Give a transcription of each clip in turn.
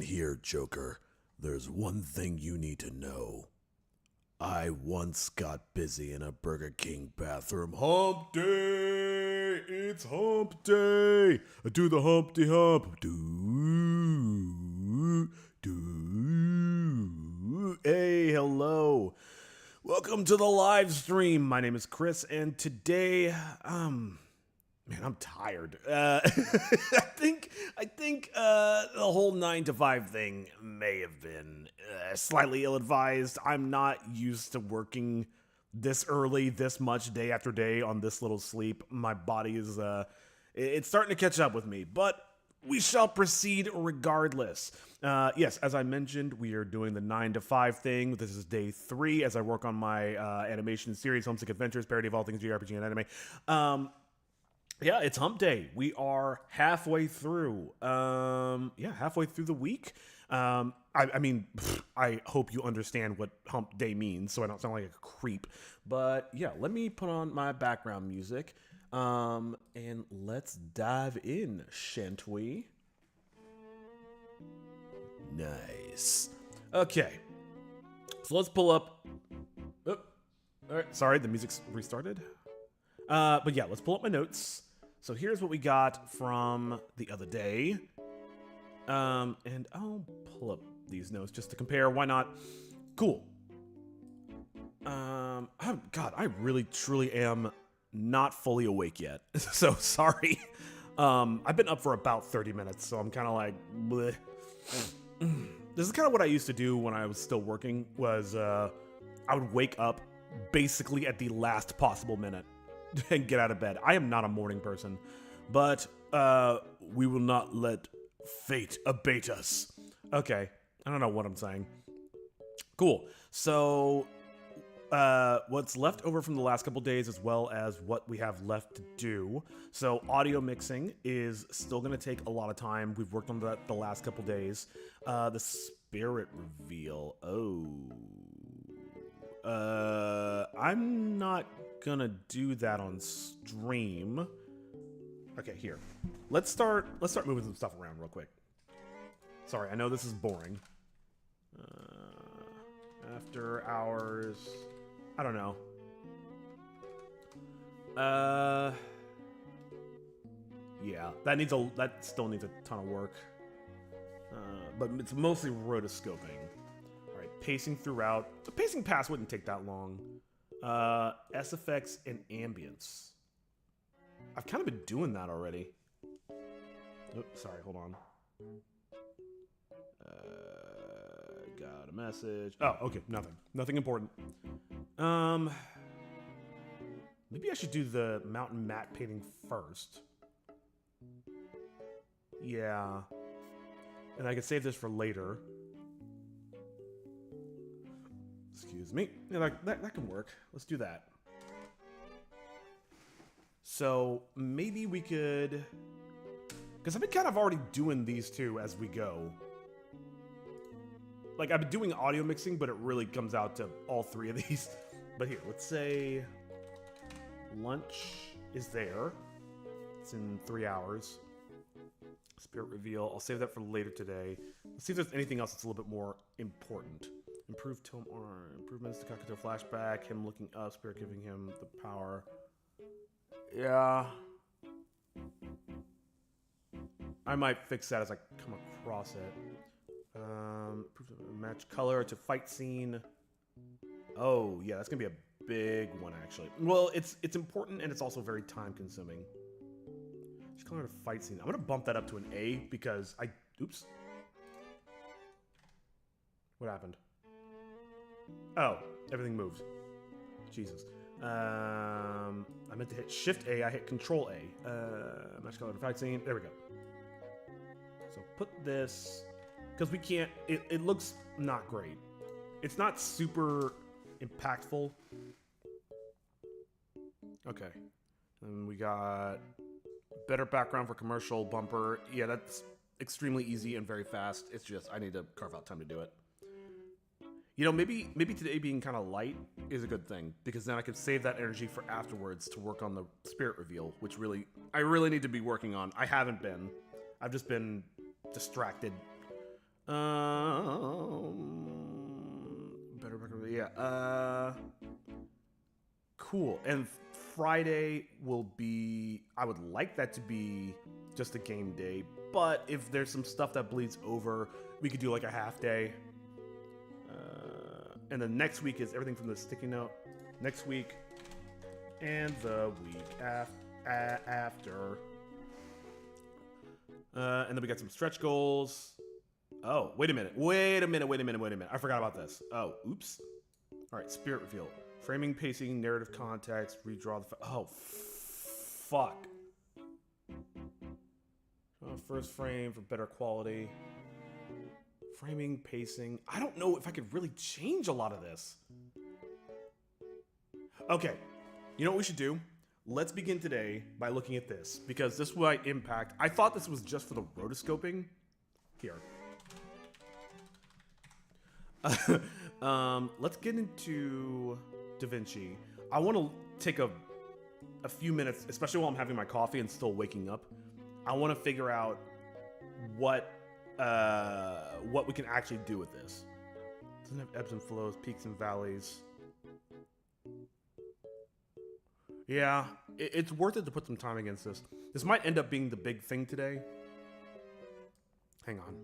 Here, Joker, there's one thing you need to know. I once got busy in a Burger King bathroom. Hump day! It's hump day! Do the Humpty Hump. Do. Hey, hello. Welcome to the live stream. My name is Chris, and today, man, I'm tired. I think the whole 9 to 5 thing may have been slightly ill-advised. I'm not used to working this early, this much, day after day on this little sleep. My body is, it's starting to catch up with me, but we shall proceed regardless. Yes, as I mentioned, we are doing the 9 to 5 thing. This is day 3 as I work on my animation series, Homesick Adventures, parody of all things JRPG and anime. Yeah, it's hump day. We are halfway through. Halfway through the week. I mean, I hope you understand what hump day means, so I don't sound like a creep. But yeah, let me put on my background music, and let's dive in, shan't we? Nice. Okay, so let's pull up. Oh, all right, sorry, the music's restarted. But yeah, let's pull up my notes. So here's what we got from the other day. And I'll pull up these notes just to compare. Why not? Cool. God, I really, truly am not fully awake yet. So sorry. I've been up for about 30 minutes, so I'm kind of like, bleh. This is kind of what I used to do when I was still working, was I would wake up basically at the last possible minute and get out of bed. I am not a morning person, but we will not let fate abate us. Okay, I don't know what I'm saying. Cool. So what's left over from the last couple days, as well as what we have left to do. So audio mixing is still going to take a lot of time. We've worked on that the last couple days. The spirit reveal. I'm not gonna do that on stream. Okay, here. Let's start moving some stuff around real quick. Sorry, I know this is boring. After hours, I don't know. Yeah, that still needs a ton of work. But it's mostly rotoscoping. All right, pacing throughout. The pacing pass wouldn't take that long. SFX and ambience. I've kind of been doing that already. Oops, sorry, hold on. Got a message. Oh, okay, nothing important. Maybe I should do the mountain matte painting first. Yeah. And I could save this for later. Excuse me. Yeah, that can work. Let's do that. So maybe we could, because I've been kind of already doing these two as we go. Like, I've been doing audio mixing, but it really comes out to all 3 of these. But here, let's say lunch is there. It's in 3 hours. Spirit reveal. I'll save that for later today. Let's see if there's anything else that's a little bit more important. Improved improvements to Kakuto flashback. Him looking up. Spirit giving him the power. Yeah. I might fix that as I come across it. Match color to fight scene. Oh, yeah, that's gonna be a big one, actually. Well, it's important, and it's also very time-consuming. Just color to fight scene. I'm gonna bump that up to an A because oops. What happened? Oh, everything moved. Jesus. I meant to hit Shift A. I hit Control A. Match color to fight scene. There we go. So put this, because we can't. It looks not great. It's not super impactful. Okay. And we got better background for commercial bumper. Yeah, that's extremely easy and very fast. It's just I need to carve out time to do it. You know, maybe today being kind of light is a good thing, because then I can save that energy for afterwards to work on the spirit reveal, which I really need to be working on. I haven't been. I've just been distracted. Better, yeah. Cool. And Friday will be. I would like that to be just a game day, but if there's some stuff that bleeds over, we could do like a half day. And then next week is everything from the sticky note. Next week and the week after. And then we got some stretch goals. Oh, wait a minute. I forgot about this. Oh, oops. All right, spirit reveal. Framing, pacing, narrative context, redraw the... Oh, fuck. First frame for better quality. Framing, pacing. I don't know if I could really change a lot of this. Okay, you know what we should do? Let's begin today by looking at this, because this might impact... I thought this was just for the rotoscoping. Here. Let's get into DaVinci. I want to take a few minutes, especially while I'm having my coffee and still waking up. I want to figure out what we can actually do with this. It doesn't have ebbs and flows, peaks and valleys. Yeah, it's worth it to put some time against this. This might end up being the big thing today. Hang on.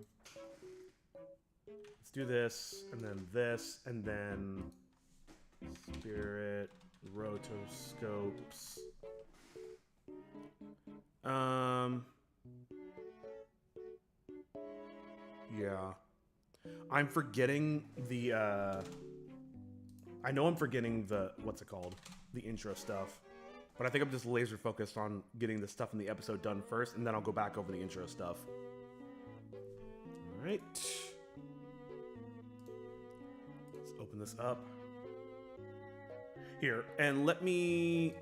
Let's do this, and then spirit, rotoscopes. Yeah. I'm forgetting the, I know I'm forgetting the, what's it called? The intro stuff. But I think I'm just laser focused on getting the stuff in the episode done first, and then I'll go back over the intro stuff. All right. Let's open this up. Here, and let me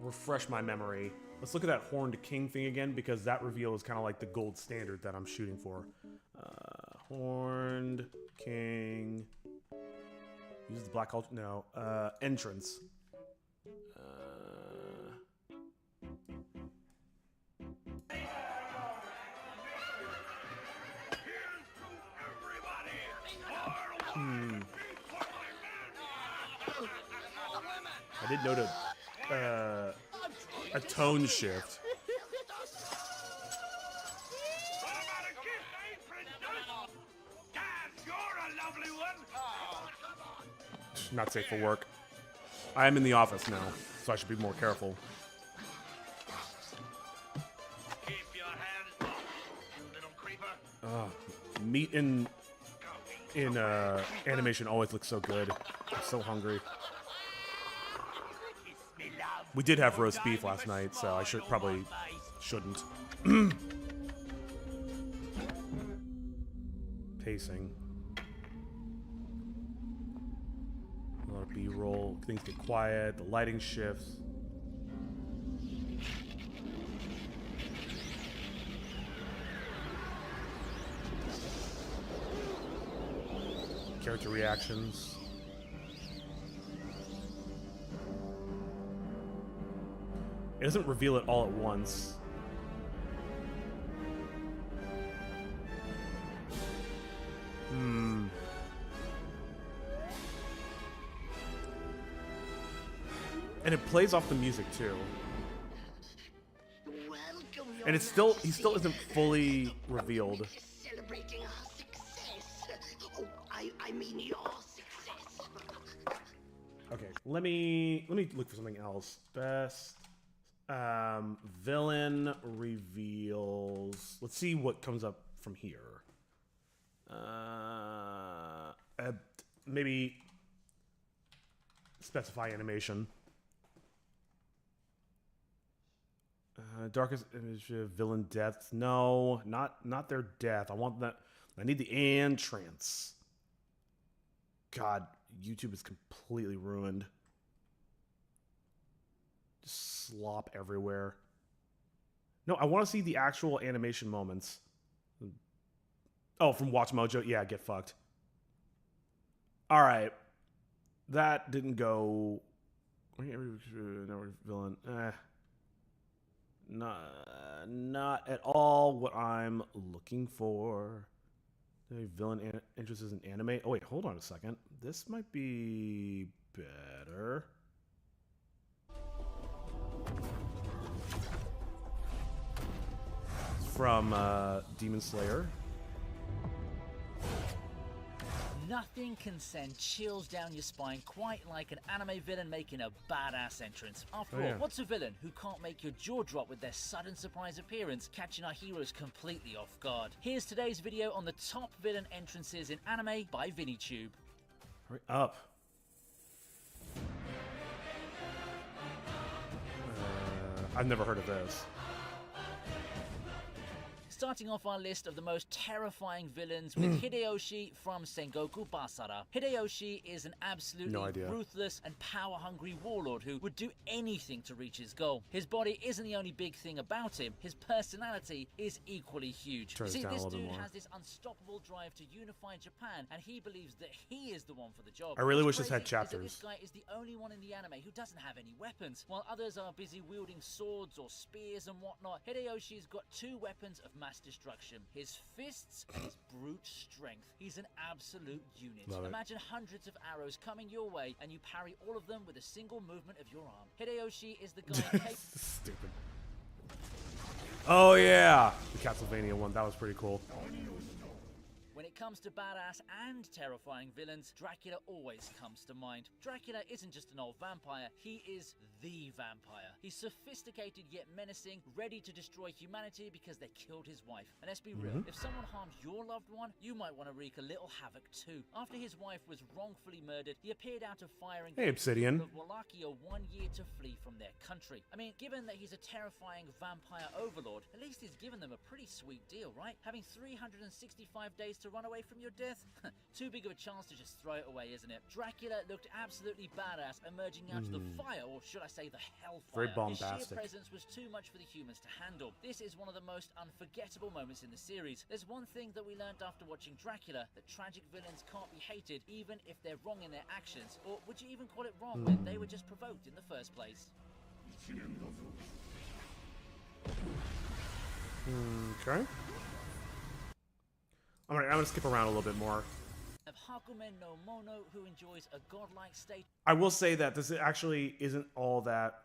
refresh my memory. Let's look at that Horned King thing again, because that reveal is kind of like the gold standard that I'm shooting for. Horned King. Use the black altar. No. Entrance. I did note a tone shift. Not safe for work. I am in the office now, so I should be more careful. Keep your hands off, little creeper. Meat in animation always looks so good. I'm so hungry. We did have roast beef last night, so I probably shouldn't. Pacing. A lot of B-roll. Things get quiet. The lighting shifts. Character reactions. It doesn't reveal it all at once. And it plays off the music too. Welcome, And it's still, he still isn't fully revealed. Celebrating our success. Oh, I mean your success. Okay, let me look for something else. Best villain reveals. Let's see what comes up from here. Maybe specify animation. Darkest image of villain deaths. No, not their death. I want that. I need the entrance. God, YouTube is completely ruined. Just slop everywhere. No, I want to see the actual animation moments. Oh, from Watch Mojo? Yeah, get fucked. All right. That didn't go... Villain. Not at all what I'm looking for. Villain interest in anime. Oh, wait, hold on a second. This might be better. From Demon Slayer. Nothing can send chills down your spine quite like an anime villain making a badass entrance. After all, what's a villain who can't make your jaw drop with their sudden surprise appearance, catching our heroes completely off guard? Here's today's video on the top villain entrances in anime by VinnyTube. Hurry up. I've never heard of this. Starting off our list of the most terrifying villains with Hideyoshi from Sengoku Basara. Hideyoshi is an absolutely ruthless and power-hungry warlord who would do anything to reach his goal. His body isn't the only big thing about him, his personality is equally huge. See, this dude has this unstoppable drive to unify Japan, and he believes that he is the one for the job. I really wish this had chapters. This guy is the only one in the anime who doesn't have any weapons. While others are busy wielding swords or spears and whatnot, Hideyoshi's got two weapons of mass destruction: his fists and his brute strength. He's an absolute unit. Imagine hundreds of arrows coming your way and you parry all of them with a single movement of your arm. Hideyoshi is the guy Stupid. Oh yeah, the Castlevania one, that was pretty cool. When it comes to badass and terrifying villains, Dracula always comes to mind. Dracula isn't just an old vampire, he is the vampire. He's sophisticated yet menacing, ready to destroy humanity because they killed his wife. And let's be real, if someone harmed your loved one, you might want to wreak a little havoc too. After his wife was wrongfully murdered, he appeared out of fire and Obsidian. gave Wallachia 1 year to flee from their country. I mean, given that he's a terrifying vampire overlord, at least he's given them a pretty sweet deal, right? Having 365 days to run away from your death? Too big of a chance to just throw it away, isn't it? Dracula looked absolutely badass emerging out of the fire, or should I say the hellfire. Very bombastic. His sheer presence was too much for the humans to handle. This is one of the most unforgettable moments in the series. There's one thing that we learned after watching Dracula, that tragic villains can't be hated even if they're wrong in their actions, or would you even call it wrong when they were just provoked in the first place? Okay. I'm gonna skip around a little bit more. Of Hakumen no Mono, who enjoys a godlike state. I will say that this actually isn't all that.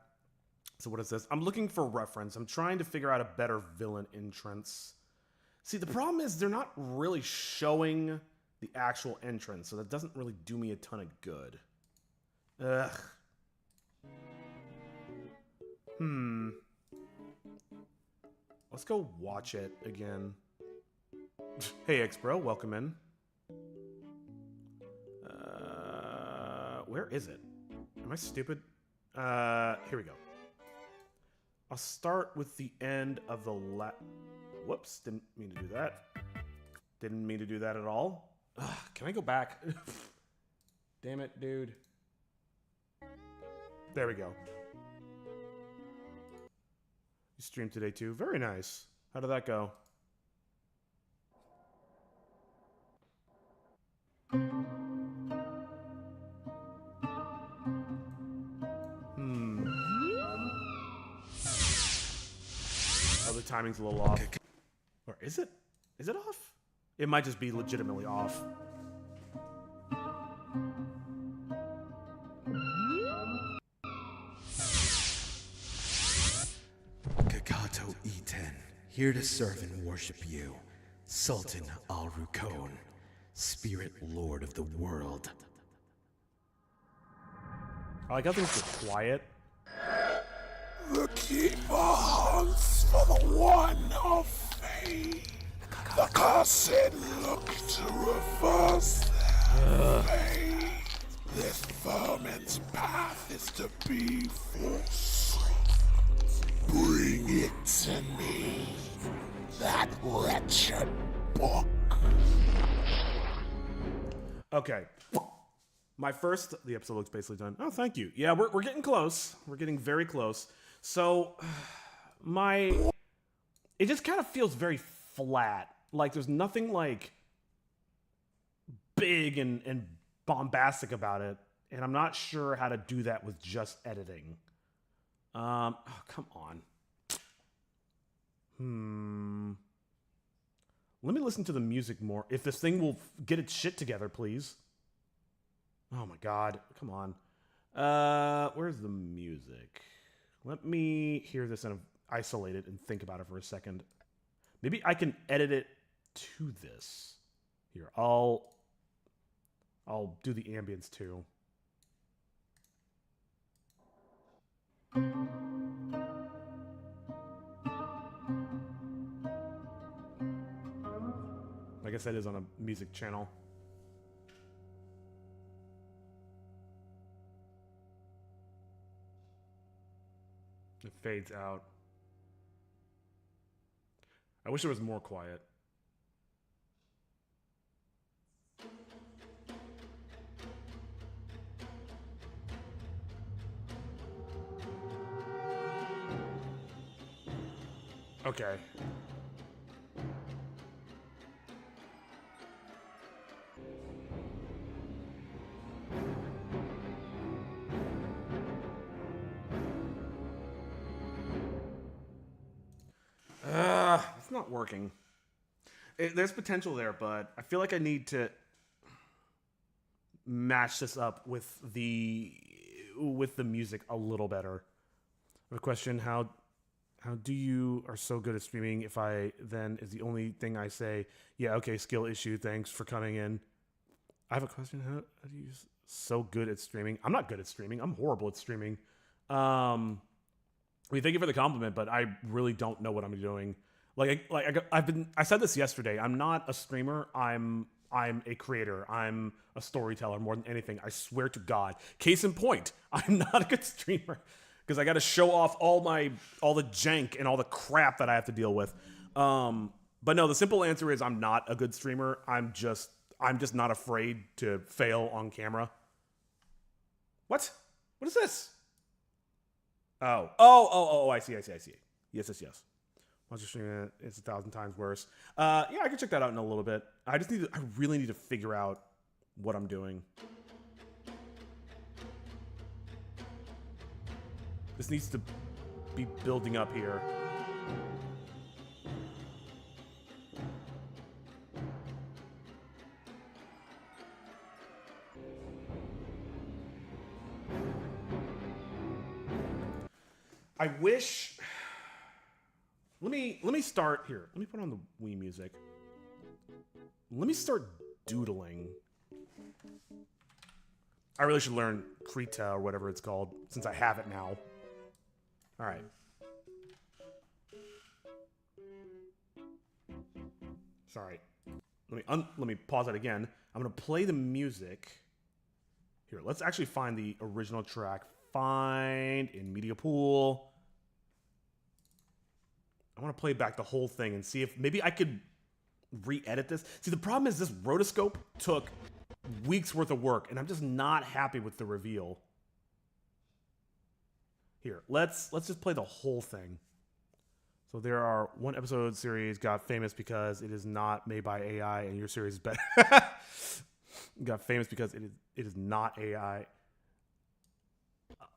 So what is this? I'm looking for reference. I'm trying to figure out a better villain entrance. See, the problem is they're not really showing the actual entrance, so that doesn't really do me a ton of good. Ugh. Let's go watch it again. Hey, X-Bro, welcome in. Where is it? Am I stupid? Here we go. I'll start with the end of the Whoops, didn't mean to do that. Didn't mean to do that at all. Ugh, can I go back? Damn it, dude. There we go. You streamed today too? Very nice. How did that go? Oh, the timing's a little off. Or is it? Is it off? It might just be legitimately off. here to serve and worship you, Sultan Al-Rukon, Spirit Lord of the world. I like how things get quiet. The keeper hunts for the one of faith. The cursed look to reverse their fate. This vermin's path is to be forsaken. Bring it to me, that wretched book. Okay. The episode looks basically done. Oh, thank you. Yeah, we're getting close. We're getting very close. So, it just kind of feels very flat. Like there's nothing like big and bombastic about it. And I'm not sure how to do that with just editing. Oh, come on. Let me listen to the music more. If this thing will get its shit together, please. Oh my god. Come on. Where's the music? Let me hear this and isolate it and think about it for a second. Maybe I can edit it to this. Here, I'll do the ambience too. I guess that is on a music channel. It fades out. I wish it was more quiet. Okay. It's not working. There's potential there, but I feel like I need to match this up with the music a little better. I have a question: How do you are so good at streaming? If I then is the only thing I say, yeah, okay, skill issue. Thanks for coming in. I have a question: How do you so good at streaming? I'm not good at streaming. I'm horrible at streaming. I mean, thank you for the compliment, but I really don't know what I'm doing. I said this yesterday. I'm not a streamer. I'm a creator. I'm a storyteller more than anything. I swear to God. Case in point, I'm not a good streamer because I got to show off all the jank and all the crap that I have to deal with. But no, the simple answer is I'm not a good streamer. I'm just not afraid to fail on camera. What? What is this? Oh, I see. Yes. Once you're streaming it, it's 1,000 times worse. Yeah, I can check that out in a little bit. I really need to figure out what I'm doing. This needs to be building up here. I wish. Let me start here. Let me put on the Wii music. Let me start doodling. I really should learn Krita or whatever it's called since I have it now. All right. Sorry. Let me pause that again. I'm gonna play the music. Here, let's actually find the original track. Find in media pool. I want to play back the whole thing and see if maybe I could re-edit this. See, the problem is this rotoscope took weeks worth of work, and I'm just not happy with the reveal. Here, let's just play the whole thing. So there are one episode series got famous because it is not made by AI, and your series is better. Got famous because it is not AI.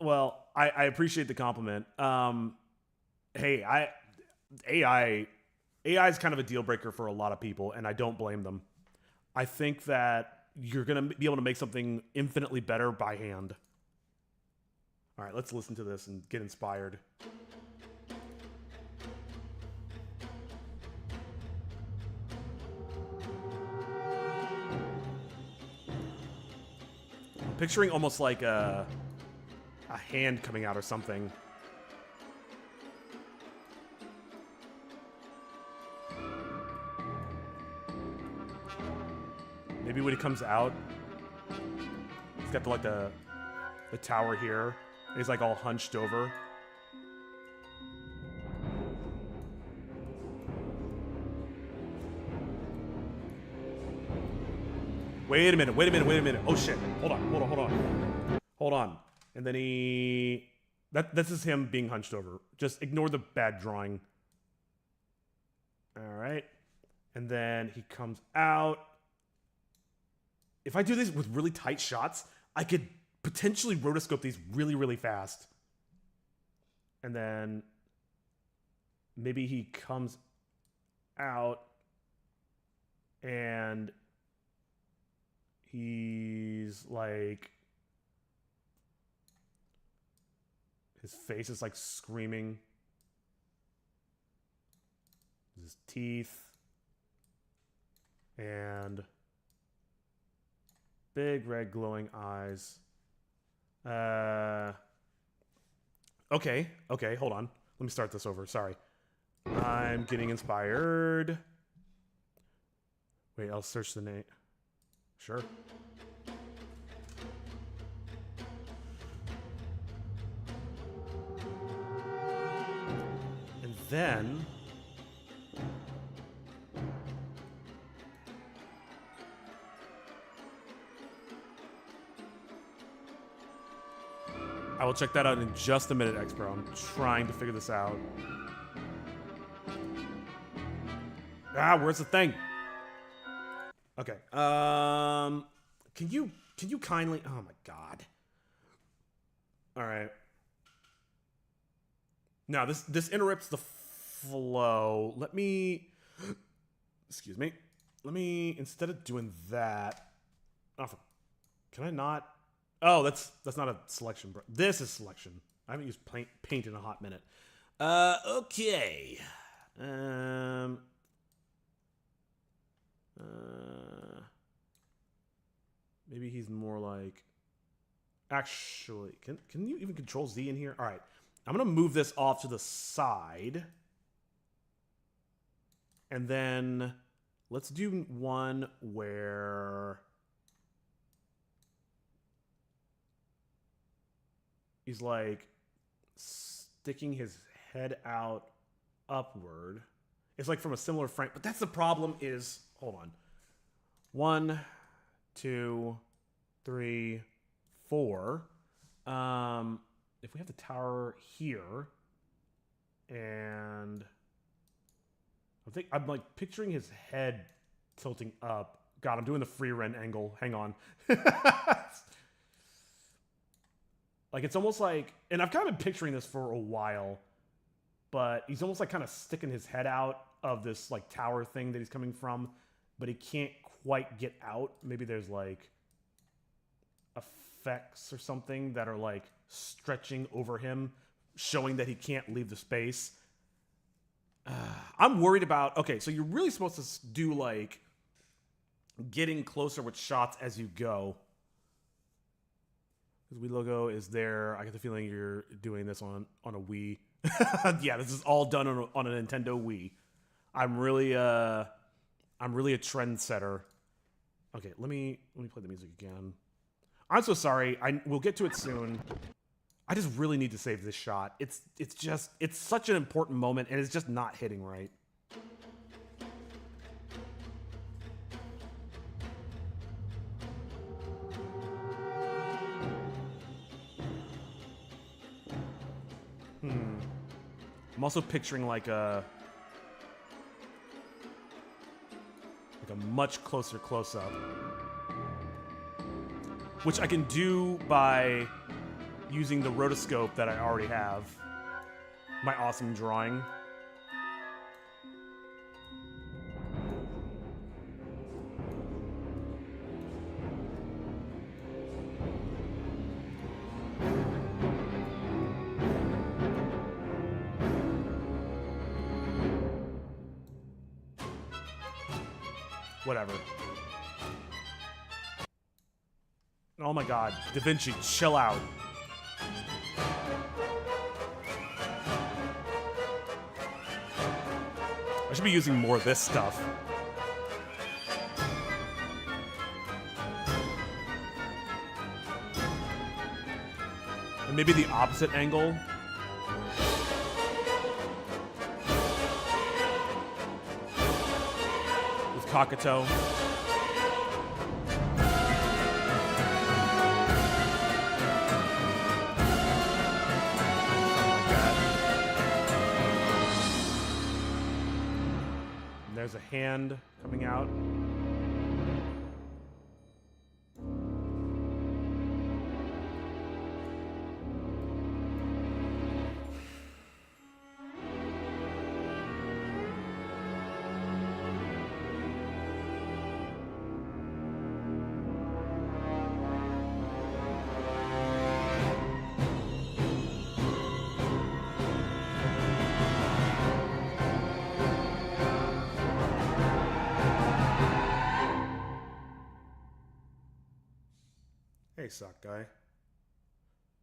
Well, I appreciate the compliment. Hey, AI is kind of a deal breaker for a lot of people, and I don't blame them. I think that you're going to be able to make something infinitely better by hand. All right, let's listen to this and get inspired. picturing almost like a hand coming out or something. Maybe when he comes out, he's got the tower here. He's like all hunched over. Wait a minute. Oh shit. Hold on. And then this is him being hunched over. Just ignore the bad drawing. All right. And then he comes out. If I do this with really tight shots, I could potentially rotoscope these really, really fast. And then maybe he comes out and he's like, his face is like screaming. His teeth. And big red glowing eyes. Okay, hold on. Let me start this over. Sorry. I'm getting inspired. Wait, I'll search the name. Sure. And then I will check that out in just a minute, X-Pro. I'm trying to figure this out. Ah, where's the thing? Okay. Can you kindly? Oh my god. All right. Now this interrupts the flow. Let me. Excuse me. Let me, instead of doing that. Oh, can I not? Oh, that's not a selection, bro. This is selection. I haven't used paint in a hot minute. Okay. Maybe he's more like. Actually, can you even control Z in here? All right, I'm gonna move this off to the side, and then let's do one where he's like sticking his head out upward. It's like from a similar frame, but that's the problem is, hold on. 1, 2, 3, 4. If we have the tower here, and I'm like picturing his head tilting up. God, I'm doing the free rent angle. Hang on. Like, it's almost like, and I've kind of been picturing this for a while, but he's almost like kind of sticking his head out of this like tower thing that he's coming from, but he can't quite get out. Maybe there's like effects or something that are like stretching over him, showing that he can't leave the space. I'm worried about, okay, so you're really supposed to do like getting closer with shots as you go. Because Wii logo is there. I get the feeling you're doing this on a Wii. Yeah, this is all done on a Nintendo Wii. I'm really a trendsetter. Okay, let me play the music again. I'm so sorry. We'll get to it soon. I just really need to save this shot. It's such an important moment, and it's just not hitting right. I'm also picturing like a much closer close-up, which I can do by using the rotoscope that I already have. My awesome drawing. Whatever. Oh my god. Da Vinci, chill out. I should be using more of this stuff. And maybe the opposite angle. With Kakato. There's a hand coming out. Hey, sock guy.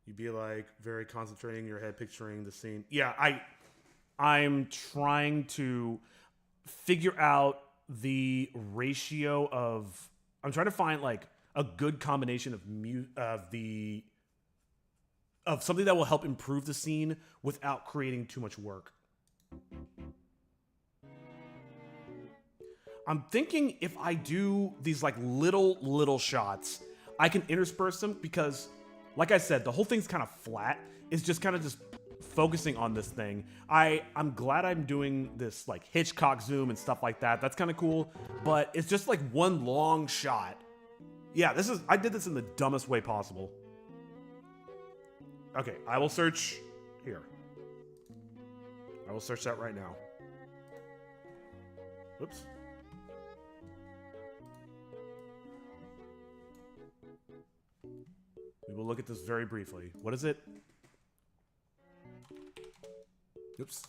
You'd be like very concentrating in your head, picturing the scene. Yeah, I'm trying to figure out the ratio of. I'm trying to find like a good combination of something that will help improve the scene without creating too much work. I'm thinking if I do these like little shots, I can intersperse them because, like I said, the whole thing's kind of flat. It's just kind of just focusing on this thing. I'm glad I'm doing this like Hitchcock zoom and stuff like that. That's kind of cool, but it's just like one long shot. Yeah, I did this in the dumbest way possible. Okay, I will search here. I will search that right now. Whoops. We will look at this very briefly. What is it? Oops.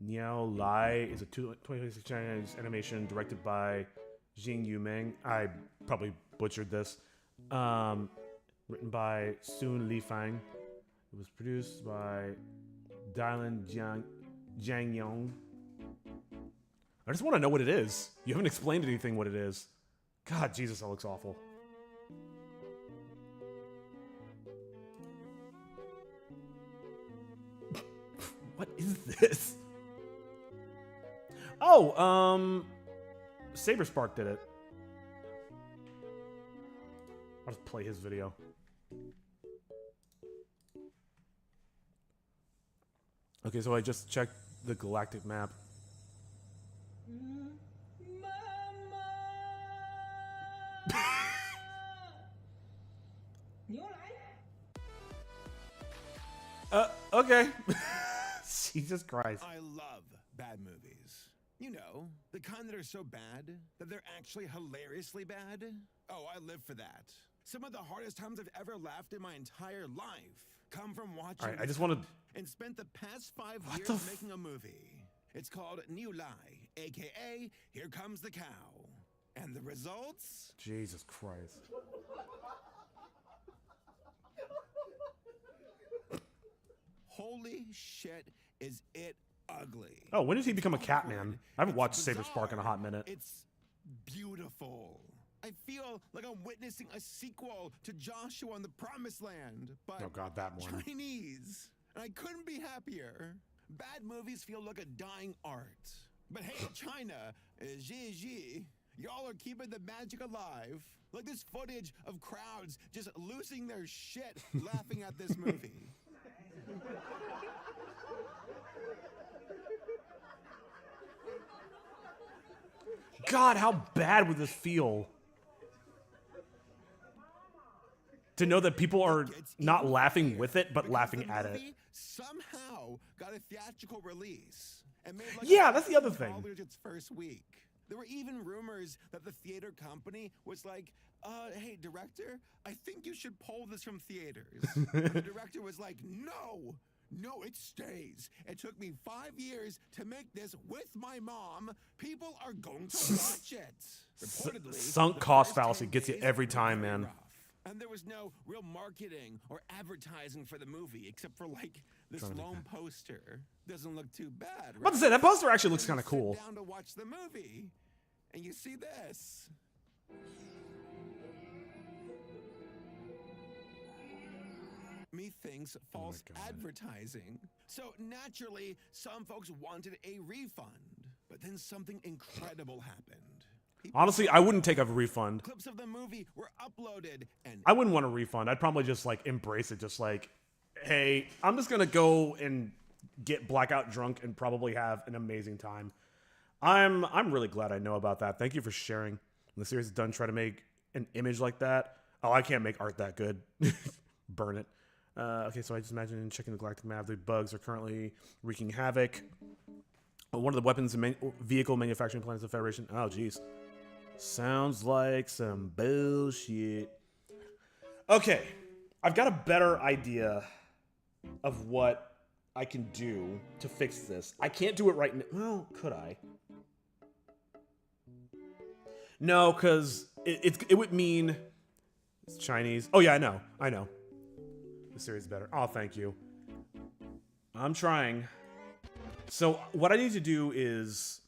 Niao Lai is a 2026 Chinese animation directed by Jing Yumeng. I probably butchered this. Written by Sun Lifang. It was produced by Dylan Jiang Yong. I just want to know what it is. You haven't explained anything what it is. God, Jesus, that looks awful. What is this? Oh, Saberspark did it. I'll just play his video. Okay, so I just checked the galactic map. Okay. Jesus Christ. I love bad movies. You know, the kind that are so bad that they're actually hilariously bad. Oh, I live for that. Some of the hardest times I've ever laughed in my entire life come from watching. All right, I just want to. And spent the past 5 years making a movie. It's called New Lie, aka Here Comes the Cow. And the results? Jesus Christ. Holy shit, is it ugly. Oh, when did he become a cat man? I haven't watched Saberspark in a hot minute. It's beautiful. I feel like I'm witnessing a sequel to Joshua and the Promised Land, but oh God, that one. Chinese. And I couldn't be happier. Bad movies feel like a dying art. But hey, China, Xi, y'all are keeping the magic alive. Like this footage of crowds just losing their shit laughing at this movie. God, how bad would this feel? To know that people are not laughing with it, but laughing at it. Somehow got a theatrical release. And made like yeah, that's the other thing. Its first week. There were even rumors that the theater company was like, hey, director, I think you should pull this from theaters. And the director was like, no, No, it stays. It took me 5 years to make this with my mom. People are going to watch it. Reportedly, Sunk the cost first fallacy 10 gets you days every were time, very man. rough. And there was no real marketing or advertising for the movie, except for like this lone poster. Doesn't look too bad, right? I'm about to say, that poster actually looks Then kind of you cool. sit down to watch the movie, and you see this. Methinks false advertising. So naturally, some folks wanted a refund, but then something incredible happened. People Honestly, I wouldn't take a refund. clips of the movie were uploaded, and I wouldn't want a refund. I'd probably just like embrace it. Just like, hey, I'm just gonna go and get blackout drunk and probably have an amazing time. I'm really glad I know about that. Thank you for sharing. When the series is done, try to make an image like that. Oh, I can't make art that good. Burn it. Okay, so I just imagine checking the galactic map. The bugs are currently wreaking havoc. One of the weapons and vehicle manufacturing plants of the Federation. Oh, jeez. Sounds like some bullshit. Okay, I've got a better idea of what I can do to fix this. I can't do it right now. Well, could I? No, because it would mean it's Chinese. Oh, yeah, I know. The series is better. Oh, thank you. I'm trying. So what I need to do is,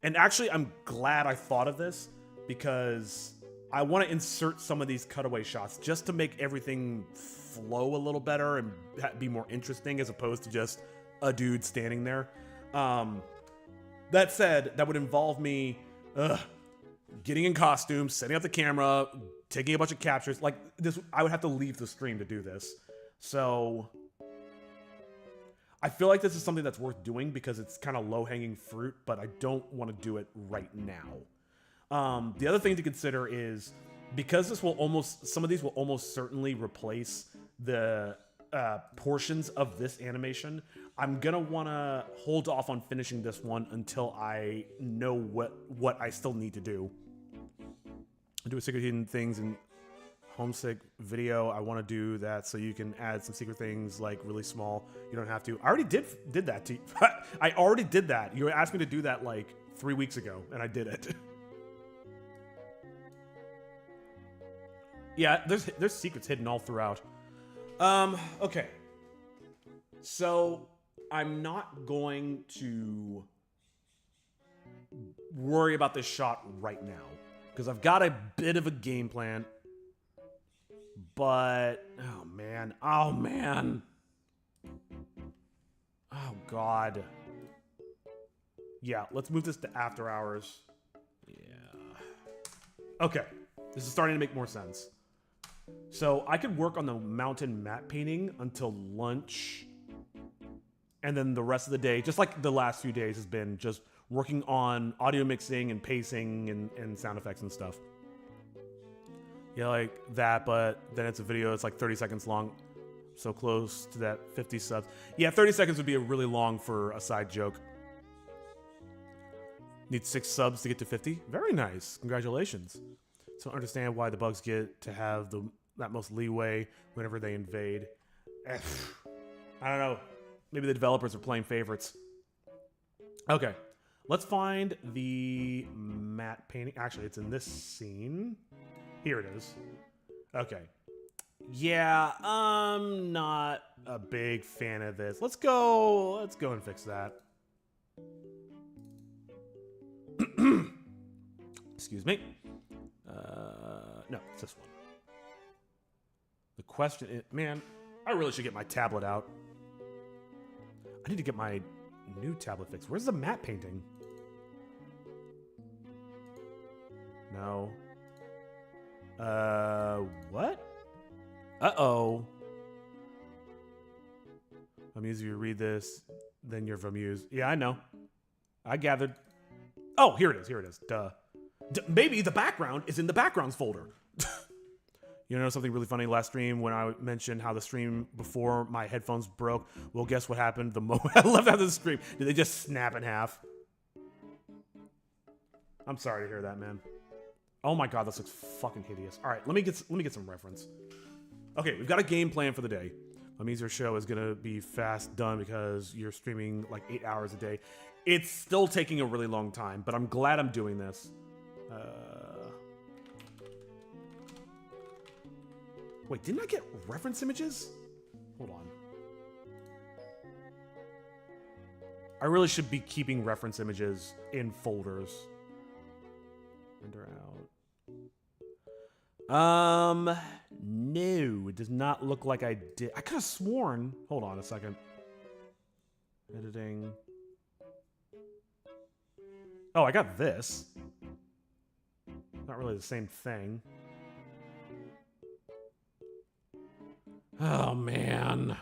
and actually I'm glad I thought of this, because I want to insert some of these cutaway shots just to make everything flow a little better and be more interesting as opposed to just a dude standing there. That said, that would involve me getting in costume, setting up the camera, taking a bunch of captures. Like this, I would have to leave the stream to do this. So I feel like this is something that's worth doing because it's kind of low-hanging fruit, but I don't want to do it right now. The other thing to consider is because some of these will almost certainly replace the portions of this animation, I'm gonna want to hold off on finishing this one until I know what I still need to do. I do a secret hidden things in homesick video. I want to do that so you can add some secret things like really small. You don't have to. I already did that to you. I already did that. You asked me to do that like 3 weeks ago, and I did it. Yeah, there's secrets hidden all throughout. Okay. So I'm not going to worry about this shot right now because I've got a bit of a game plan. But oh man, oh god. Yeah, let's move this to after hours. Yeah. Okay, this is starting to make more sense. So I could work on the mountain map painting until lunch. And then the rest of the day, just like the last few days, has been just working on audio mixing and pacing and sound effects and stuff. Yeah, like that, but then it's a video that's like 30 seconds long. So close to that 50 subs. Yeah, 30 seconds would be really long for a side joke. Need 6 subs to get to 50? Very nice. Congratulations. So I understand why the bugs get to have that most leeway whenever they invade. I don't know. Maybe the developers are playing favorites. Okay. Let's find the matte painting. Actually, it's in this scene. Here it is. Okay. Yeah, I'm not a big fan of this. Let's go and fix that. Excuse me. No, it's this one. The question is, man, I really should get my tablet out. I need to get my new tablet fixed. Where's the matte painting? No. What? Uh-oh. I'm amused if you read this, then you're amused. Yeah, I know. I gathered. Oh, here it is. Duh. Maybe the background is in the backgrounds folder. You know something really funny last stream when I mentioned how the stream before my headphones broke? Well, guess what happened the moment I left out of the stream? Did they just snap in half? I'm sorry to hear that, man. Oh my god, this looks fucking hideous. All right, let me get some reference. Okay, we've got a game plan for the day. Amazer show is gonna be fast done because you're streaming like 8 hours a day. It's still taking a really long time, but I'm glad I'm doing this. Wait, didn't I get reference images? Hold on. I really should be keeping reference images in folders. Render out. No, it does not look like I did. I could have sworn. Hold on a second. Editing. Oh, I got this. Not really the same thing. Oh, man.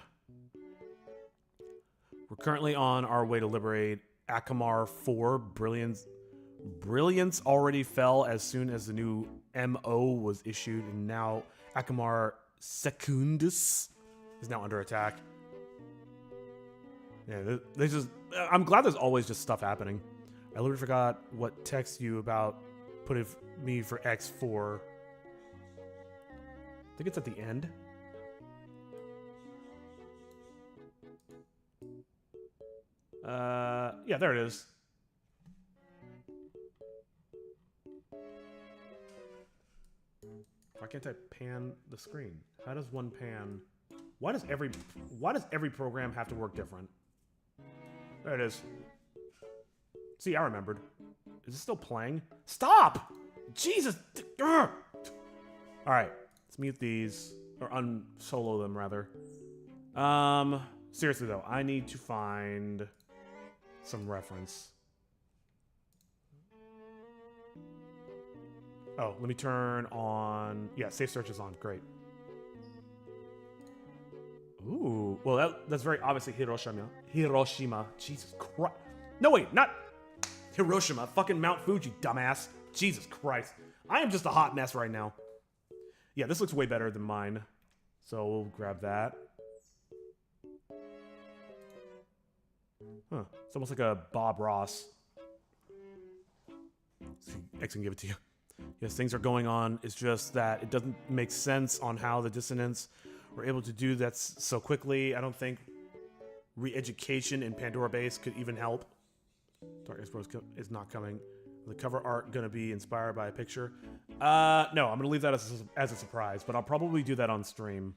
We're currently on our way to liberate Akamar 4. Brilliance already fell as soon as the new MO was issued, and now Akamar Secundus is now under attack. Yeah, I'm glad there's always just stuff happening. I literally forgot what text you about putting me for X4. I think it's at the end. Yeah, there it is. Why can't I pan the screen? How does one pan? Why does every program have to work different? There it is. See, I remembered. Is it still playing? Stop! Jesus! All right, let's mute these or unsolo them rather. Seriously though, I need to find some reference. Oh, let me turn on... Yeah, safe search is on. Great. Ooh. Well, that's very obviously Hiroshima. Hiroshima. Jesus Christ. No, wait. Not Hiroshima. Fucking Mount Fuji, dumbass. Jesus Christ. I am just a hot mess right now. Yeah, this looks way better than mine. So we'll grab that. Huh. It's almost like a Bob Ross. See, X can give it to you. Yes, things are going on. It's just that it doesn't make sense on how the dissonants were able to do that so quickly. I don't think re-education in Pandora Base could even help. Darkness Bros is not coming. The cover art gonna be inspired by a picture? No, I'm gonna leave that as a surprise, but I'll probably do that on stream.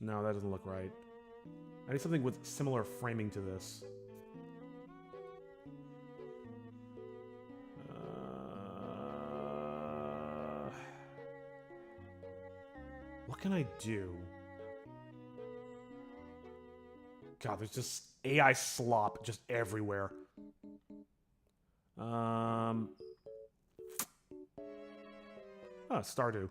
No, that doesn't look right. I need something with similar framing to this. What can I do? God, there's just AI slop just everywhere. Oh, Stardew.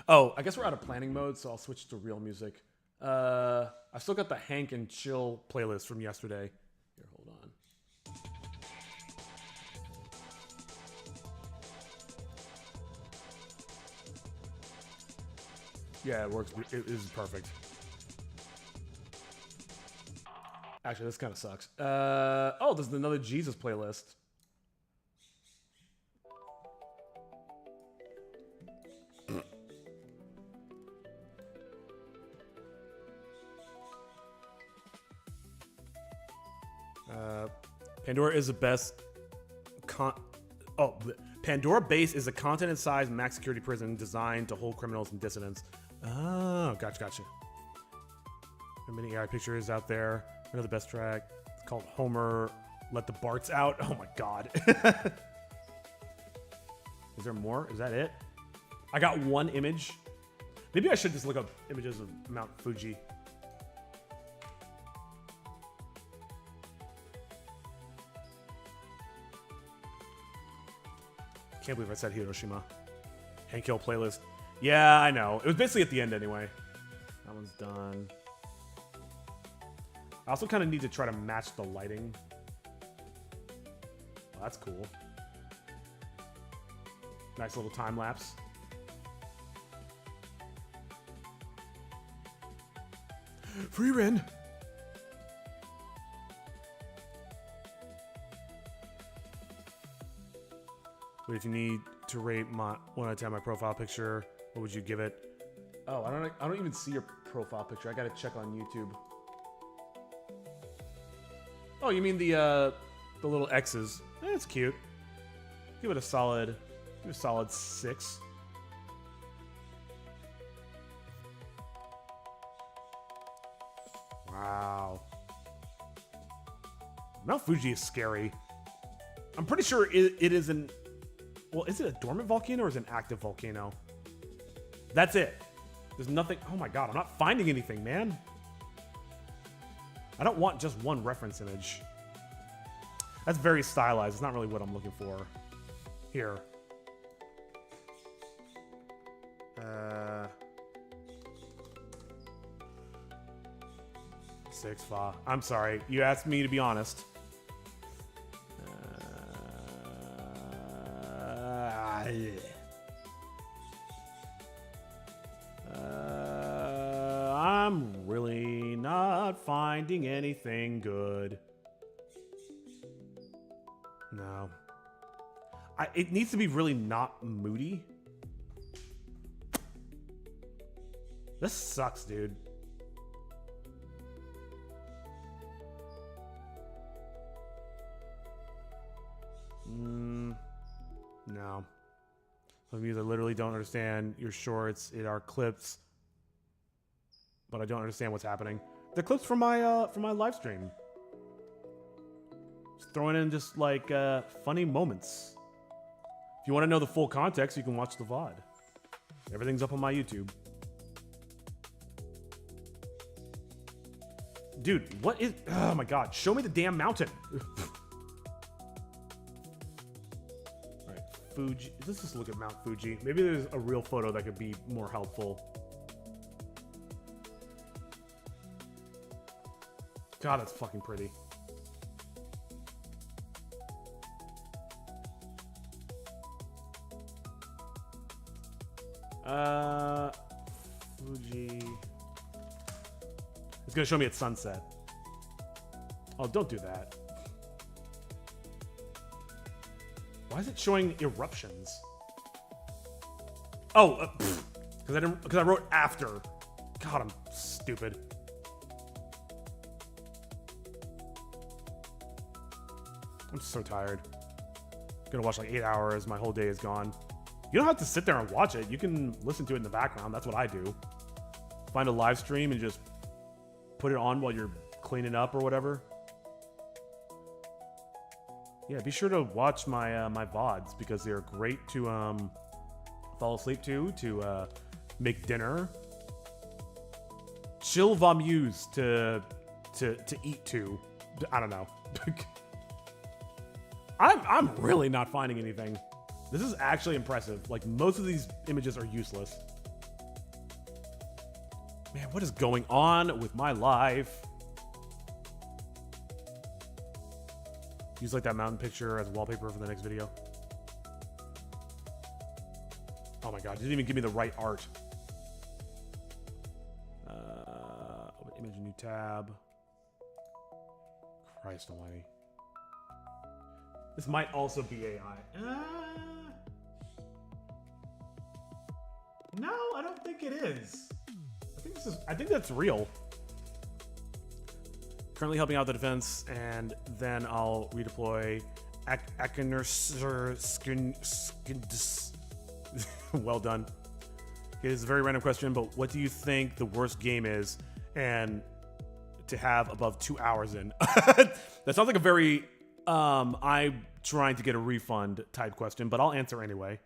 Oh, I guess we're out of planning mode, so I'll switch to real music. I still got the Hank and Chill playlist from yesterday. Here, hold on. Yeah, it works. It is perfect. Actually, this kind of sucks. Oh, there's another Jesus playlist. Pandora is the best Pandora Base is a continent-sized max security prison designed to hold criminals and dissidents. Oh, gotcha. There are many AI pictures out there. Another best track. It's called Homer Let the Barts Out. Oh my god. Is there more? Is that it? I got one image. Maybe I should just look up images of Mount Fuji. Can't believe I said Hiroshima. Hank Hill playlist. Yeah, I know. It was basically at the end anyway. That one's done. I also kind of need to try to match the lighting. Oh, that's cool. Nice little time lapse. Free Ren. But if you need to rate my 1 out of 10 my profile picture, what would you give it? Oh, I don't even see your profile picture. I gotta check on YouTube. Oh, you mean the little X's? It's cute. Give it a solid 6. Wow. Mount Fuji is scary. I'm pretty sure it is an... Well, is it a dormant volcano or is it an active volcano? That's it. There's nothing... Oh my god, I'm not finding anything, man. I don't want just one reference image. That's very stylized. It's not really what I'm looking for. Here. 6 fa. I'm sorry. You asked me to be honest. I'm really not finding anything good. No. It needs to be really not moody. This sucks, dude. No. Some of you that literally don't understand your shorts. It are clips, but I don't understand what's happening. They're clips from my live stream. Just throwing in just like funny moments. If you want to know the full context, you can watch the VOD. Everything's up on my YouTube. Dude, what is... Oh my god, show me the damn mountain. Alright, Fuji. Let's just look at Mount Fuji. Maybe there's a real photo that could be more helpful. God, that's fucking pretty. Fuji. It's gonna show me at sunset. Oh, don't do that. Why is it showing eruptions? Oh, because I wrote after. God, I'm stupid. I'm so tired. Gonna watch like 8 hours. My whole day is gone. You don't have to sit there and watch it. You can listen to it in the background. That's what I do. Find a live stream and just put it on while you're cleaning up or whatever. Yeah, be sure to watch my my VODs because they're great to fall asleep to make dinner. Chill vamuse to eat to. I don't know. I'm really not finding anything. This is actually impressive. Like, most of these images are useless. Man, what is going on with my life? Use like that mountain picture as wallpaper for the next video. Oh my god, it didn't even give me the right art. Open image, new tab. Christ almighty. This might also be AI. No, I don't think it is. I think that's real. Currently helping out the defense, and then I'll redeploy Well done. It is a very random question, but what do you think the worst game is, and to have above 2 hours in? That sounds like a very I'm trying to get a refund type question, but I'll answer anyway.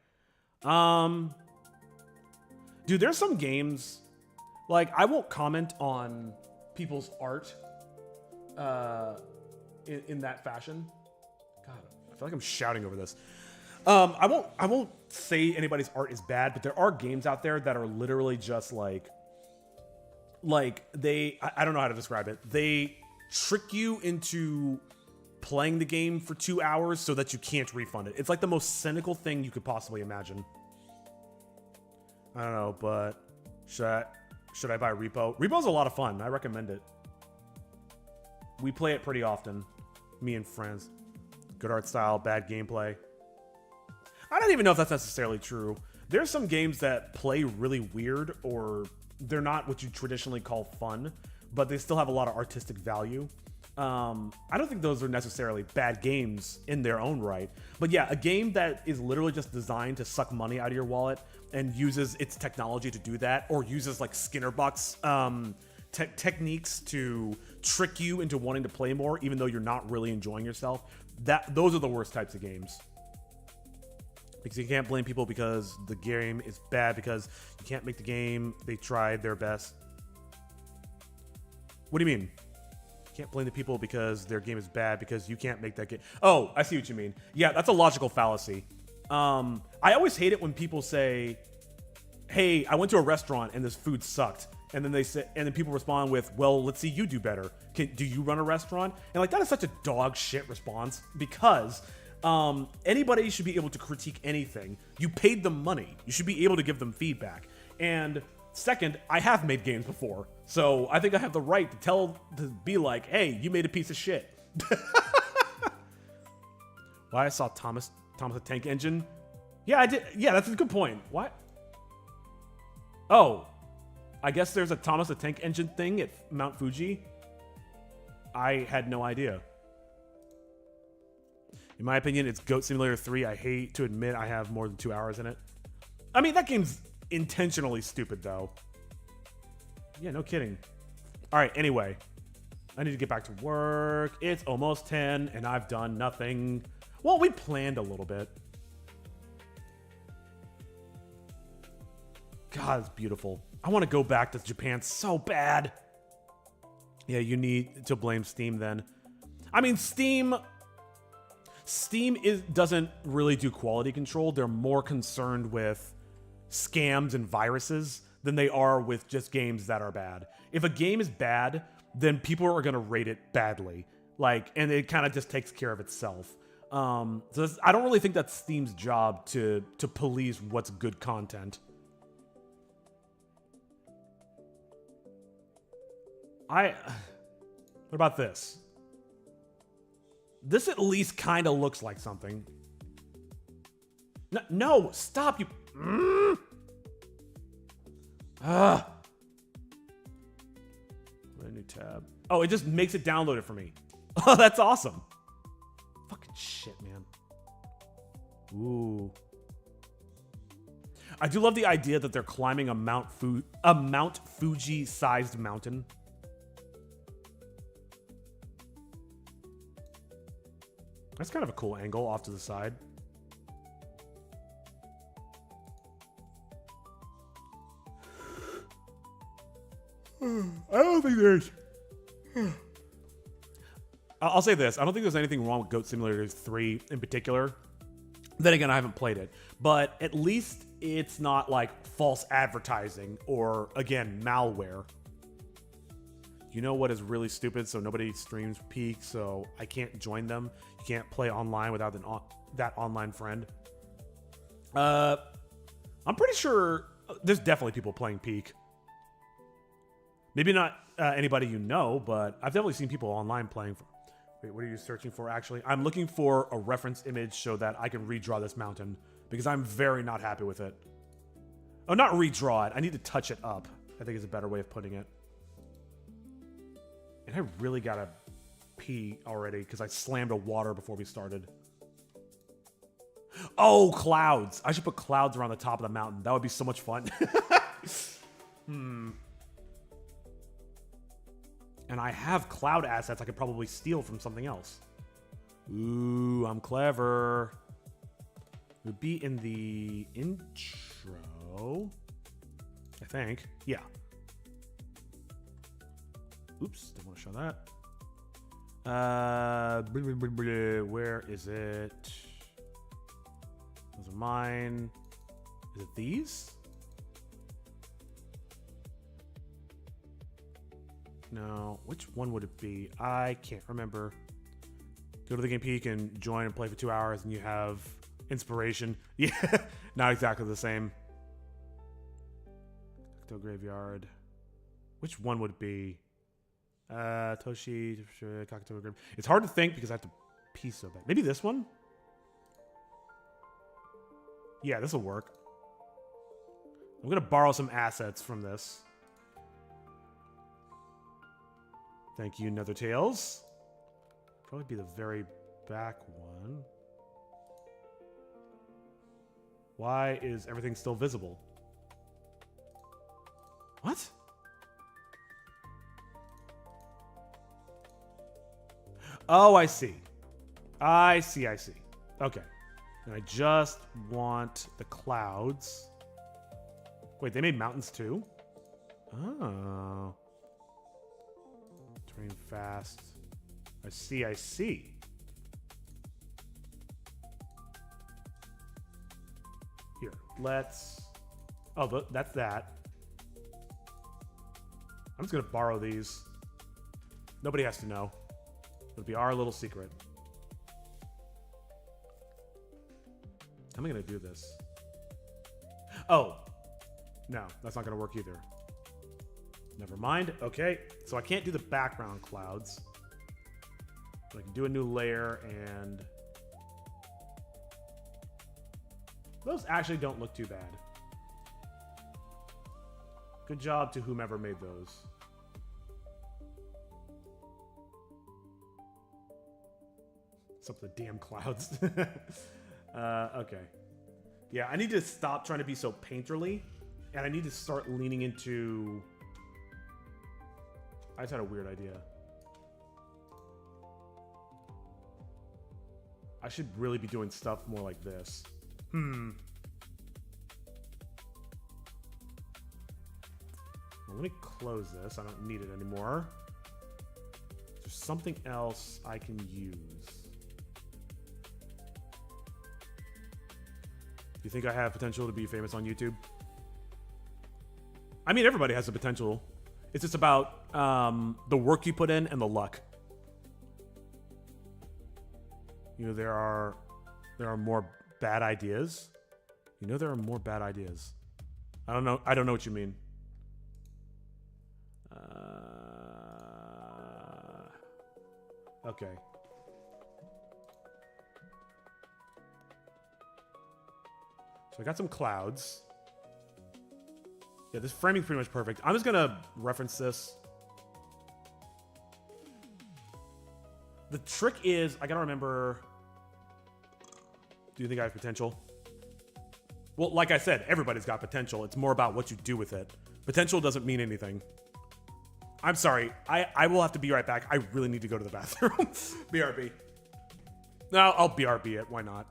Dude, there's some games, like, I won't comment on people's art in that fashion. God, I feel like I'm shouting over this. I won't say anybody's art is bad, but there are games out there that are literally just like they, I don't know how to describe it. They trick you into playing the game for 2 hours so that you can't refund it. It's like the most cynical thing you could possibly imagine. I don't know, but should I buy Repo? Repo's a lot of fun. I recommend it. We play it pretty often, me and friends. Good art style, bad gameplay. I don't even know if that's necessarily true. There's some games that play really weird, or they're not what you traditionally call fun, but they still have a lot of artistic value. I don't think those are necessarily bad games in their own right. But yeah, a game that is literally just designed to suck money out of your wallet and uses its technology to do that, or uses like Skinnerbucks techniques to trick you into wanting to play more, even though you're not really enjoying yourself. Those are the worst types of games. Because you can't blame people because the game is bad, because you can't make the game. They tried their best. What do you mean? You can't blame the people because their game is bad because you can't make that game. Oh, I see what you mean. Yeah, that's a logical fallacy. I always hate it when people say, hey, I went to a restaurant and this food sucked. And then then people respond with, well, let's see you do better. Do you run a restaurant? And like, that is such a dog shit response, because anybody should be able to critique anything. You paid them money. You should be able to give them feedback. And second, I have made games before, so I think I have the right to be like, hey, you made a piece of shit. Why I saw Thomas the Tank Engine? Yeah, I did. Yeah, that's a good point. What? Oh, I guess there's a Thomas the Tank Engine thing at Mount Fuji. I had no idea. In my opinion, it's Goat Simulator 3. I hate to admit I have more than 2 hours in it. I mean, that game's intentionally stupid, though. Yeah, no kidding. All right, anyway. I need to get back to work. It's almost 10, and I've done nothing. Well, we planned a little bit. God, it's beautiful. I want to go back to Japan so bad. Yeah, you need to blame Steam then. I mean, Steam doesn't really do quality control. They're more concerned with scams and viruses than they are with just games that are bad. If a game is bad, then people are going to rate it badly. And it kind of just takes care of itself. So I don't really think that's Steam's job to police what's good content. What about this? This at least kind of looks like something. No, stop, you. A new tab. Oh, it just makes it download it for me. Oh, that's awesome. Fucking shit, man. Ooh. I do love the idea that they're climbing a Mount Fuji-sized mountain. That's kind of a cool angle off to the side. I don't think there's... I'll say this. I don't think there's anything wrong with Goat Simulator 3 in particular. Then again, I haven't played it. But at least it's not like false advertising or, again, malware. You know what is really stupid? So nobody streams Peak, so I can't join them. You can't play online without that online friend. I'm pretty sure there's definitely people playing Peak. Maybe not anybody you know, but I've definitely seen people online playing. Wait, what are you searching for, actually? I'm looking for a reference image so that I can redraw this mountain, because I'm very not happy with it. Oh, not redraw it. I need to touch it up, I think is a better way of putting it. And I really gotta pee already because I slammed a water before we started. Oh, clouds. I should put clouds around the top of the mountain. That would be so much fun. And I have cloud assets I could probably steal from something else. Ooh, I'm clever. It would be in the intro, I think. Yeah. Oops, didn't want to show that. Where is it? Those are mine. Is it these? No. Which one would it be? I can't remember. Go to the Game Peak and join and play for 2 hours, and you have inspiration. Yeah, not exactly the same. Cocktail Graveyard. Which one would it be? Toshi, Cocktail Graveyard. It's hard to think because I have to pee so bad. Maybe this one? Yeah, this will work. I'm gonna borrow some assets from this. Thank you, Nethertails. Probably be the very back one. Why is everything still visible? What? Oh, I see. I see. Okay. And I just want the clouds. Wait, they made mountains too? Oh. Turning fast. I see. Here, let's... Oh, that's that. I'm just gonna borrow these. Nobody has to know. It'll be our little secret. How am I gonna do this? Oh. No, that's not gonna work either. Never mind. Okay, so I can't do the background clouds. But I can do a new layer, and those actually don't look too bad. Good job to whomever made those. What's up with the damn clouds? Okay. Yeah, I need to stop trying to be so painterly, and I need to start leaning into... I just had a weird idea. I should really be doing stuff more like this. Well, let me close this. I don't need it anymore. There's something else I can use. Do you think I have potential to be famous on YouTube? I mean, everybody has the potential. It's just about the work you put in and the luck. You know, there are more bad ideas. You know, there are more bad ideas. I don't know what you mean. Okay. So I got some clouds. Yeah, this framing's pretty much perfect. I'm just gonna reference this. The trick is, I gotta remember... Do you think I have potential? Well, like I said, everybody's got potential. It's more about what you do with it. Potential doesn't mean anything. I'm sorry. I will have to be right back. I really need to go to the bathroom. BRB. No, I'll BRB it. Why not?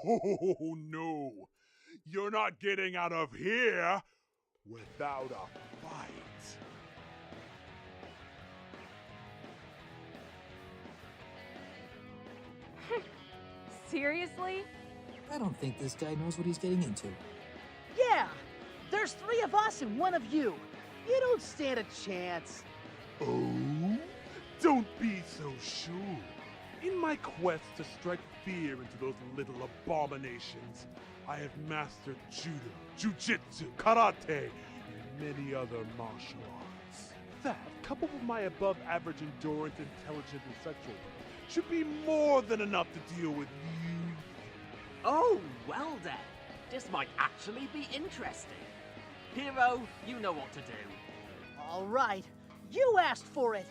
Oh no! You're not getting out of here without a fight. Seriously? I don't think this guy knows what he's getting into. Yeah! There's 3 of us and 1 of you. You don't stand a chance. Oh? Don't be so sure. In my quest to strike fear into those little abominations, I have mastered judo, jujitsu, karate, and many other martial arts. That, coupled with my above-average endurance, intelligence, and sexual life, should be more than enough to deal with you. Oh, well then. This might actually be interesting. Hero, you know what to do. All right. You asked for it.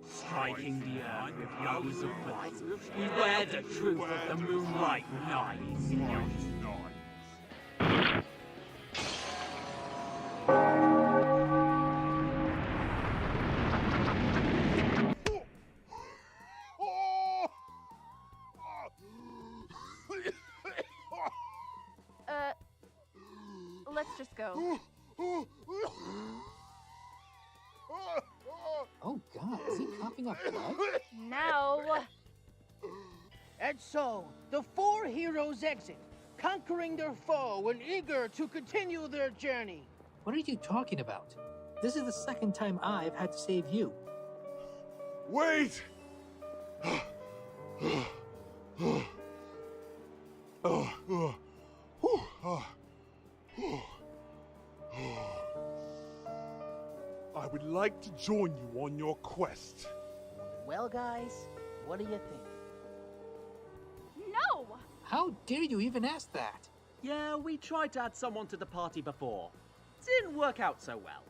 Striking the earth with blows of blade. Beware the truth of the moonlight night. Let's just go. Oh God, is he coughing up blood? Now. And so, the 4 heroes exit, conquering their foe and eager to continue their journey. What are you talking about? This is the second time I've had to save you. Wait! I would like to join you on your quest. Well, guys, what do you think? No! How dare you even ask that? Yeah, we tried to add someone to the party before. Didn't work out so well.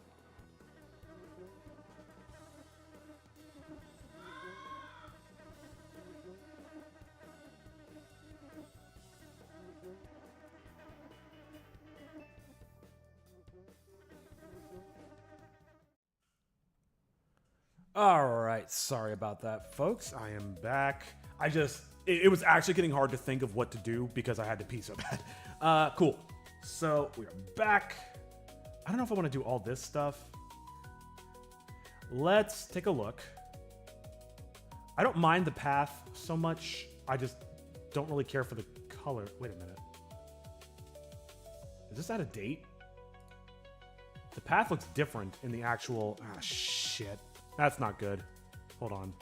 All right, sorry about that, folks. I am back. It was actually getting hard to think of what to do because I had to pee so bad. Cool. So we are back. I don't know if I want to do all this stuff. Let's take a look. I don't mind the path so much. I just don't really care for the color. Wait a minute. Is this out of date? The path looks different in the actual... Ah, shit. That's not good. Hold on.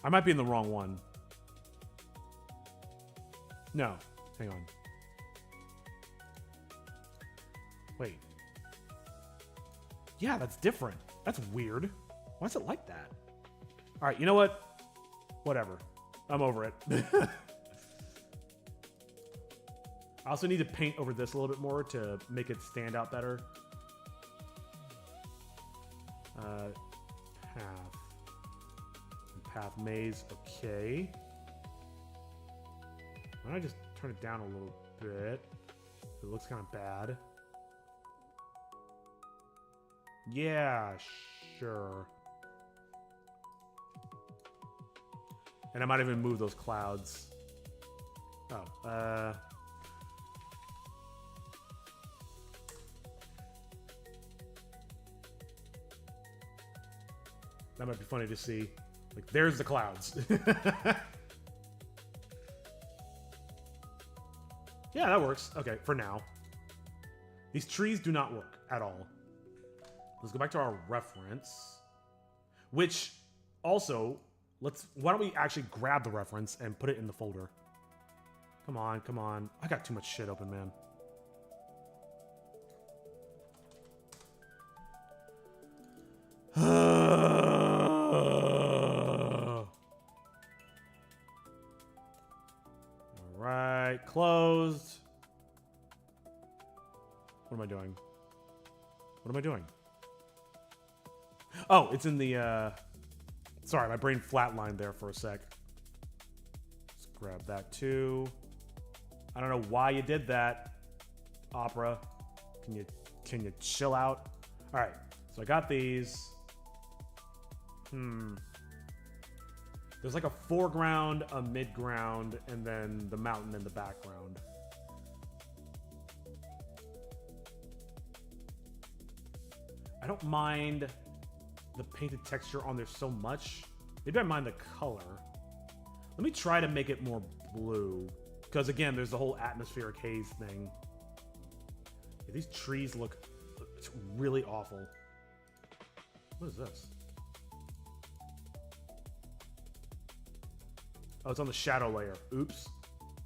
I might be in the wrong one. No. Hang on. Wait. Yeah, that's different. That's weird. Why is it like that? All right, you know what? Whatever. I'm over it. I also need to paint over this a little bit more to make it stand out better. Path. Path maze, okay. Why don't I just turn it down a little bit? It looks kind of bad. Yeah, sure. And I might even move those clouds. Oh, that might be funny to see. Like, there's the clouds. Yeah, that works. Okay, for now. These trees do not work at all. Let's go back to our reference. Which, also, why don't we actually grab the reference and put it in the folder? Come on, come on. I got too much shit open, man. Alright, closed. What am I doing? What am I doing? Oh, it's in the, sorry, my brain flatlined there for a sec. Let's grab that too. I don't know why you did that, Opera. Can you chill out? All right, so I got these. There's like a foreground, a midground, and then the mountain in the background. I don't mind the painted texture on there so much. Maybe I mind the color. Let me try to make it more blue. Because again, there's the whole atmospheric haze thing. Yeah, these trees look really awful. What is this? Oh, it's on the shadow layer. Oops.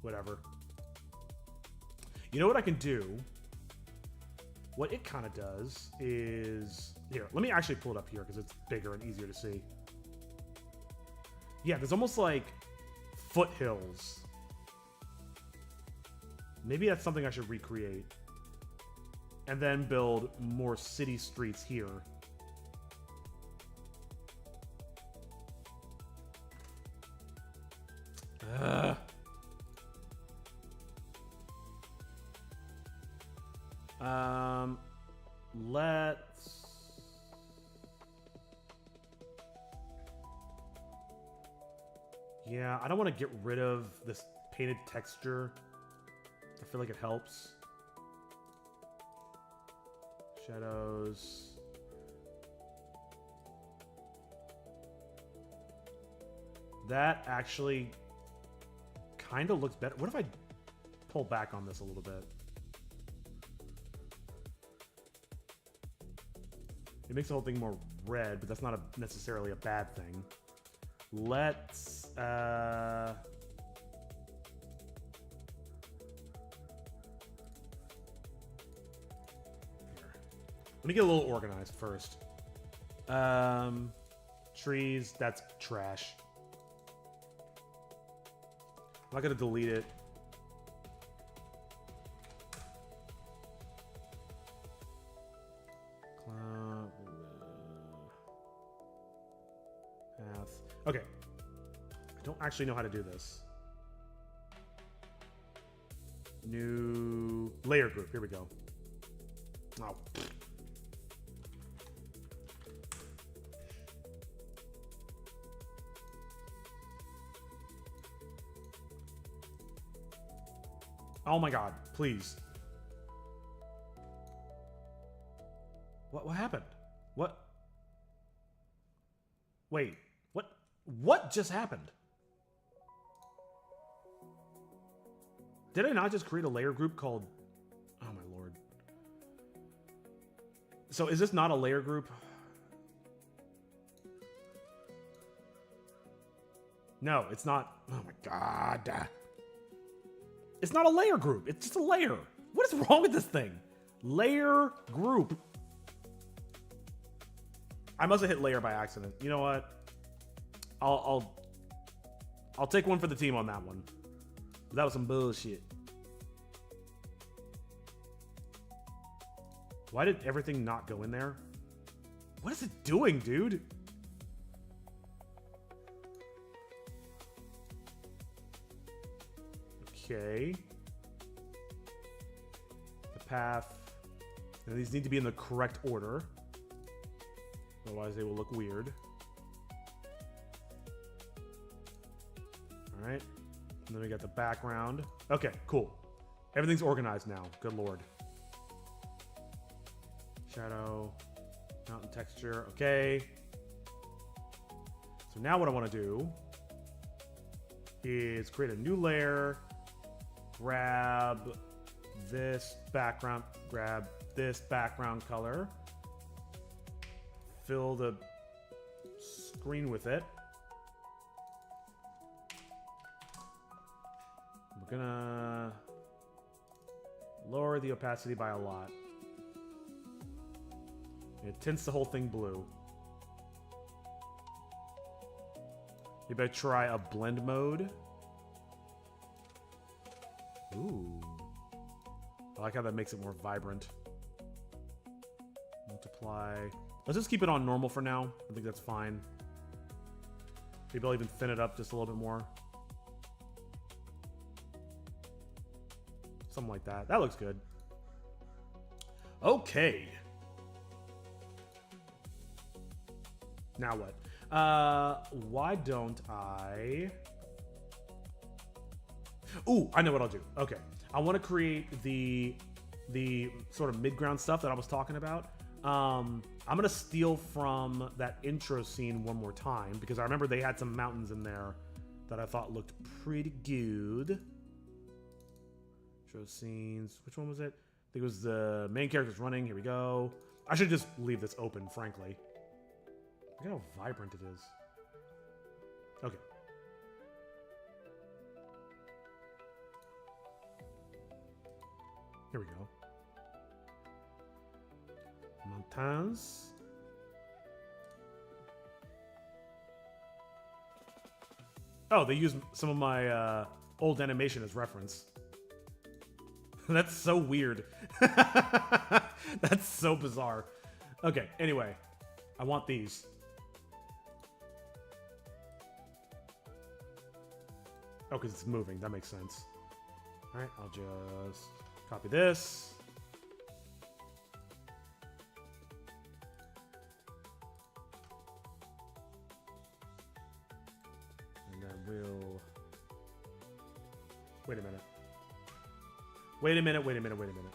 Whatever. You know what I can do? What it kind of does is... Here, let me actually pull it up here because it's bigger and easier to see. Yeah, there's almost like foothills. Maybe that's something I should recreate. And then build more city streets here. Let's... Yeah, I don't want to get rid of this painted texture. I feel like it helps. Shadows. That actually kind of looks better. What if I pull back on this a little bit? It makes the whole thing more red, but that's not necessarily a bad thing. Let's... Let me get a little organized first. Trees, that's trash. I'm not gonna delete it. Path. Okay. I don't actually know how to do this. New layer group. Here we go. Oh. Oh my god, please. What happened? What? Wait, what just happened? Did I not just create a layer group called... Oh my lord. So is this not a layer group? No, it's not. Oh my god. It's not a layer group. It's just a layer. What is wrong with this thing? Layer group. I must have hit layer by accident. You know what? I'll take one for the team on that one. That was some bullshit. Why did everything not go in there? What is it doing, dude? Okay. The path. And these need to be in the correct order. Otherwise they will look weird. Alright. And then we got the background. Okay, cool. Everything's organized now. Good lord. Shadow. Mountain texture. Okay. So now what I want to do is create a new layer. Grab this background. Grab this background color. Fill the screen with it. We're gonna lower the opacity by a lot. It tints the whole thing blue. Maybe I try a blend mode. Ooh. I like how that makes it more vibrant. Multiply. Let's just keep it on normal for now. I think that's fine. Maybe I'll even thin it up just a little bit more. Something like that. That looks good. Okay. Now what? Why don't I... Ooh, I know what I'll do. Okay. I want to create the sort of mid-ground stuff that I was talking about. I'm going to steal from that intro scene one more time because I remember they had some mountains in there that I thought looked pretty good. Intro scenes. Which one was it? I think it was the main character's running. Here we go. I should just leave this open, frankly. Look at how vibrant it is. Okay. Here we go. Mountains. Oh, they used some of my old animation as reference. That's so weird. That's so bizarre. Okay, anyway. I want these. Oh, because it's moving. That makes sense. All right, I'll just copy this. And then we'll... Wait a minute. Wait a minute, wait a minute, wait a minute.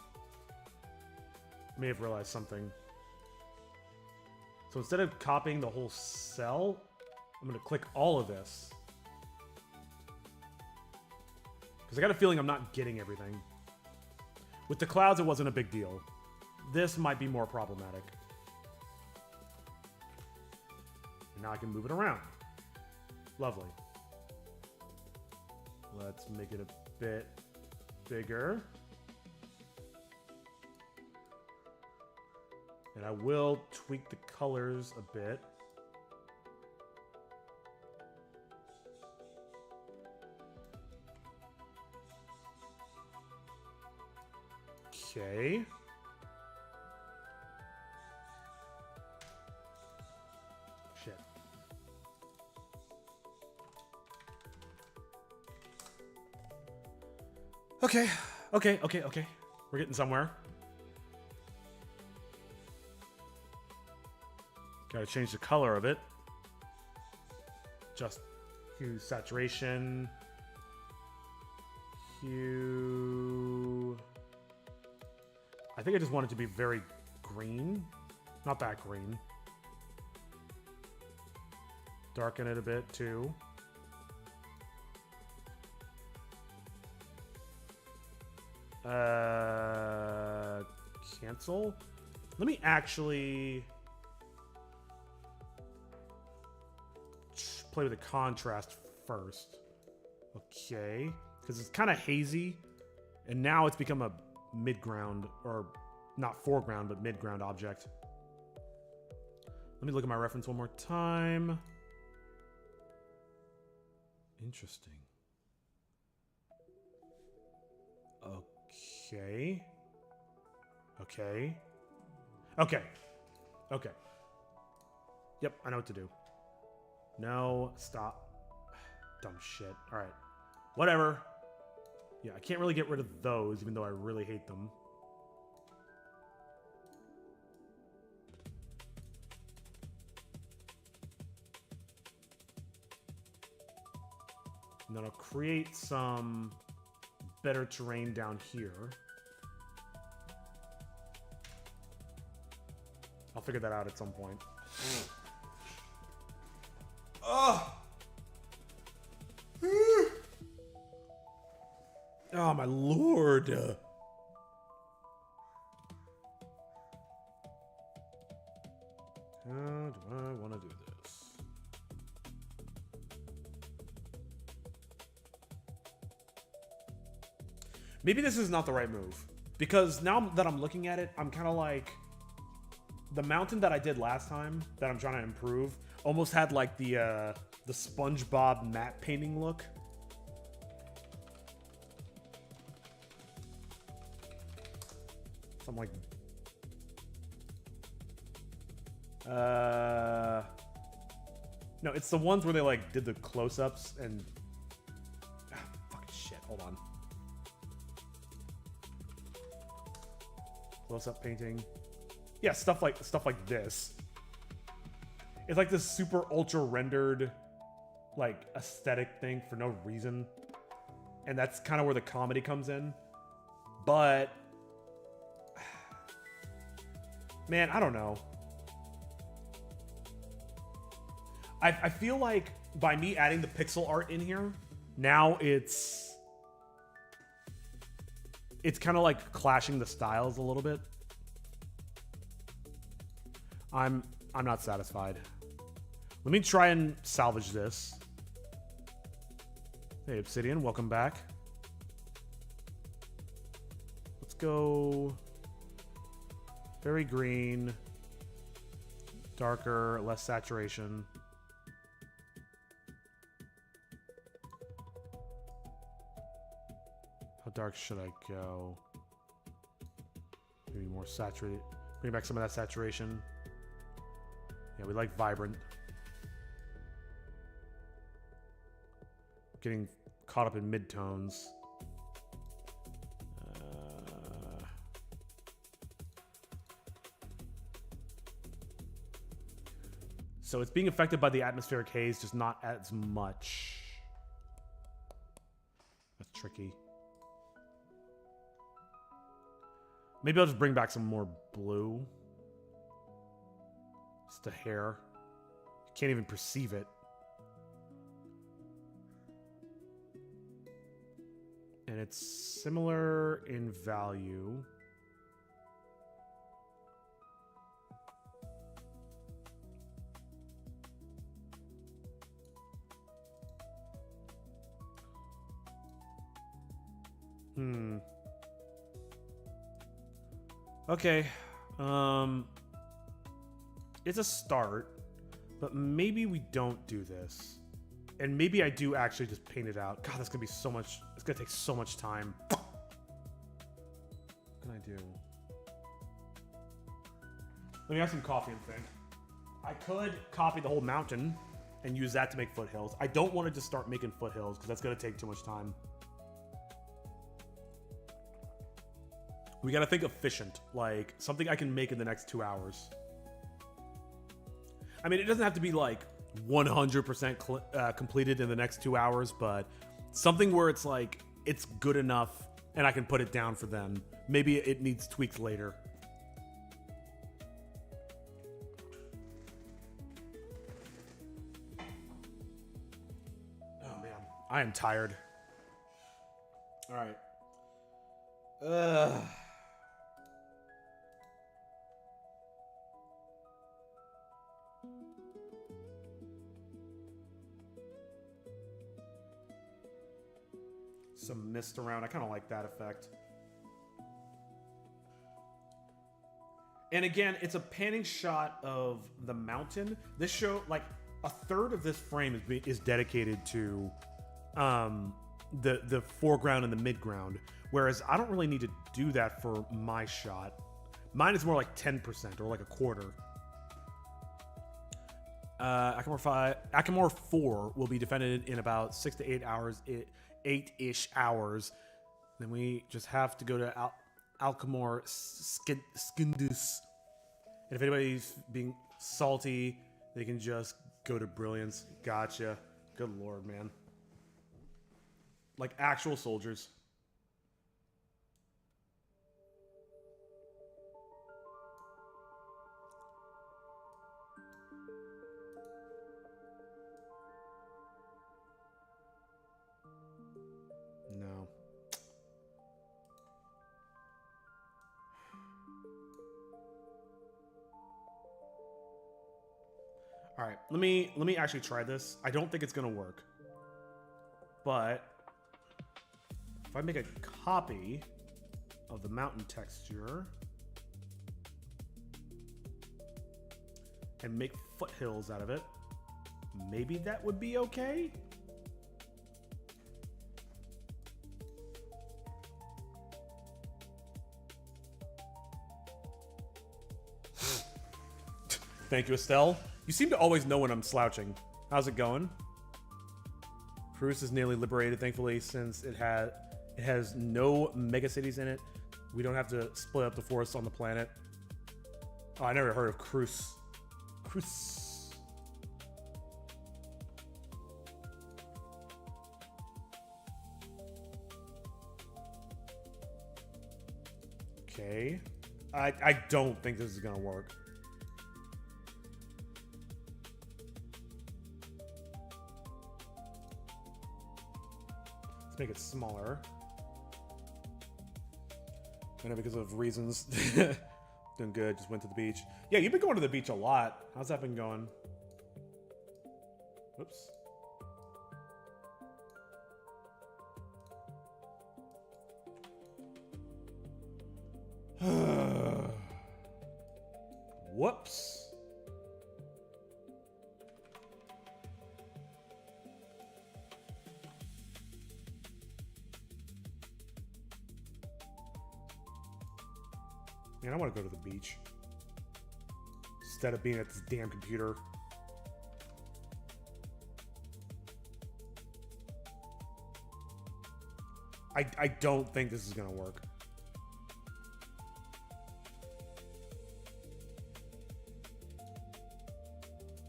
I may have realized something. So instead of copying the whole cell, I'm going to click all of this. Because I got a feeling I'm not getting everything. With the clouds, it wasn't a big deal. This might be more problematic. And now I can move it around. Lovely. Let's make it a bit bigger. And I will tweak the colors a bit. Okay. Shit. Okay. Okay. We're getting somewhere. Gotta change the color of it. Just hue, saturation. Hue. I think I just want it to be very green. Not that green. Darken it a bit too. Cancel? Let me actually play with the contrast first. Okay. Because it's kind of hazy. And now it's become a mid-ground, or not foreground, but mid-ground object. Let me look at my reference one more time. Interesting. Okay. Okay. Yep, I know what to do. No, stop. Dumb shit. All right. Whatever. Yeah, I can't really get rid of those, even though I really hate them. And then I'll create some better terrain down here. I'll figure that out at some point. Oh! Oh, my lord. How do I want to do this? Maybe this is not the right move. Because now that I'm looking at it, I'm kind of like... The mountain that I did last time, that I'm trying to improve, almost had like the SpongeBob matte painting look. So I'm like... No, it's the ones where they like did the close-ups and... Ah, fucking shit, hold on. Close-up painting. Yeah, stuff like this. It's like this super ultra rendered like aesthetic thing for no reason. And that's kind of where the comedy comes in. But man, I don't know. I feel like by me adding the pixel art in here, now it's kind of like clashing the styles a little bit. I'm not satisfied. Let me try and salvage this. Hey, Obsidian, welcome back. Let's go very green, darker, less saturation. How dark should I go? Maybe more saturated. Bring back some of that saturation. Yeah, we like vibrant. Getting caught up in midtones. So it's being affected by the atmospheric haze, just not as much. That's tricky. Maybe I'll just bring back some more blue. Just a hair. You can't even perceive it. And it's similar in value. Okay. it's a start, but maybe we don't do this. And maybe I do actually just paint it out. God, that's gonna be so much, it's gonna take so much time. What can I do? Let me have some coffee and think. I could copy the whole mountain and use that to make foothills. I don't want to just start making foothills because that's gonna take too much time. We gotta think efficient, like something I can make in the next 2 hours. I mean, it doesn't have to be like 100% completed in the next 2 hours, but something where it's like, it's good enough and I can put it down for them. Maybe it needs tweaks later. Oh man, I am tired. All right. Some mist around. I kind of like that effect. And again, it's a panning shot of the mountain. This show, like a third of this frame is dedicated to the foreground and the midground, whereas I don't really need to do that for my shot. Mine is more like 10% or like a quarter. Akamor 4 will be defended in about 6 to 8 hours. 8-ish hours. Then we just have to go to Alkamor Skindus. And if anybody's being salty, they can just go to Brilliance. Gotcha. Good lord, man. Like actual soldiers. No. All right, let me actually try this. I don't think it's gonna work, but if I make a copy of the mountain texture and make foothills out of it, maybe that would be okay. Thank you, Estelle. You seem to always know when I'm slouching. How's it going? Cruz is nearly liberated, thankfully, since it has no megacities in it. We don't have to split up the forests on the planet. Oh, I never heard of Cruz. Cruz. Okay. I don't think this is gonna work. Make it smaller. I know because of reasons. Doing good, just went to the beach. Yeah, you've been going to the beach a lot. How's that been going? Whoops. Whoops. Man, I want to go to the beach instead of being at this damn computer. I don't think this is gonna work.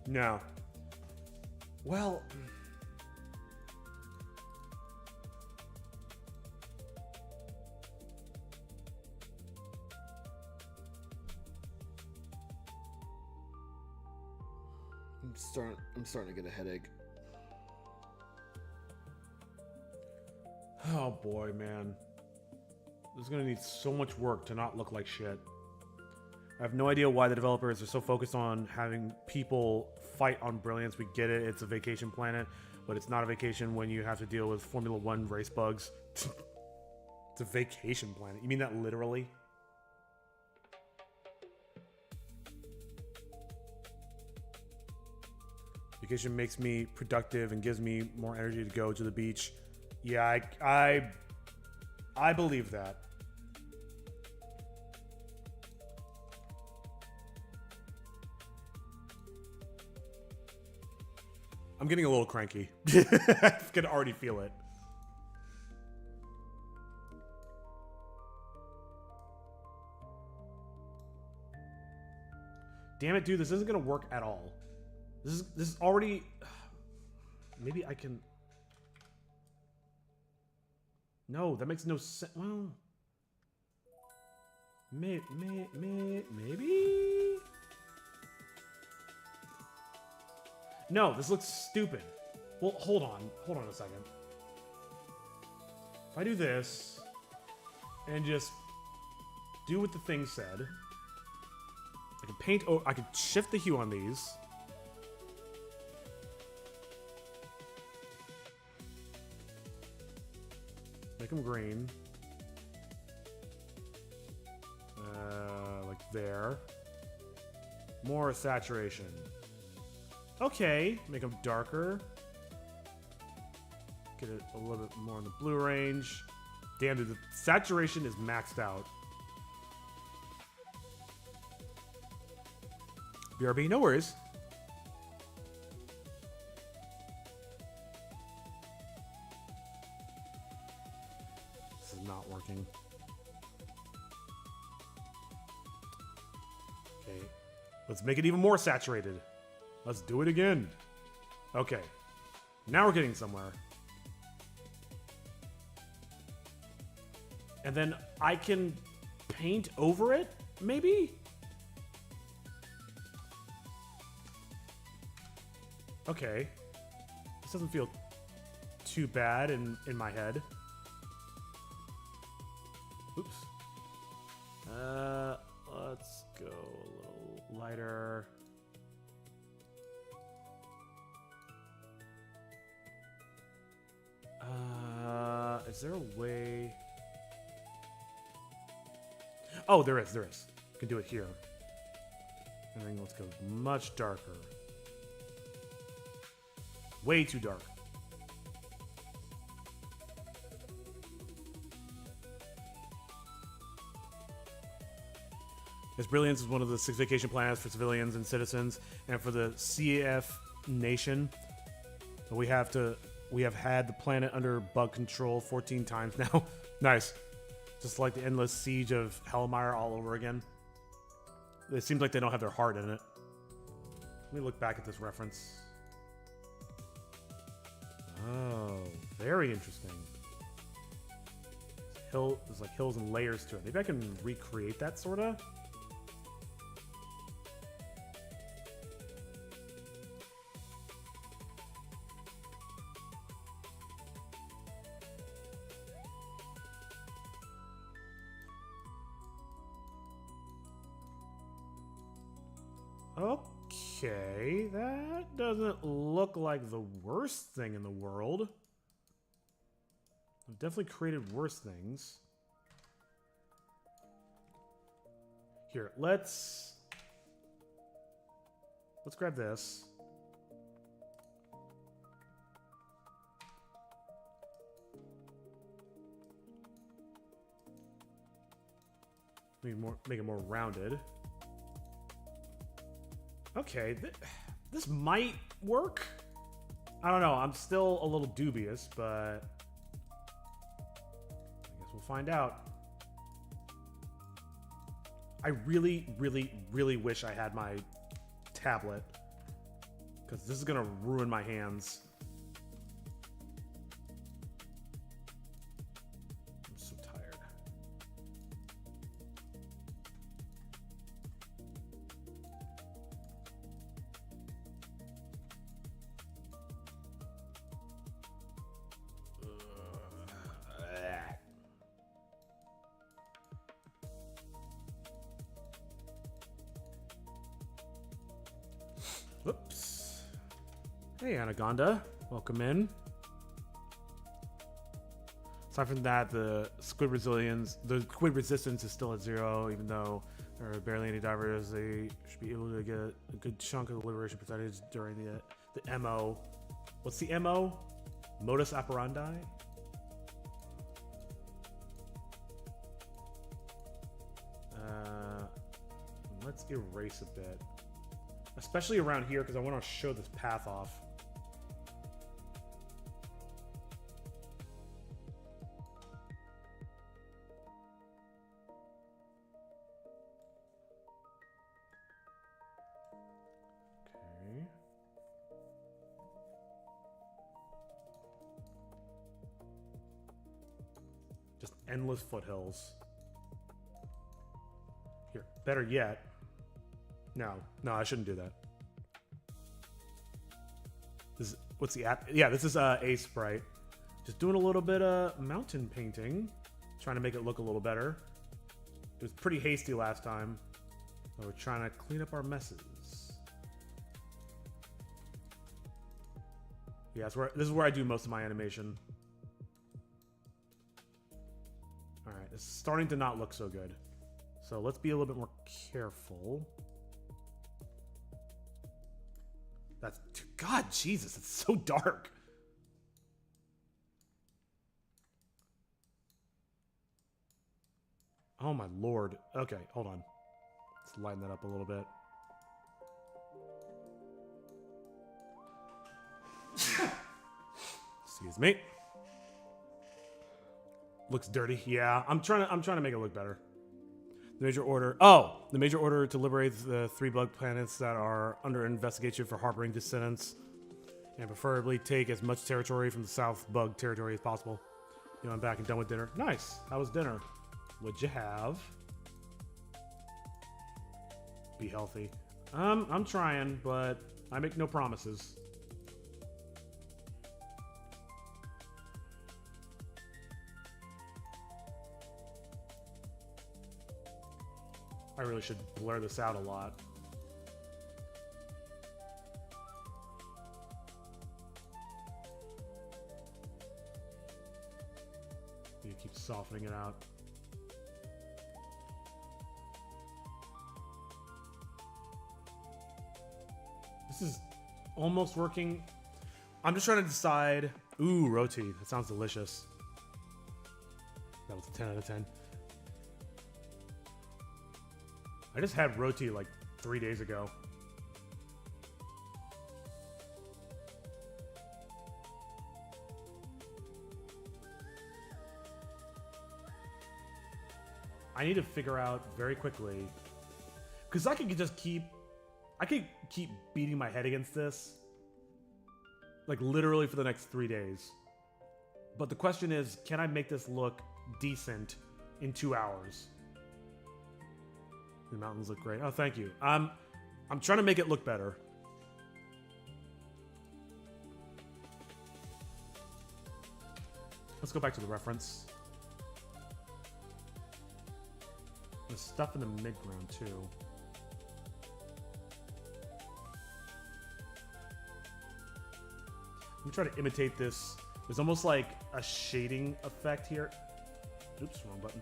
No. Well, I'm starting to get a headache. Oh boy, man. This is gonna need so much work to not look like shit. I have no idea why the developers are so focused on having people fight on Brilliance. We get it, it's a vacation planet, but it's not a vacation when you have to deal with Formula 1 race bugs. It's a vacation planet. You mean that literally? Vacation makes me productive and gives me more energy to go to the beach. Yeah, I believe that. I'm getting a little cranky. I can already feel it. Damn it, dude, this isn't gonna work at all. This is already... Maybe I can... No, that makes no sense. Well... Maybe? No, this looks stupid. Well, hold on. Hold on a second. If I do this, and just do what the thing said... I can paint... Oh, I can shift the hue on these. Make them green. Like there. More saturation. Okay, make them darker. Get it a little bit more in the blue range. Damn, dude, the saturation is maxed out. BRB, no worries. This is not working. Okay, let's make it even more saturated. Let's do it again. Okay, now we're getting somewhere. And then I can paint over it, maybe? Okay. This doesn't feel too bad in my head. Oops. Let's go a little lighter. Is there a way? Oh, there is. You can do it here. And then let's go much darker. Way too dark. This Brilliance is one of the 6 vacation planets for civilians and citizens, and for the CF Nation. We have had the planet under bug control 14 times now. Nice. Just like the endless siege of Hellmire all over again. It seems like they don't have their heart in it. Let me look back at this reference. Oh, very interesting. There's like hills and layers to it. Maybe I can recreate that, sorta? Okay, that doesn't look like the worst thing in the world. I've definitely created worse things. Here, let's grab this. Make it more rounded. Okay, this might work. I don't know. I'm still a little dubious, but I guess we'll find out. I really, really, really wish I had my tablet, because this is going to ruin my hands. I'm so tired. Whoops. Hey, Anaconda. Welcome in. Aside from that, the squid resistance is still at 0, even though there are barely any divers. They should be able to get a good chunk of the liberation percentage during the MO. What's the MO? Modus operandi? Let's erase a bit. Especially around here, because I want to show this path off. Okay. Just endless foothills. Here, better yet. No, I shouldn't do that. This is, what's the app? Yeah, this is A Sprite. Just doing a little bit of mountain painting. Trying to make it look a little better. It was pretty hasty last time. So we're trying to clean up our messes. Yeah, this is where I do most of my animation. Alright, it's starting to not look so good. So let's be a little bit more careful. That's God, Jesus, it's so dark. Oh my lord. Okay, hold on. Let's lighten that up a little bit. Excuse me. Looks dirty. Yeah, I'm trying to make it look better. The major order. Oh, the major order to liberate the 3 bug planets that are under investigation for harboring dissidents, and preferably take as much territory from the South Bug territory as possible. You know, I'm back and done with dinner. Nice. How was dinner? What'd you have? Be healthy. I'm trying, but I make no promises. I really should blur this out a lot. You keep softening it out. This is almost working. I'm just trying to decide. Ooh, roti. That sounds delicious. That was a 10 out of 10. I just had roti like 3 days ago. I need to figure out very quickly, because I could keep beating my head against this, like literally for the next 3 days. But the question is, can I make this look decent in 2 hours? The mountains look great. Oh, thank you. I'm trying to make it look better. Let's go back to the reference. There's stuff in the mid-ground too. I'm trying to imitate this. There's almost like a shading effect here. Oops, wrong button.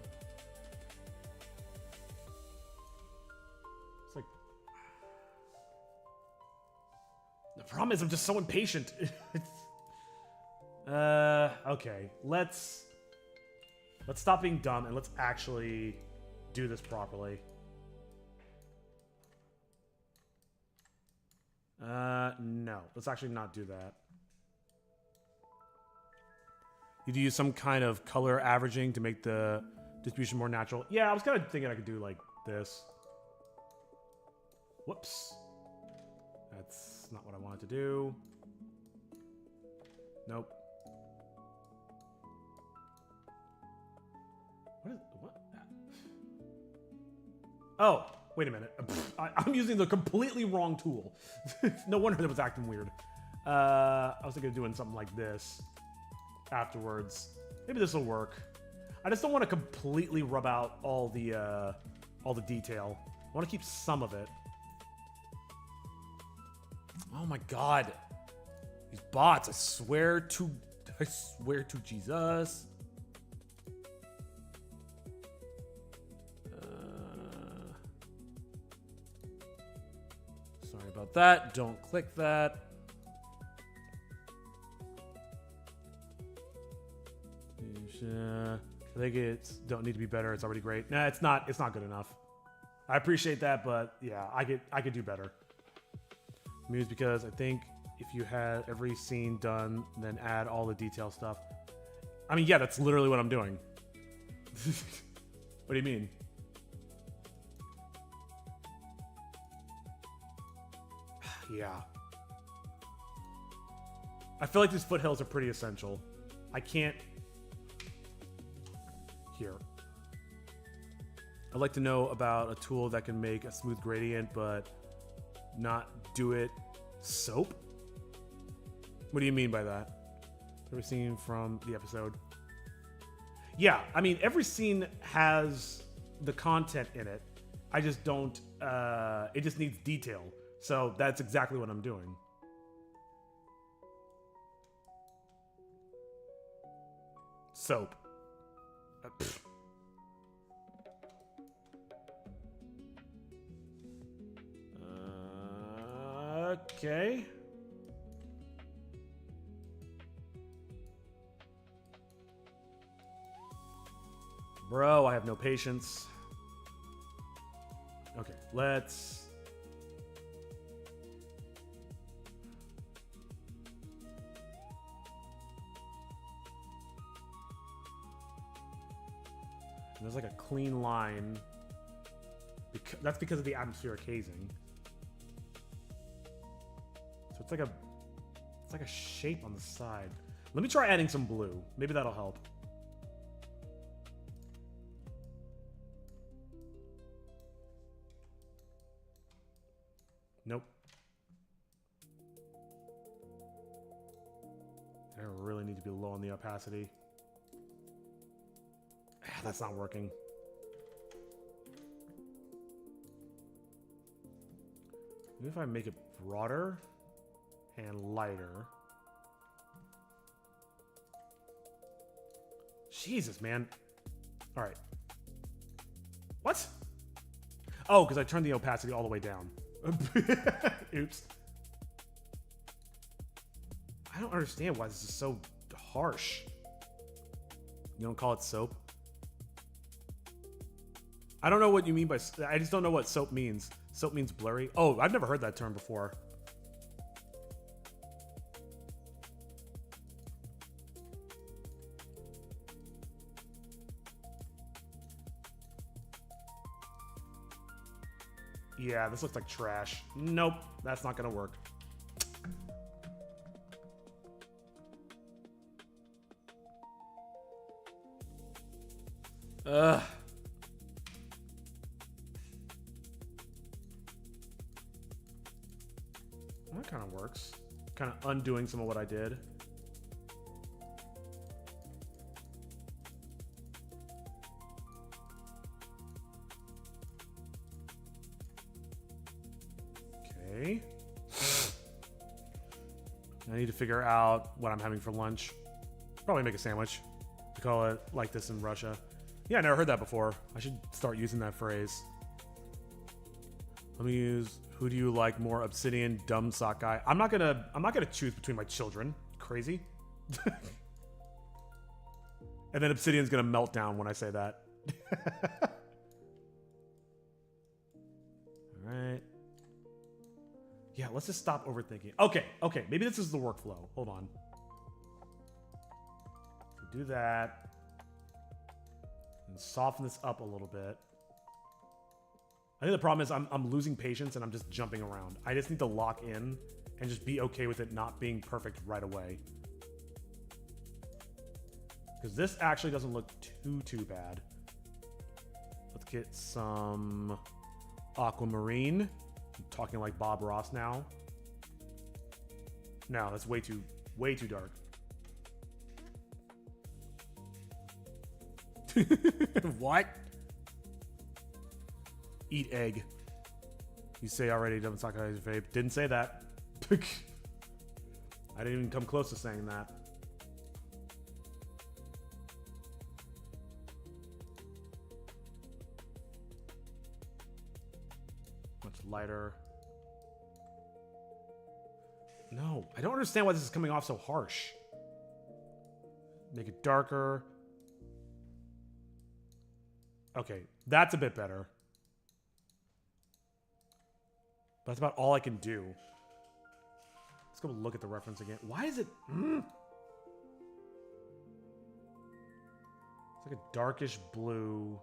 It's like... The problem is I'm just so impatient. Okay. Let's stop being dumb and let's actually do this properly. No. Let's actually not do that. You'd use some kind of color averaging to make the distribution more natural. Yeah, I was kind of thinking I could do like this. Whoops. That's not what I wanted to do. Nope. What? Oh, wait a minute. I'm using the completely wrong tool. No wonder that was acting weird. I was thinking of doing something like this afterwards. Maybe this will work. I just don't want to completely rub out all the detail. I want to keep some of it. Oh my god. These bots, I swear to Jesus. Sorry about that. Don't click that. I think it's don't need to be better. It's already great. Nah, it's not good enough. I appreciate that, but yeah, I could do better. Maybe it's because I think if you had every scene done, then add all the detail stuff. I mean, yeah, that's literally what I'm doing. What do you mean? Yeah. I feel like these foothills are pretty essential. I can't... Here. I'd like to know about a tool that can make a smooth gradient, but not do it soap? What do you mean by that? Every scene from the episode. Yeah, I mean, every scene has the content in it. I just don't... it just needs detail. So that's exactly what I'm doing. Soap. Okay. Bro, I have no patience. Okay, let's... There's like a clean line. That's because of the atmospheric hazing. So it's like a shape on the side. Let me try adding some blue. Maybe that'll help. Nope. I really need to be low on the opacity. That's not working. Maybe if I make it broader and lighter. Jesus, man. All right. What? Oh, because I turned the opacity all the way down. Oops. I don't understand why this is so harsh. You don't call it soap? I don't know what you mean by... I just don't know what soap means. Soap means blurry? Oh, I've never heard that term before. Yeah, this looks like trash. Nope, that's not gonna work. Ugh. That kind of works. Kind of undoing some of what I did. Okay. I need to figure out what I'm having for lunch. Probably make a sandwich. We call it like this in Russia. Yeah, I never heard that before. I should start using that phrase. Let me use... Who do you like more, Obsidian, dumb sock guy? I'm not gonna choose between my children. Crazy. And then Obsidian's gonna melt down when I say that. All right. Yeah, let's just stop overthinking. Okay, maybe this is the workflow. Hold on. So do that. And soften this up a little bit. I think the problem is I'm losing patience and I'm just jumping around. I just need to lock in and just be okay with it not being perfect right away. Because this actually doesn't look too bad. Let's get some aquamarine. I'm talking like Bob Ross now. No, that's way too dark. What? Eat egg. You say already, doesn't suck out your vape. Didn't say that. I didn't even come close to saying that. Much lighter. No, I don't understand why this is coming off so harsh. Make it darker. Okay, that's a bit better. But that's about all I can do. Let's go look at the reference again. Why is it... It's like a darkish blue.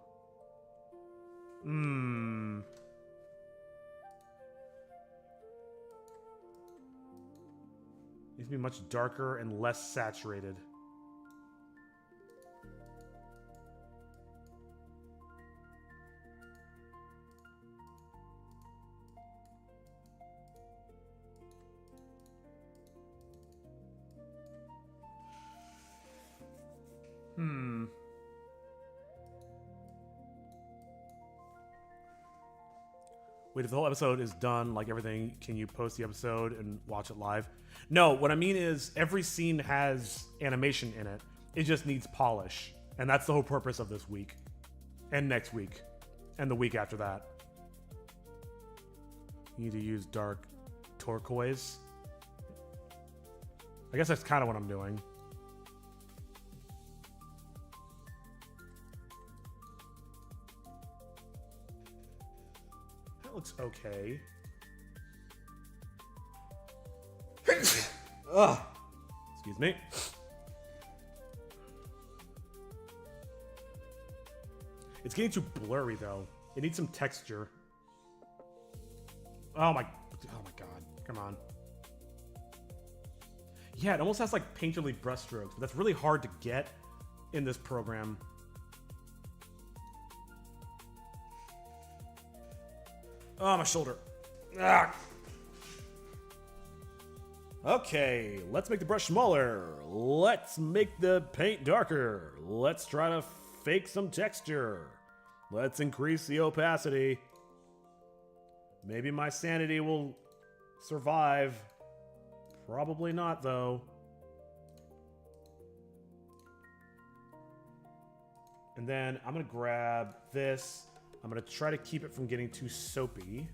Needs to be much darker and less saturated. Wait, if the whole episode is done, like everything, can you post the episode and watch it live? No, what I mean is every scene has animation in it. It just needs polish. And that's the whole purpose of this week. And next week. And the week after that. You need to use dark turquoise. I guess that's kind of what I'm doing. That looks okay. Ugh. Excuse me. It's getting too blurry though. It needs some texture. Oh my god. Come on. Yeah, it almost has like painterly brushstrokes, but that's really hard to get in this program. Oh, my shoulder. Ah. Okay, let's make the brush smaller. Let's make the paint darker. Let's try to fake some texture. Let's increase the opacity. Maybe my sanity will survive. Probably not, though. And then I'm going to grab this. I'm going to try to keep it from getting too soapy.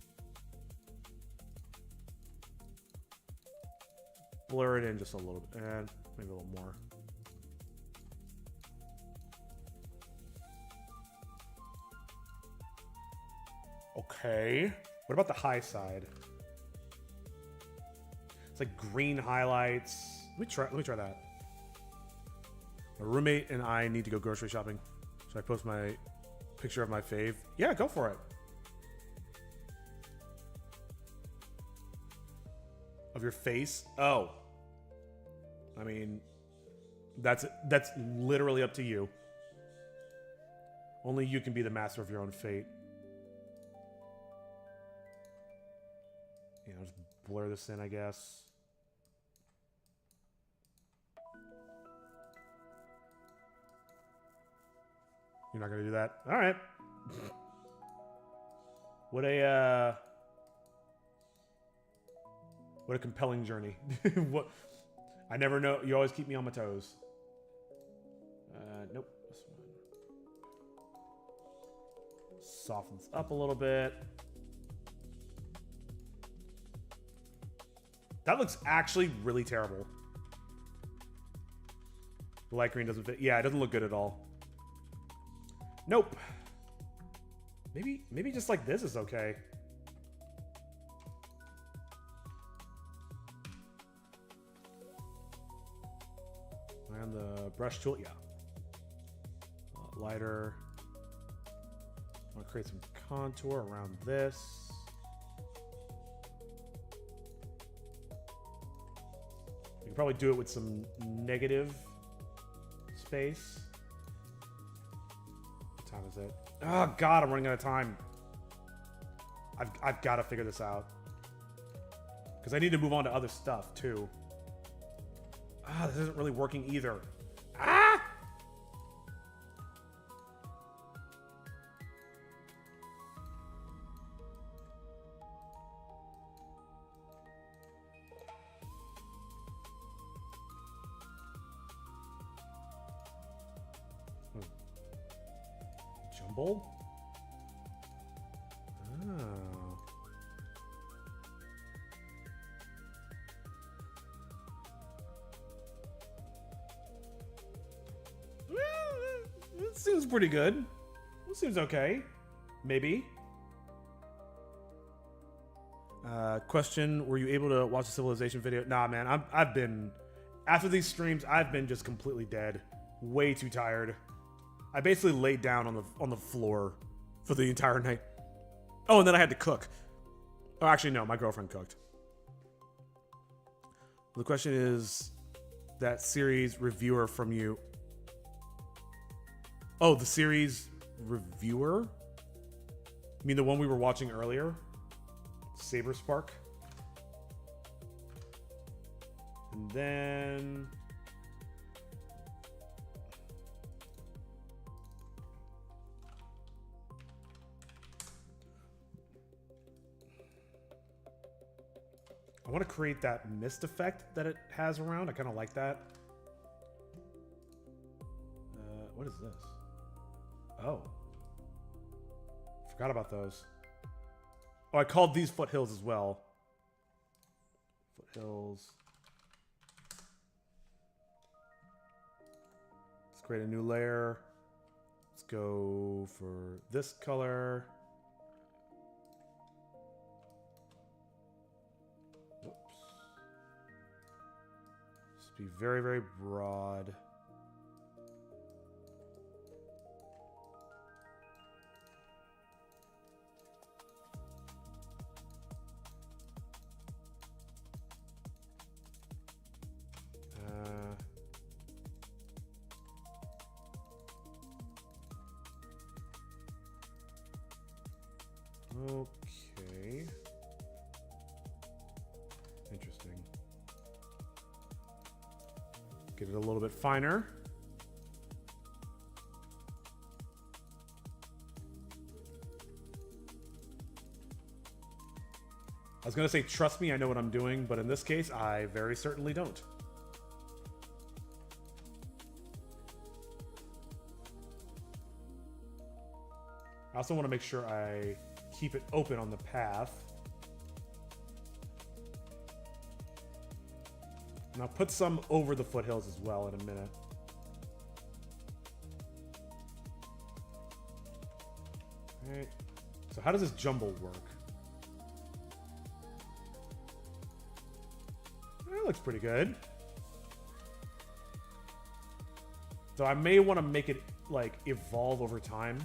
Blur it in just a little bit. And maybe a little more. Okay. What about the high side? It's like green highlights. Let me try that. My roommate and I need to go grocery shopping. Should I post my picture of my fave? Yeah, go for it. Of your face? Oh. I mean, that's literally up to you. Only you can be the master of your own fate. You know, just blur this in, I guess. You're not gonna do that? All right. What a compelling journey. What? I never know. You always keep me on my toes. Nope. This one softens up a little bit. That looks actually really terrible. The light green doesn't fit. Yeah, it doesn't look good at all. Nope. Maybe just like this is okay. And the brush tool, yeah. Lighter. I want to create some contour around this. You can probably do it with some negative space. What time is it? Oh god, I'm running out of time. I've got to figure this out. Because I need to move on to other stuff too. Ah, this isn't really working either. Ah! Jumble? Oh. It seems pretty good. It seems okay. Maybe. Question, were you able to watch the Civilization video? Nah, man, I've been, after these streams, I've been just completely dead. Way too tired. I basically laid down on the floor for the entire night. Oh, and then I had to cook. Oh, actually, no, my girlfriend cooked. The question is, that series reviewer from you. Oh, the series reviewer? You mean the one we were watching earlier? Saber Spark. And then... I want to create that mist effect that it has around. I kind of like that. What is this? Oh. Forgot about those. Oh, I called these foothills as well. Foothills. Let's create a new layer. Let's go for this color. Whoops. Just be very, very broad. Okay. Interesting. Get it a little bit finer. I was gonna say, trust me, I know what I'm doing, but in this case, I very certainly don't. I also want to make sure I keep it open on the path. And I'll put some over the foothills as well in a minute. Alright. So how does this jumble work? That looks pretty good. So I may want to make it like evolve over time.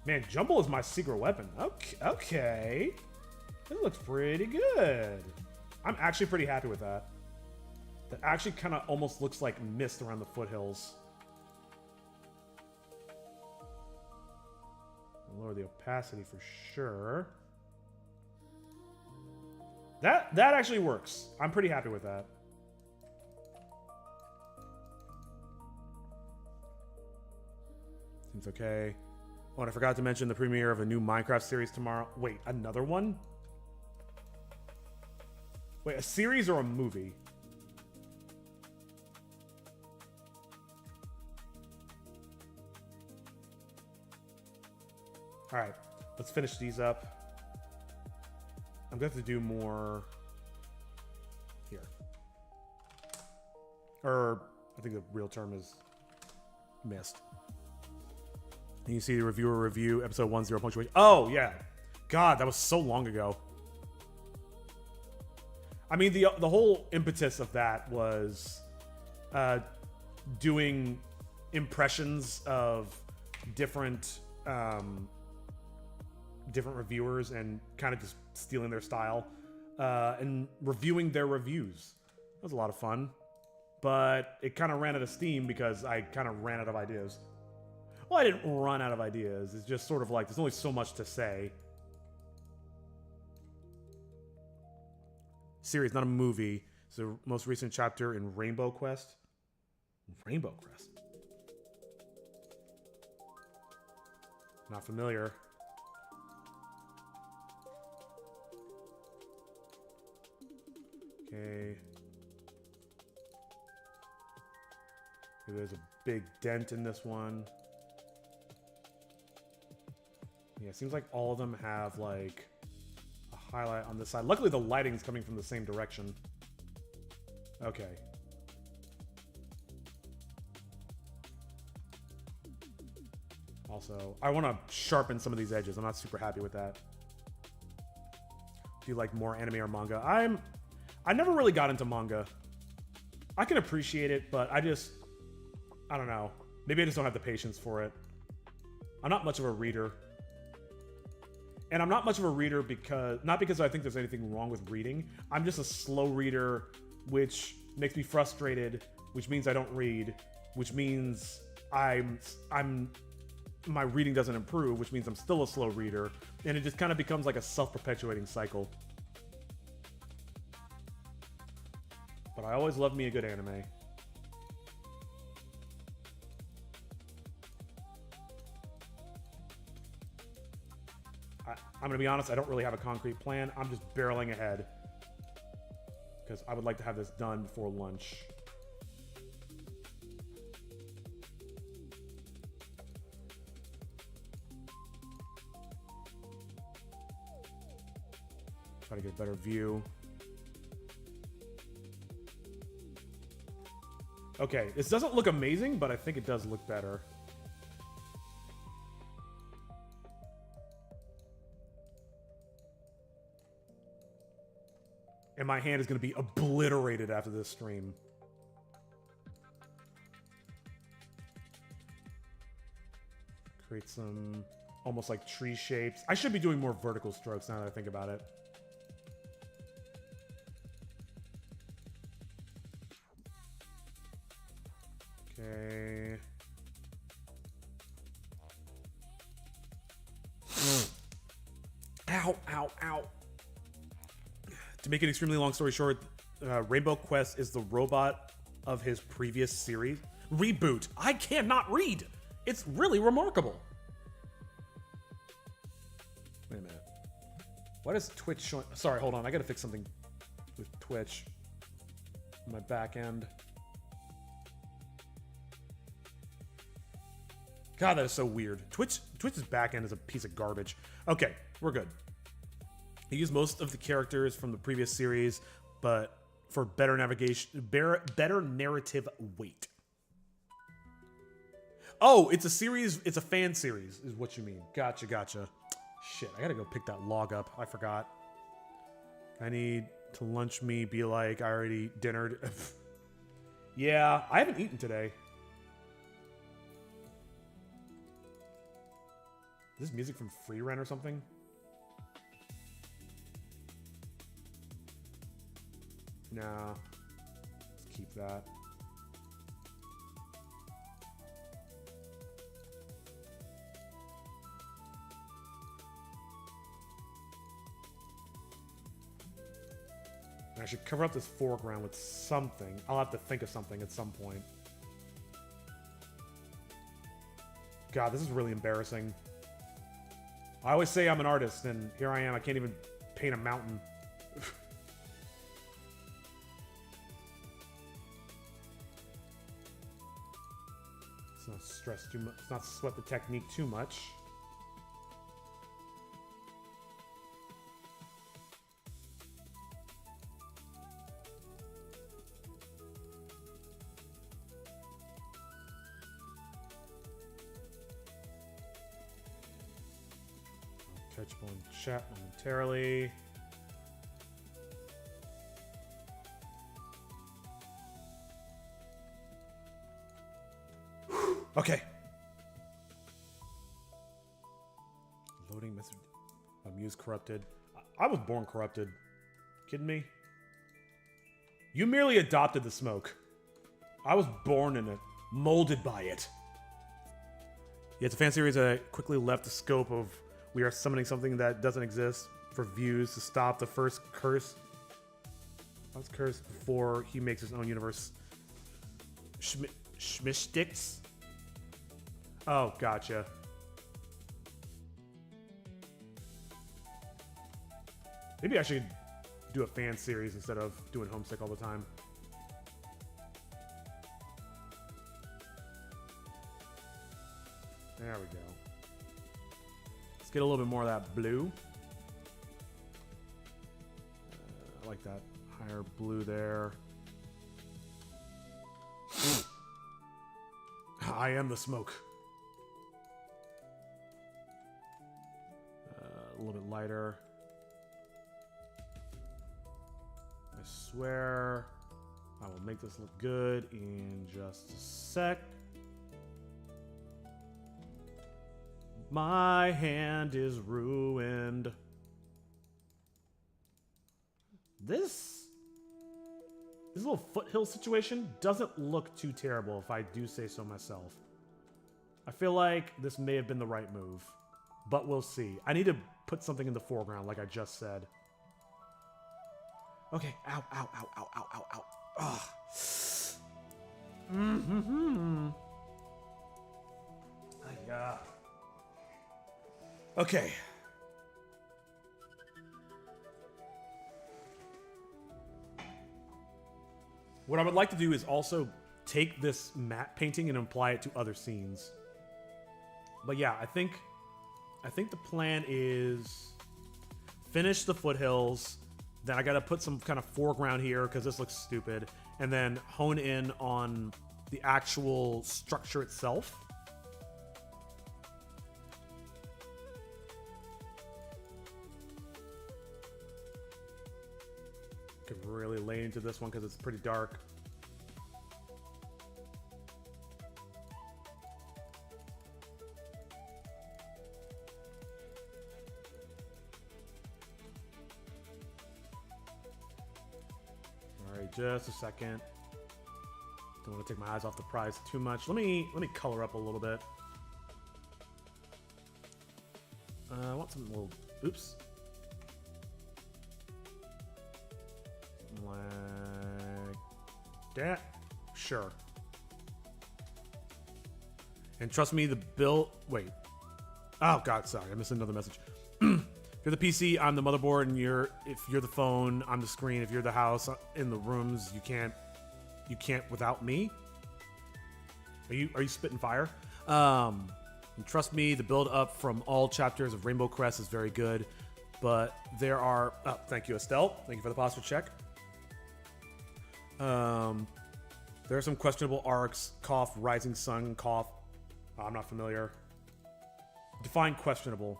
Man, jumble is my secret weapon. Okay. This looks pretty good. I'm actually pretty happy with that. That actually kind of almost looks like mist around the foothills. Lower the opacity for sure. That actually works. I'm pretty happy with that. Seems okay. Oh, and I forgot to mention the premiere of a new Minecraft series tomorrow. Wait, another one? Wait, a series or a movie? All right, let's finish these up. I'm going to have to do more here. Or I think the real term is missed. And you see the reviewer review, episode 1, 0 punctuation. Oh, yeah. God, that was so long ago. I mean, the whole impetus of that was doing impressions of different reviewers and kind of just stealing their style and reviewing their reviews. That was a lot of fun. But it kind of ran out of steam because I kind of ran out of ideas. Well, I didn't run out of ideas. It's just sort of like there's only so much to say. Series, not a movie. It's the most recent chapter in Rainbow Quest. Rainbow Quest. Not familiar. Okay. Maybe there's a big dent in this one. Yeah, it seems like all of them have like a highlight on this side. Luckily the lighting's coming from the same direction. Okay. Also, I want to sharpen some of these edges. I'm not super happy with that. Do you like more anime or manga? I never really got into manga. I can appreciate it, but I don't know. Maybe I just don't have the patience for it. I'm not much of a reader. And I'm not much of a reader not because I think there's anything wrong with reading. I'm just a slow reader, which makes me frustrated, which means I don't read, which means my reading doesn't improve, which means I'm still a slow reader, and it just kind of becomes like a self-perpetuating cycle. But I always love me a good anime. I'm gonna be honest, I don't really have a concrete plan. I'm just barreling ahead because I would like to have this done before lunch. Try to get a better view. Okay, this doesn't look amazing, but I think it does look better. And my hand is going to be obliterated after this stream. Create some almost like tree shapes. I should be doing more vertical strokes now that I think about it. Okay. Ow, ow, ow. To make an extremely long story short, Rainbow Quest is the robot of his previous series. Reboot. I cannot read. It's really remarkable. Wait a minute. Why does Twitch show... Sorry, hold on. I gotta fix something with Twitch. My back end. God, that is so weird. Twitch's back end is a piece of garbage. Okay, we're good. He used most of the characters from the previous series, but for better navigation, better narrative weight. Oh, it's a series. It's a fan series, is what you mean. Gotcha, gotcha. Shit, I gotta go pick that log up. I forgot. I need to lunch me. Be like, I already dinnered. Yeah, I haven't eaten today. Is this music from Free Rent or something? Nah. Let's keep that. I should cover up this foreground with something. I'll have to think of something at some point. God, this is really embarrassing. I always say I'm an artist, and here I am. I can't even paint a mountain. Let's not stress too much. Let's not sweat the technique too much. Catchable in chat momentarily. Okay. Loading message. Muse corrupted. I was born corrupted. Kidding me? You merely adopted the smoke. I was born in it, molded by it. Yeah, it's a fan series that quickly left the scope of we are summoning something that doesn't exist for views to stop the first curse. Let's curse before he makes his own universe. Schmishticks? Oh, gotcha. Maybe I should do a fan series instead of doing Homesick all the time. There we go. Let's get a little bit more of that blue. I like that higher blue there. I am the smoke. a little bit lighter. I swear I will make this look good in just a sec. My hand is ruined. This little foothill situation doesn't look too terrible if I do say so myself. I feel like this may have been the right move, but we'll see. I need to put something in the foreground like I just said. Okay, ow, ow, ow, ow, ow, ow, ow. Ugh. Mm-hmm. Yeah. Okay. What I would like to do is also take this matte painting and apply it to other scenes. But yeah, I think the plan is finish the foothills. Then I got to put some kind of foreground here because this looks stupid, and then hone in on the actual structure itself. Can really lay into this one because it's pretty dark. All right, just a second. Don't want to take my eyes off the prize too much. Let me color up a little bit. I want some little. Oops. Like that. Sure. And trust me, the bill. Wait. Oh God, sorry, I missed another message. If you're the PC, I'm the motherboard, and if you're the phone, I'm the screen. If you're the house, in the rooms, you can't without me. Are you spitting fire? And trust me, the build up from all chapters of Rainbow Crest is very good, but there are. Oh, thank you, Estelle. Thank you for the posture check. There are some questionable arcs. Cough, Rising Sun, cough. I'm not familiar. Define questionable.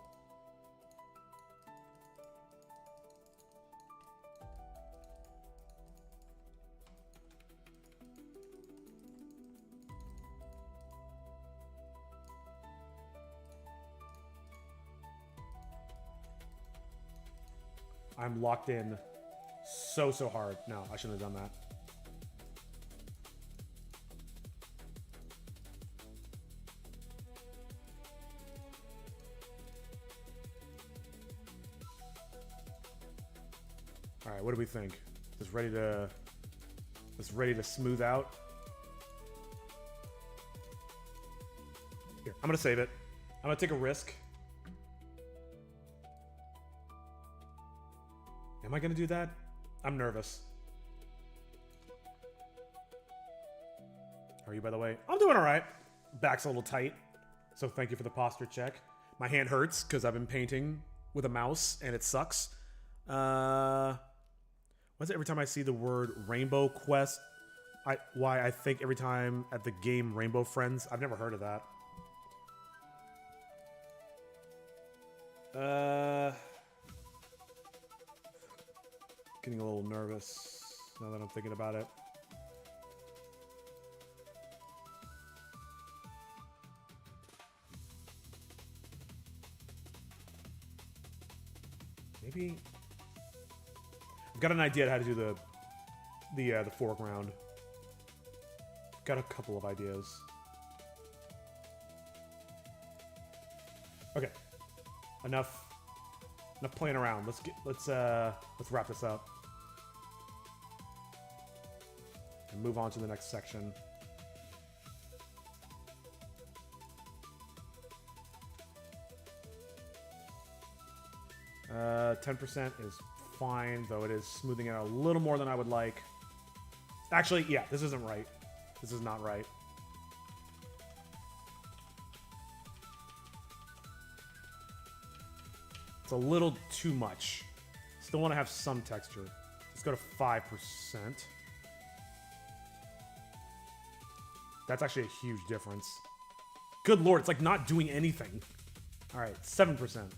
I'm locked in so hard. No, I shouldn't have done that. All right, what do we think? Is ready to smooth out? Here, I'm gonna save it. I'm gonna take a risk. Am I gonna do that? I'm nervous. How are you, by the way? I'm doing all right. Back's a little tight, so thank you for the posture check. My hand hurts because I've been painting with a mouse and it sucks. What's it every time I see the word Rainbow Quest? Why I think every time at the game Rainbow Friends. I've never heard of that. Getting a little nervous now that I'm thinking about it. Maybe I've got an idea on how to do the foreground. Got a couple of ideas. Okay, enough playing around. Let's wrap this up and move on to the next section. Uh, 10% is fine, though it is smoothing out a little more than I would like. Actually, yeah, this isn't right. This is not right. It's a little too much. Still want to have some texture. Let's go to 5%. That's actually a huge difference. Good lord, it's like not doing anything. All right, 7%.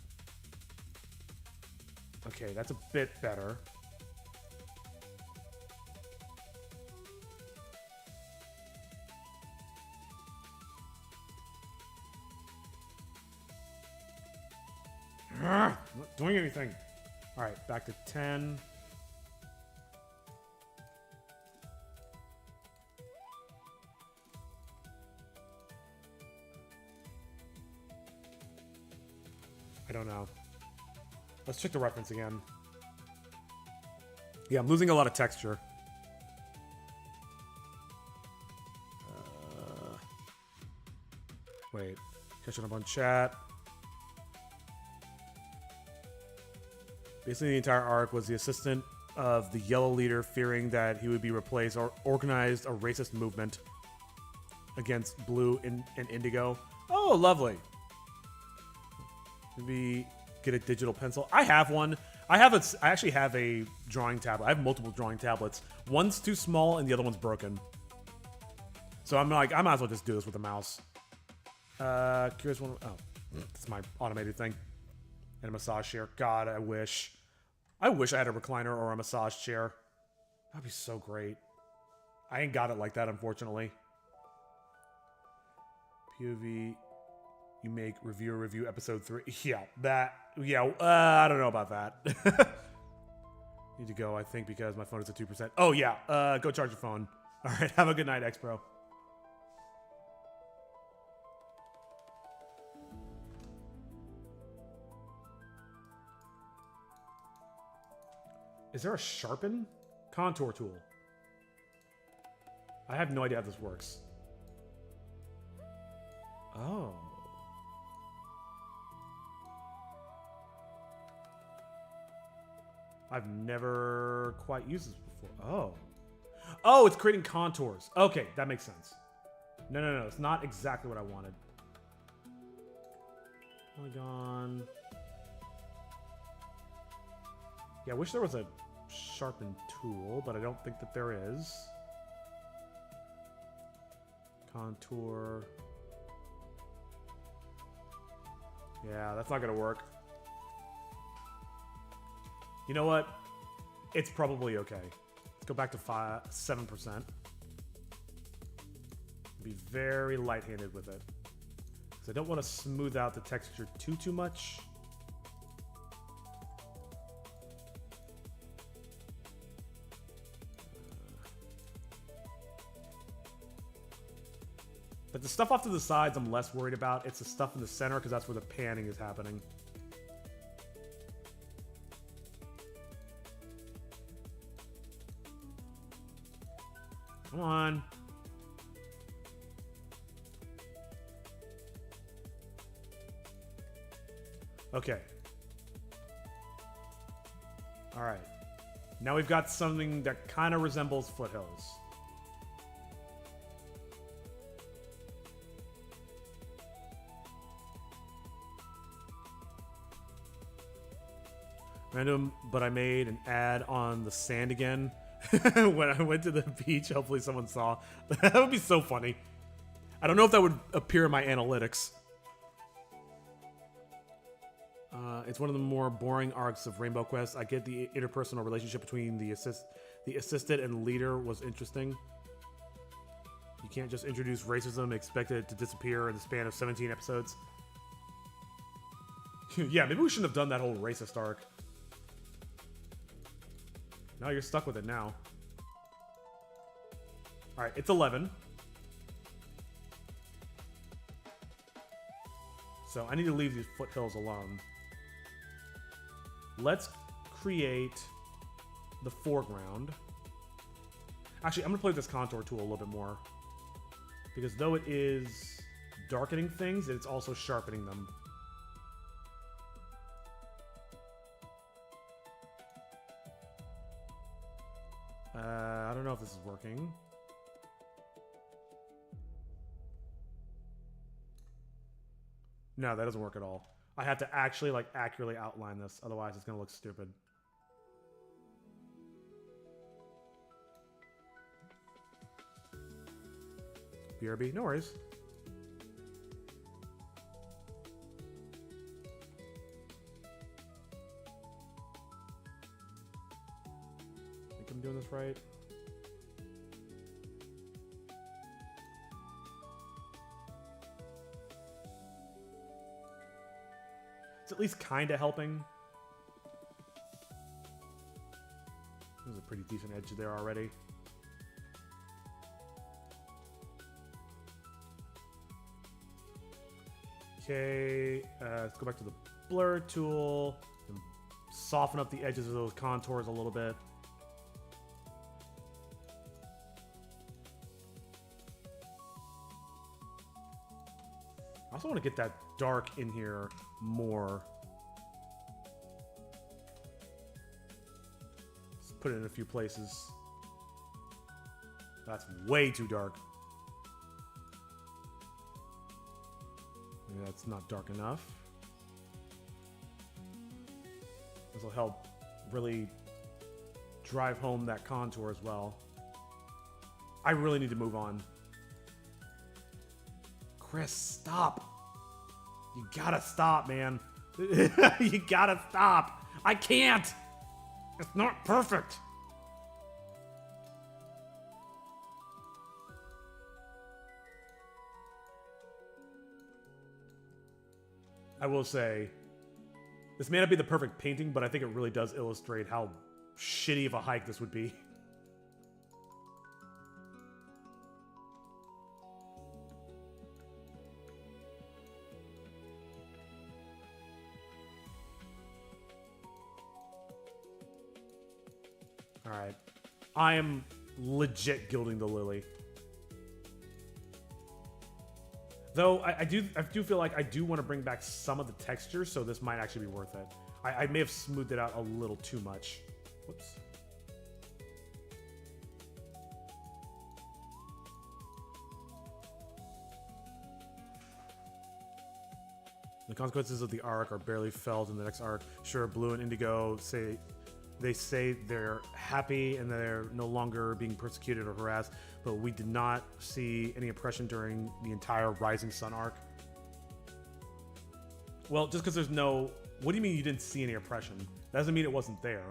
Okay, that's a bit better. Not doing anything. All right, back to 10. I don't know. Let's check the reference again. Yeah, I'm losing a lot of texture. Wait, catching up on chat. Basically, the entire arc was the assistant of the Yellow leader fearing that he would be replaced or organized a racist movement against Blue and Indigo. Oh, lovely. Maybe get a digital pencil. I have one. I actually have a drawing tablet. I have multiple drawing tablets. One's too small and the other one's broken. So I'm like, I might as well just do this with a mouse. Curious one. Oh, that's my automated thing. And a massage chair. God, I wish. I wish I had a recliner or a massage chair. That'd be so great. I ain't got it like that, unfortunately. POV. You make review episode 3. Yeah, that. Yeah, I don't know about that. Need to go, I think, because my phone is at 2%. Oh, yeah. Go charge your phone. All right, have a good night, X-Pro. Is there a sharpen contour tool? I have no idea how this works. Oh. I've never quite used this before. Oh. Oh, it's creating contours. Okay, that makes sense. No. It's not exactly what I wanted. Polygon. Yeah, I wish there was a sharpen tool, but I don't think that there is. Contour. Yeah, that's not going to work. You know what? It's probably okay. Let's go back to 7%. Be very light-handed with it. Because I don't want to smooth out the texture too much. But the stuff off to the sides I'm less worried about. It's the stuff in the center because that's where the panning is happening. Come on. Okay. All right. Now we've got something that kind of resembles Foothills. Random, but I made an ad on the sand again when I went to the beach. Hopefully someone saw. That would be so funny. I don't know if that would appear in my analytics. It's one of the more boring arcs of Rainbow Quest. I get the interpersonal relationship between the assistant and leader was interesting. You can't just introduce racism and expect it to disappear in the span of 17 episodes. Yeah, maybe we shouldn't have done that whole racist arc. Now you're stuck with it now. Alright, it's 11. So I need to leave these foothills alone. Let's create the foreground. Actually, I'm going to play with this contour tool a little bit more. Because though it is darkening things, it's also sharpening them. I don't know if this is working. No, that doesn't work at all. I have to actually like accurately outline this, otherwise it's gonna look stupid. BRB, no worries. I'm doing this right. It's at least kind of helping. There's a pretty decent edge there already. Okay, let's go back to the blur tool and soften up the edges of those contours a little bit. I also want to get that dark in here more. Let's put it in a few places. That's way too dark. Maybe that's not dark enough. This will help really drive home that contour as well. I really need to move on. Chris, stop. You gotta stop, man. You gotta stop. I can't. It's not perfect. I will say, this may not be the perfect painting, but I think it really does illustrate how shitty of a hike this would be. Alright. I am legit gilding the lily. Though, I do feel like I do want to bring back some of the texture, so this might actually be worth it. I may have smoothed it out a little too much. Whoops. The consequences of the arc are barely felt in the next arc. Sure, Blue and Indigo say they're happy and they're no longer being persecuted or harassed, but we did not see any oppression during the entire Rising Sun arc. Well, just because there's no... What do you mean you didn't see any oppression? That doesn't mean it wasn't there.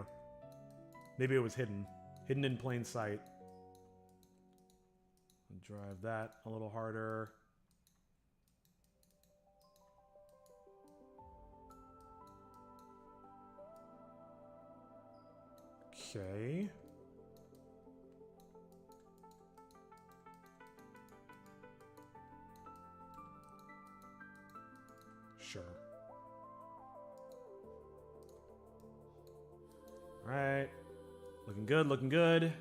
Maybe it was hidden. Hidden in plain sight. Drive that a little harder. Okay. Sure. All right. Looking good, looking good.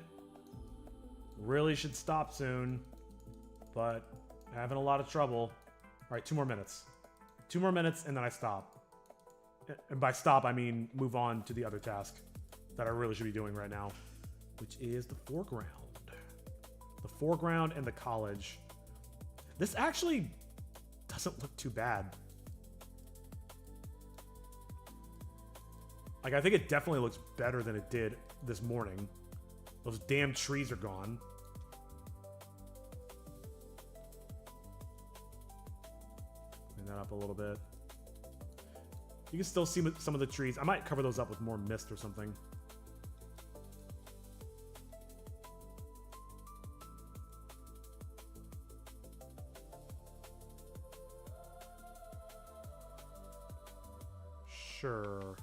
Really should stop soon, but having a lot of trouble. All right, 2 more minutes. 2 more minutes, and then I stop. And by stop, I mean move on to the other task that I really should be doing right now, which is the foreground. The foreground and the college. This actually doesn't look too bad. Like, I think it definitely looks better than it did this morning. Those damn trees are gone. Clean that up a little bit. You can still see some of the trees. I might cover those up with more mist or something. Sure.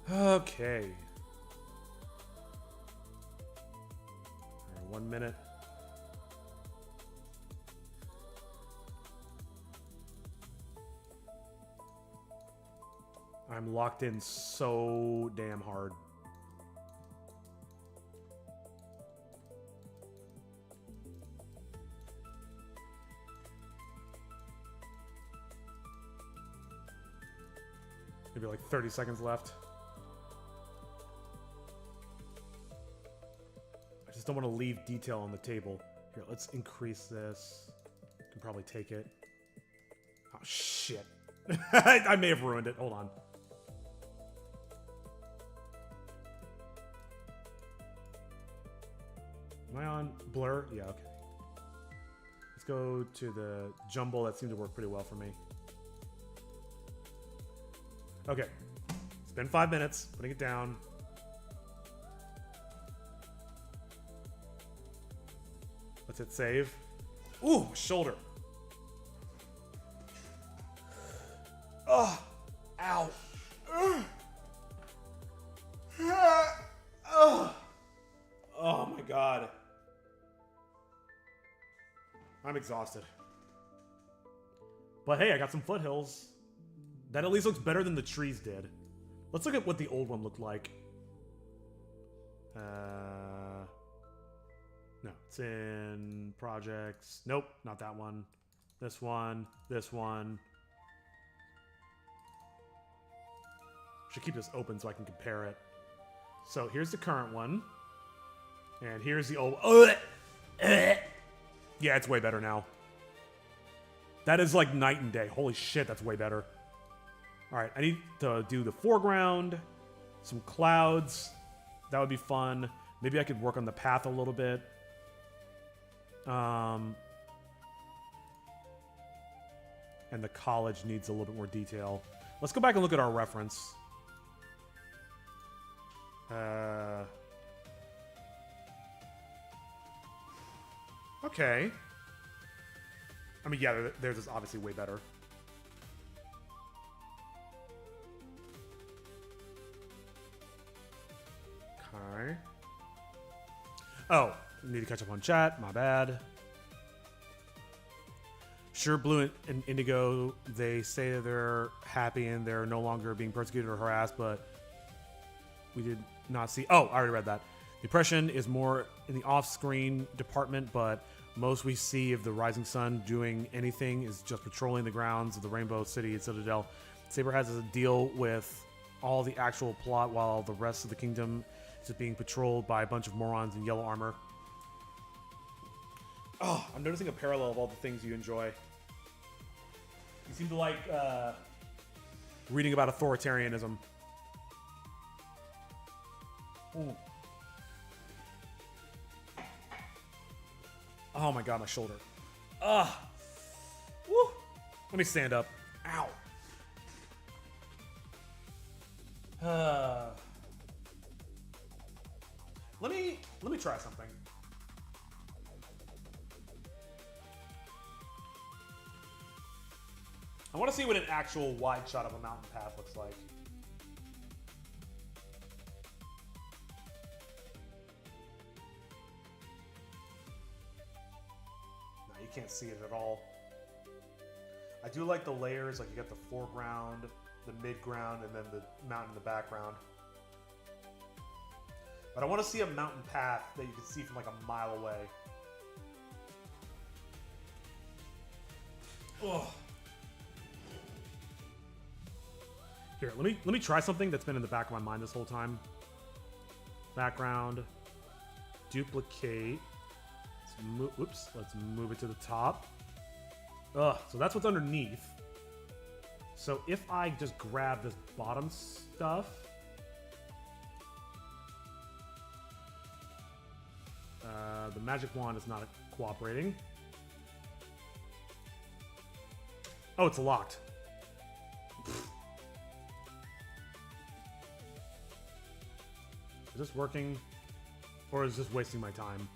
Okay. All right, 1 minute. I'm locked in so damn hard. Maybe like 30 seconds left. I just don't want to leave detail on the table. Here, let's increase this. Can probably take it. Oh, shit. I may have ruined it. Hold on. Am I on blur? Yeah, okay. Let's go to the jumble. That seemed to work pretty well for me. Okay. It's been 5 minutes. Putting it down. Let's hit save. Ooh, shoulder. Oh, ow. Oh my god. I'm exhausted. But hey, I got some foothills. That at least looks better than the trees did. Let's look at what the old one looked like. No, it's in projects. Nope, not that one. This one, this one. Should keep this open so I can compare it. So here's the current one. And here's the old... Yeah, it's way better now. That is like night and day. Holy shit, that's way better. All right, I need to do the foreground, some clouds. That would be fun. Maybe I could work on the path a little bit. And the college needs a little bit more detail. Let's go back and look at our reference. Okay. I mean, yeah, theirs is obviously way better. Okay. Oh, need to catch up on chat. My bad. Sure, Blue and Indigo, they say that they're happy and they're no longer being persecuted or harassed, but we did not see... Oh, I already read that. The oppression is more in the off-screen department, but most we see of the Rising Sun doing anything is just patrolling the grounds of the Rainbow City and Citadel. Saber has to deal with all the actual plot while the rest of the kingdom is just being patrolled by a bunch of morons in yellow armor. Oh, I'm noticing a parallel of all the things you enjoy. You seem to like reading about authoritarianism. Ooh. Oh my god, my shoulder. Ugh. Woo. Let me stand up. Ow. Let me try something. I want to see what an actual wide shot of a mountain path looks like. No, you can't see it at all. I do like the layers, like you got the foreground, the midground, and then the mountain in the background. But I want to see a mountain path that you can see from like a mile away. Ugh. Here, let me try something that's been in the back of my mind this whole time. Background, duplicate. Let's move it to the top. Ugh, so that's what's underneath. So if I just grab this bottom stuff, the magic wand is not cooperating. Oh, it's locked. Is this working? Or is this wasting my time?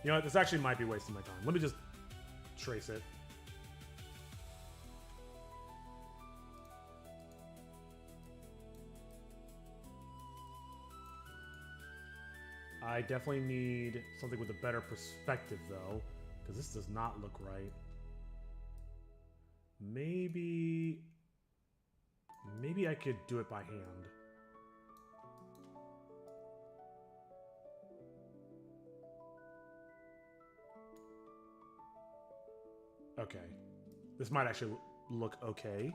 You know what? This actually might be wasting my time. Let me just trace it. I definitely need something with a better perspective, though, because this does not look right. Maybe I could do it by hand. Okay. This might actually look okay.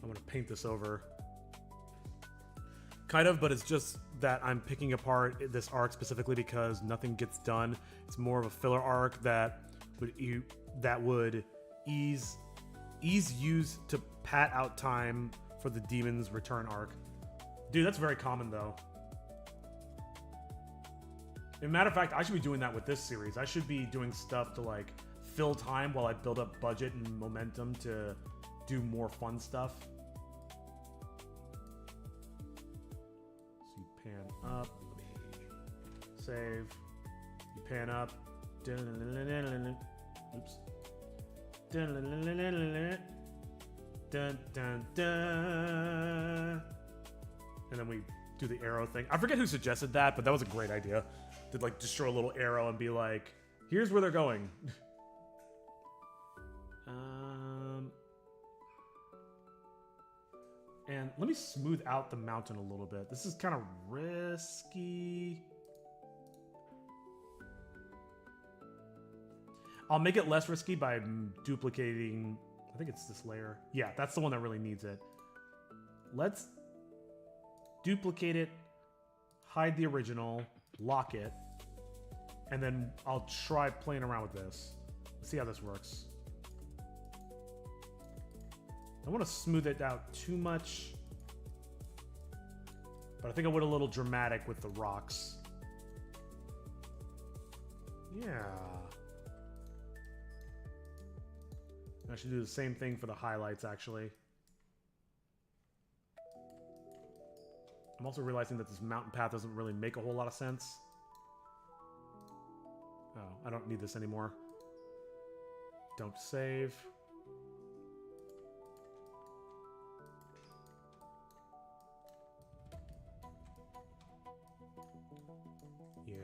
I'm gonna paint this over. Kind of, but it's just that I'm picking apart this arc specifically because nothing gets done. It's more of a filler arc that would ease use to pat out time for the demon's return arc. Dude, that's very common though. As a matter of fact, I should be doing that with this series. I should be doing stuff to like fill time while I build up budget and momentum to do more fun stuff. So you pan up, save, you pan up, oops. Dun, dun, dun. And then we do the arrow thing. I forget who suggested that, but that was a great idea. To like just show a little arrow and be like, here's where they're going. And let me smooth out the mountain a little bit. This is kind of risky. I'll make it less risky by duplicating, I think it's this layer. Yeah, that's the one that really needs it. Let's duplicate it, hide the original, lock it, and then I'll try playing around with this. Let's see how this works. I don't want to smooth it out too much, but I think I went a little dramatic with the rocks. Yeah. I should do the same thing for the highlights, actually. I'm also realizing that this mountain path doesn't really make a whole lot of sense. Oh, I don't need this anymore. Don't save. Yeah.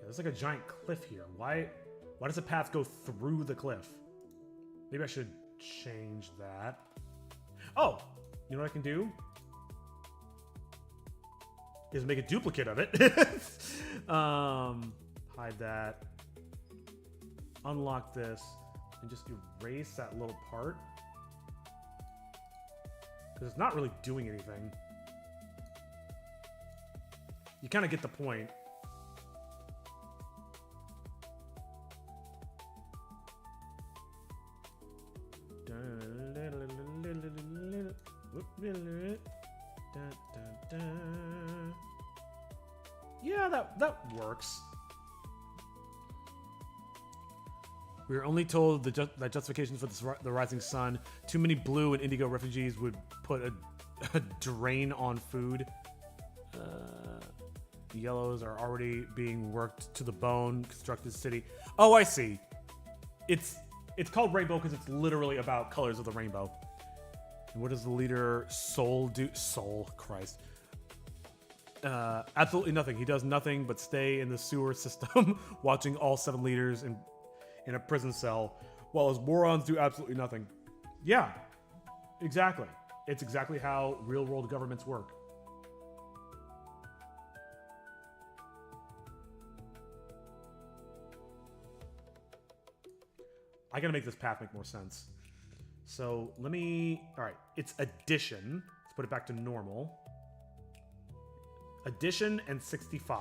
There's like a giant cliff here. Why does the path go through the cliff? Maybe I should change that. Oh, you know what I can do? Is make a duplicate of it. Hide that. Unlock this. And just erase that little part. Because it's not really doing anything. You kind of get the point. Yeah, that works. We were only told that justifications for the rising sun. Too many blue and indigo refugees would put a drain on food. The yellows are already being worked to the bone. Constructed city. Oh, I see. It's called rainbow because it's literally about colors of the rainbow. And what does the leader Soul do? Soul, Christ. Absolutely nothing. He does nothing but stay in the sewer system, watching all 7 leaders in a prison cell, while his morons do absolutely nothing. Yeah, exactly. It's exactly how real-world governments work. I gotta make this path make more sense. So let me, all right, it's addition. Let's put it back to normal. Addition and 65.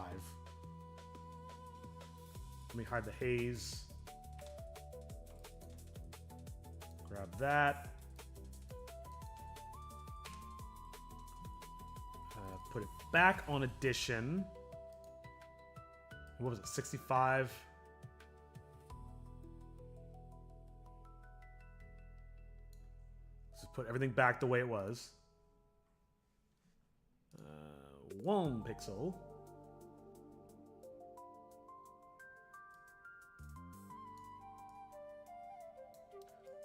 Let me hide the haze. Grab that. Put it back on addition. What was it, 65? Put everything back the way it was. 1 pixel.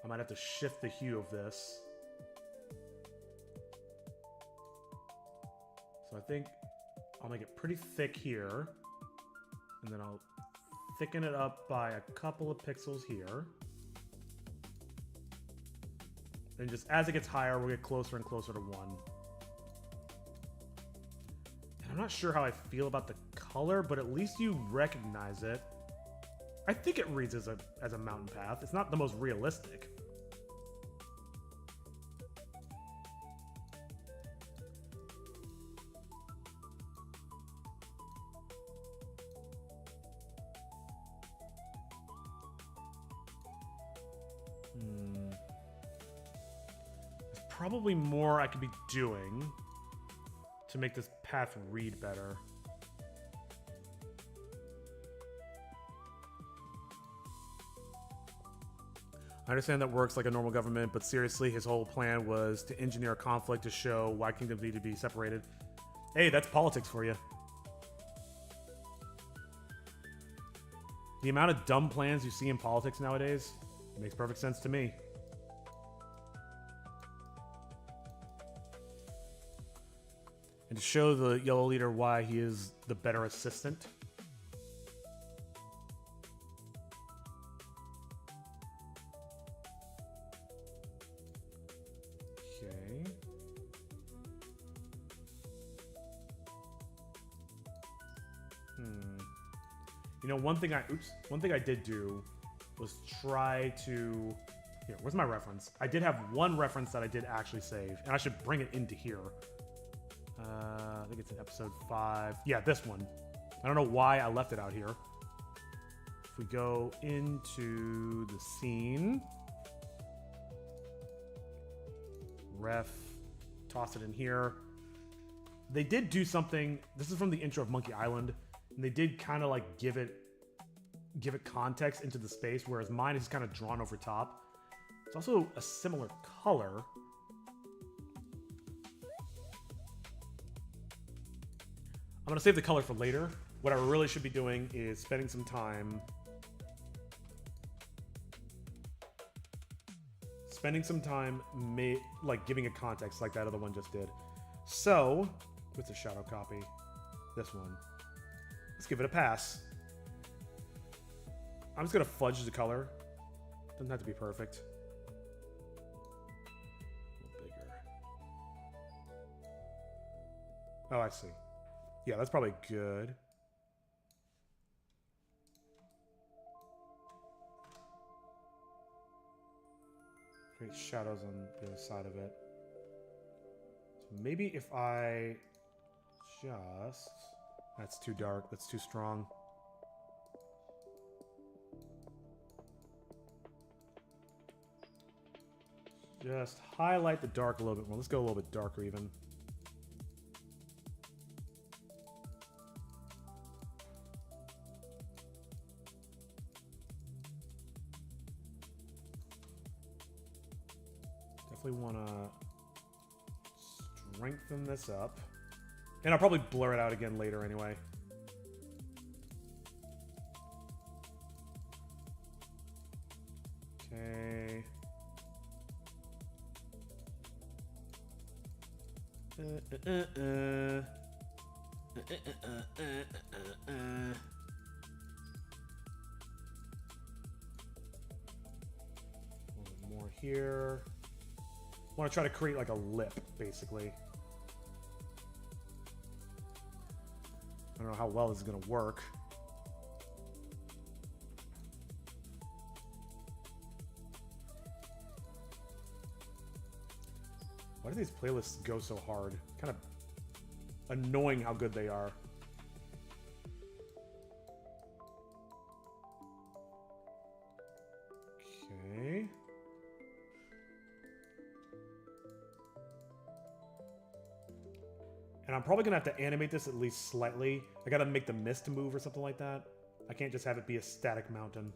I might have to shift the hue of this. So I think I'll make it pretty thick here. And then I'll thicken it up by a couple of pixels here. And just as it gets higher, we'll get closer and closer to 1. And I'm not sure how I feel about the color, but at least you recognize it. I think it reads as a mountain path. It's not the most realistic. probably more I could be doing to make this path read better. I understand that works like a normal government, but seriously, his whole plan was to engineer a conflict to show why kingdoms need to be separated. Hey, that's politics for you. The amount of dumb plans you see in politics nowadays makes perfect sense to me. And to show the yellow leader why he is the better assistant. Okay. You know, one thing I did do was try to... Here, where's my reference? I did have one reference that I did actually save, and I should bring it into here. I think it's in episode 5. Yeah, this one. I don't know why I left it out here. If we go into the scene, ref, toss it in here. They did do something. This is from the intro of Monkey Island, and they did kind of like give it context into the space, whereas mine is kind of drawn over top. It's also a similar color. I'm gonna save the color for later. What I really should be doing is spending some time like giving a context like that other one just did. So, with the shadow copy, this one, let's give it a pass. I'm just gonna fudge the color. Doesn't have to be perfect. A little bigger. Oh, I see. Yeah, that's probably good. Create shadows on the other side of it. So maybe if I just... That's too dark. That's too strong. Just highlight the dark a little bit more. Let's go a little bit darker even. Definitely want to strengthen this up. And I'll probably blur it out again later anyway. Okay. A little bit more here. I want to try to create like a lip, basically. I don't know how well this is going to work. Why do these playlists go so hard? Kind of annoying how good they are. Okay. And I'm probably going to have to animate this at least slightly. I got to make the mist move or something like that. I can't just have it be a static mountain.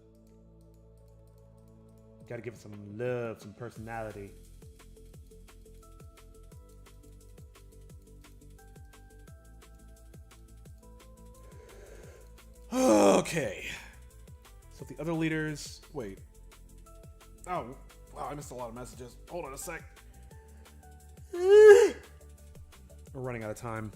Got to give it some love, some personality. Okay. So the other leaders... Wait. Oh, wow, I missed a lot of messages. Hold on a sec. We're running out of time.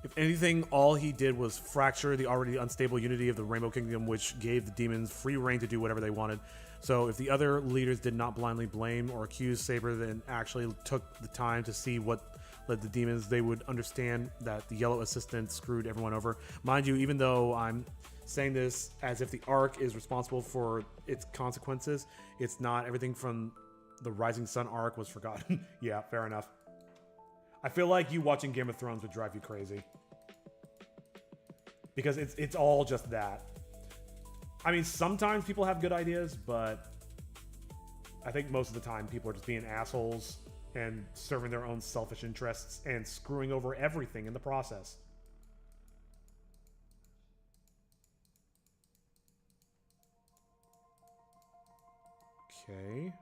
If anything, all he did was fracture the already unstable unity of the Rainbow Kingdom, which gave the demons free reign to do whatever they wanted. So if the other leaders did not blindly blame or accuse Saber, then actually took the time to see what led the demons, they would understand that the yellow assistant screwed everyone over. Mind you, even though I'm saying this as if the arc is responsible for its consequences, it's not. Everything from the Rising Sun arc was forgotten. Yeah, fair enough. I feel like you watching Game of Thrones would drive you crazy. Because it's all just that. I mean, sometimes people have good ideas, but I think most of the time people are just being assholes and serving their own selfish interests and screwing over everything in the process. Okay.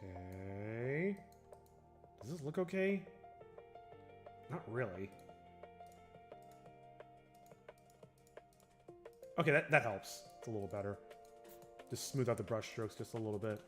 Okay. Does this look okay? Not really. Okay, that helps. It's a little better. Just smooth out the brush strokes just a little bit.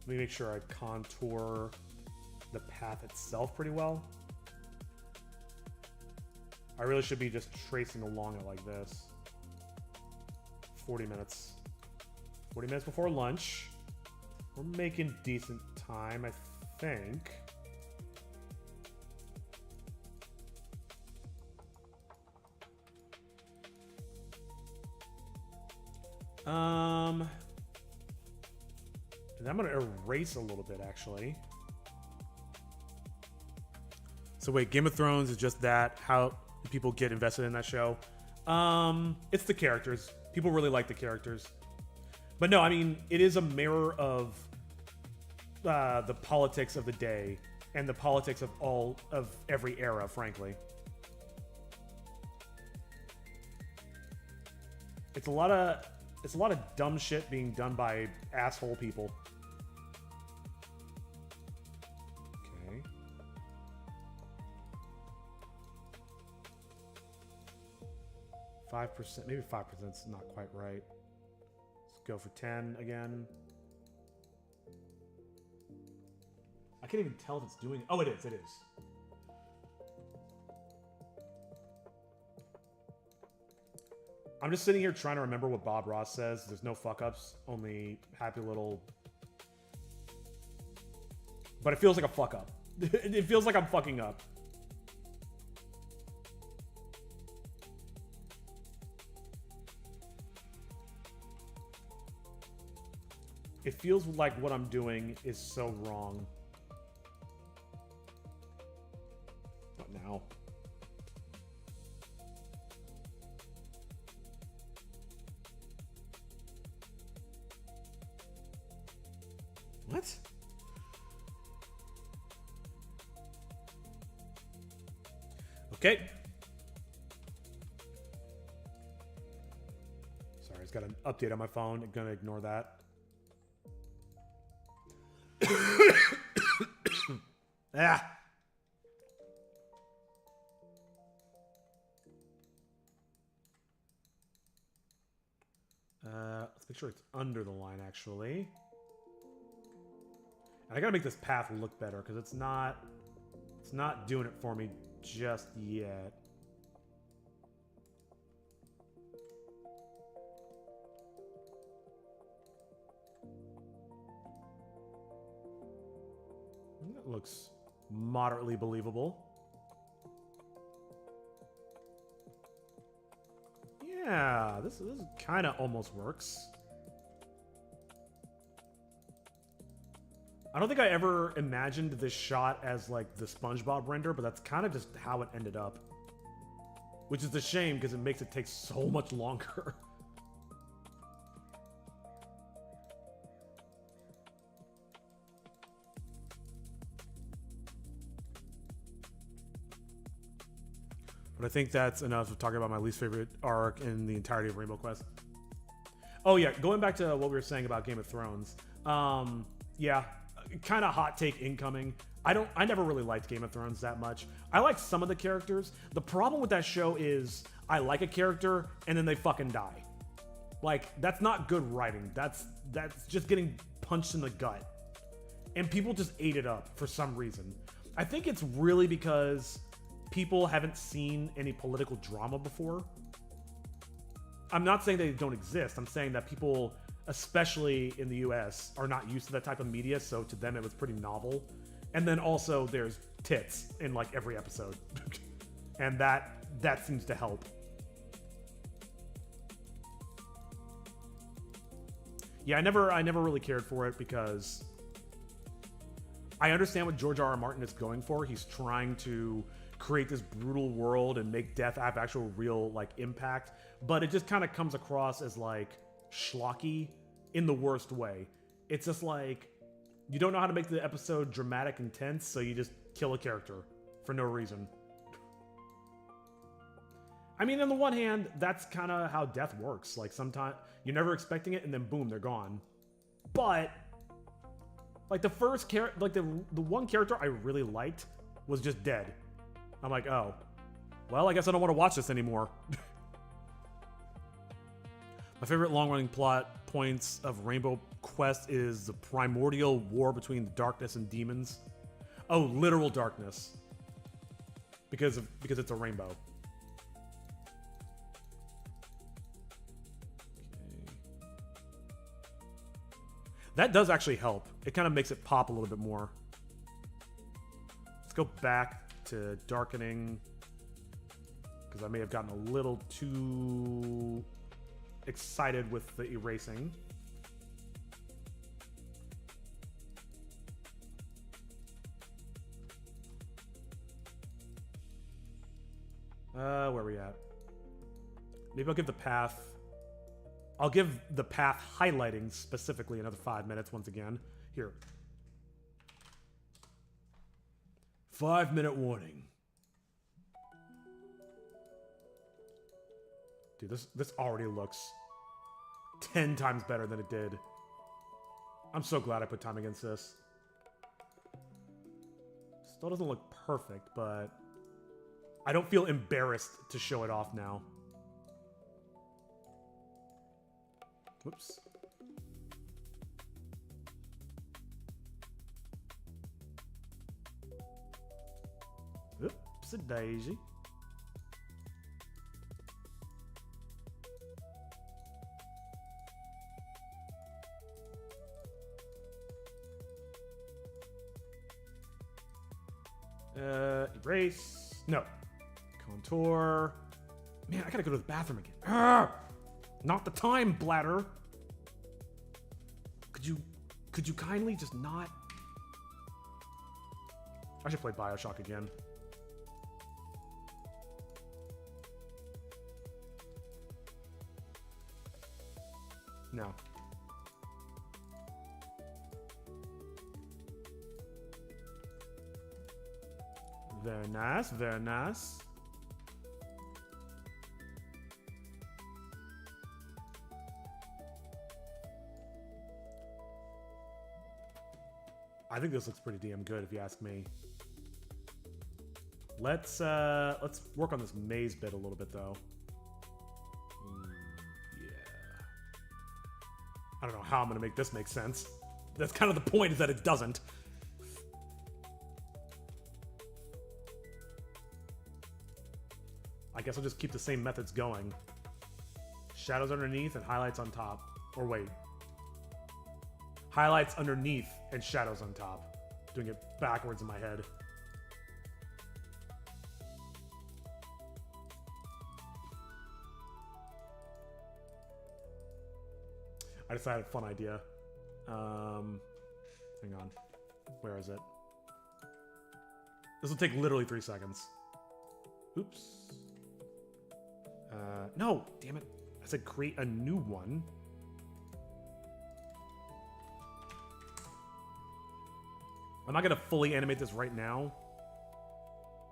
Let me make sure I contour the path itself pretty well. I really should be just tracing along it like this. 40 minutes. 40 minutes before lunch. We're making decent time, I think. And I'm gonna erase a little bit, actually. So wait, Game of Thrones is just that? How people get invested in that show? It's the characters. People really like the characters. But no, I mean, it is a mirror of the politics of the day and the politics of every era, frankly. It's a lot of dumb shit being done by asshole people. Okay. %, maybe 5% is not quite right. Let's go for 10 again. I can't even tell if it's doing it. Oh, it is. It is. I'm just sitting here trying to remember what Bob Ross says. There's no fuck-ups, only happy little... But it feels like a fuck-up. It feels like I'm fucking up. It feels like what I'm doing is so wrong. What now? What? Okay. Sorry, it's got an update on my phone. I'm gonna ignore that. Ah. Let's make sure it's under the line, actually. And I gotta make this path look better because it's not doing it for me just yet. That looks moderately believable. Yeah, this kind of almost works. I don't think I ever imagined this shot as like the SpongeBob render, but that's kind of just how it ended up. Which is a shame because it makes it take so much longer. But I think that's enough of talking about my least favorite arc in the entirety of Rainbow Quest. Oh yeah, going back to what we were saying about Game of Thrones. Yeah, kind of hot take incoming. I never really liked Game of Thrones that much. I like some of the characters. The problem with that show is I like a character and then they fucking die. Like, that's not good writing. That's just getting punched in the gut. And people just ate it up for some reason. I think it's really because people haven't seen any political drama before. I'm not saying they don't exist. I'm saying that people especially in the US, are not used to that type of media, so to them it was pretty novel. And then also there's tits in like every episode. And that seems to help. Yeah, I never really cared for it because I understand what George R.R. Martin is going for. He's trying to create this brutal world and make death have actual real like impact, but it just kind of comes across as like schlocky in the worst way. It's just like you don't know how to make the episode dramatic and tense, so you just kill a character for no reason. I mean, on the one hand, that's kind of how death works. Like sometimes you're never expecting it, and then boom, they're gone. But like the first character, like the one character I really liked was just dead. I'm like, oh, well, I guess I don't want to watch this anymore. My favorite long-running plot points of Rainbow Quest is the primordial war between the darkness and demons. Oh, literal darkness. Because it's a rainbow. Okay. That does actually help. It kind of makes it pop a little bit more. Let's go back to darkening, because I may have gotten a little too excited with the erasing. Where are we at? Maybe I'll give the path. I'll give the path highlighting specifically another 5 minutes once again. Here. 5-minute warning. Dude, this already looks 10 times better than it did. I'm so glad I put time against this. Still doesn't look perfect, but I don't feel embarrassed to show it off now. Whoops. Oops, a daisy. Erase. No. Contour. Man, I gotta go to the bathroom again. Arrgh! Not the time, bladder. Could you kindly just not? I should play BioShock again. No. Very nice, very nice. I think this looks pretty damn good if you ask me. Let's work on this maze bit a little bit though. Yeah. I don't know how I'm gonna make this make sense. That's kind of the point, is that it doesn't. I guess I'll just keep the same methods going. Shadows underneath and highlights on top. Or wait. Highlights underneath and shadows on top. Doing it backwards in my head. I just had a fun idea. Hang on. Where is it? This will take literally 3 seconds. Oops. No, damn it. I said create a new one. I'm not going to fully animate this right now.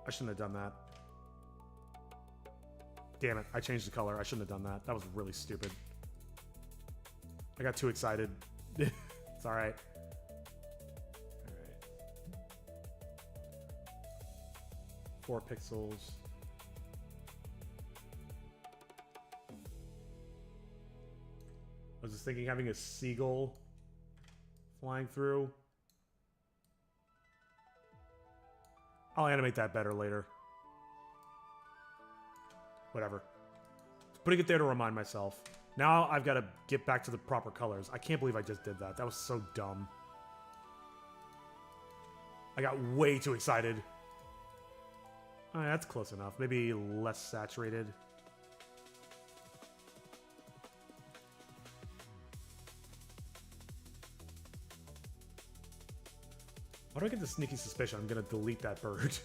I shouldn't have done that. Damn it, I changed the color. I shouldn't have done that. That was really stupid. I got too excited. It's alright. Alright. 4 pixels. I was just thinking having a seagull flying through. I'll animate that better later. Whatever. Just putting it there to remind myself. Now I've got to get back to the proper colors. I can't believe I just did that. That was so dumb. I got way too excited. All right, that's close enough. Maybe less saturated. Why do I get the sneaky suspicion I'm gonna delete that bird?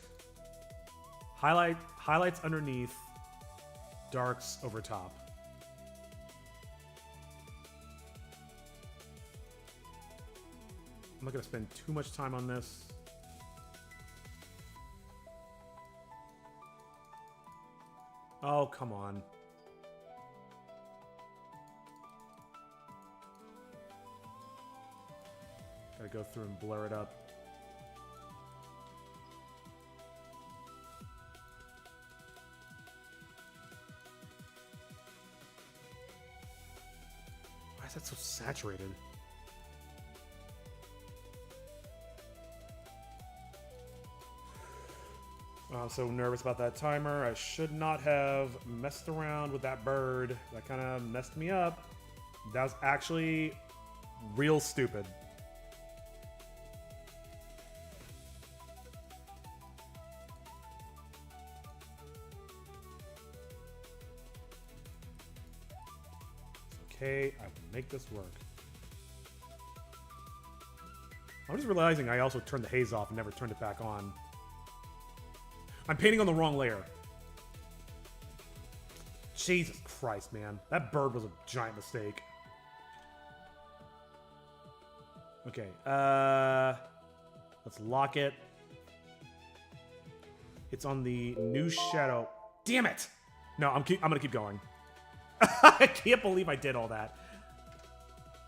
Highlights underneath, darks over top. I'm not gonna spend too much time on this. Oh, come on. Gotta go through and blur it up. Why is that so saturated? I'm so nervous about that timer. I should not have messed around with that bird. That kind of messed me up. That was actually real stupid. Okay, I can make this work. I'm just realizing I also turned the haze off and never turned it back on. I'm painting on the wrong layer. Jesus Christ, man. That bird was a giant mistake. Okay, let's lock it. It's on the new shadow. Damn it! No, I'm gonna keep going. I can't believe I did all that.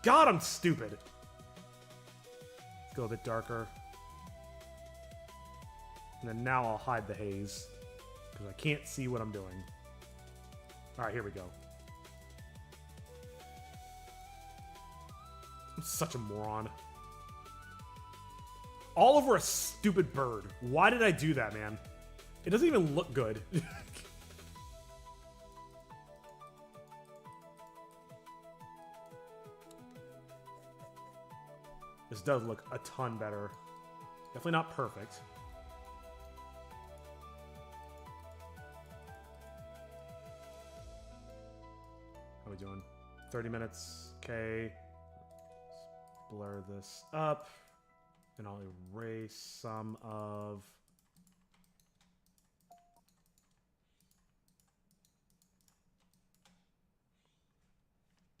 God, I'm stupid. Let's go a bit darker. And then now I'll hide the haze, because I can't see what I'm doing. Alright, here we go. I'm such a moron. All over a stupid bird. Why did I do that, man? It doesn't even look good. This does look a ton better. Definitely not perfect. How are we doing? 30 minutes. Okay. Let's blur this up. And I'll erase some of...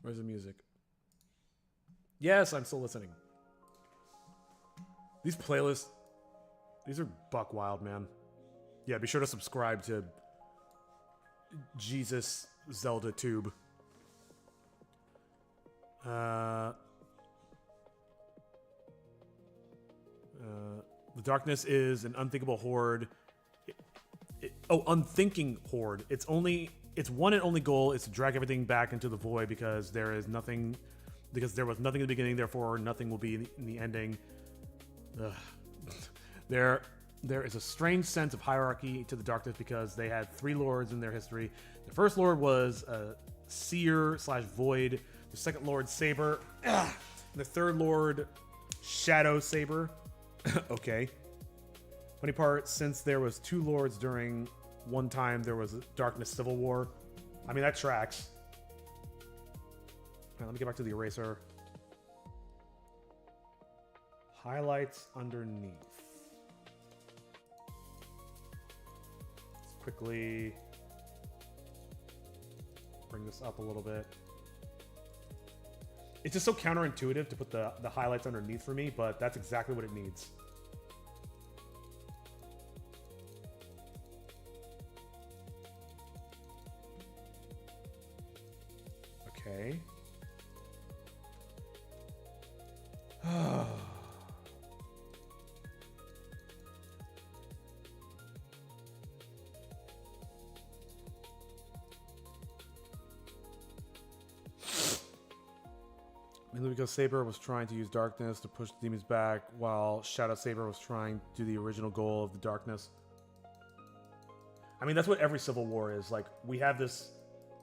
Where's the music? Yes, I'm still listening. These playlists, these are buck wild, man. Yeah, be sure to subscribe to Jesus Zelda Tube. The darkness is an unthinkable horde. Unthinking horde. Its one and only goal is to drag everything back into the void because there was nothing in the beginning, therefore nothing will be in the ending. There is a strange sense of hierarchy to the darkness because they had 3 lords in their history. The first lord was a seer / void. The second lord, Saber. And the third lord, Shadow Saber. Okay. Funny part, since there was 2 lords during one time, there was a darkness civil war. I mean, that tracks. All right, let me get back to the eraser. Highlights underneath. Let's quickly bring this up a little bit. It's just so counterintuitive to put the highlights underneath for me, but that's exactly what it needs. Okay. Mainly because Saber was trying to use darkness to push the demons back, while Shadow Saber was trying to do the original goal of the darkness. I mean, that's what every civil war is. Like, we have this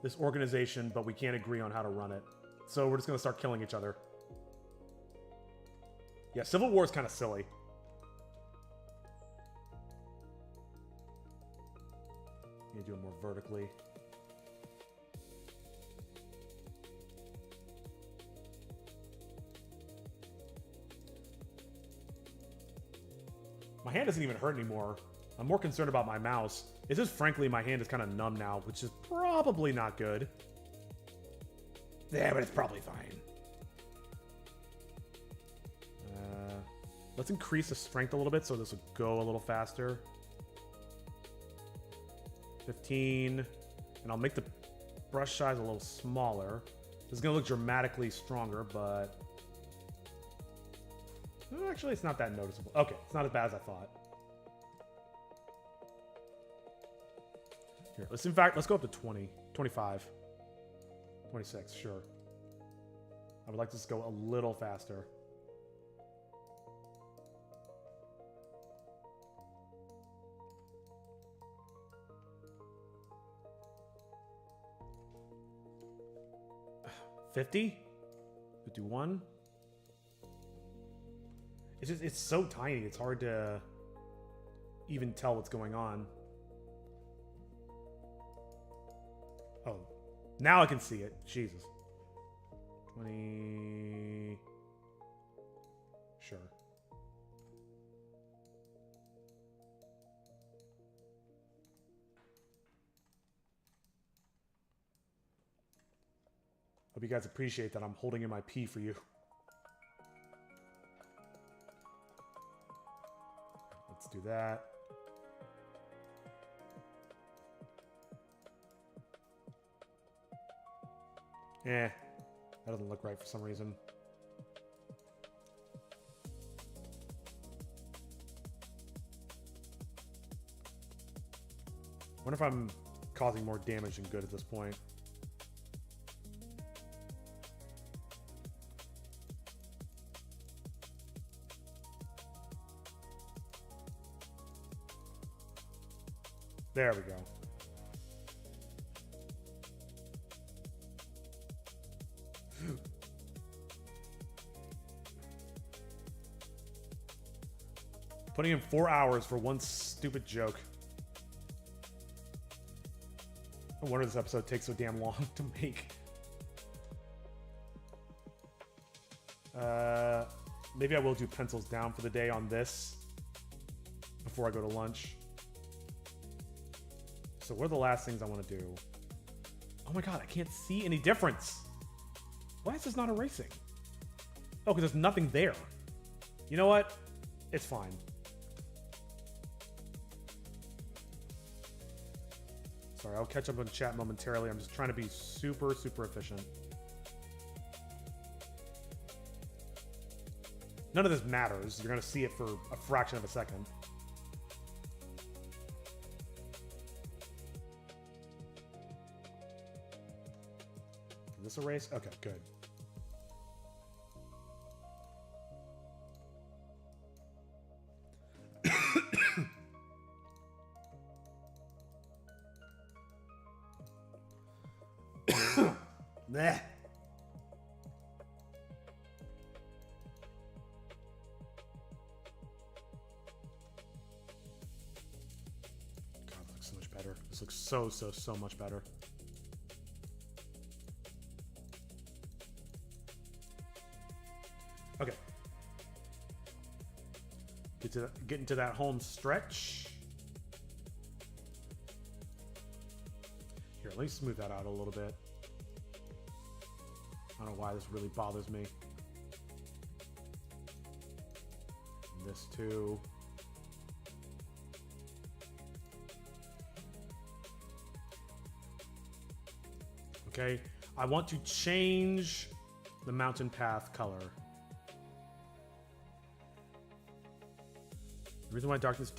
this organization, but we can't agree on how to run it. So we're just going to start killing each other. Yeah, Civil War is kind of silly. You do it more vertically. My hand doesn't even hurt anymore. I'm more concerned about my mouse. It's just, frankly, my hand is kind of numb now, which is probably not good. Yeah, but it's probably fine. Let's increase the strength a little bit so this will go a little faster. 15. And I'll make the brush size a little smaller. This is going to look dramatically stronger, but... Actually, it's not that noticeable. Okay, it's not as bad as I thought. Here, let's go up to 20, 25, 26, sure. I would like to just go a little faster. $50? 51? It's so tiny, it's hard to even tell what's going on. Oh, now I can see it. Jesus. 20. Sure. Hope you guys appreciate that I'm holding in my pee for you. Let's do that. Eh, that doesn't look right for some reason. Wonder if I'm causing more damage than good at this point. There we go. Putting in 4 hours for one stupid joke. No wonder this episode takes so damn long to make. Maybe I will do pencils down for the day on this before I go to lunch. So what are the last things I want to do? Oh my god, I can't see any difference. Why is this not erasing? Oh, because there's nothing there. You know what? It's fine. Sorry, I'll catch up on chat momentarily. I'm just trying to be super, super efficient. None of this matters. You're going to see it for a fraction of a second. Did this erase? Okay, good. Nah. God, it looks so much better. This looks so much better. Okay. Get into that home stretch. Here, let me smooth that out a little bit. I don't know why this really bothers me. And this too. Okay, I want to change the mountain path color. The reason why darkness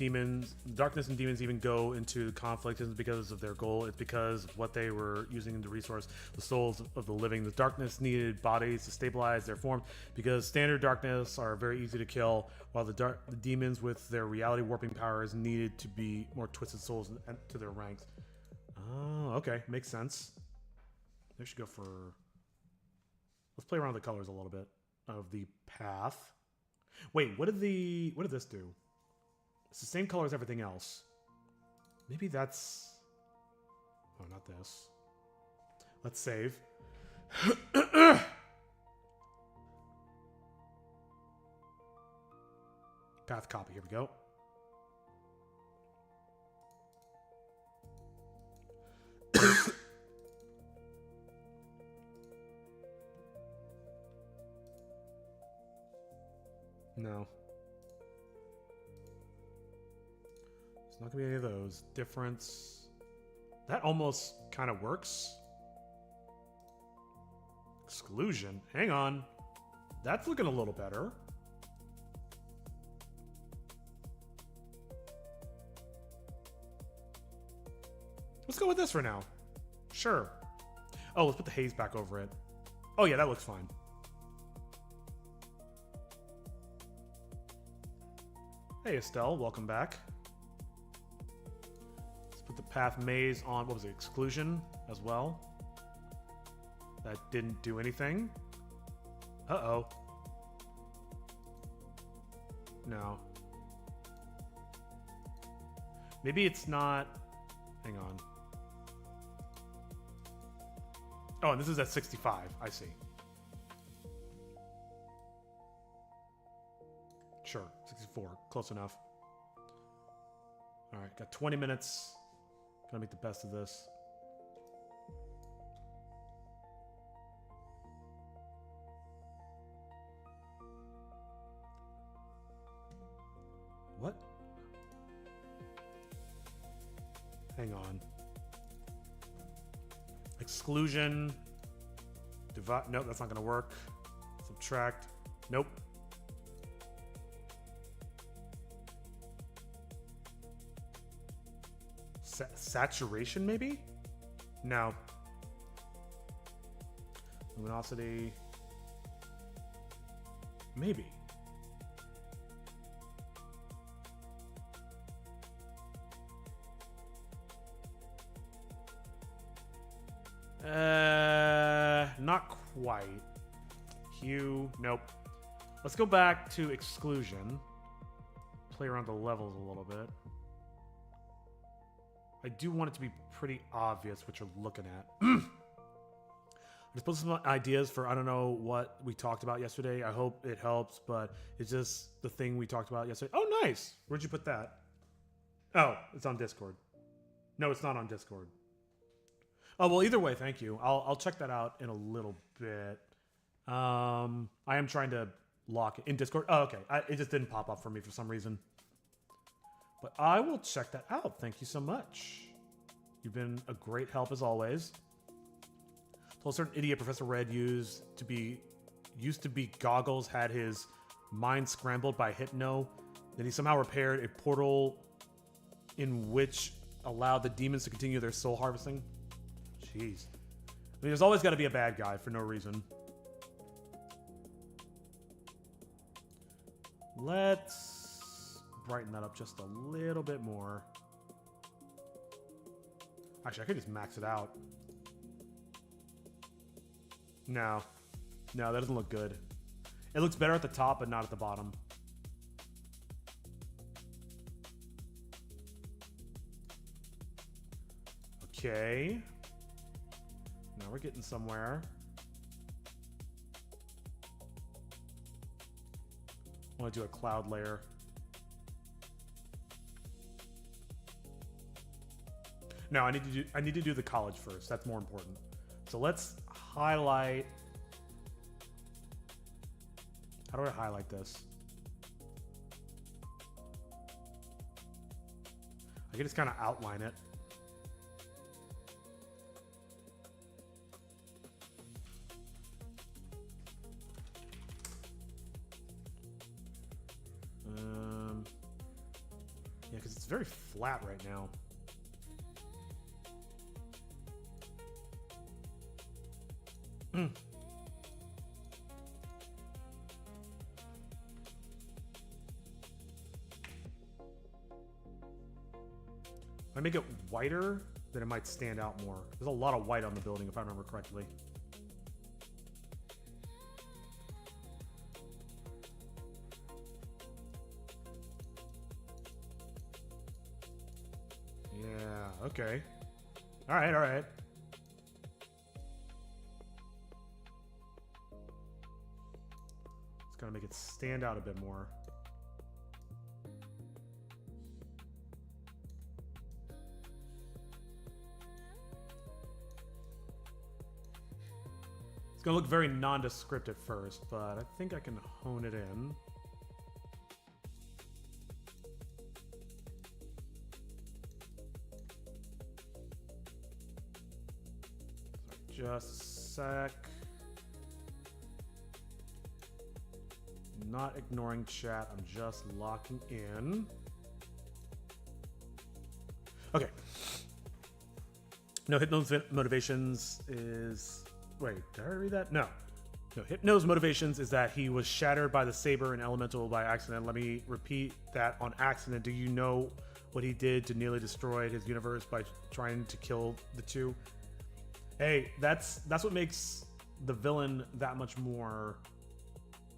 and demons even go into conflict isn't because of their goal. It's because of what they were using to resource the souls of the living. The darkness needed bodies to stabilize their form because standard darkness are very easy to kill, while the demons with their reality warping powers needed to be more twisted souls to their ranks. Oh, okay, makes sense. They should go for... Let's play around with the colors a little bit of the path. Wait, what did this do? It's the same color as everything else. Maybe that's... Oh, not this. Let's save. Path copy, here we go. No. It's not gonna be any of those. Difference. That almost kind of works. Exclusion. Hang on. That's looking a little better. Let's go with this for now. Sure. Oh, let's put the haze back over it. Oh yeah, that looks fine. Hey Estelle, welcome back. Let's put the path maze on, what was it, exclusion as well. That didn't do anything. Uh-oh. No. Maybe it's not... Hang on. Oh, and this is at 65. I see. Sure, 64. Close enough. All right, got 20 minutes. Gonna make the best of this. What? Hang on. Exclusion. Divide. Nope, that's not going to work. Subtract. Nope. Saturation, maybe? No. Luminosity. Maybe. Not quite. Hue, nope. Let's go back to exclusion. Play around the levels a little bit. I do want it to be pretty obvious what you're looking at. I just put some ideas for, I don't know what we talked about yesterday. I hope it helps, but it's just the thing we talked about yesterday. Oh, nice. Where'd you put that? Oh, it's on Discord. No, it's not on Discord. Oh, well, either way, thank you. I'll check that out in a little bit. I am trying to lock it in Discord. Oh, okay. It just didn't pop up for me for some reason. But I will check that out. Thank you so much. You've been a great help as always. Told a certain idiot Professor Red used to be goggles, had his mind scrambled by Hypno. Then he somehow repaired a portal in which allowed the demons to continue their soul harvesting. Jeez. I mean, there's always got to be a bad guy for no reason. Let's brighten that up just a little bit more. Actually, I could just max it out. No. No, that doesn't look good. It looks better at the top, but not at the bottom. Okay. Now we're getting somewhere. I want to do a cloud layer. No, I need to do the college first. That's more important. So let's highlight. How do I highlight this? I can just kind of outline it. Yeah, because it's very flat right now. I make it whiter. then it might stand out more. There's a lot of white on the building, if I remember correctly. Yeah, okay. All right, all right. It's gonna make it stand out a bit more. It's gonna look very nondescript at first, but I think I can hone it in. Just a sec. Not ignoring chat, I'm just locking in. Okay. No, Hypno's motivations is... Wait, did I read that? No. No, Hypno's motivations is that he was shattered by the saber and elemental by accident. Let me repeat that on accident. Do you know what he did to nearly destroy his universe by trying to kill the two? Hey, that's what makes the villain that much more...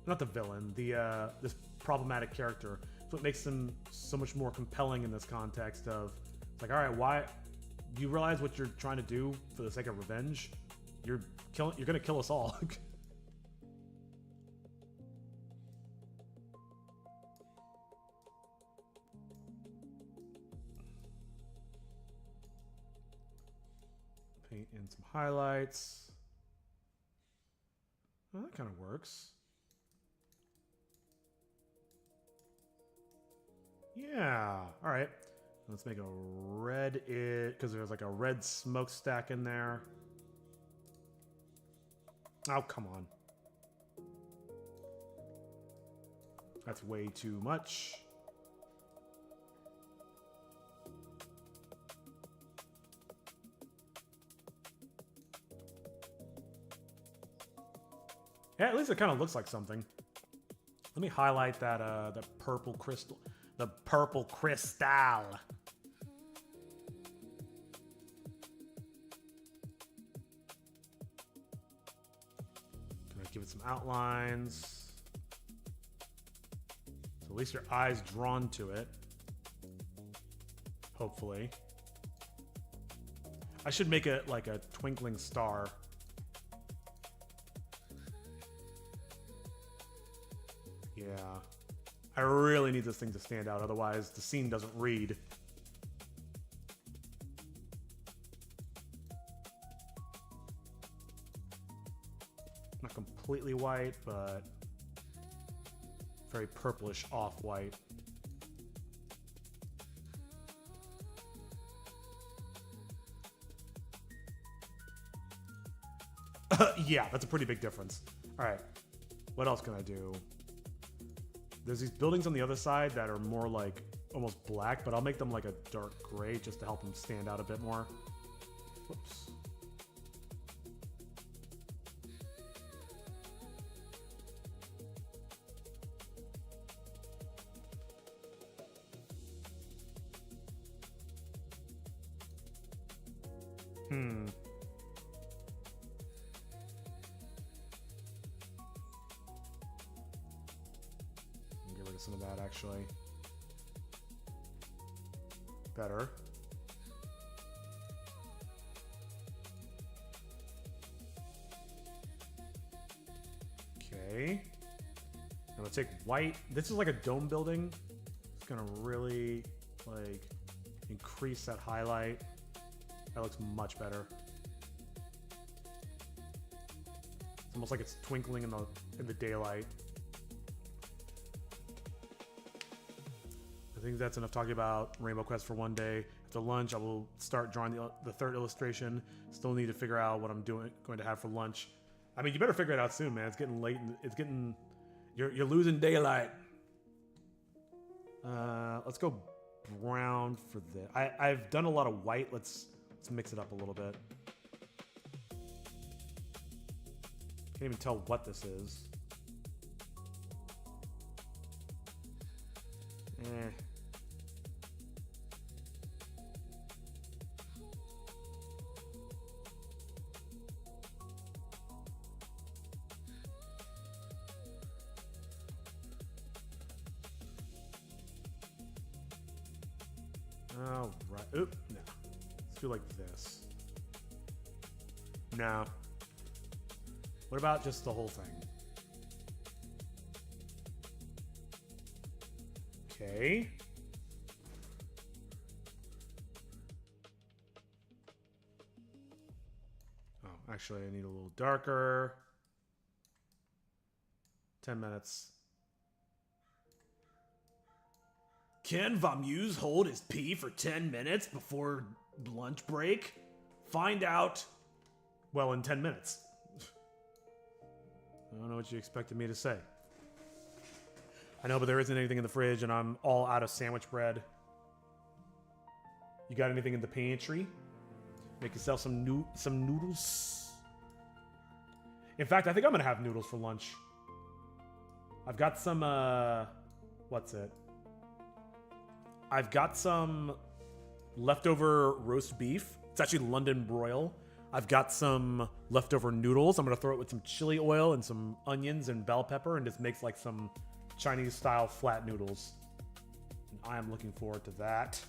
Not the villain, the this problematic character. It's what makes him so much more compelling in this context of... It's like, all right, why... Do you realize what you're trying to do for the sake of revenge? You're gonna kill us all. Paint in some highlights. Well, that kind of works. Yeah. All right. Let's make a red because there's like a red smokestack in there. Oh, come on. That's way too much. Yeah, at least it kind of looks like something. Let me highlight that that purple crystal. The purple crystal. Gonna give it some outlines. So at least your eye's drawn to it. Hopefully. I should make it like a twinkling star. Yeah. I really need this thing to stand out, otherwise the scene doesn't read. Not completely white, but very purplish off-white. Yeah, that's a pretty big difference. All right, what else can I do? There's these buildings on the other side that are more like almost black, but I'll make them like a dark gray just to help them stand out a bit more. Whoops. Some of that actually. Better. Okay. I'm gonna take white. This is like a dome building. It's gonna really like increase that highlight. That looks much better. It's almost like it's twinkling in the daylight. I think that's enough talking about Rainbow Quest for one day. After lunch, I will start drawing the third illustration. Still need to figure out what I'm going to have for lunch. I mean, you better figure it out soon, man. It's getting late. You're losing daylight. Let's go brown for this. I've done a lot of white. Let's mix it up a little bit. Can't even tell what this is. All right. Oop, no. Let's do like this. No. What about just the whole thing? Okay. Oh, actually, I need a little darker. 10 minutes. Can Vamuse hold his pee for 10 minutes before lunch break? Find out, well, in 10 minutes. I don't know what you expected me to say. I know, but there isn't anything in the fridge, and I'm all out of sandwich bread. You got anything in the pantry? Make yourself some noodles. In fact, I think I'm gonna have noodles for lunch. I've got some, what's it? I've got some leftover roast beef. It's actually London broil. I've got some leftover noodles. I'm gonna throw it with some chili oil and some onions and bell pepper and just make like some Chinese style flat noodles. And I am looking forward to that.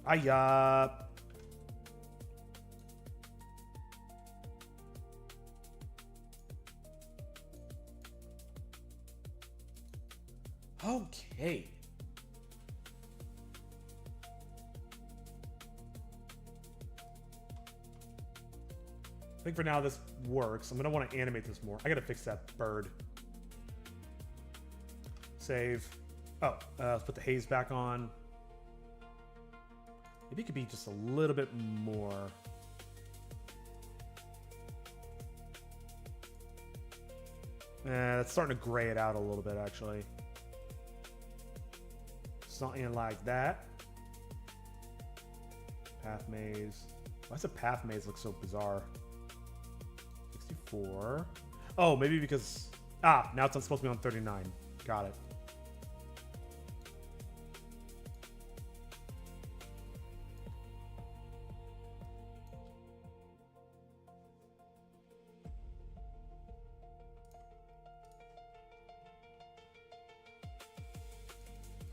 Hiya. Okay. I think for now this works. I'm going to want to animate this more. I got to fix that bird. Save. Oh, let's put the haze back on. Maybe it could be just a little bit more. It's starting to gray it out a little bit, actually. Something like that. Path maze. Why does the path maze look so bizarre? 64. Oh, maybe because... Ah, now it's supposed to be on 39. Got it.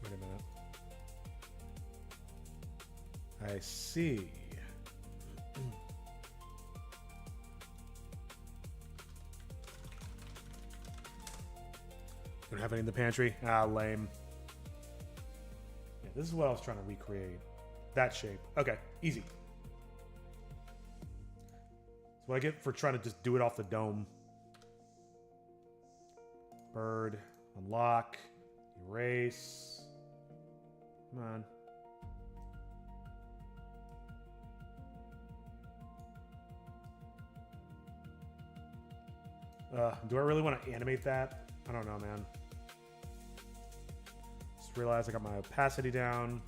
Wait a minute. I see. Don't have any in the pantry? Ah, lame. Yeah, this is what I was trying to recreate. That shape. Okay, easy. That's what I get for trying to just do it off the dome. Bird. Unlock. Erase. Come on. Do I really want to animate that? I don't know, man. Just realized I got my opacity down.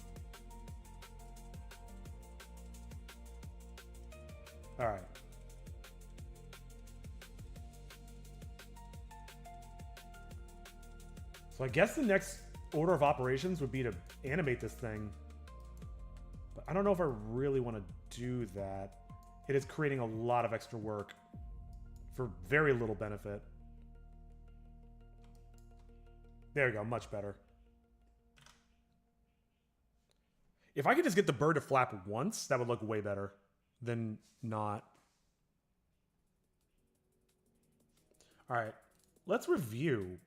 All right. So I guess the next order of operations would be to animate this thing. But I don't know if I really want to do that. It is creating a lot of extra work for very little benefit. There we go, much better. If I could just get the bird to flap once, that would look way better than not. All right, let's review.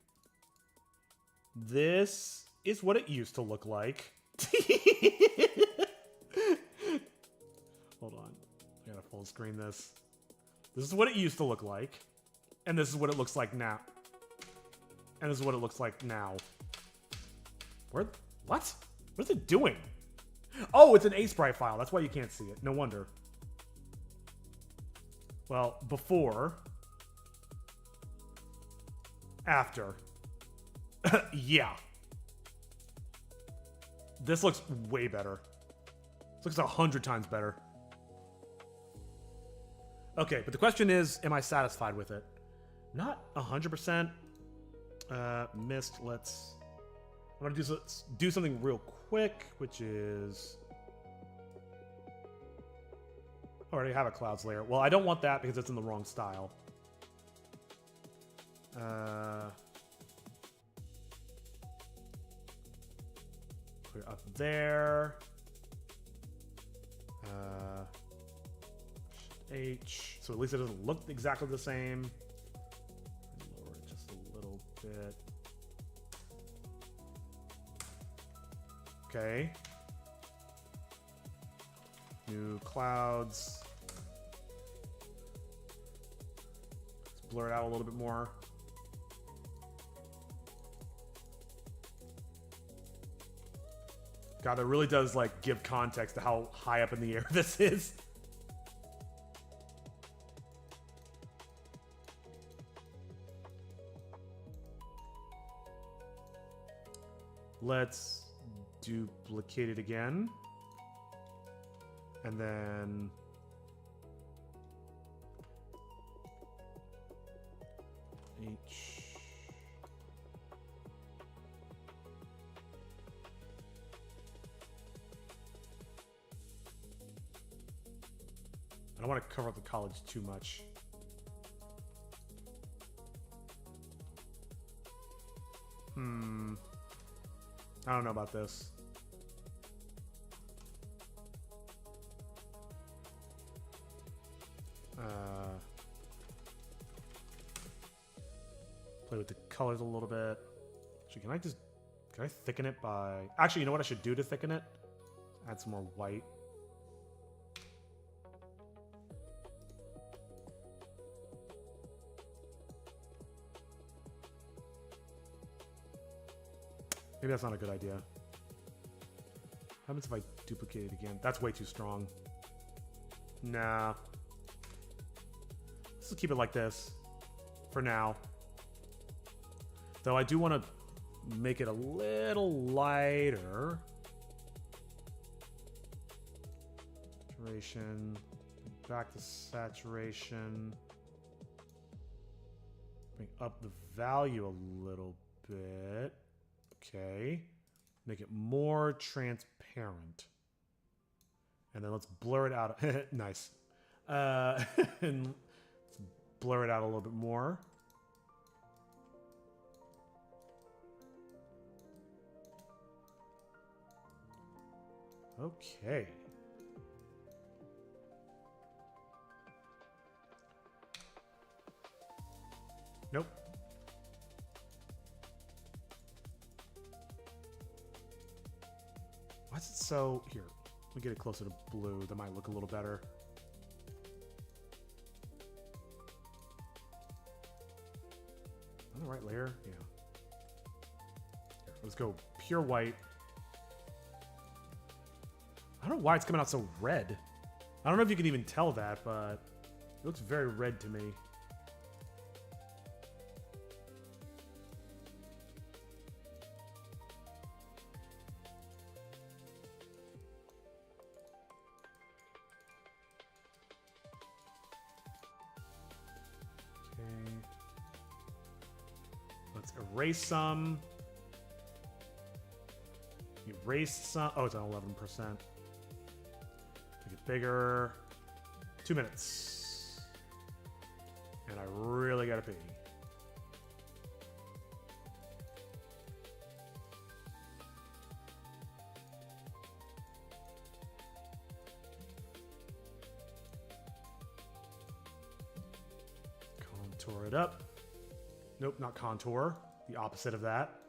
This is what it used to look like. Hold on, I gotta full screen this. This is what it used to look like, and this is what it looks like now. And this is what it looks like now. What? What is it doing? Oh, it's an A-sprite file. That's why you can't see it. No wonder. Well, before. After. Yeah. This looks way better. This looks 100 times better. Okay, but the question is, am I satisfied with it? Not 100%. Missed. I'm gonna do something real quick, which is... I already have a clouds layer. Well, I don't want that because it's in the wrong style. Put it up there. H. So at least it doesn't look exactly the same. Lower it just a little bit. Okay. New clouds. Let's blur it out a little bit more. God, that really does like give context to how high up in the air this is. Let's duplicate it again. And then H. I don't want to cover up the college too much. I don't know about this. Play with the colors a little bit. Actually, can I thicken it by... Actually, you know what I should do to thicken it? Add some more white. Maybe that's not a good idea. What happens if I duplicate it again? That's way too strong. Nah. Let's just keep it like this for now. Though I do want to make it a little lighter. Saturation. Back to saturation. Bring up the value a little bit. Okay. Make it more transparent. And then let's blur it out. Nice. And let's blur it out a little bit more. Okay. Nope. Why is it so... Here, let me get it closer to blue. That might look a little better. On the right layer? Yeah. Here, let's go pure white. I don't know why it's coming out so red. I don't know if you can even tell that, but it looks very red to me. Okay. Let's erase some. Erase some. Oh, it's on 11%. Make it bigger. 2 minutes. And I really gotta pee. Contour it up. Nope, not contour. The opposite of that.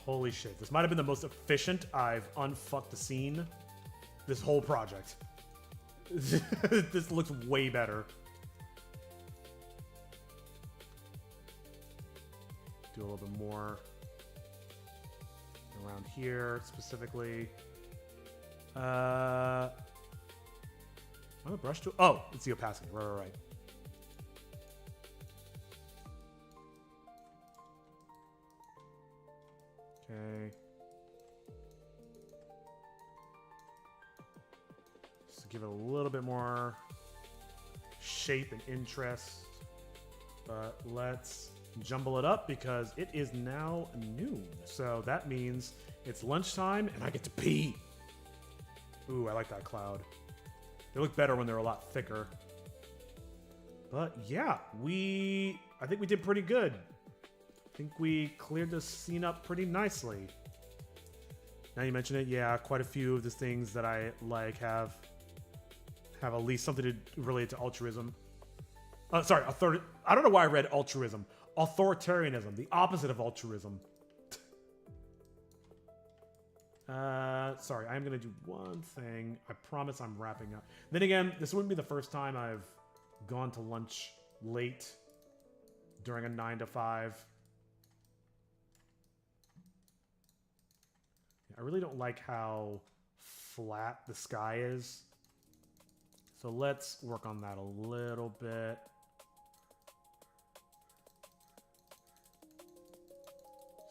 Holy shit, this might have been the most efficient I've unfucked the scene this whole project. This looks way better. Do a little bit more around here specifically. On the brush tool? Oh, it's the opacity. Right. Okay. Just to give it a little bit more shape and interest. But let's jumble it up because it is now noon. So that means it's lunchtime and I get to pee. Ooh, I like that cloud. They look better when they're a lot thicker. But yeah, I think we did pretty good. I think we cleared this scene up pretty nicely. Now you mention it, yeah, quite a few of the things that I like have at least something to relate to altruism. Sorry, I don't know why I read altruism. Authoritarianism, the opposite of altruism. Sorry, I'm gonna do one thing. I promise I'm wrapping up. Then again, this wouldn't be the first time I've gone to lunch late during a 9 to 5. I really don't like how flat the sky is. So let's work on that a little bit.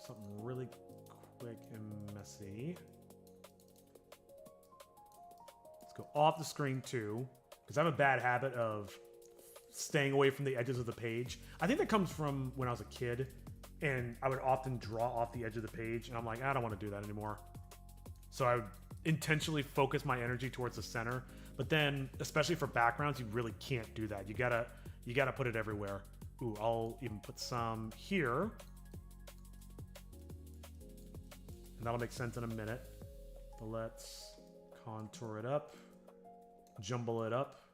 Something really quick and messy. Let's go off the screen too, because I have a bad habit of staying away from the edges of the page. I think that comes from when I was a kid, and I would often draw off the edge of the page, and I'm like, I don't want to do that anymore. So I would intentionally focus my energy towards the center. But then, especially for backgrounds, you really can't do that. You gotta put it everywhere. Ooh, I'll even put some here. And that'll make sense in a minute. But let's contour it up. Jumble it up.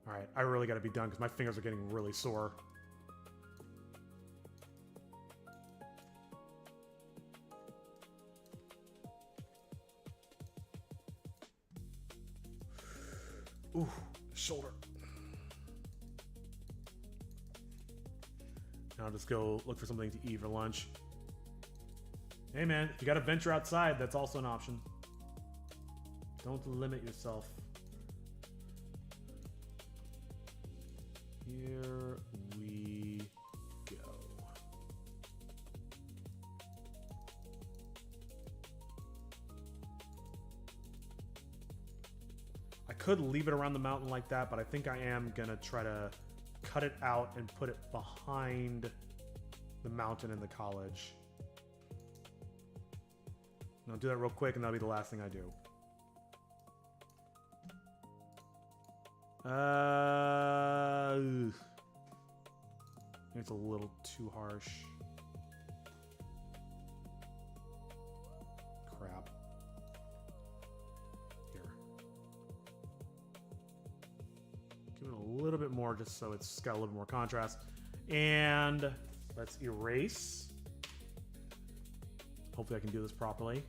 Alright, I really gotta be done because my fingers are getting really sore. Ooh, shoulder. Now I'll just go look for something to eat for lunch. Hey man, if you gotta venture outside, that's also an option. Don't limit yourself. Here we go. I could leave it around the mountain like that, but I think I am gonna try to cut it out and put it behind the mountain in the college. And I'll do that real quick, and that'll be the last thing I do. It's a little too harsh. Crap. Here. Give it a little bit more just so it's got a little bit more contrast. And let's erase. Hopefully I can do this properly.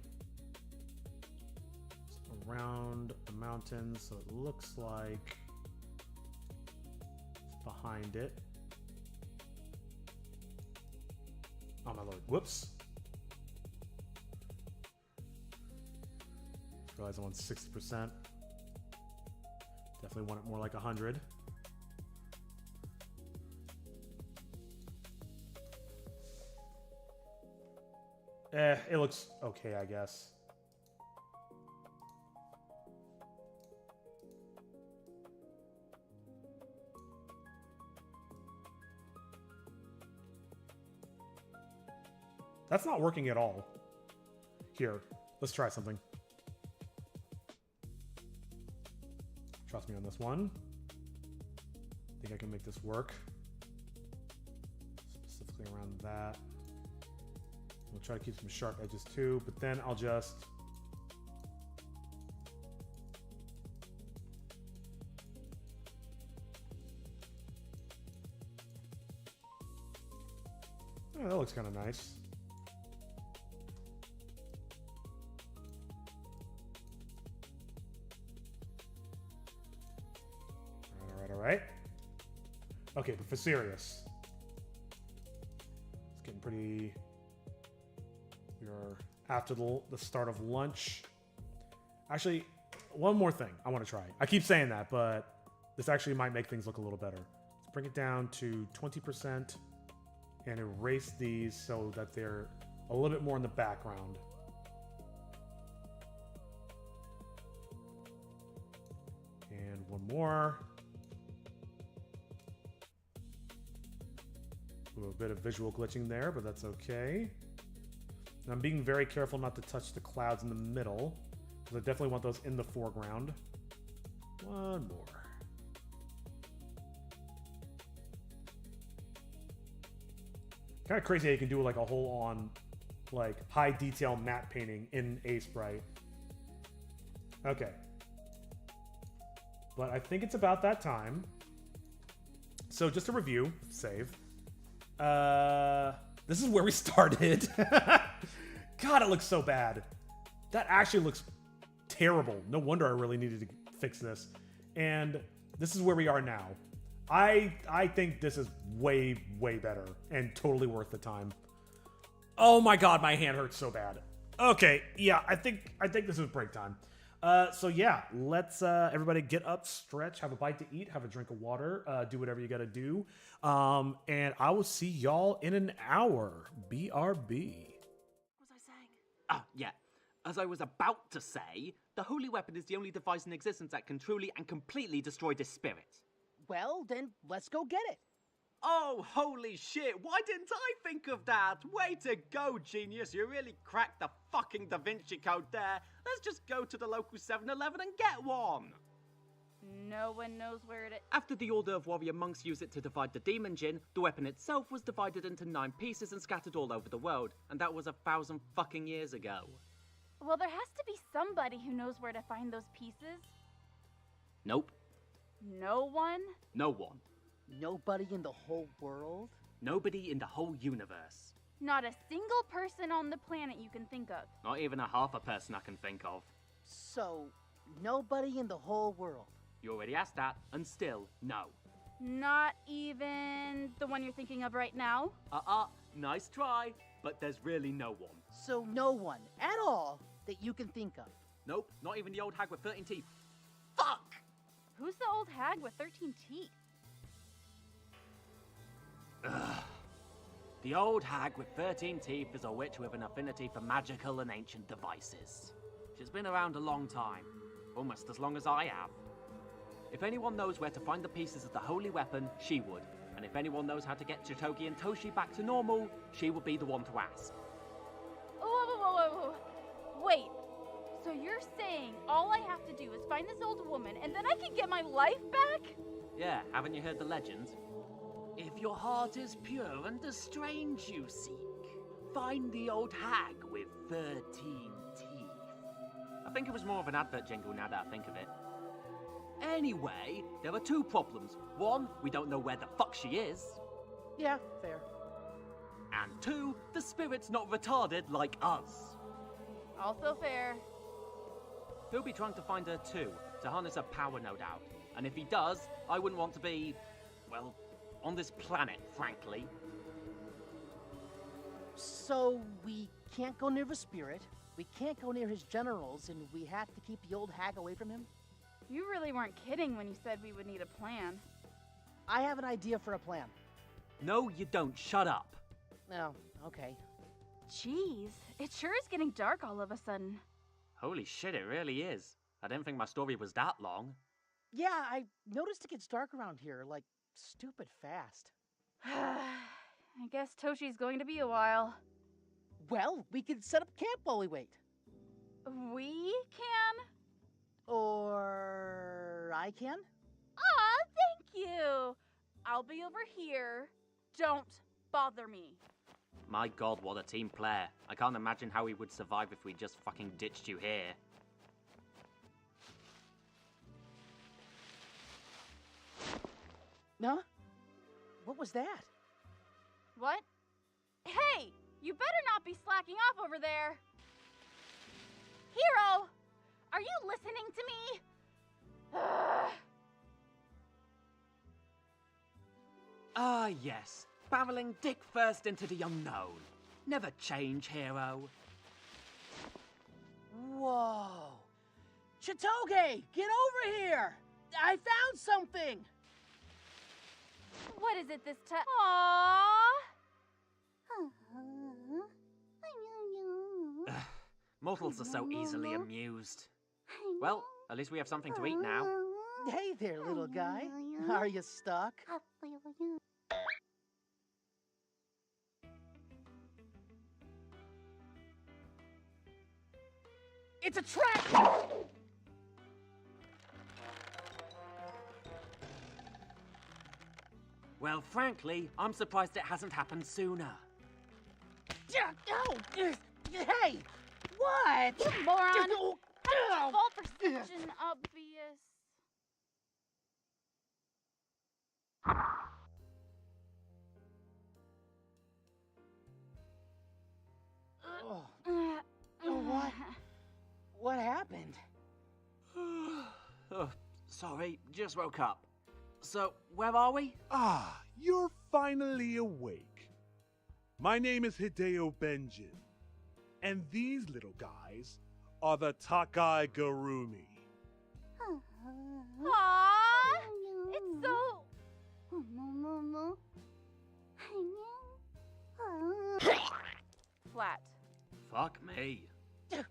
Just around the mountain so it looks like it's behind it. Oh my lord, whoops. Realize I'm on 60%. Definitely want it more like 100. It looks okay, I guess. That's not working at all. Here, let's try something. Trust me on this one. I think I can make this work. Specifically around that. We'll try to keep some sharp edges too, but then I'll just... Oh, that looks kind of nice. Alright. Okay, but for serious. It's getting pretty... We are after the start of lunch. Actually, one more thing I want to try. I keep saying that, but this actually might make things look a little better. Let's bring it down to 20% and erase these so that they're a little bit more in the background. And one more. Ooh, a bit of visual glitching there, but that's okay. And I'm being very careful not to touch the clouds in the middle, because I definitely want those in the foreground. One more. Kind of crazy how you can do like a whole on like high detail matte painting in a sprite. Okay. But I think it's about that time. So just a review, save. This is where we started. God, it looks so bad. That actually looks terrible. No wonder I really needed to fix this. And this is where we are now. I think this is way, way better and totally worth the time. Oh my God, my hand hurts so bad. Okay, yeah, I think this is break time. So yeah, let's everybody get up, stretch, have a bite to eat, have a drink of water, do whatever you gotta do. And I will see y'all in an hour. BRB. What was I saying? Ah, yeah. As I was about to say, the holy weapon is the only device in existence that can truly and completely destroy this spirit. Well, then let's go get it. Oh, holy shit, why didn't I think of that? Way to go, genius, you really cracked the fucking Da Vinci Code there. Let's just go to the local 7-Eleven and get one. No one knows where it is. After the Order of Warrior Monks used it to divide the demon djinn, the weapon itself was divided into 9 pieces and scattered all over the world, and that was 1,000 fucking years ago. Well, there has to be somebody who knows where to find those pieces. Nope. No one? No one. Nobody in the whole world? Nobody in the whole universe. Not a single person on the planet you can think of. Not even a half a person I can think of. So, nobody in the whole world? You already asked that, and still, no. Not even the one you're thinking of right now? Nice try, but there's really no one. So no one, at all, that you can think of? Nope, not even the old hag with 13 teeth. Fuck! Who's the old hag with 13 teeth? Ugh. The old hag with 13 teeth is a witch with an affinity for magical and ancient devices. She's been around a long time, almost as long as I have. If anyone knows where to find the pieces of the holy weapon, she would. And if anyone knows how to get Chitogi and Toshi back to normal, she would be the one to ask. Whoa. Wait, so you're saying all I have to do is find this old woman and then I can get my life back? Yeah, haven't you heard the legend? If your heart is pure and the strange you seek, find the old hag with 13 teeth. I think it was more of an advert jingle now that I think of it. Anyway, there are 2 problems. 1, we don't know where the fuck she is. Yeah, fair. And 2, the spirit's not retarded like us. Also fair. He'll be trying to find her too, to harness her power, no doubt. And if he does, I wouldn't want to be, well, on this planet, frankly. So we can't go near the spirit, we can't go near his generals, and we have to keep the old hag away from him? You really weren't kidding when you said we would need a plan. I have an idea for a plan. No, you don't. Shut up. Oh, okay. Jeez, it sure is getting dark all of a sudden. Holy shit, it really is. I didn't think my story was that long. Yeah, I noticed it gets dark around here, like, stupid fast. I guess Toshi's going to be a while. Well, we could set up camp while we wait. We can? Or I can? Aw, thank you. I'll be over here. Don't bother me. My god, what a team player. I can't imagine how we would survive if we just fucking ditched you here. Huh? What was that? What? Hey, you better not be slacking off over there. Hero, are you listening to me? Ah, yes. Barreling dick first into the unknown. Never change, hero. Whoa. Chitoge, get over here! I found something! What is it this time? Aww. Mortals are so easily amused. Well, at least we have something to eat now. Hey there, little guy. Are you stuck? It's a trap! Well, frankly, I'm surprised it hasn't happened sooner. Oh! Hey! What? You moron! How did you fall for such an obvious... What happened? Oh, sorry, just woke up. So, where are we? Ah, you're finally awake. My name is Hideo Benjin, and these little guys are the Takai Garumi. Aww! It's so... flat. Fuck me.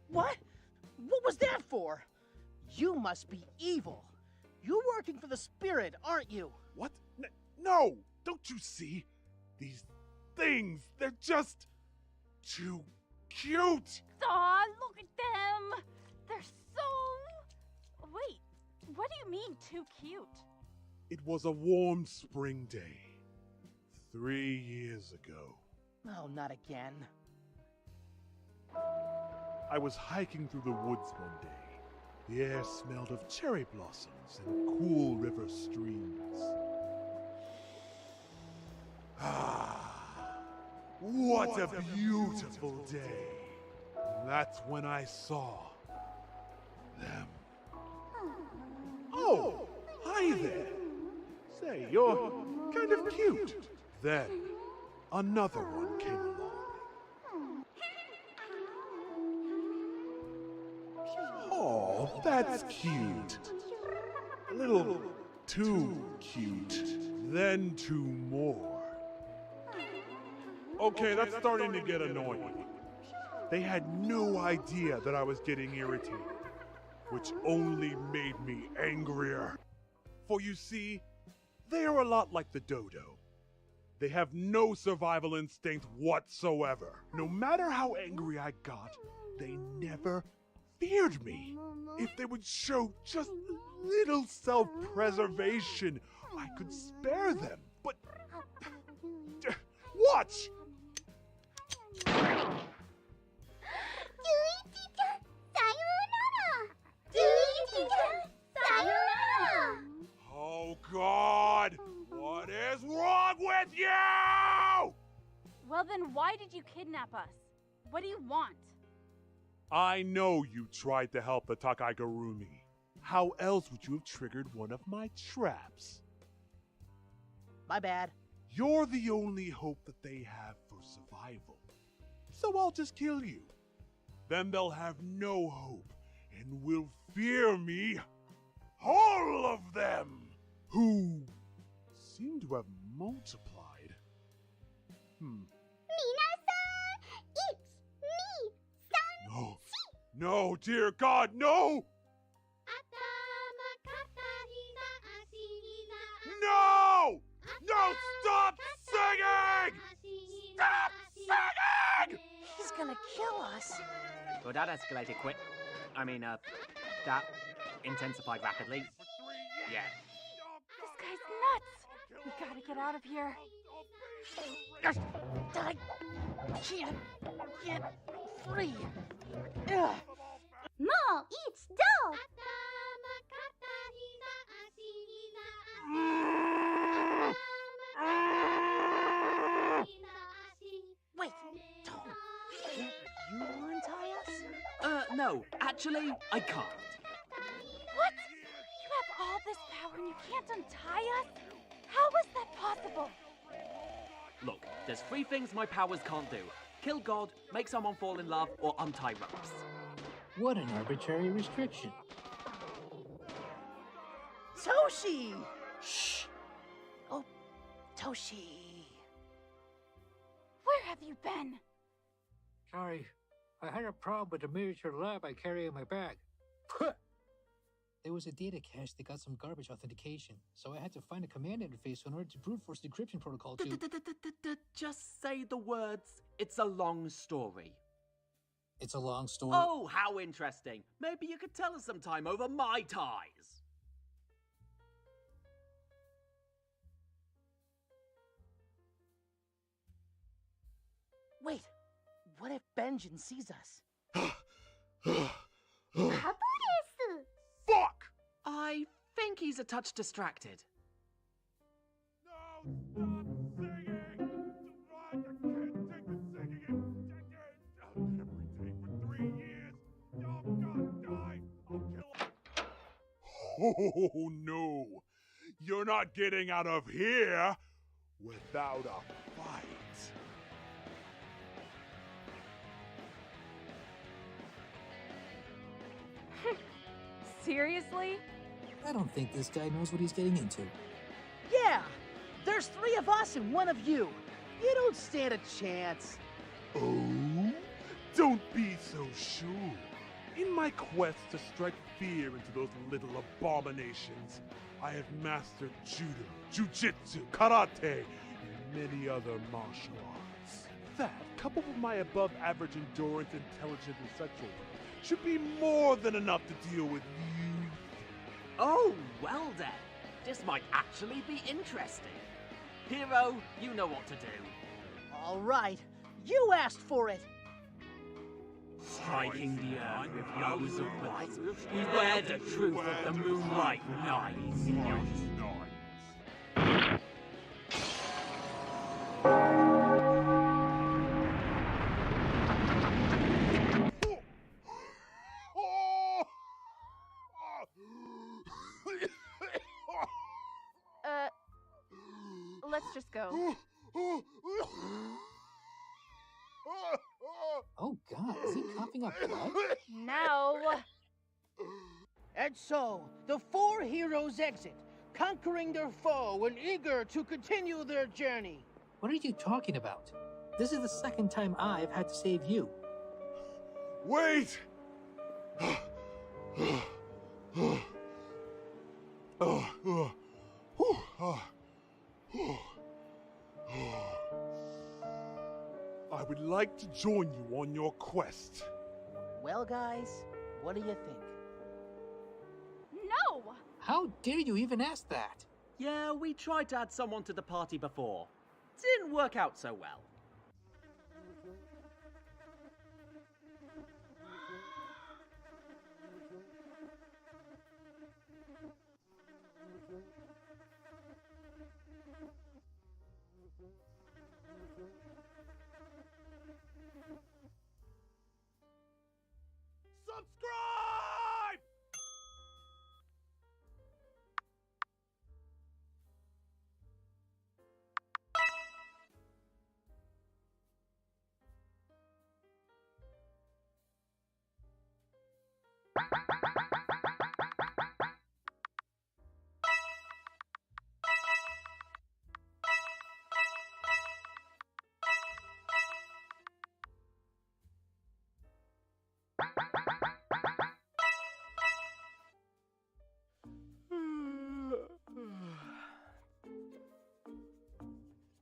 What? What was that for? You must be evil. You're working for the spirit, aren't you? What? No! Don't you see? These things, they're just too cute! Aw, look at them! They're so... Wait, what do you mean, too cute? It was a warm spring day 3 years ago. Oh, not again. I was hiking through the woods one day. The air smelled of cherry blossoms and cool river streams. Ah, what a beautiful day. That's when I saw them. Oh, hi there. Say, you're kind of cute. Then, another one came along. Oh, that's cute. A little too cute. Then two more. Okay, that's starting to get annoying. They had no idea that I was getting irritated, which only made me angrier. For you see, they are a lot like the dodo. They have no survival instinct whatsoever. No matter how angry I got, they never feared me. If they would show just a little self-preservation, I could spare them. But watch! Oh God! What is wrong with you? Well then, why did you kidnap us? What do you want? I know you tried to help the Takai Garumi. How else would you have triggered one of my traps? My bad. You're the only hope that they have for survival. So I'll just kill you. Then they'll have no hope and will fear me. All of them! Who seem to have multiplied. It's me, son. No. No, dear God, no! No! No, stop singing! Stop singing! He's gonna kill us. Well, that escalated quick. That intensified rapidly. Yeah. This guy's nuts! We gotta get out of here. I can't get free. Ugh. No, it's dope. Wait, don't. Can't you untie us? No, actually, I can't. What? You have all this power and you can't untie us? How is that possible? Look, there's 3 things my powers can't do. Kill God, make someone fall in love, or untie ropes. What an arbitrary restriction. Toshi! Shh! Oh, Toshi. Where have you been? Sorry, I had a problem with the miniature lab I carry in my bag. There was a data cache that got some garbage authentication, so I had to find a command interface in order to brute force the encryption protocol to... Just say the words. It's a long story. It's a long story. Oh, how interesting. Maybe you could tell us sometime over my ties. Wait, what if Benjamin sees us? Fuck! I think he's a touch distracted. No, stop singing! I can't take the singing again. Every day for 3 years. Y'all gotta die. I'll kill. Oh no! You're not getting out of here without a fight. Seriously? I don't think this guy knows what he's getting into. Yeah! There's 3 of us and 1 of you. You don't stand a chance. Oh? Don't be so sure. In my quest to strike fear into those little abominations, I have mastered judo, jujitsu, karate, and many other martial arts. That, coupled with my above-average endurance, intelligence, and sexual worth, should be more than enough to deal with you. Oh, well then. This might actually be interesting. Hero, you know what to do. All right, you asked for it. Striking the earth with blows of light, beware the truth of the moonlight nights. Let's just go. Oh God, is he coughing up blood? Now. And so, the 4 heroes exit, conquering their foe and eager to continue their journey. What are you talking about? This is the second time I've had to save you. Wait! I would like to join you on your quest. Well, guys, what do you think? No! How dare you even ask that? Yeah, we tried to add someone to the party before. Didn't work out so well. Subscribe!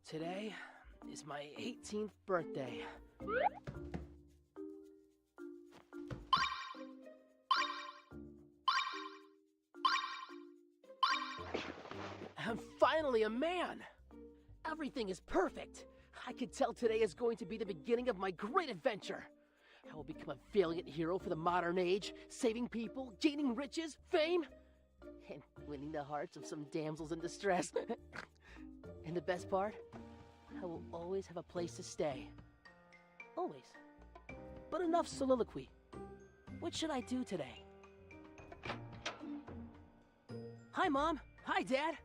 Today is my 18th birthday. I'm finally a man. Everything is perfect. I can tell today is going to be the beginning of my great adventure. I will become a valiant hero for the modern age, saving people, gaining riches, fame, and winning the hearts of some damsels in distress. And the best part? I will always have a place to stay. Always. But enough soliloquy. What should I do today? Hi, Mom. Hi, Dad.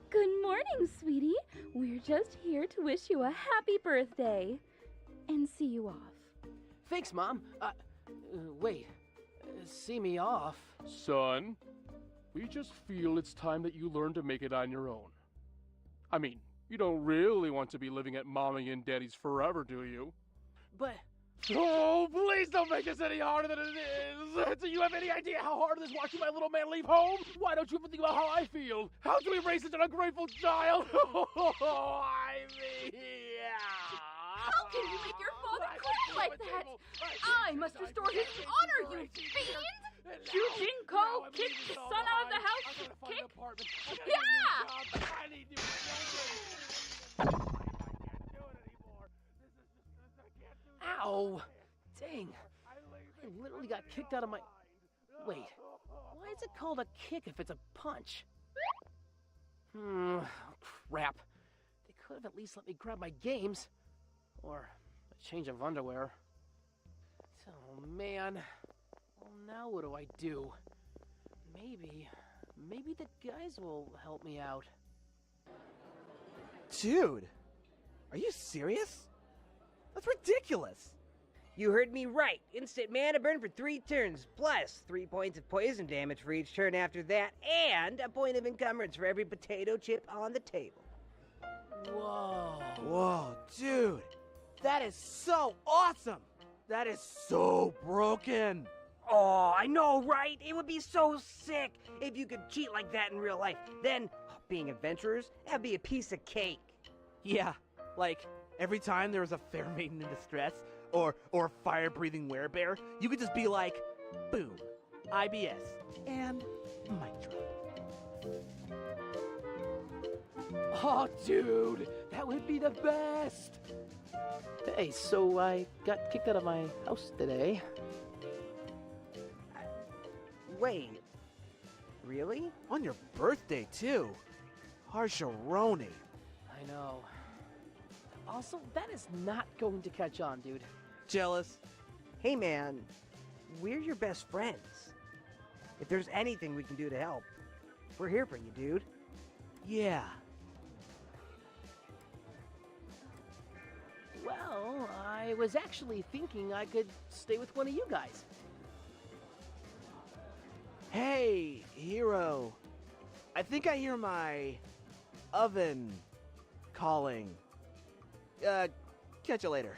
Good morning, sweetie. We're just here to wish you a happy birthday and see you off. Thanks, Mom. Wait. See me off? Son, we just feel it's time that you learn to make it on your own. I mean, you don't really want to be living at Mommy and Daddy's forever, do you? But... Oh, please don't make this any harder than it is! Do you have any idea how hard it is watching my little man leave home? Why don't you ever think about how I feel? How to erase such an ungrateful child? I mean, yeah. How can you make your father cry like that? I must restore his honor, you fiend! Yujinko kicked the son out of the house. Kick? Yeah! I need new Ow! Dang. I literally got kicked out of my... Wait. Why is it called a kick if it's a punch? Crap. They could have at least let me grab my games. Or a change of underwear. Oh, man. Well, now what do I do? Maybe the guys will help me out. Dude, are you serious? That's ridiculous. You heard me right. Instant mana burn for 3 turns, plus 3 points of poison damage for each turn after that, and a point of encumbrance for every potato chip on the table. Whoa. Whoa, dude. That is so awesome. That is so broken. Oh, I know, right? It would be so sick if you could cheat like that in real life. Then, being adventurers, that'd be a piece of cake. Yeah, like every time there was a fair maiden in distress or a fire-breathing werebear, you could just be like, boom, IBS, and mic drop. Oh, dude, that would be the best. Hey, so I got kicked out of my house today. Wait, really? On your birthday, too. Harsharoni. I know. Also, that is not going to catch on, dude. Jealous? Hey, man, we're your best friends. If there's anything we can do to help, we're here for you, dude. Yeah. Well, I was actually thinking I could stay with one of you guys. Hey, hero. I think I hear my oven calling. Catch you later.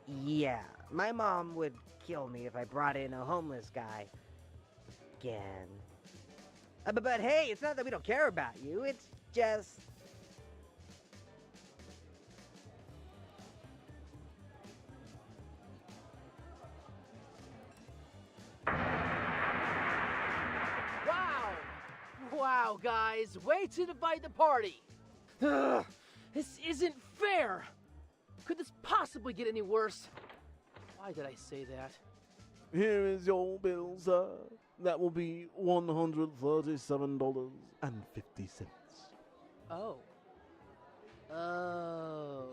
Yeah, my mom would kill me if I brought in a homeless guy again. But hey, it's not that we don't care about you, it's just... Wow, guys, way to divide the party. Ugh, this isn't fair. Could this possibly get any worse? Why did I say that? Here is your bill, sir. That will be $137.50. Oh. Oh.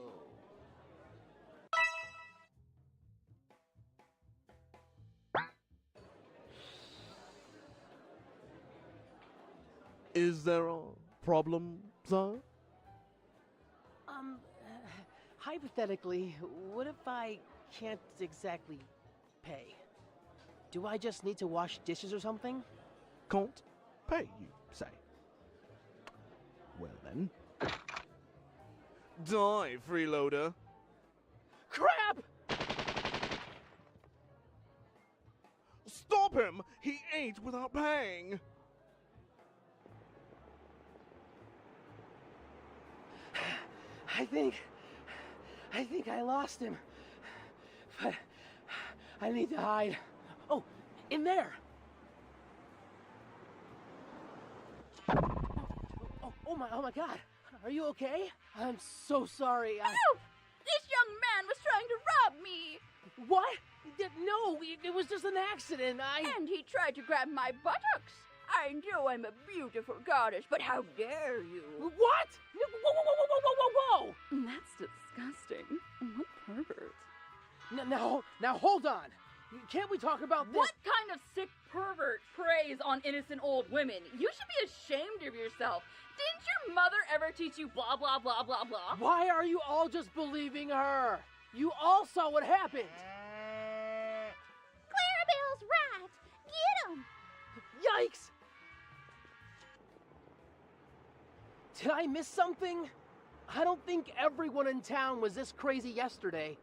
Is there a problem, sir? Hypothetically, what if I can't exactly pay? Do I just need to wash dishes or something? Can't pay, you say? Well then. Die, freeloader. Crap! Stop him! He ate without paying! I think I lost him. But I need to hide. Oh, in there! Oh my God. Are you okay? I'm so sorry. Help! This young man was trying to rob me! What? No, it was just an accident. And he tried to grab my buttocks. I know I'm a beautiful goddess, but how dare you? What? Whoa! That's disgusting. What pervert? Now hold on. Can't we talk about this? What kind of sick pervert preys on innocent old women? You should be ashamed of yourself. Didn't your mother ever teach you blah, blah, blah, blah, blah? Why are you all just believing her? You all saw what happened. Clarabelle's right. Get him. Yikes! Did I miss something? I don't think everyone in town was this crazy yesterday.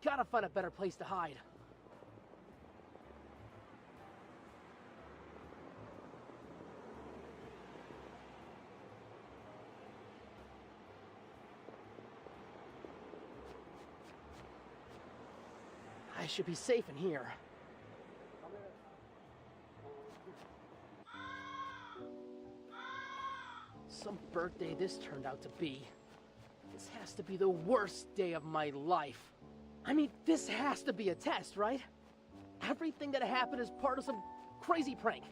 Gotta find a better place to hide. should be safe in here. Some birthday this turned out to be. This has to be the worst day of my life. I mean, this has to be a test, right? Everything that happened is part of some crazy prank.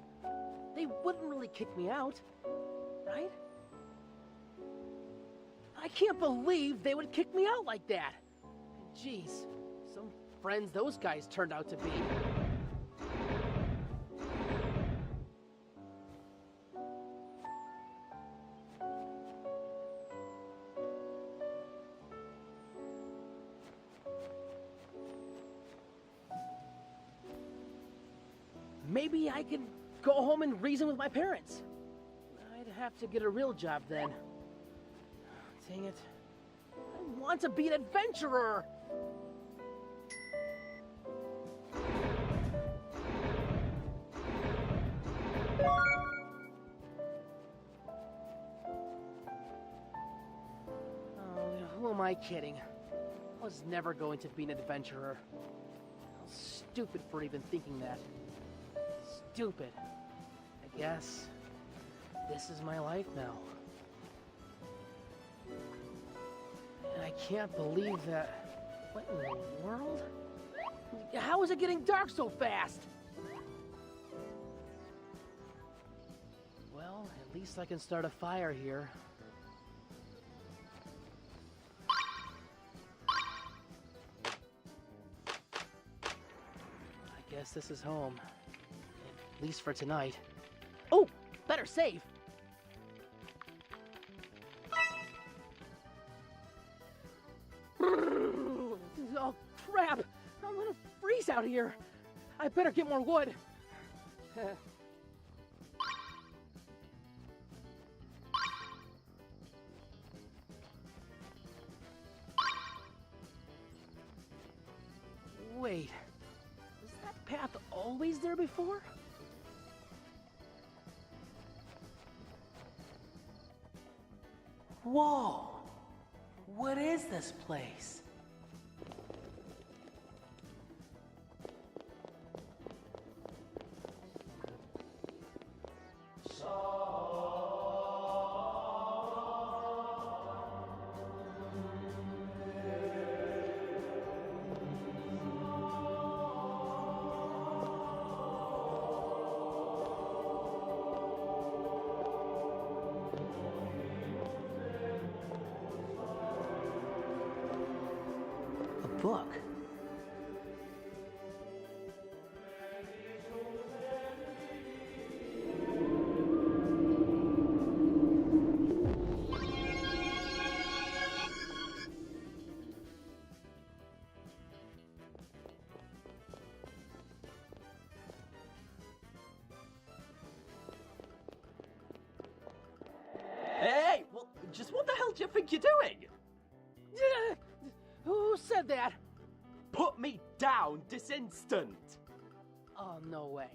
They wouldn't really kick me out, right? I can't believe they would kick me out like that. Jeez, some friends those guys turned out to be. Maybe I can go home and reason with my parents. I'd have to get a real job then. Dang it. I want to be an adventurer! Oh, who am I kidding? I was never going to be an adventurer. I was stupid for even thinking that. Stupid. I guess this is my life now. And I can't believe that... What in the world? How is it getting dark so fast? Well, at least I can start a fire here. I guess this is home. At least for tonight. Oh! Better save! Oh, crap! I'm gonna freeze out here! I better get more wood! Wait, was that path always there before? Whoa! What is this place? Book. Hey! Well, just what the hell do you think you're doing? Who said that? Put me down this instant! Oh, no way.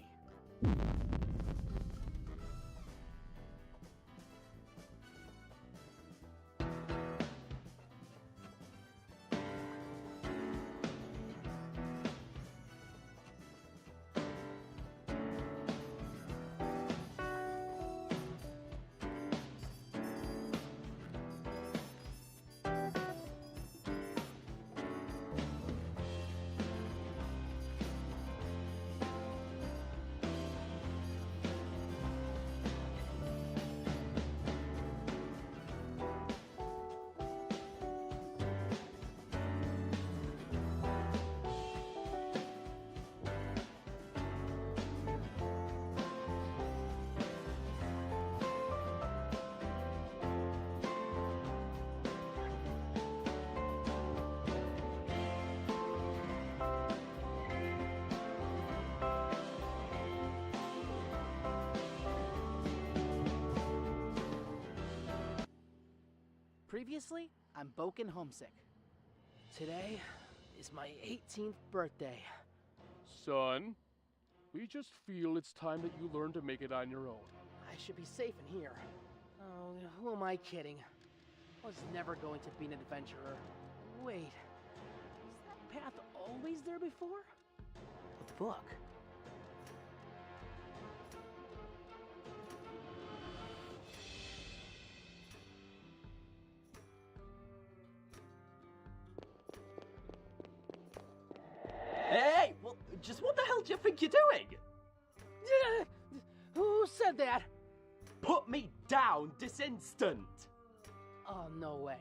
Previously, I'm Boken Homesick. Today is my 18th birthday. Son, we just feel it's time that you learn to make it on your own. I should be safe in here. Oh, who am I kidding? I was never going to be an adventurer. Wait, was that path always there before? But the book. Hey! Well, just what the hell do you think you're doing? Who said that? Put me down this instant! Oh, no way.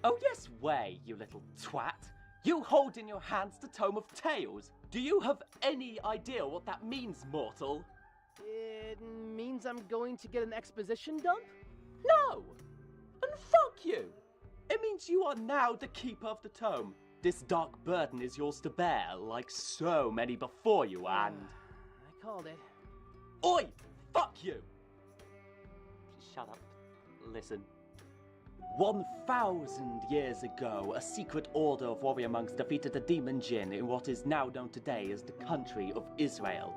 Oh, yes way, you little twat. You hold in your hands the Tome of Tales. Do you have any idea what that means, mortal? It means I'm going to get an exposition dump? No! And fuck you! It means you are now the keeper of the tome. This dark burden is yours to bear, like so many before you, and... I called it. Oi! Fuck you! Shut up. Listen. 1,000 years ago, a secret order of warrior monks defeated the demon Jinn in what is now known today as the country of Israel.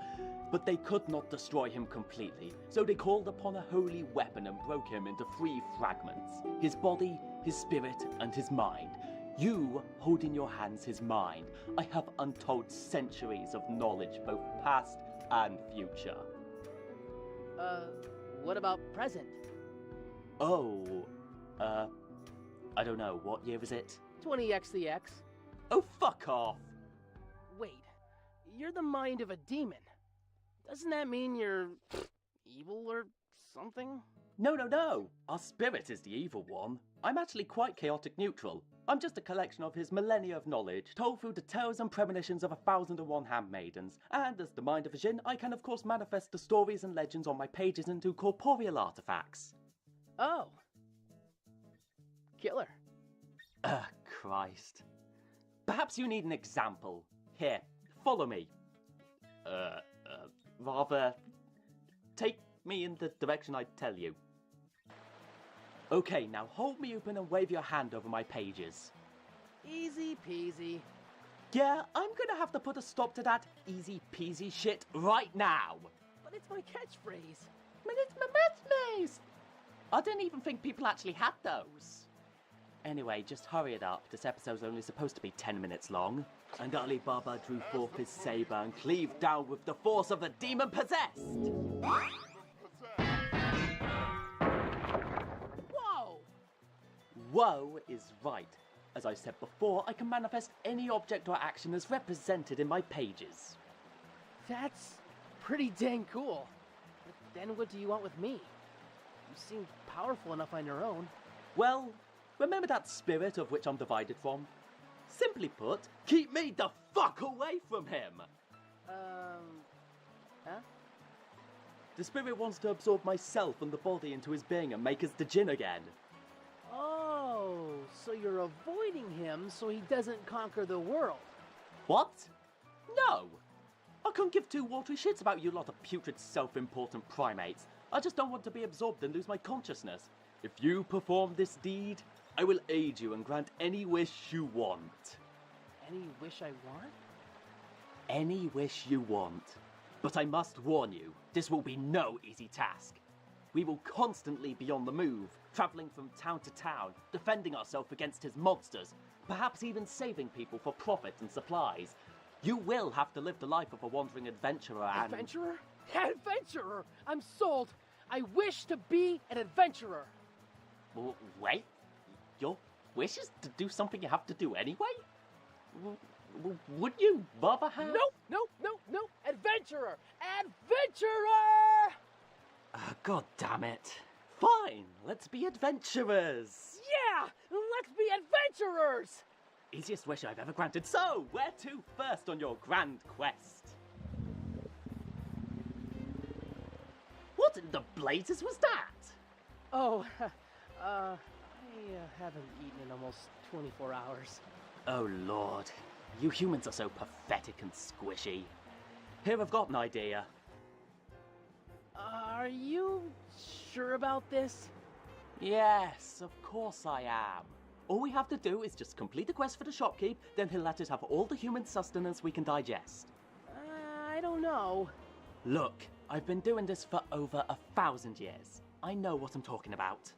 But they could not destroy him completely, so they called upon a holy weapon and broke him into 3 fragments. His body, his spirit, and his mind. You hold in your hands his mind. I have untold centuries of knowledge, both past and future. What about present? Oh, I don't know. What year is it? 20x the X. Oh, fuck off! Wait, you're the mind of a demon. Doesn't that mean you're evil or something? No. Our spirit is the evil one. I'm actually quite chaotic neutral. I'm just a collection of his millennia of knowledge, told through the tales and premonitions of 1,001 handmaidens. And as the mind of a Jinn, I can of course manifest the stories and legends on my pages into corporeal artifacts. Oh. Killer. Christ. Perhaps you need an example. Here, follow me. Rather, take me in the direction I tell you. Okay, now hold me open and wave your hand over my pages. Easy peasy. Yeah, I'm gonna have to put a stop to that easy peasy shit right now. But it's my catchphrase. But it's my catchphrase. I didn't even think people actually had those. Anyway, just hurry it up. This episode's only supposed to be 10 minutes long. And Ali Baba drew forth his saber and cleaved down with the force of the demon possessed. Whoa! Whoa is right. As I said before, I can manifest any object or action as represented in my pages. That's pretty dang cool. But then what do you want with me? You seem powerful enough on your own. Well, remember that spirit of which I'm divided from? Simply put, keep me the fuck away from him! Huh? The spirit wants to absorb myself and the body into his being and make us the Jinn again. Oh, so you're avoiding him so he doesn't conquer the world. What? No! I couldn't give 2 watery shits about you lot of putrid self-important primates. I just don't want to be absorbed and lose my consciousness. If you perform this deed, I will aid you and grant any wish you want. Any wish I want? Any wish you want. But I must warn you, this will be no easy task. We will constantly be on the move, travelling from town to town, defending ourselves against his monsters, perhaps even saving people for profit and supplies. You will have to live the life of a wandering adventurer and... Adventurer? Adventurer! I'm sold! I wish to be an adventurer! Wait? Your wish is to do something you have to do anyway? Would you rather have... No! Adventurer! Adventurer! God damn it. Fine, let's be adventurers. Yeah! Let's be adventurers! Easiest wish I've ever granted. So, where to first on your grand quest? What in the blazes was that? Oh, I haven't eaten in almost 24 hours. Oh lord, you humans are so pathetic and squishy. Here, I've got an idea. Are you sure about this? Yes, of course I am. All we have to do is just complete the quest for the shopkeep, then he'll let us have all the human sustenance we can digest. I don't know. Look, I've been doing this for over 1,000 years. I know what I'm talking about.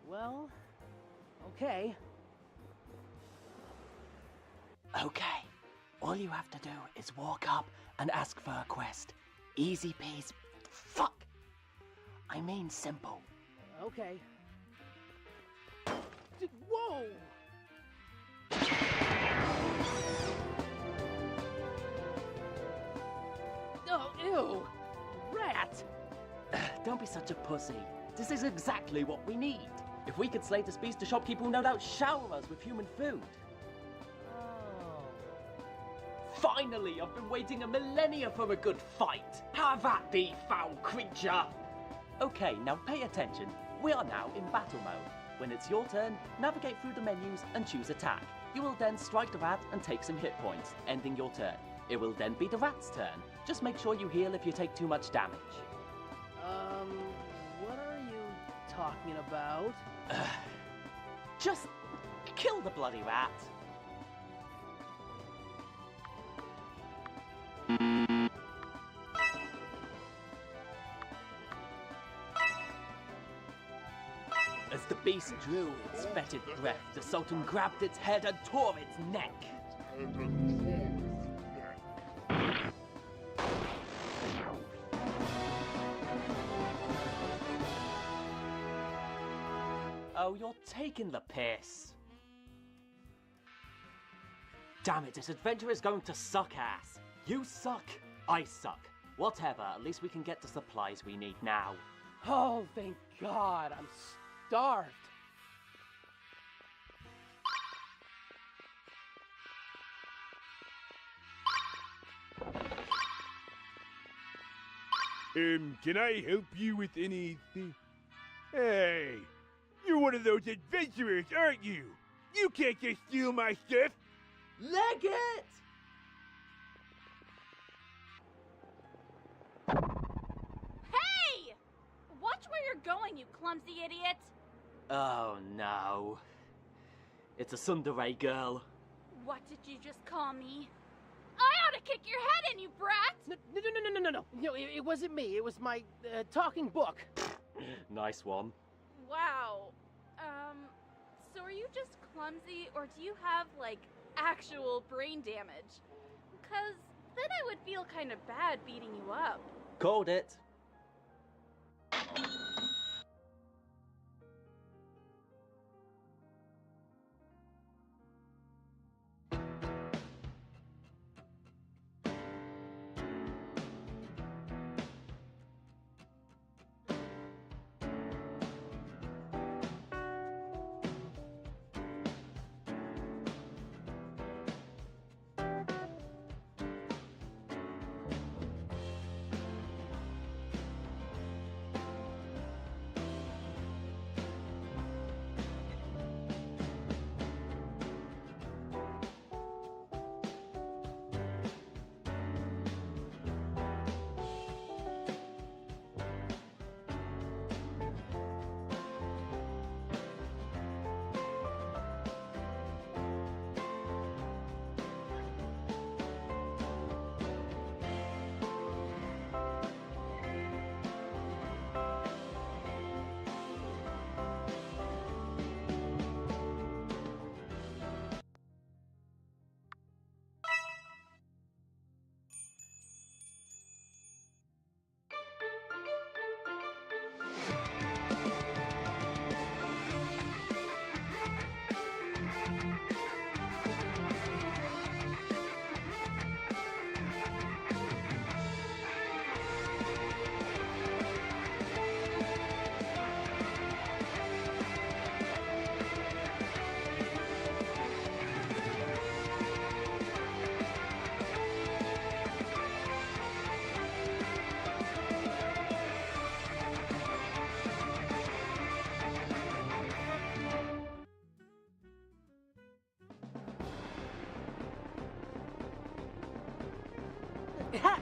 Well, okay. Okay, all you have to do is walk up and ask for a quest. Easy peasy. Fuck! I mean simple. Okay. Whoa! Oh, ew! Rat! Don't be such a pussy. This is exactly what we need. If we could slay this beast, the shopkeeper will no doubt shower us with human food. Oh. Finally, I've been waiting a millennia for a good fight. Have at thee, foul creature! Okay, now pay attention. We are now in battle mode. When it's your turn, navigate through the menus and choose attack. You will then strike the rat and take some hit points, ending your turn. It will then be the rat's turn. Just make sure you heal if you take too much damage. What are you talking about? Just kill the bloody rat. As the beast drew its fetid breath, the Sultan grabbed its head and tore its neck. Oh, you're taking the piss. Damn it, this adventure is going to suck ass. You suck, I suck. Whatever, at least we can get the supplies we need now. Oh, thank God, I'm starved. Can I help you with anything? Hey, you're one of those adventurers, aren't you? You can't just steal my stuff. Leg it! Hey! Watch where you're going, you clumsy idiot! Oh no. It's a tsundere girl. What did you just call me? I ought to kick your head in, you brat! No, it wasn't me. It was my talking book. Nice one. Wow. So are you just clumsy, or do you have, like, actual brain damage? Because then I would feel kind of bad beating you up. Called it.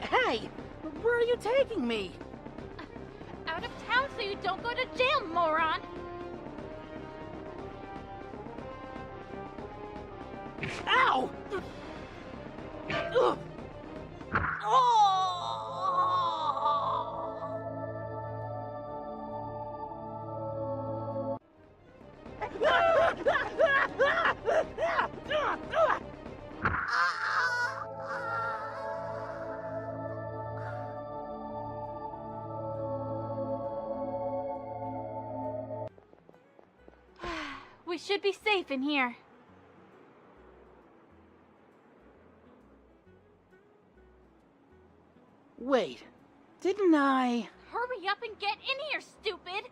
Hey! Where are you taking me? Out of town so you don't go to jail, moron! Ow! Ugh. should be safe in here. Wait, didn't I... Hurry up and get in here, stupid!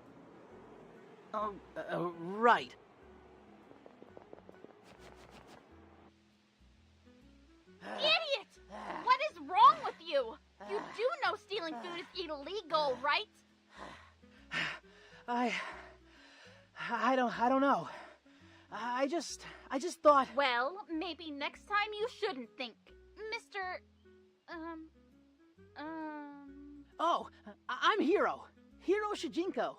Oh, right. Idiot! What is wrong with you? You do know stealing food is illegal, right? I don't know. I just thought... Well, maybe next time you shouldn't think. Mr... Oh, I'm Hiro. Hiro Shijinko.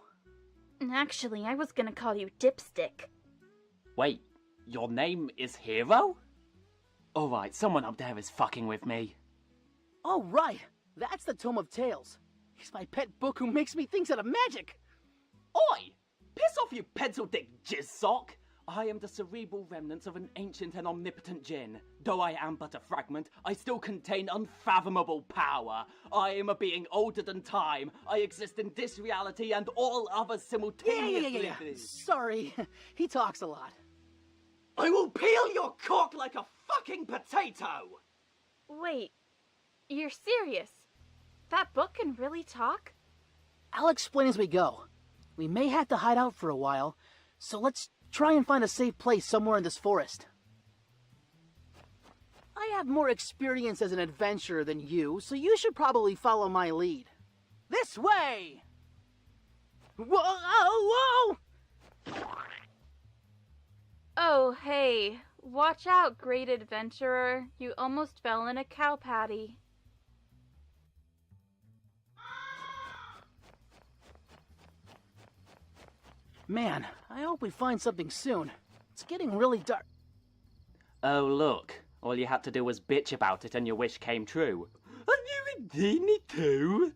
Actually, I was gonna call you Dipstick. Wait, your name is Hero? Alright, someone up there is fucking with me. Oh, right. That's the Tome of Tales. He's my pet book who makes me things out of magic. Oi! Piss off, you pencil dick jizz sock! I am the cerebral remnants of an ancient and omnipotent djinn. Though I am but a fragment, I still contain unfathomable power. I am a being older than time. I exist in this reality and all others simultaneously. Yeah. Sorry, he talks a lot. I will peel your cock like a fucking potato! Wait, you're serious? That book can really talk? I'll explain as we go. We may have to hide out for a while, so let's try and find a safe place somewhere in this forest. I have more experience as an adventurer than you, so you should probably follow my lead. This way! Whoa! Oh, hey. Watch out, great adventurer. You almost fell in a cow patty. Man, I hope we find something soon. It's getting really dark. Oh, look. All you had to do was bitch about it and your wish came true. Are you redeem it too?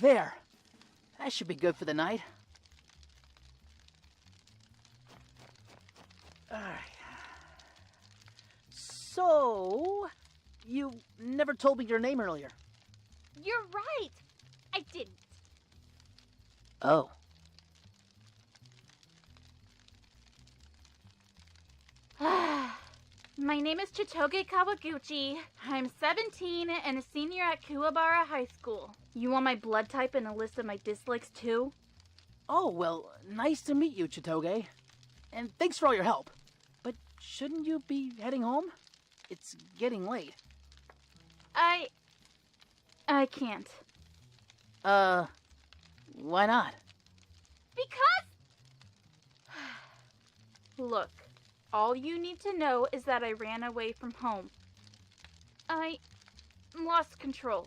There. That should be good for the night. Alright. So... you never told me your name earlier. You're right. I didn't. Oh. My name is Chitoge Kawaguchi. I'm 17 and a senior at Kuwabara High School. You want my blood type and a list of my dislikes too? Oh, well, nice to meet you, Chitoge. And thanks for all your help. But shouldn't you be heading home? It's getting late. I can't. Why not? Because... Look, all you need to know is that I ran away from home. I lost control.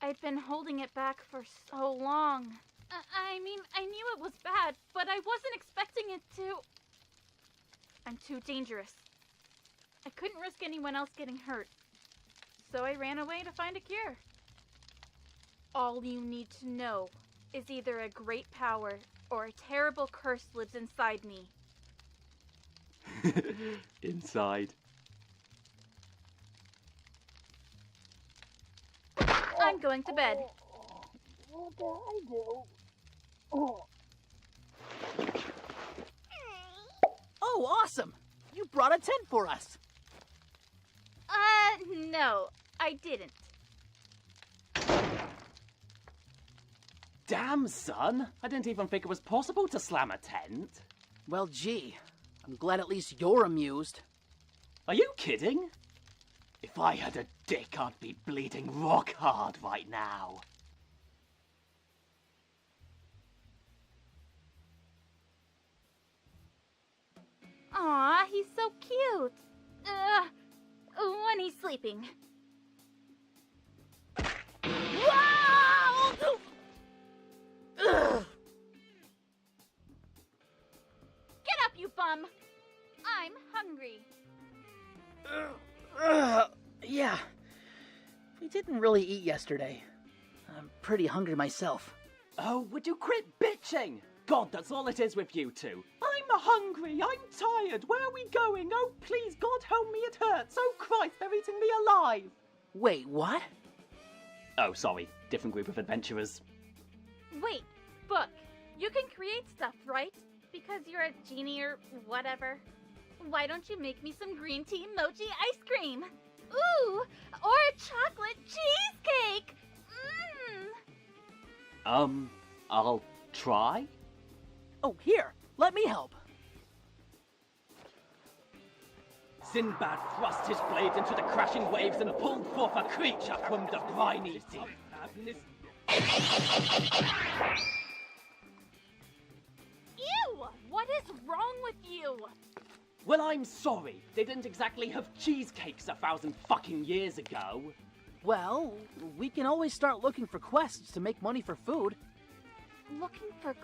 I'd been holding it back for so long. I mean, I knew it was bad, but I wasn't expecting it to... I'm too dangerous. I couldn't risk anyone else getting hurt. So I ran away to find a cure. All you need to know is either a great power or a terrible curse lives inside me. Inside. I'm going to bed. Oh, awesome! You brought a tent for us. No, I didn't. Damn, son! I didn't even think it was possible to slam a tent. Well, gee, I'm glad at least you're amused. Are you kidding? If I had a dick, I'd be bleeding rock hard right now. Aw, he's so cute. When he's sleeping. Whoa! Ugh. Get up, you bum! I'm hungry. Yeah. We didn't really eat yesterday. I'm pretty hungry myself. Oh, would you quit bitching? God, that's all it is with you two. I'm hungry, I'm tired, where are we going? Oh, please, God help me, it hurts. Oh, Christ, they're eating me alive. Wait, what? Oh, sorry. Different group of adventurers. Wait, Book, you can create stuff, right? Because you're a genie or whatever. Why don't you make me some green tea mochi ice cream? Ooh, or a chocolate cheesecake! I'll try? Oh, here, let me help. Sinbad thrust his blades into the crashing waves and pulled forth a creature from the briny deep. Ew! What is wrong with you? Well, I'm sorry. They didn't exactly have cheesecakes 1,000 fucking years ago. Well, we can always start looking for quests to make money for food. Looking for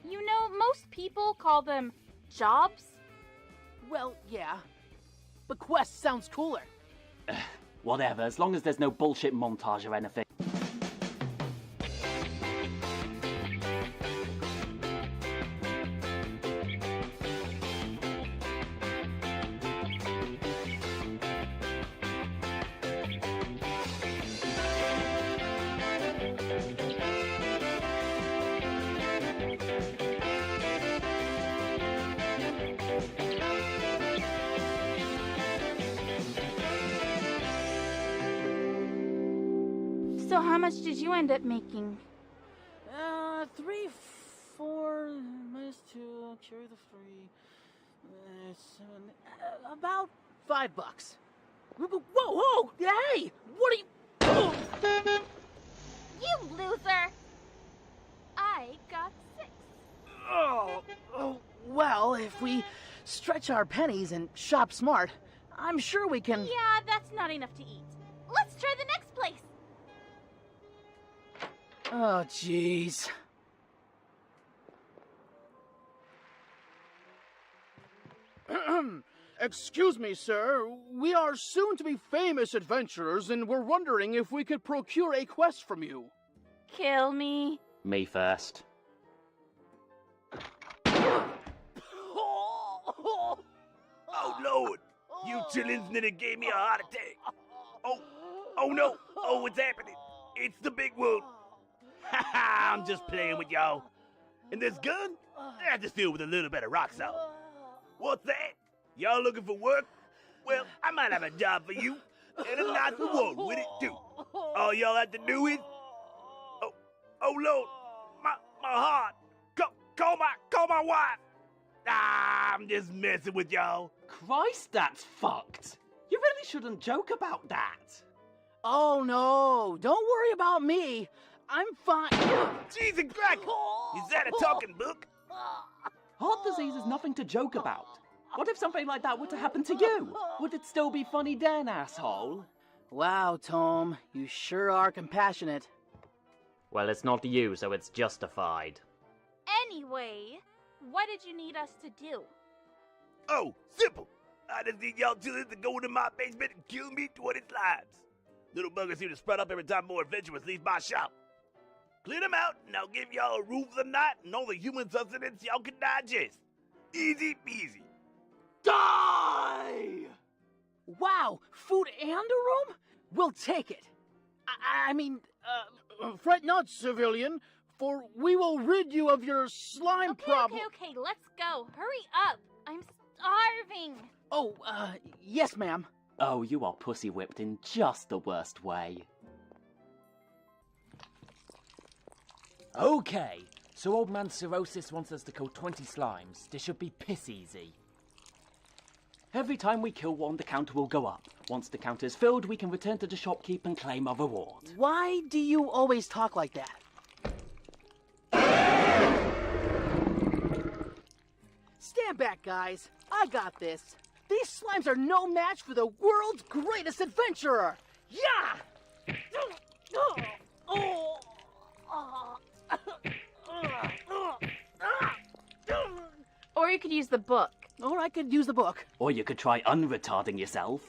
You know, most people call them jobs. Well, yeah. But quest sounds cooler. Whatever, as long as there's no bullshit montage or anything. So how much did you end up making? 3, 4, minus 2, carry the 3, 7, about $5. Whoa, whoa, hey! What are you... You loser! I got 6. Oh, well, if we stretch our pennies and shop smart, I'm sure we can... Yeah, that's not enough to eat. Let's try the next place. Oh, jeez. Excuse me, sir. We are soon-to-be famous adventurers, and we're wondering if we could procure a quest from you. Kill me. Me first. Oh, Lord. You chillins nearly gave me a heart attack. Oh no. Oh, what's happening? It's the big wolf. I'm just playing with y'all. And this gun? I just filled with a little bit of rock salt. What's that? Y'all looking for work? Well, I might have a job for you. And a nice reward with it, too. All y'all have to do is... Oh, Lord. My heart. Call my wife. I'm just messing with y'all. Christ, that's fucked. You really shouldn't joke about that. Oh, no. Don't worry about me. I'm fine. Jesus Christ! Is that a talking book? Heart disease is nothing to joke about. What if something like that were to happen to you? Would it still be funny then, asshole? Wow, Tom. You sure are compassionate. Well, it's not you, so it's justified. Anyway, what did you need us to do? Oh, simple. I just need y'all chillins to go into my basement and kill me 20 slimes. Little buggers seem to spread up every time more adventurers leave my shop. Clean them out, and I'll give y'all a room for the night and all the human sustenance y'all can digest. Easy peasy. Die! Wow, food and a room? We'll take it. I mean, fret not, civilian, for we will rid you of your slime problem. Okay, let's go. Hurry up. I'm starving. Oh, yes, ma'am. Oh, you are pussy whipped in just the worst way. Okay, so old man Cirrhosis wants us to kill 20 slimes. This should be piss easy. Every time we kill one, the counter will go up. Once the counter is filled, we can return to the shopkeep and claim our reward. Why do you always talk like that? Stand back, guys. I got this. These slimes are no match for the world's greatest adventurer. Yeah! Or you could use the book. Or I could use the book. Or you could try unretarding yourself.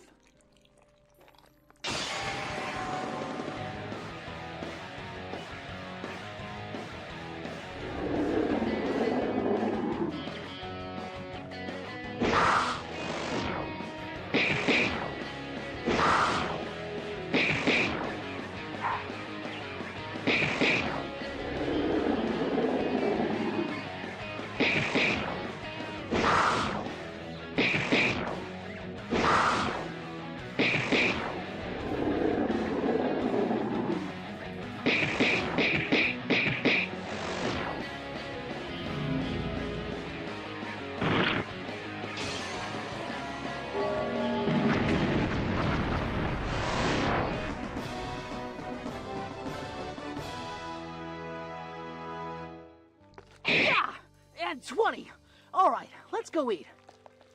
20. All right, let's go eat.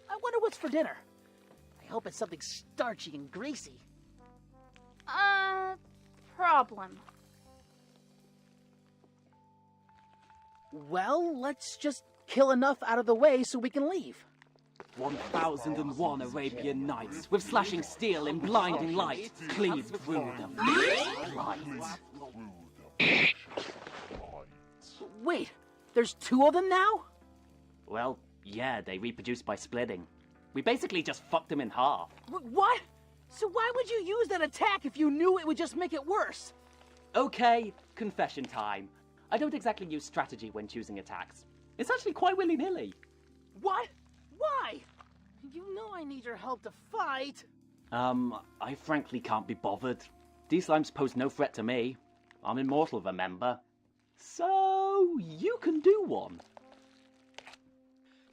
I wonder what's for dinner. I hope it's something starchy and greasy. Problem. Well, let's just kill enough out of the way so we can leave. 1001 Arabian Nights, with slashing steel in blinding light, cleave through the fierce light. Wait, there's 2 of them now? Well, yeah, they reproduce by splitting. We basically just fucked them in half. What? So why would you use that attack if you knew it would just make it worse? Okay, confession time. I don't exactly use strategy when choosing attacks. It's actually quite willy-nilly. What? Why? You know I need your help to fight. I frankly can't be bothered. These slimes pose no threat to me. I'm immortal, remember? So, you can do one.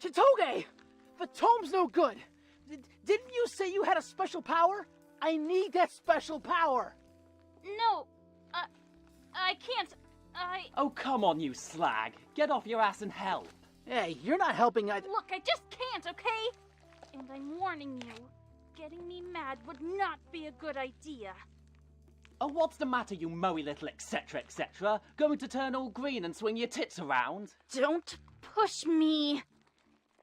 Chitoge! The tome's no good. Didn't you say you had a special power? I need that special power. No, I can't. Oh, come on, you slag. Get off your ass and help. Hey, you're not helping either. Look, I just can't, okay? And I'm warning you, getting me mad would not be a good idea. Oh, what's the matter, you mowy little etc, etc? Going to turn all green and swing your tits around? Don't push me.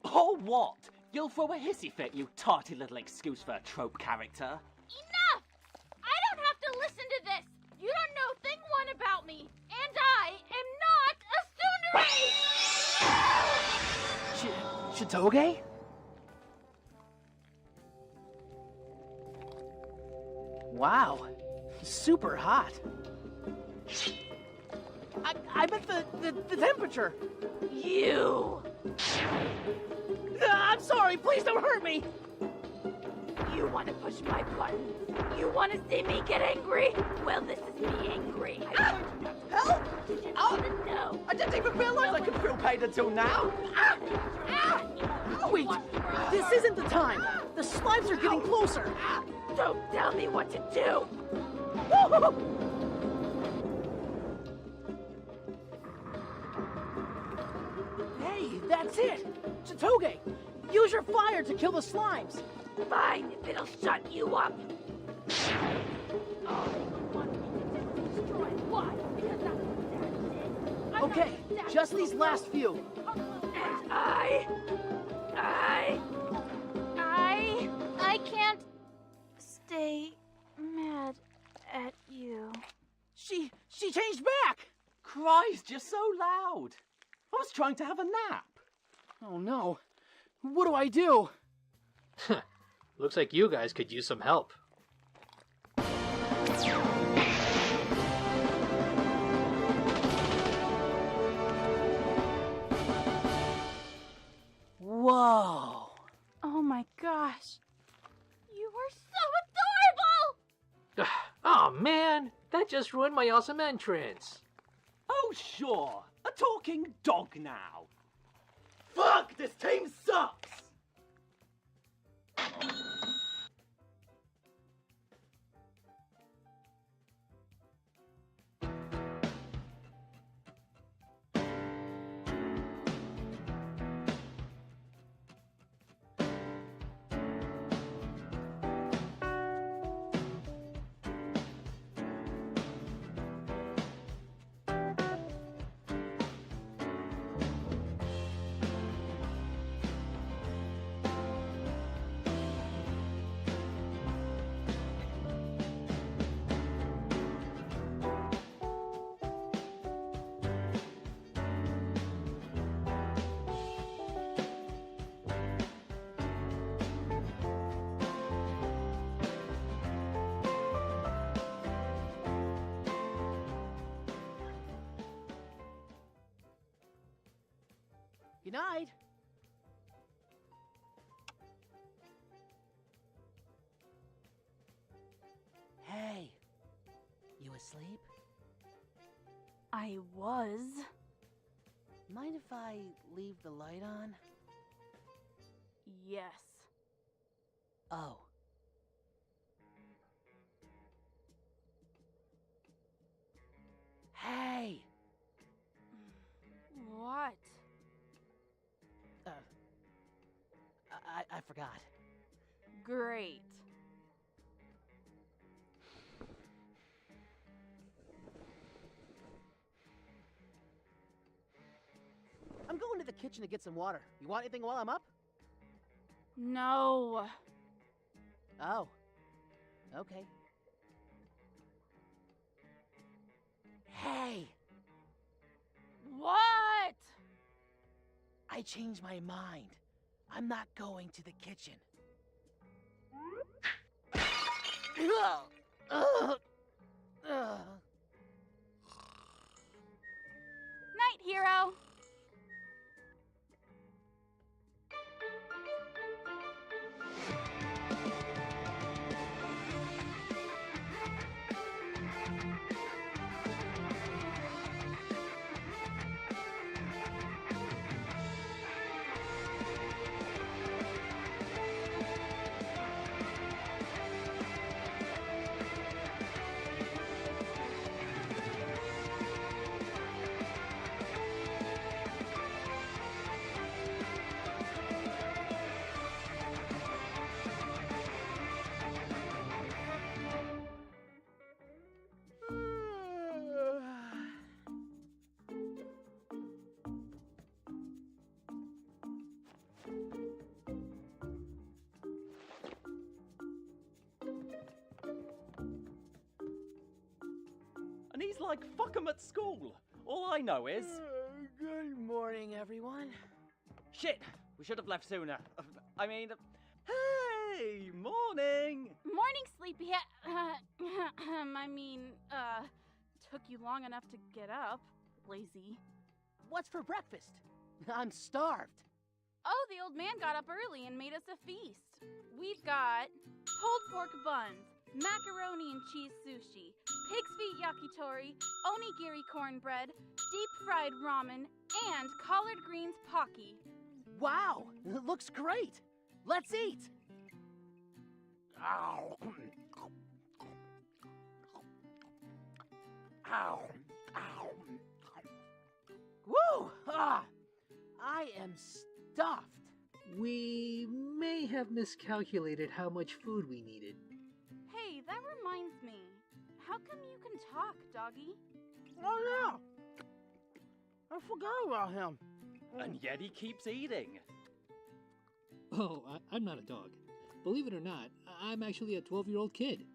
Or what? You'll throw a hissy fit, you tarty little excuse for a trope character. Enough! I don't have to listen to this! You don't know thing one about me, and I am not a tsundere! Chitoge? Wow, super hot. I bet the temperature. You! I'm sorry, please don't hurt me! You want to push my buttons? You want to see me get angry? Well, this is me angry. Help! Did you want to know? I didn't even realize I could feel pain until now! Wait, this isn't the time! The slimes are getting closer! Don't tell me what to do! Hey, that's it! Chitoge, use your fire to kill the slimes! Fine, if it'll shut you up! Oh, you want me to destroy what? Because that's what Dad did. Okay, just these last few. And I can't stay mad at you. She changed back! Christ, you're so loud! I was trying to have a nap. Oh no. What do I do? Looks like you guys could use some help. Whoa. Oh my gosh. You are so adorable! Oh man, that just ruined my awesome entrance. Oh, sure. A talking dog now. Fuck! This team sucks! Good night. Hey, you asleep? I was. Mind if I leave the light on? Yes. Oh. Hey! What? got. Great. I'm going to the kitchen to get some water. You want anything while I'm up? No. Oh. Okay. Hey! What? I changed my mind. I'm not going to the kitchen. Night, hero. And he's like, fuck 'em at school. All I know is... Good morning, everyone. Shit! We should have left sooner. I mean... Hey! Morning! Morning, sleepyhead. Took you long enough to get up. Lazy. What's for breakfast? I'm starved. Oh, the old man got up early and made us a feast. We've got pulled pork buns, macaroni and cheese sushi, pig's feet yakitori, onigiri cornbread, deep-fried ramen, and collard greens pocky. Wow! It looks great! Let's eat! Ow! Ow! Ow! Woo! Ah! I am stuffed. We may have miscalculated how much food we needed. Hey, that reminds me. How come you can talk, doggy? Oh, yeah! I forgot about him. And yet he keeps eating. Oh, I'm not a dog. Believe it or not, I'm actually a 12-year-old kid.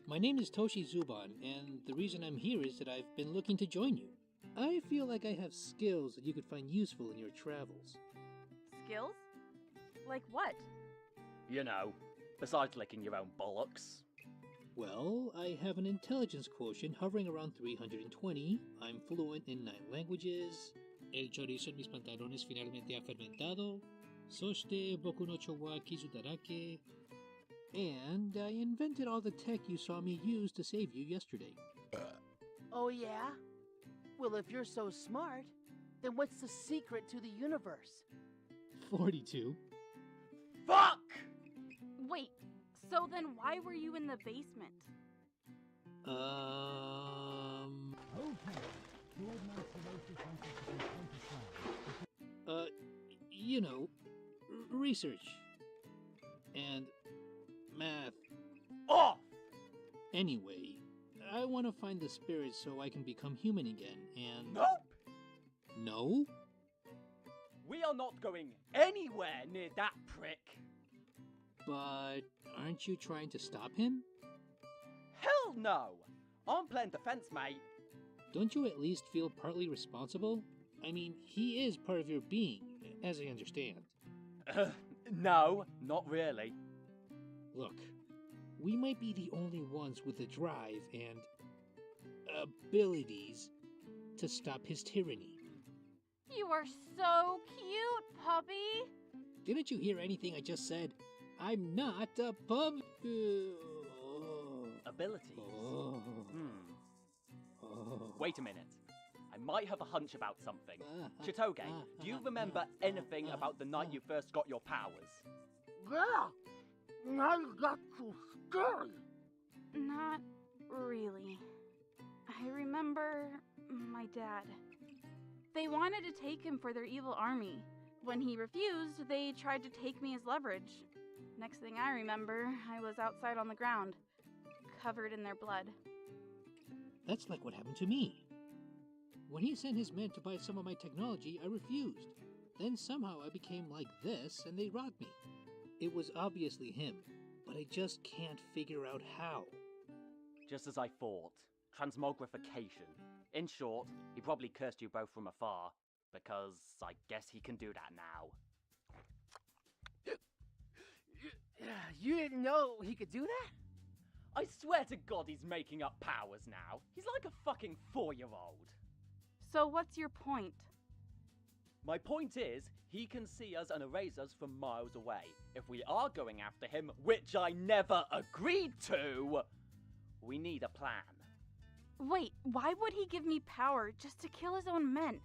My name is Toshi Zuban, and the reason I'm here is that I've been looking to join you. I feel like I have skills that you could find useful in your travels. Skills? Like what? You know, besides licking your own bollocks. Well, I have an intelligence quotient hovering around 320. I'm fluent in 9 languages. El chorizo en mis pantalones finalmente ha fermentado. Soste boku no cho wa kizudarake. And I invented all the tech you saw me use to save you yesterday. Oh, yeah? Well, if you're so smart, then what's the secret to the universe? 42. Fuck! Wait, so then why were you in the basement? You know, research. And math. Off! Anyway, I want to find the spirit so I can become human again, and... Nope! No? We are not going anywhere near that prick. But aren't you trying to stop him? Hell no! I'm playing defense, mate. Don't you at least feel partly responsible? I mean, he is part of your being, as I understand. No, not really. Look, we might be the only ones with the drive and abilities to stop his tyranny. You are so cute, puppy. Didn't you hear anything I just said? I'm not a pub... Abilities? Wait a minute. I might have a hunch about something. Chitoge, do you remember anything about the night you first got your powers? Yeah! I got so scared. Not really. I remember my dad. They wanted to take him for their evil army, When he refused, they tried to take me as leverage. Next thing I remember, I was outside on the ground, covered in their blood. That's like what happened to me. When he sent his men to buy some of my technology, I refused. Then somehow I became like this, and they robbed me. It was obviously him, but I just can't figure out how. Just as I thought. Transmogrification. In short, he probably cursed you both from afar, because I guess he can do that now. You didn't know he could do that? I swear to God he's making up powers now. He's like a fucking 4-year-old. So what's your point? My point is, he can see us and erase us from miles away. If we are going after him, which I never agreed to, we need a plan. Wait, why would he give me power just to kill his own men?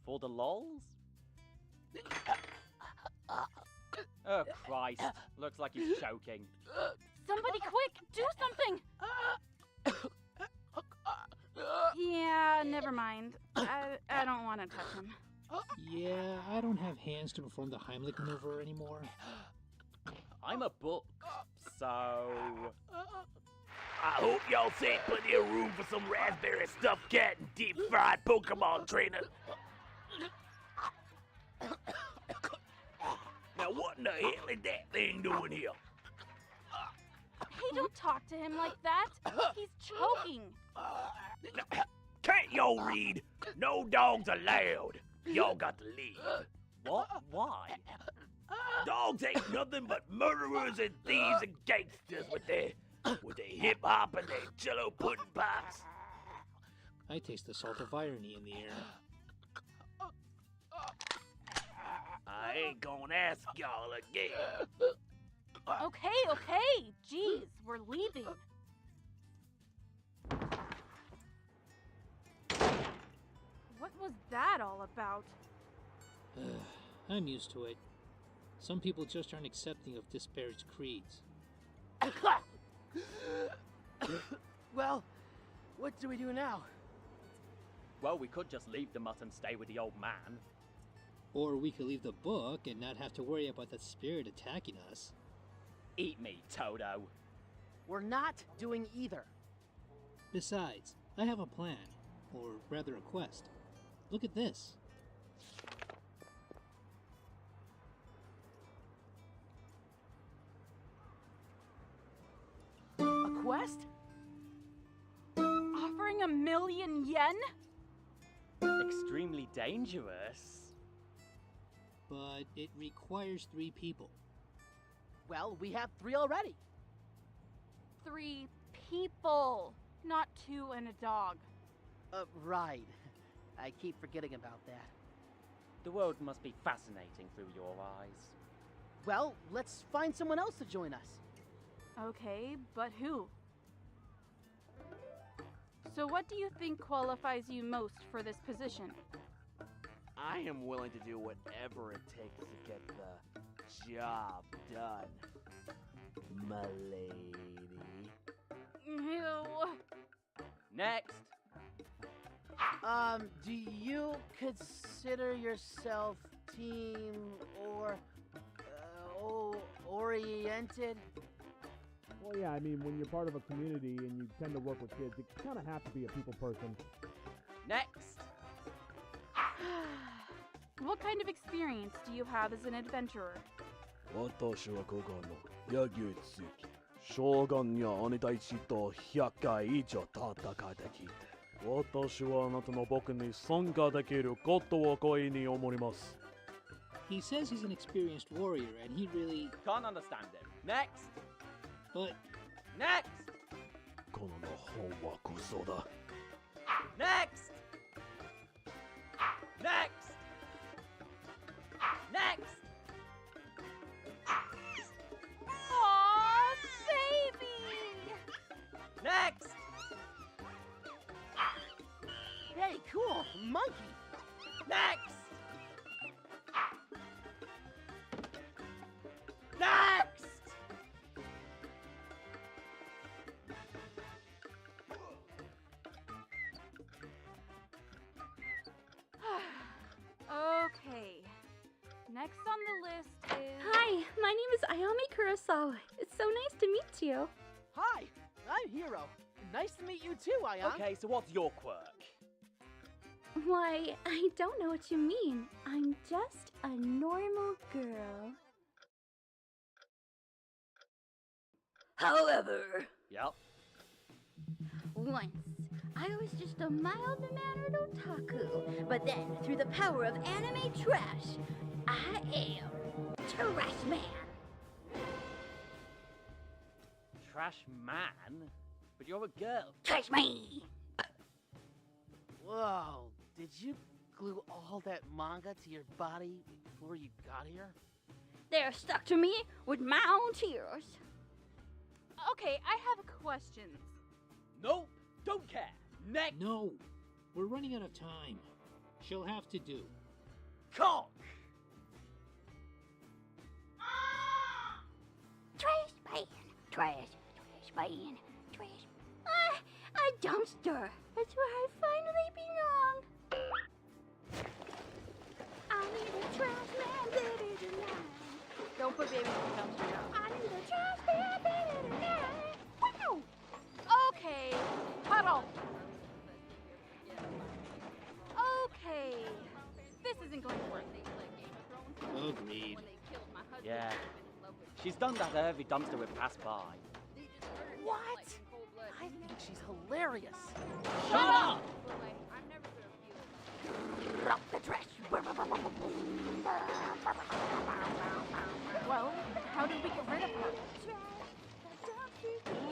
For the lols? Oh, Christ. Looks like he's choking. Somebody quick, do something! Yeah, never mind. I don't want to touch him. Yeah, I don't have hands to perform the Heimlich maneuver anymore. I'm a book, so... I hope y'all save plenty of room for some raspberry stuffed cat and deep-fried Pokemon trainer. Now what in the hell is that thing doing here? Hey, don't talk to him like that. He's choking. Can't y'all read? No dogs allowed. Y'all got to leave. What? Why? Dogs ain't nothing but murderers and thieves and gangsters with their hip-hop and their jello pudding pops. I taste the salt of irony in the air. I ain't gonna ask y'all again. Okay. Jeez, we're leaving. What was that all about? I'm used to it. Some people just aren't accepting of disparaged creeds. Well, what do we do now? Well, we could just leave the mutt and stay with the old man. Or we could leave the book and not have to worry about that spirit attacking us. Eat me, Toto. We're not doing either. Besides, I have a plan, or rather a quest. Look at this. A quest? Offering 1,000,000 yen? Extremely dangerous. But it requires 3 people. Well, we have 3 already. 3 people, not 2 and a dog. Right. I keep forgetting about that. The world must be fascinating through your eyes. Well, let's find someone else to join us. Okay, but who? So what do you think qualifies you most for this position? I am willing to do whatever it takes to get the job done, my lady. Ew. Next. Do you consider yourself team or oriented? Well, yeah, I mean, when you're part of a community and you tend to work with kids, you kind of have to be a people person. Next. What kind of experience do you have as an adventurer? 私はここの柳生将軍や兄たちと100回以上戦ってきて、私はあなたの僕に参加できることを恋に思います。He says he's an experienced warrior, and he really... Can't understand him. Next. But... Next. この本はクソだ。Next. Next. Next. Aww, baby! Next. Hey, cool, monkey. Next. Next. Okay. Next on the list is... Hi, my name is Ayami Kurosawa. It's so nice to meet you. Hi, I'm Hiro. Nice to meet you too, Ayami. Okay, so what's your quirk? Why, I don't know what you mean. I'm just a normal girl. However, Yep. once, I was just a mild-mannered otaku. But then, through the power of anime trash, I am Trash Man. Trash man? But you're a girl. Trash me! Whoa, did you glue all that manga to your body before you got here? They're stuck to me with my own tears. Okay, I have questions. Nope, don't care. Next. No, we're running out of time. She'll have to do. Cock! Trash man, trash man, trash. A dumpster. That's where I finally belong. I need a trash man, baby, tonight. Don't put baby in the dumpster now. I need a trash man, baby, tonight. Wow. Okay, huddle. Okay, this isn't going to work. Agreed. Yeah. She's done that at every dumpster we've passed by. What? I think she's hilarious. Shut up! Drop the trash. Well, how do we get rid of her?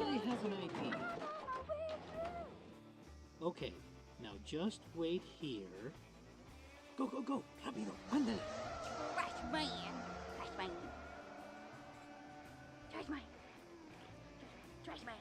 I have an idea. Okay, now just wait here. Go, go, go. Rápido, ándale. Trash man. Trash man. Trash man. Trash man.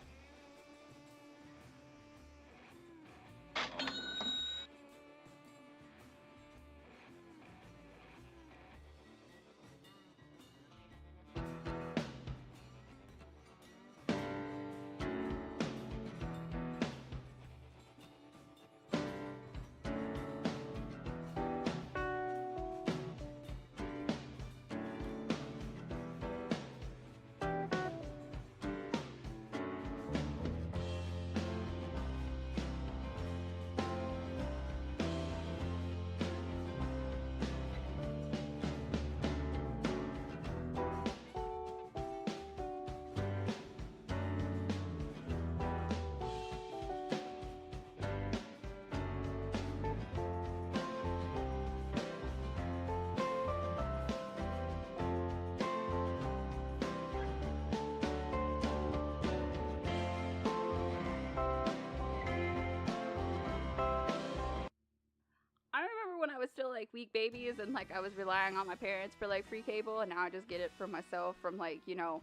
I remember when I was still like weak babies and like I was relying on my parents for like free cable, and now I just get it for myself from like, you know,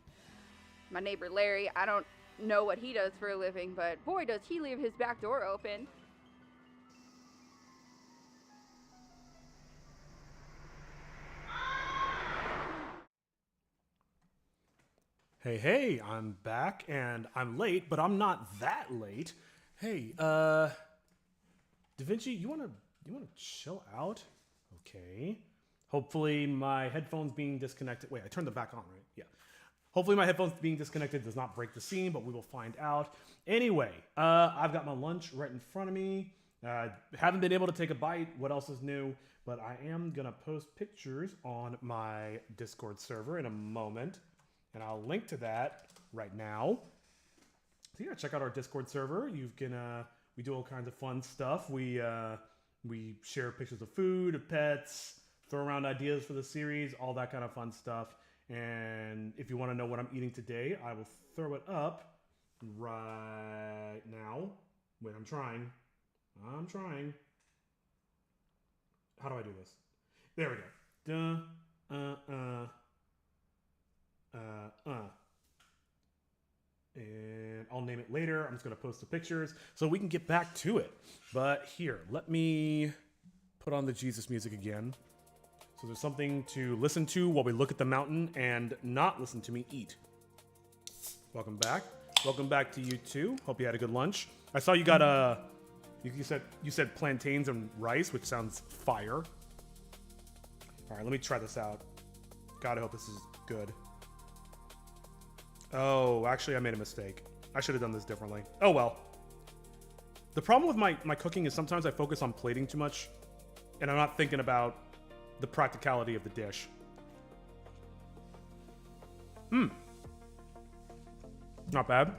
my neighbor Larry. I don't know what he does for a living, but boy does he leave his back door open. Hey, I'm back and I'm late, but I'm not that late. Hey, Da Vinci, you wanna chill out? Okay. Hopefully my headphones being disconnected. Wait, I turned them back on, right? Yeah. Hopefully my headphones being disconnected does not break the scene, but we will find out. Anyway, I've got my lunch right in front of me. Haven't been able to take a bite. What else is new? But I am gonna post pictures on my Discord server in a moment. And I'll link to that right now. So yeah, check out our Discord server. You can we do all kinds of fun stuff. We share pictures of food, of pets, throw around ideas for the series, all that kind of fun stuff. And if you want to know what I'm eating today, I will throw it up right now. Wait, I'm trying. How do I do this? There we go. And I'll name it later. I'm just going to post the pictures so we can get back to it. But here, let me put on the Jesus music again. So there's something to listen to while we look at the mountain and not listen to me eat. Welcome back. Welcome back to you too. Hope you had a good lunch. I saw you got you said plantains and rice, which sounds fire. All right, let me try this out. God, I hope this is good. Oh, actually, I made a mistake. I should have done this differently. Oh, well. The problem with my cooking is sometimes I focus on plating too much, and I'm not thinking about the practicality of the dish. Not bad.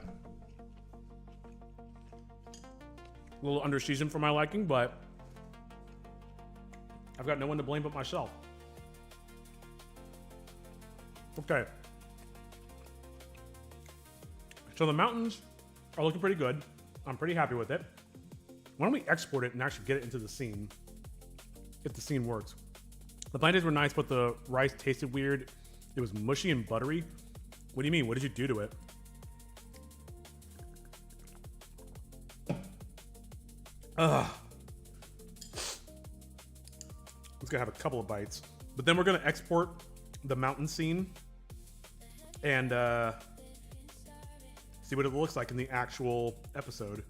A little under seasoned for my liking, but I've got no one to blame but myself. Okay. So the mountains are looking pretty good. I'm pretty happy with it. Why don't we export it and actually get it into the scene? If the scene works. The plantains were nice, but the rice tasted weird. It was mushy and buttery. What do you mean? What did you do to it? Ugh. I'm just gonna have a couple of bites. But then we're gonna export the mountain scene and see what it looks like in the actual episode.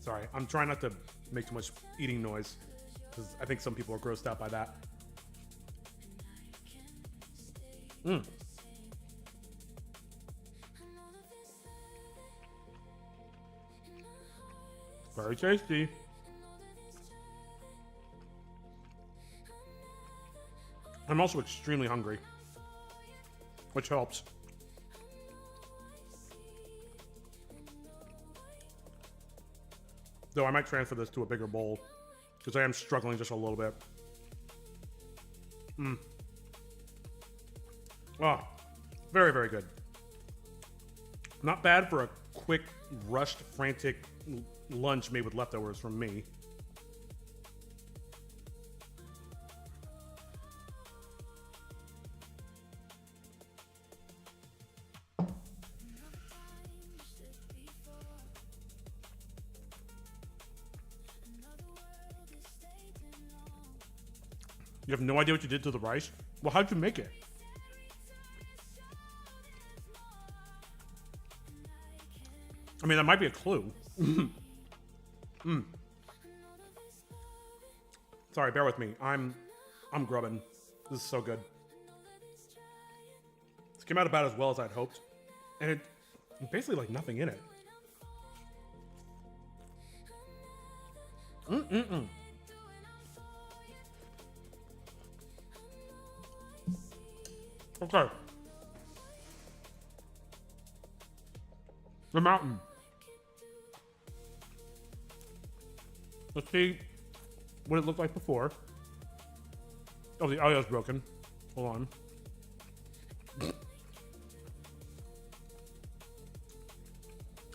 Sorry, I'm trying not to make too much eating noise because I think some people are grossed out by that. Very tasty. I'm also extremely hungry, which helps. Though I might transfer this to a bigger bowl because I am struggling just a little bit. Oh, very, very good. Not bad for a quick, rushed, frantic lunch made with leftovers from me. You have no idea what you did to the rice? Well, how'd you make it? I mean, that might be a clue. Sorry, bear with me. I'm grubbing. This is so good. This came out about as well as I'd hoped. And it basically like nothing in it. Okay. The mountain. Let's see what it looked like before. Oh, the audio's broken. Hold on.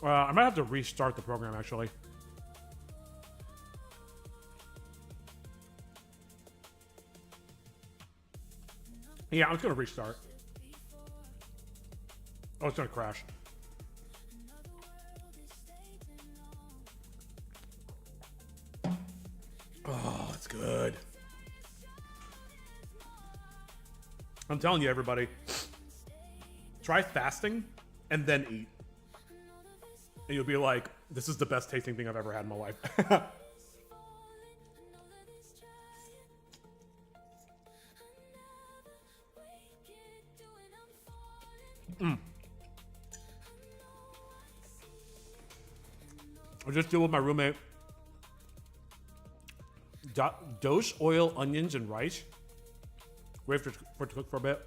I might have to restart the program, actually. Yeah, I'm just gonna restart. Oh, it's gonna crash. Oh, it's good. I'm telling you, everybody, try fasting and then eat. And you'll be like, this is the best tasting thing I've ever had in my life. I just deal with my roommate. Dose oil, onions, and rice. Wait for it to cook for a bit.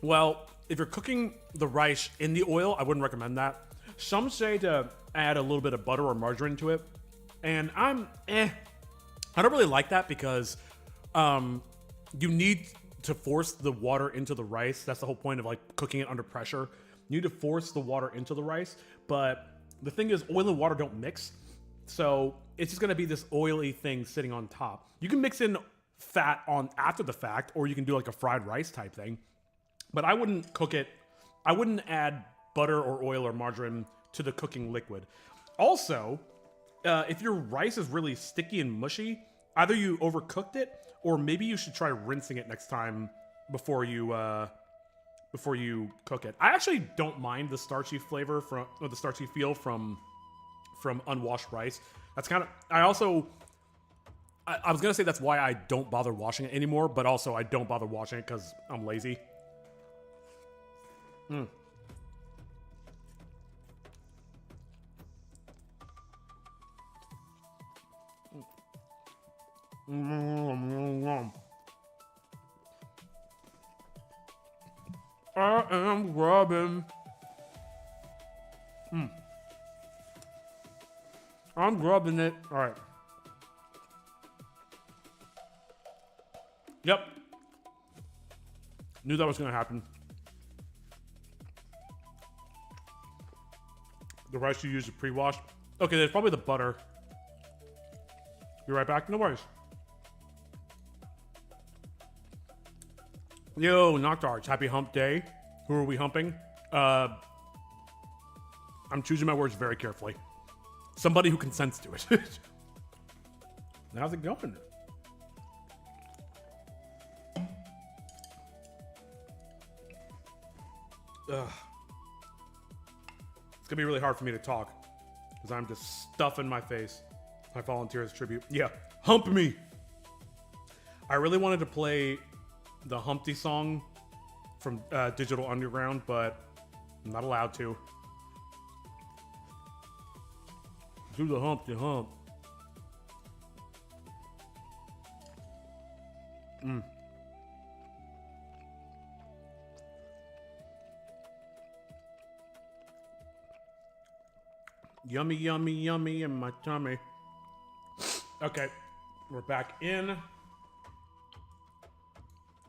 Well, if you're cooking the rice in the oil, I wouldn't recommend that. Some say to add a little bit of butter or margarine to it. And I don't really like that because you need to force the water into the rice. That's the whole point of like cooking it under pressure. You need to force the water into the rice. But the thing is, oil and water don't mix. So it's just gonna be this oily thing sitting on top. You can mix in fat on after the fact, or you can do like a fried rice type thing. But I wouldn't cook it. I wouldn't add butter or oil or margarine to the cooking liquid. Also, if your rice is really sticky and mushy, either you overcooked it, or maybe you should try rinsing it next time before you cook it. I actually don't mind the starchy flavor or the starchy feel from from unwashed rice. That's kind of, I was going to say that's why I don't bother washing it anymore, but also I don't bother washing it because I'm lazy. I am grabbing. I'm grubbing it. All right. Yep. Knew that was going to happen. The rice you use is pre-washed. Okay, there's probably the butter. Be right back. No worries. Yo, Noctards. Happy hump day. Who are we humping? I'm choosing my words very carefully. Somebody who consents to it. How's it going? Ugh. It's gonna be really hard for me to talk because I'm just stuffing my face. I volunteer as tribute. Yeah, hump me. I really wanted to play the Humpty song from Digital Underground, but I'm not allowed to. Do the Humpty Hump. Yummy, yummy, yummy in my tummy. Okay, we're back in.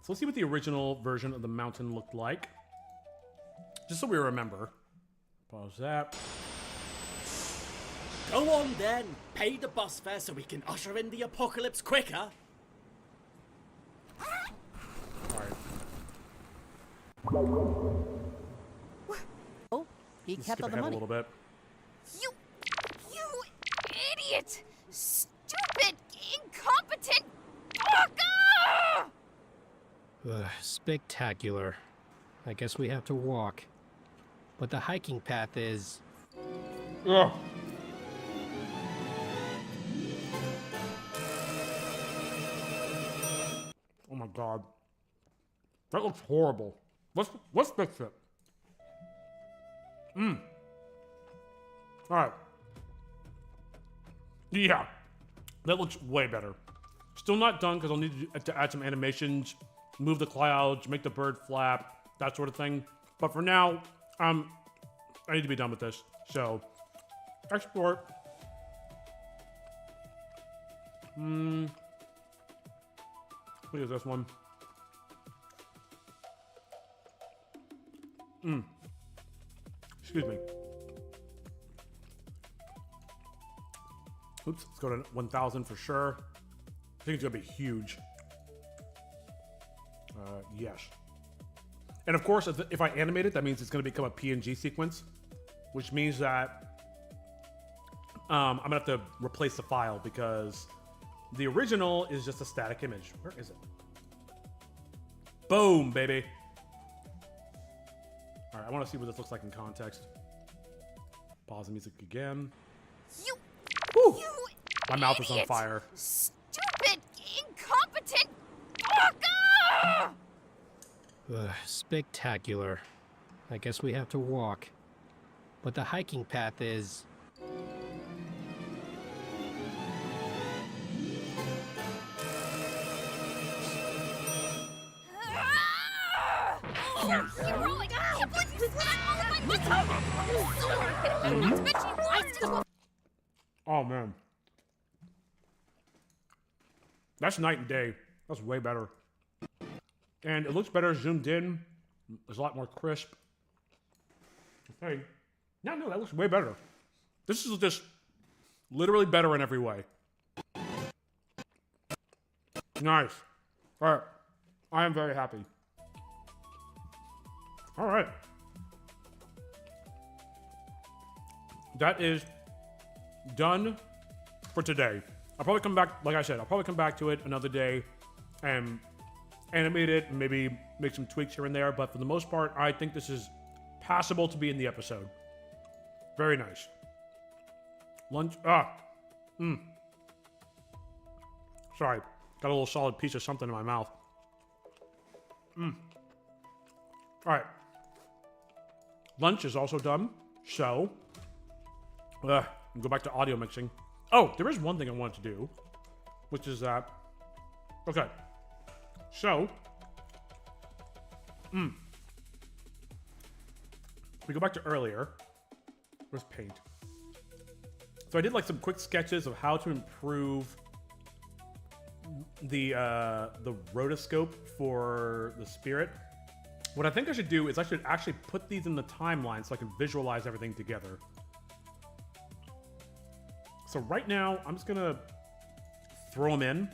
So let's see what the original version of the mountain looked like. Just so we remember. Pause that. Go on then, pay the bus fare so we can usher in the apocalypse quicker. Oh, he kept all the a money. little bit. You idiot! Stupid, incompetent bugger! Spectacular. I guess we have to walk. But the hiking path is... Ugh. Oh my god. That looks horrible. Let's fix it. Alright. Yeah. That looks way better. Still not done because I'll need to add some animations, move the clouds, make the bird flap, that sort of thing. But for now, I need to be done with this. So, export. What is this one? Excuse me. Oops, let's go to 1000 for sure. I think it's gonna be huge. Yes. And of course, if I animate it, that means it's gonna become a PNG sequence, which means that I'm gonna have to replace the file because the original is just a static image. Where is it? Boom, baby. All right, I want to see what this looks like in context. Pause the music again. Woo! My mouth is on fire. Stupid, incompetent bugger! Spectacular. I guess we have to walk. But the hiking path is... Heroic! I can't believe you slapped all of my muscles! Sword! Not to mention you lost to a... Oh man. That's night and day. That's way better. And it looks better zoomed in. It's a lot more crisp. Okay. No, that looks way better. This is just literally better in every way. Nice. All right. I am very happy. All right. That is done for today. I'll probably come back, like I said, I'll probably come back to it another day and animate it and maybe make some tweaks here and there. But for the most part, I think this is passable to be in the episode. Very nice. Lunch. Sorry. Got a little solid piece of something in my mouth. All right. Lunch is also done. So, go back to audio mixing. Oh, there is one thing I wanted to do, which is that. Okay. So, we go back to earlier. Where's paint? So I did like some quick sketches of how to improve the rotoscope for the spirit. What I think I should do is I should actually put these in the timeline so I can visualize everything together. So right now, I'm just gonna throw them in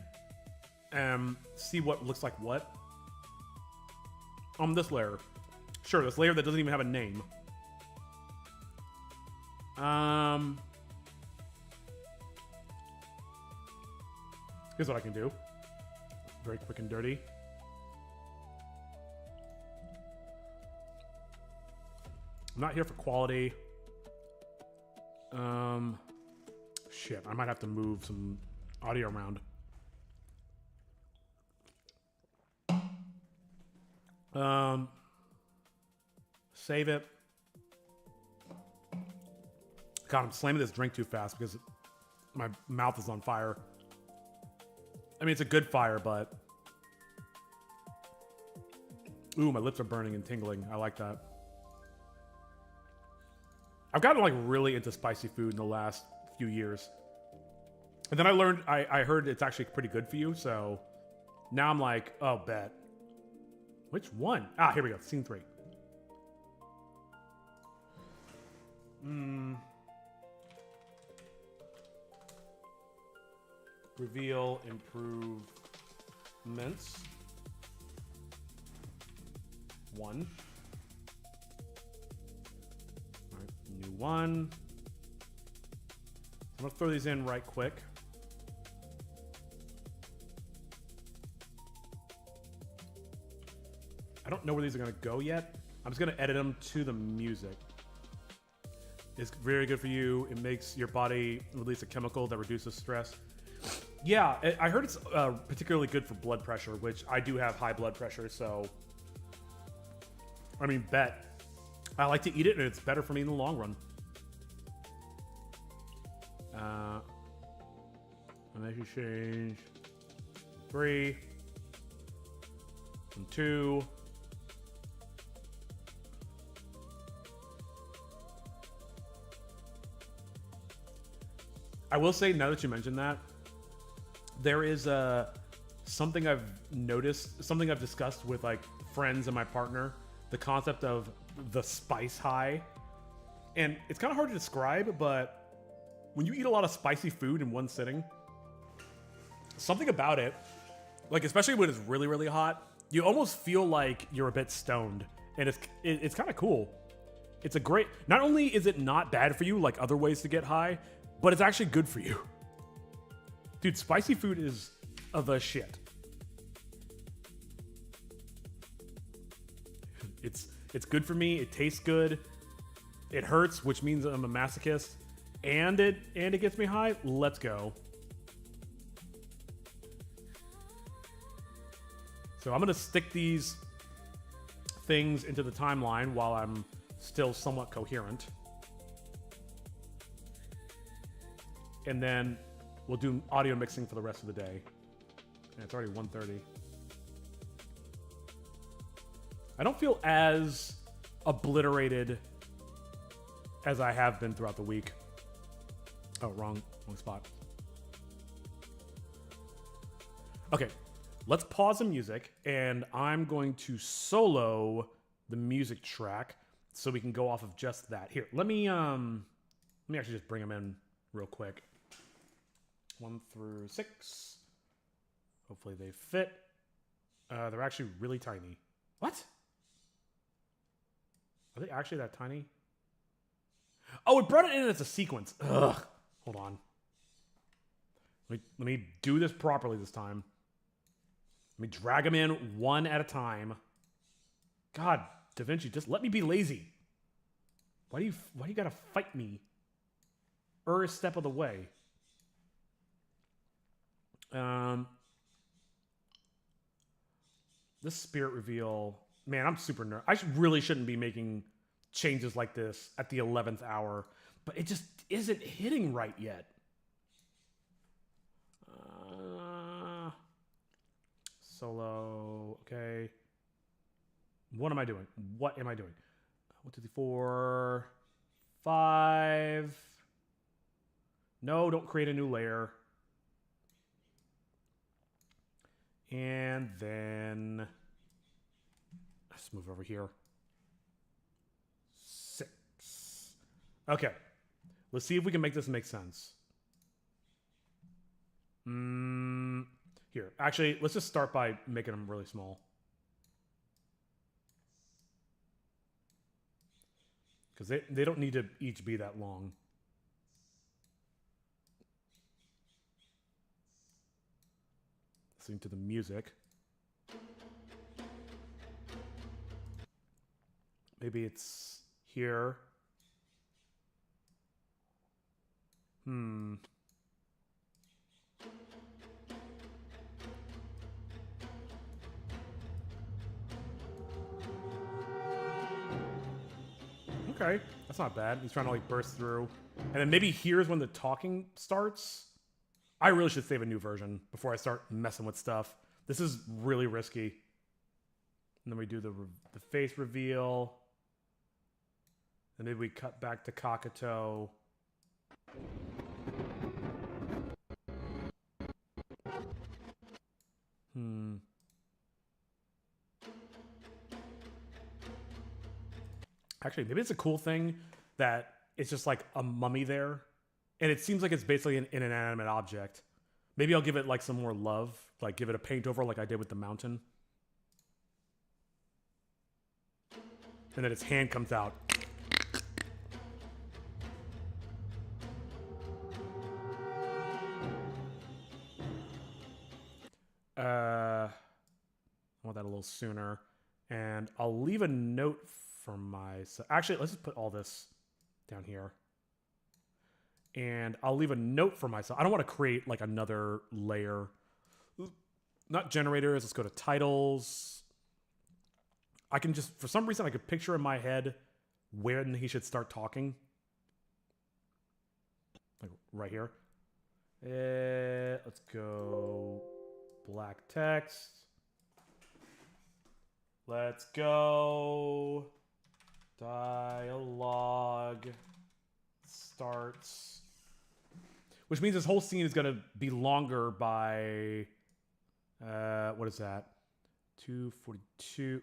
and see what looks like what. On this layer. Sure, this layer that doesn't even have a name. Here's what I can do. Very quick and dirty. I'm not here for quality. Shit, I might have to move some audio around. Save it. God, I'm slamming this drink too fast because my mouth is on fire. I mean, it's a good fire, but... Ooh, my lips are burning and tingling. I like that. I've gotten, like, really into spicy food in the last few years. And then I learned... I heard it's actually pretty good for you, so... Now I'm like, oh, bet. Which one? Ah, here we go. Scene 3. Reveal improvements. 1. All right, new one. I'm gonna throw these in right quick. I don't know where these are gonna go yet. I'm just gonna edit them to the music. It's very good for you. It makes your body release a chemical that reduces stress. Yeah, I heard it's particularly good for blood pressure, which I do have high blood pressure, so... I mean, bet. I like to eat it, and it's better for me in the long run. And I should change 3 and 2. I will say, now that you mentioned that, there is something I've noticed, something I've discussed with like friends and my partner, the concept of the spice high. And it's kind of hard to describe, but when you eat a lot of spicy food in one sitting, something about it, like especially when it's really, really hot, you almost feel like you're a bit stoned. And it's kind of cool. It's a great, not only is it not bad for you like other ways to get high, but it's actually good for you. Dude, spicy food is the shit. It's good for me. It tastes good. It hurts, which means I'm a masochist, and it gets me high. Let's go. So I'm gonna stick these things into the timeline while I'm still somewhat coherent, and then we'll do audio mixing for the rest of the day. And it's already 1:30. I don't feel as obliterated as I have been throughout the week. Oh, wrong spot. Okay, let's pause the music, and I'm going to solo the music track so we can go off of just that. Here, let me actually just bring them in real quick. 1 through 6. Hopefully they fit. They're actually really tiny. What? Are they actually that tiny? Oh, it brought it in as a sequence. Ugh. Hold on. Let me do this properly this time. Let me drag them in one at a time. God, DaVinci, just let me be lazy. Why do you gotta fight me? step of the way. This spirit reveal, man, I'm super nervous. I really shouldn't be making changes like this at the 11th hour, but it just isn't hitting right yet. Solo, okay. What am I doing? What am I doing? 1, 2, 3, 4, 5. No, don't create a new layer. And then let's move over here. 6. Okay. Let's see if we can make this make sense. Here. Actually, let's just start by making them really small. Because they don't need to each be that long. Listening to the music. Maybe it's here. Okay, that's not bad. He's trying to like burst through. And then maybe here's when the talking starts. I really should save a new version before I start messing with stuff. This is really risky. And then we do the face reveal. And maybe we cut back to Kakato. Actually, maybe it's a cool thing that it's just like a mummy there. And it seems like it's basically an inanimate object. Maybe I'll give it like some more love. Like give it a paint over like I did with the mountain. And then its hand comes out. I want that a little sooner. And I'll leave a note for myself. Actually, let's just put all this down here. And I'll leave a note for myself. I don't want to create like another layer. Not generators. Let's go to titles. I can just, for some reason, I could picture in my head when he should start talking. Like right here. Let's go black text. Let's go dialogue starts. Which means this whole scene is going to be longer by, what is that? 2:42.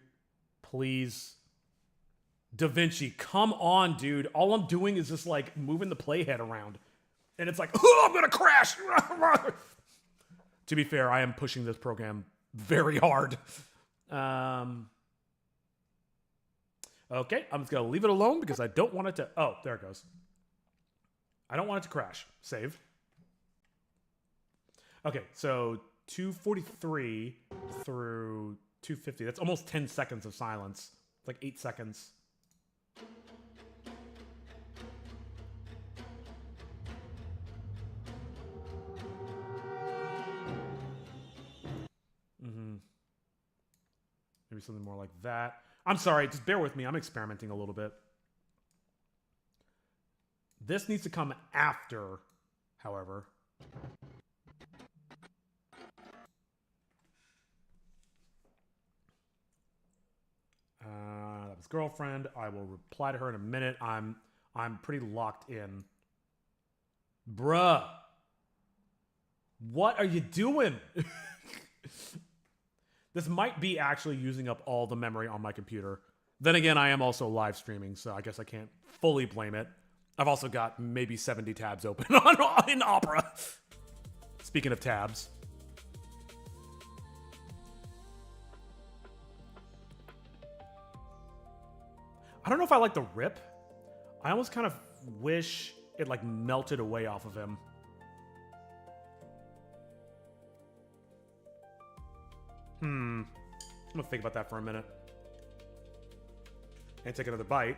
Please. Da Vinci, come on, dude. All I'm doing is just like moving the playhead around. And it's like, oh, I'm going to crash. To be fair, I am pushing this program very hard. Okay, I'm just going to leave it alone because I don't want it to... Oh, there it goes. I don't want it to crash. Save. Okay, so 2:43 through 2:50. That's almost 10 seconds of silence. It's like 8 seconds. Maybe something more like that. I'm sorry, just bear with me. I'm experimenting a little bit. This needs to come after, however. That was girlfriend. I will reply to her in a minute. I'm pretty locked in. Bruh. What are you doing? This might be actually using up all the memory on my computer. Then again, I am also live streaming, so I guess I can't fully blame it. I've also got maybe 70 tabs open in Opera. Speaking of tabs. I don't know if I like the rip. I almost kind of wish it like melted away off of him. I'm gonna think about that for a minute. And take another bite.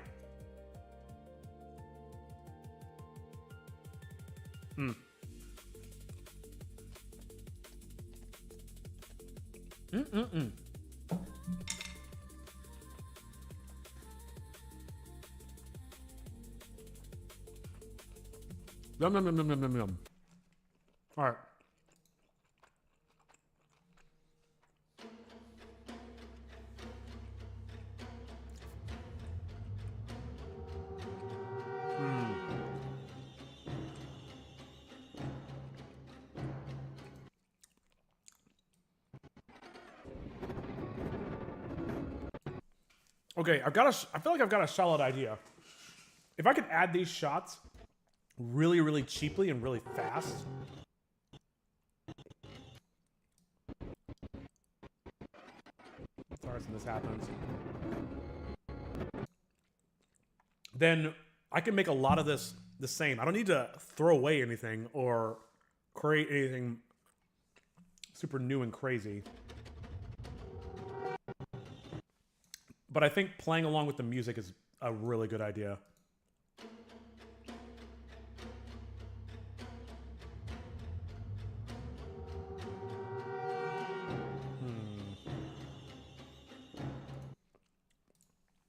Mm-mm-mm. Yum, yum, yum, yum, yum, yum, yum. All right. Okay, I feel like I've got a solid idea. If I could add these shots really, really cheaply and really fast. Sorry when this happens. Then I can make a lot of this the same. I don't need to throw away anything or create anything super new and crazy. But I think playing along with the music is a really good idea.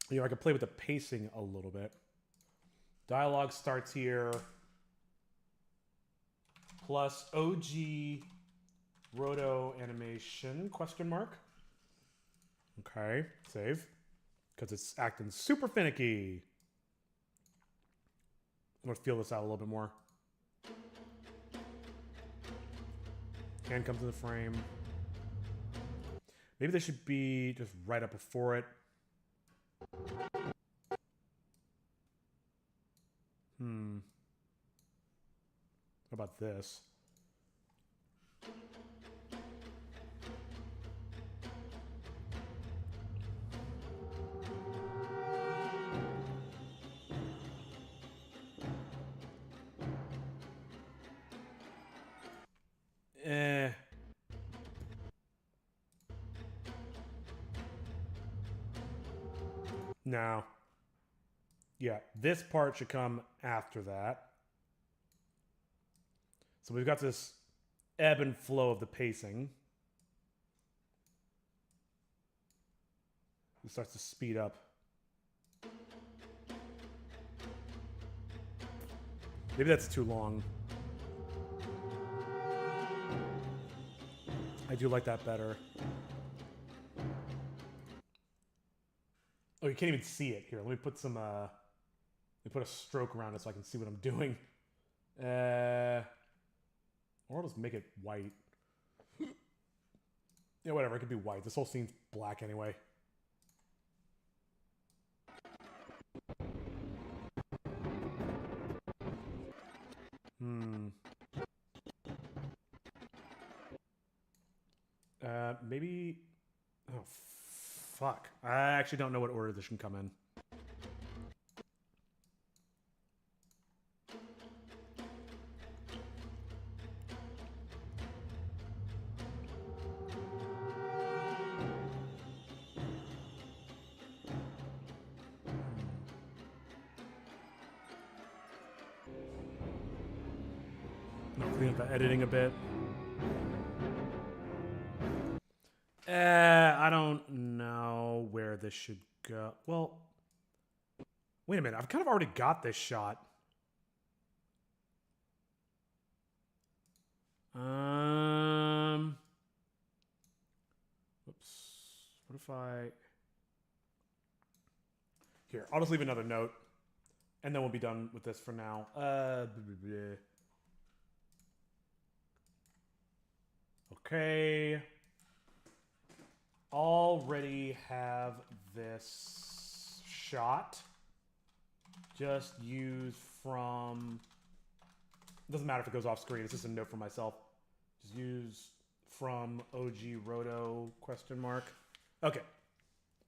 You know, I could play with the pacing a little bit. Dialogue starts here. Plus OG roto animation, question mark. Okay, save. Because it's acting super finicky. I'm going to feel this out a little bit more. Hand comes in the frame. Maybe they should be just right up before it. How about this? No. Yeah, this part should come after that. So we've got this ebb and flow of the pacing. It starts to speed up. Maybe that's too long. I do like that better. Oh, you can't even see it. Here, let me put some, let me put a stroke around it so I can see what I'm doing. Or I'll just make it white. Yeah, whatever, it could be white. This whole scene's black anyway. Maybe... Oh, fuck. I actually don't know what order this should come in. No, clean up the editing a bit. I don't know where this should go. Well, wait a minute. I've kind of already got this shot. Whoops. What if I... Here, I'll just leave another note. And then we'll be done with this for now. Okay. Already have this shot. Just use from... Doesn't matter if it goes off screen. It's just a note for myself. Just use from OG Roto question mark. Okay.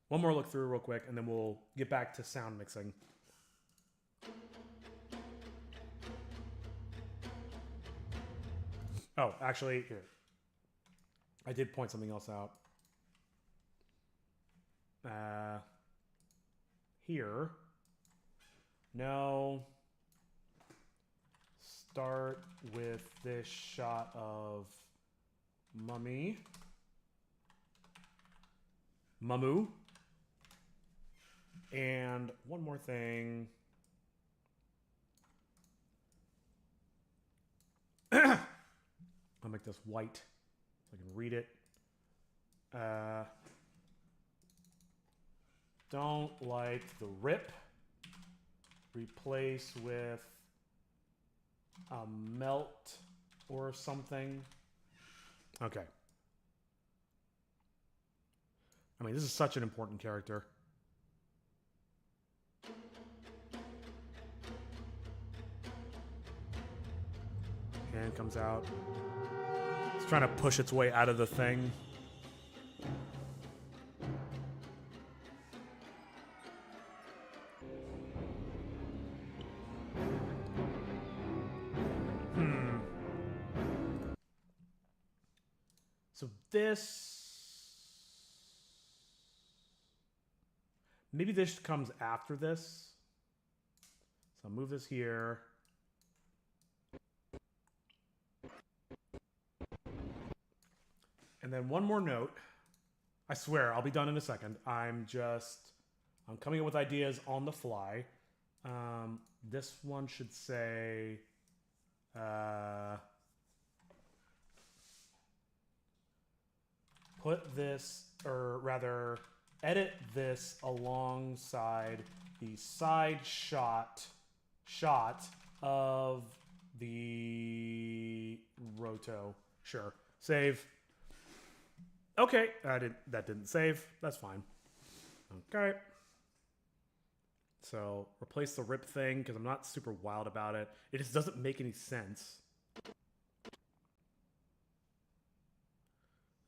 One more look through real quick, and then we'll get back to sound mixing. Oh, actually, here. I did point something else out. Here. No. Start with this shot of Mummy. Mamu. And one more thing. I'll make this white so I can read it. Don't like the rip. Replace with a melt or something. Okay. I mean, this is such an important character. Hand comes out. It's trying to push its way out of the thing. So maybe this comes after this. So I'll move this here. And then one more note. I swear, I'll be done in a second. I'm coming up with ideas on the fly. This one should say, put this, or rather, edit this alongside the side shot of the roto. Sure. Save. Okay, that didn't save. That's fine. Okay. So replace the rip thing because I'm not super wild about it. It just doesn't make any sense.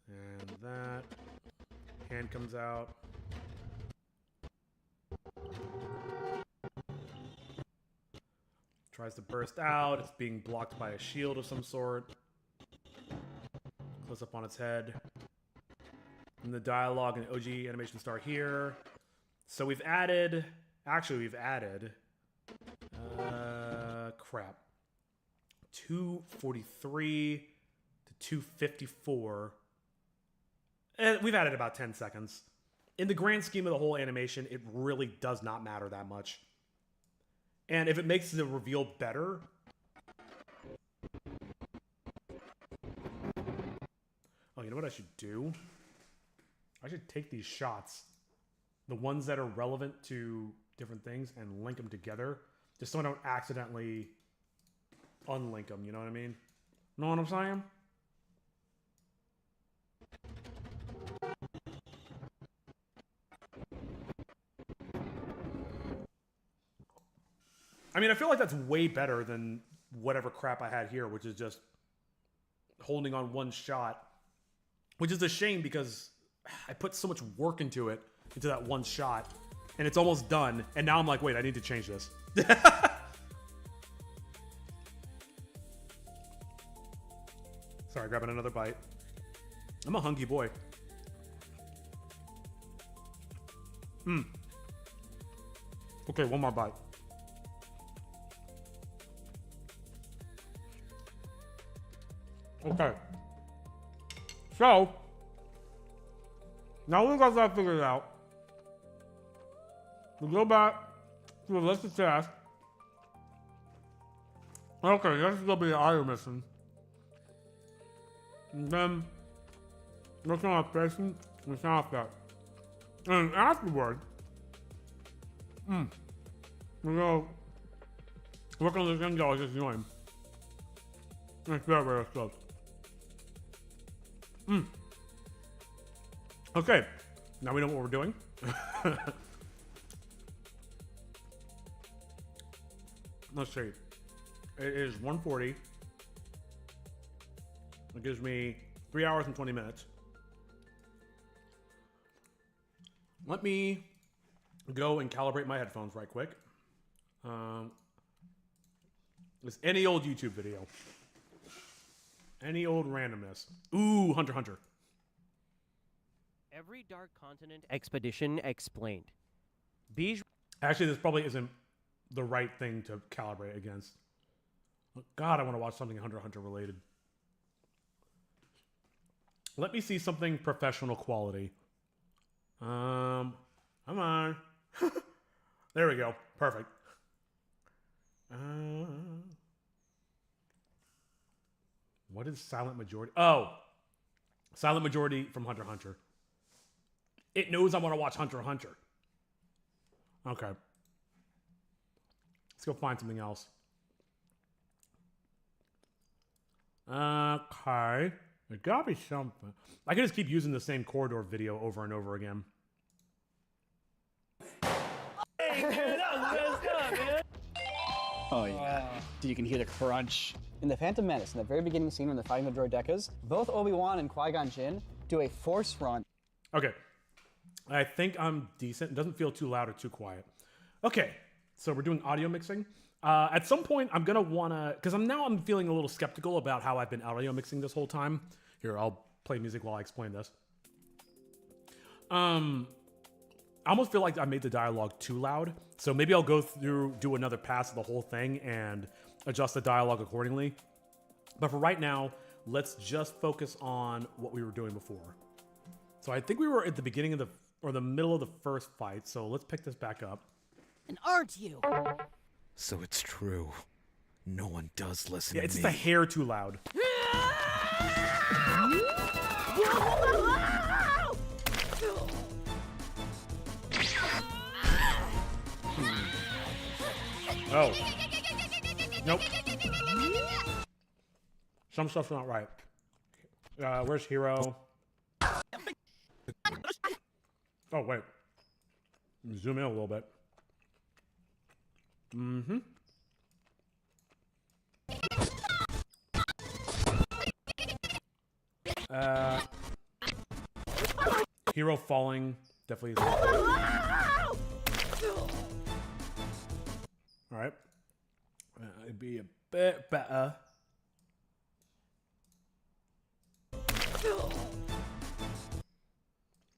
And that hand comes out. Tries to burst out. It's being blocked by a shield of some sort. Close up on its head. And the dialogue and OG animation start here. So we've added, crap. 243 to 254. And we've added about 10 seconds. In the grand scheme of the whole animation, it really does not matter that much. And if it makes the reveal better... Oh, you know what I should do? I should take these shots, the ones that are relevant to different things, and link them together, just so I don't accidentally unlink them, you know what I mean? Know what I'm saying? I mean, I feel like that's way better than whatever crap I had here, which is just holding on one shot, which is a shame because I put so much work into that one shot, and it's almost done, and now I'm like, wait, I need to change this. Sorry, grabbing another bite. I'm a hungry boy. Okay, one more bite. Okay. So, now we got that figured out. We go back to the list of tasks. Okay, that's gonna be the eye missing. And then, looking at our patient, we found that. And afterward, we go work on this guy just join. It's very, very close. Okay, now we know what we're doing. Let's see. It is 1:40. It gives me 3 hours and 20 minutes. Let me go and calibrate my headphones right quick. It's any old YouTube video. Any old randomness. Ooh, Hunter x Hunter. Every Dark Continent expedition explained. Actually, this probably isn't the right thing to calibrate against. God, I want to watch something Hunter x Hunter related. Let me see something professional quality. Come on. There we go. Perfect. What is Silent Majority? Oh, Silent Majority from Hunter x Hunter. It knows I want to watch Hunter x Hunter. Okay. Let's go find something else. Okay. There gotta be something. I can just keep using the same corridor video over and over again. Hey, dude, that was messed up, man. Oh yeah. Dude, you can hear the crunch. In The Phantom Menace, in the very beginning scene when they're fighting the Droidekas, both Obi-Wan and Qui-Gon Jinn do a force run. Okay. I think I'm decent. It doesn't feel too loud or too quiet. Okay. So we're doing audio mixing. At some point, I'm going to want to... Because I'm feeling a little skeptical about how I've been audio mixing this whole time. Here, I'll play music while I explain this. I almost feel like I made the dialogue too loud. So maybe I'll go through, do another pass of the whole thing and adjust the dialogue accordingly. But for right now, let's just focus on what we were doing before. So I think we were at the beginning of the middle of the first fight. So let's pick this back up. And aren't you? So it's true. No one does listen to me. Yeah, it's just a hair too loud. Oh. Nope. Some stuff's not right. Where's Hero? Oh, wait. Zoom in a little bit. Mm-hmm. Hero falling definitely is. Alright. It'd be a bit better.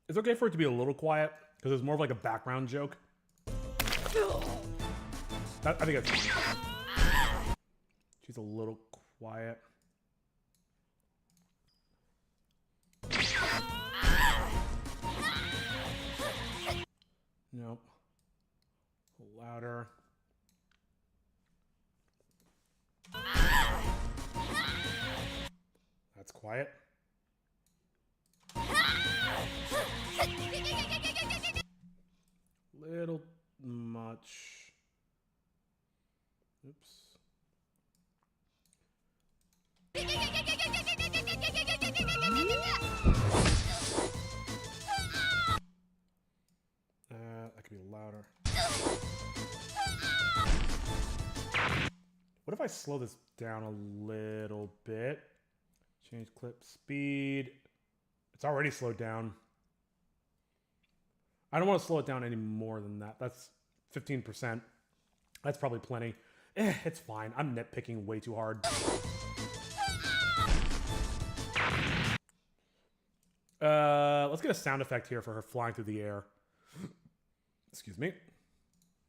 It's okay for it to be a little quiet, because it's more of like a background joke. I think that's fine. She's a little quiet. Nope. Louder. That's quiet. Little much. Oops. That could be louder. What if I slow this down a little bit? Change clip speed. It's already slowed down. I don't want to slow it down any more than that. That's 15%. That's probably plenty. It's fine. I'm nitpicking way too hard. Let's get a sound effect here for her flying through the air. Excuse me.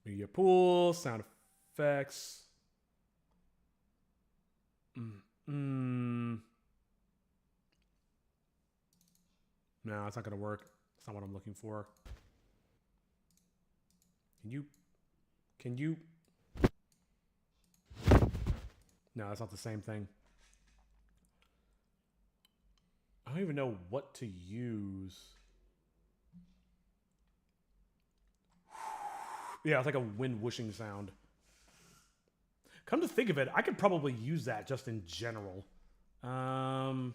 Media pool, sound effects. No, it's not going to work. It's not what I'm looking for. Can you? No, that's not the same thing. I don't even know what to use. Yeah, it's like a wind whooshing sound. Come to think of it, I could probably use that just in general. My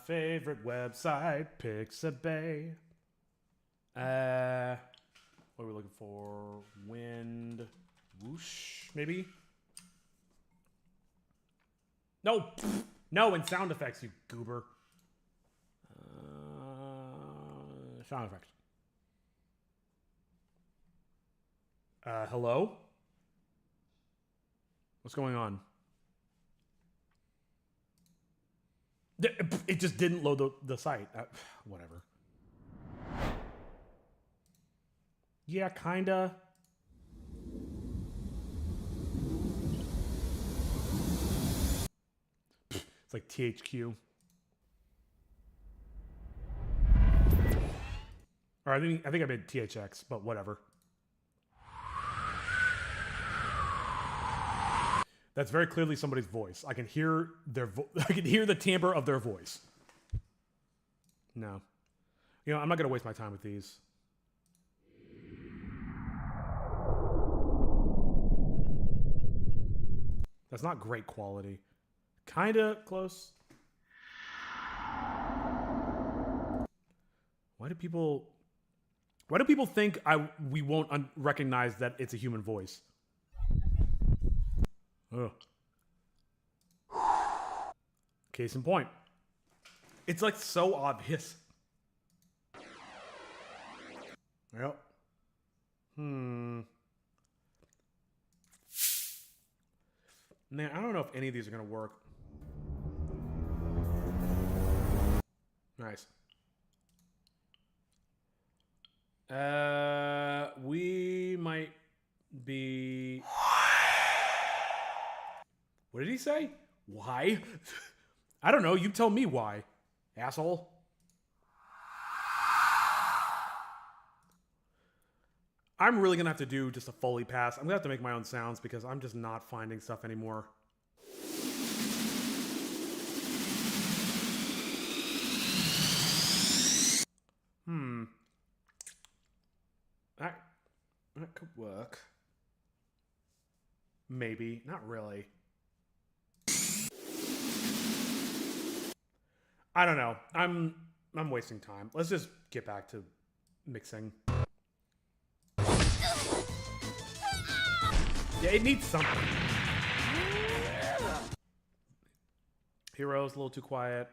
favorite website, Pixabay. What are we looking for? Wind whoosh, maybe? No! No, in sound effects, you goober. Sound effects. Hello? What's going on? It just didn't load the site. Whatever. Yeah, kinda. It's like THQ. Or I think I made THX, but whatever. That's very clearly somebody's voice. I can hear I can hear the timbre of their voice. No. You know, I'm not going to waste my time with these. That's not great quality. Kinda close. Why do people think we won't recognize that it's a human voice? Ugh. Case in point. It's like so obvious. Yep. Man, I don't know if any of these are gonna work. Nice. We might be... What did he say? Why? I don't know. You tell me why, asshole. I'm really gonna have to do just a Foley pass. I'm gonna have to make my own sounds because I'm just not finding stuff anymore. That could work. Maybe. Not really. I don't know. I'm wasting time. Let's just get back to mixing. Yeah, it needs something. Hero's a little too quiet.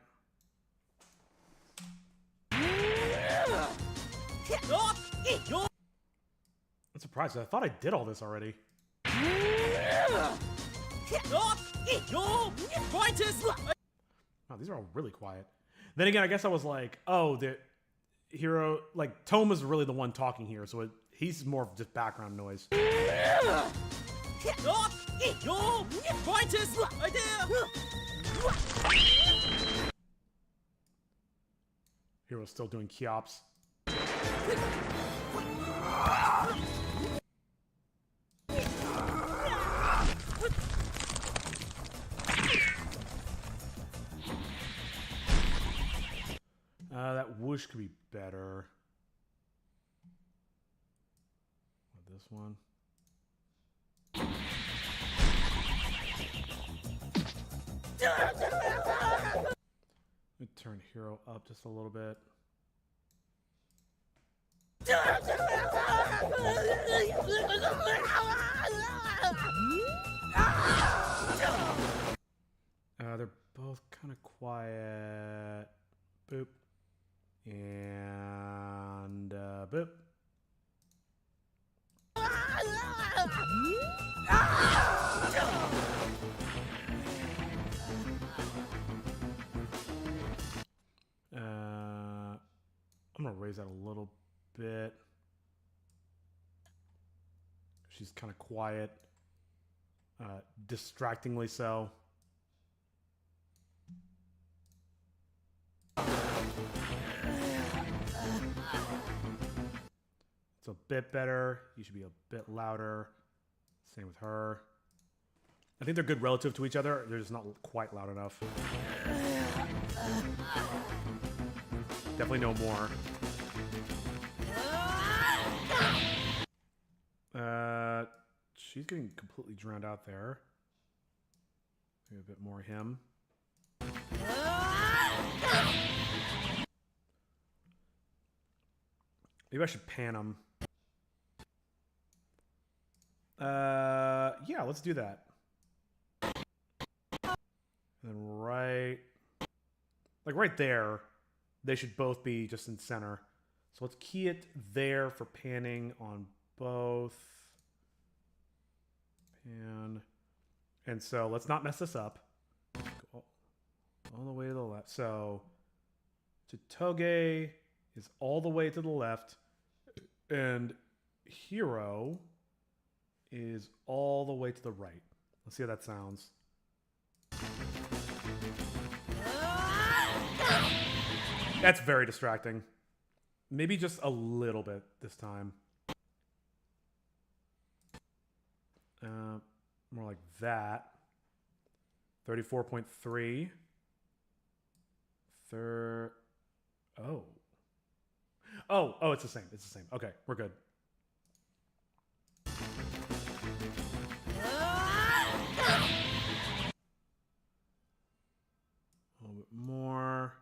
I'm surprised. I thought I did all this already. Wow, these are all really quiet. Then again, I guess I was like, oh, the hero, like, Tome is really the one talking here, so he's more of just background noise. Hero's still doing Cheops. That whoosh could be better. This one. Let me turn Hero up just a little bit. They're both kind of quiet. Boop. And boop. I'm gonna raise that a little bit. She's kind of quiet, distractingly so. It's a bit better. You should be a bit louder. Same with her. I think they're good relative to each other. They're just not quite loud enough. Definitely no more. She's getting completely drowned out there. Maybe a bit more him. Maybe I should pan him. Yeah, let's do that. And then right there, they should both be just in center. So let's key it there for panning on both. And so let's not mess this up. Go all the way to the left. So Chitoge is all the way to the left, and Hero is all the way to the right. Let's see how that sounds. That's very distracting. Maybe just a little bit this time. More like that. 34.3. Oh, it's the same. It's the same. Okay, we're good. A little bit more.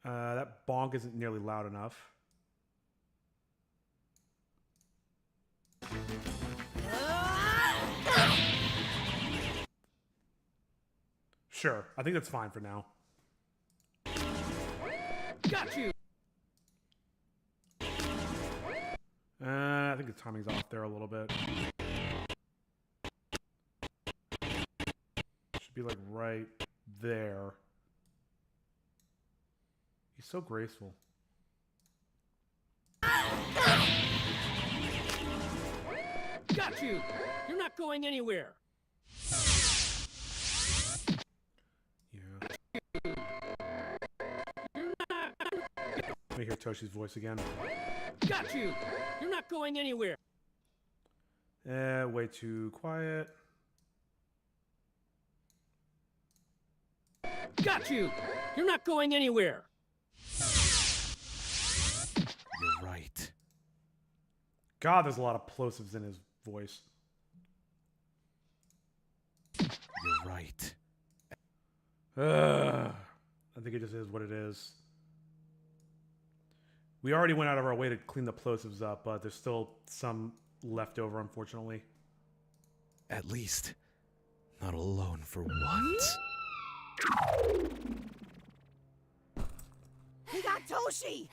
That bonk isn't nearly loud enough. Sure, I think that's fine for now. Got you! I think the timing's off there a little bit. Should be like right there. He's so graceful. Got you! You're not going anywhere! Let me hear Toshi's voice again. Got you! You're not going anywhere! Way too quiet. Got you! You're not going anywhere! You're right. God, there's a lot of plosives in his voice. You're right. I think it just is what it is. We already went out of our way to clean the plosives up, but there's still some left over, unfortunately. At least, not alone for once. He got Toshi!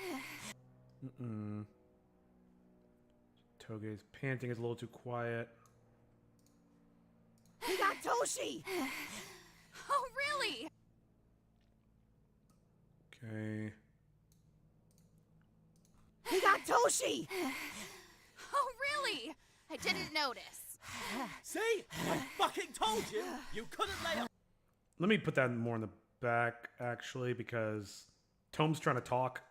Toge's panting is a little too quiet. He got Toshi! Oh, really? Okay. He got Toshi! Oh, really? I didn't notice. See? I fucking told you! You couldn't lay up! Let me put that more in the back, actually, because Tome's trying to talk.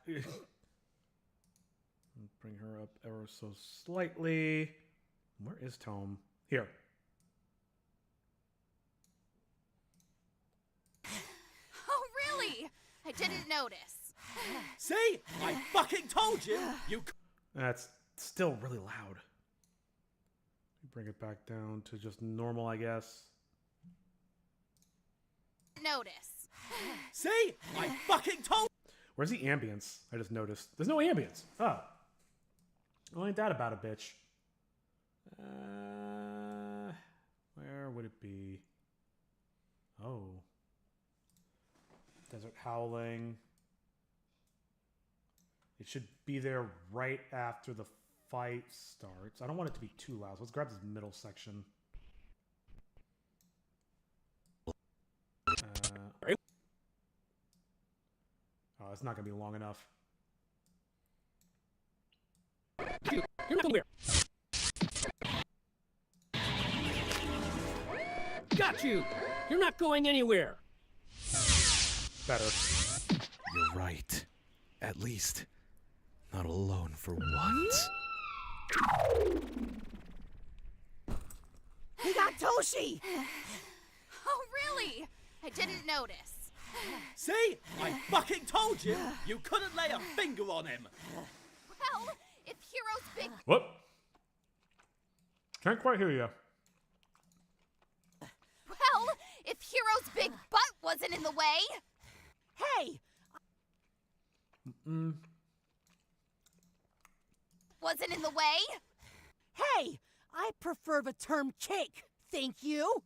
Bring her up ever so slightly. Where is Tome? Here. Oh, really? I didn't notice. See? I fucking told you! You That's still really loud. Bring it back down to just normal, I guess. Notice. See? I fucking told. Where's the ambience? I just noticed. There's no ambience. Oh. Well, ain't that about a bitch? Where would it be? Oh. Desert Howling. It should be there right after the fight starts. I don't want it to be too loud. So let's grab this middle section. Oh, it's not going to be long enough. You're not where? Got you! You're not going anywhere! Better. You're right. At least, not alone for once. He got Toshi! Oh, really? I didn't notice. See? I fucking told you! You couldn't lay a finger on him! Well, if Hero's big... What? Can't quite hear you. Well, if Hero's big butt wasn't in the way... Hey! Wasn't in the way? Hey! I prefer the term cake, thank you!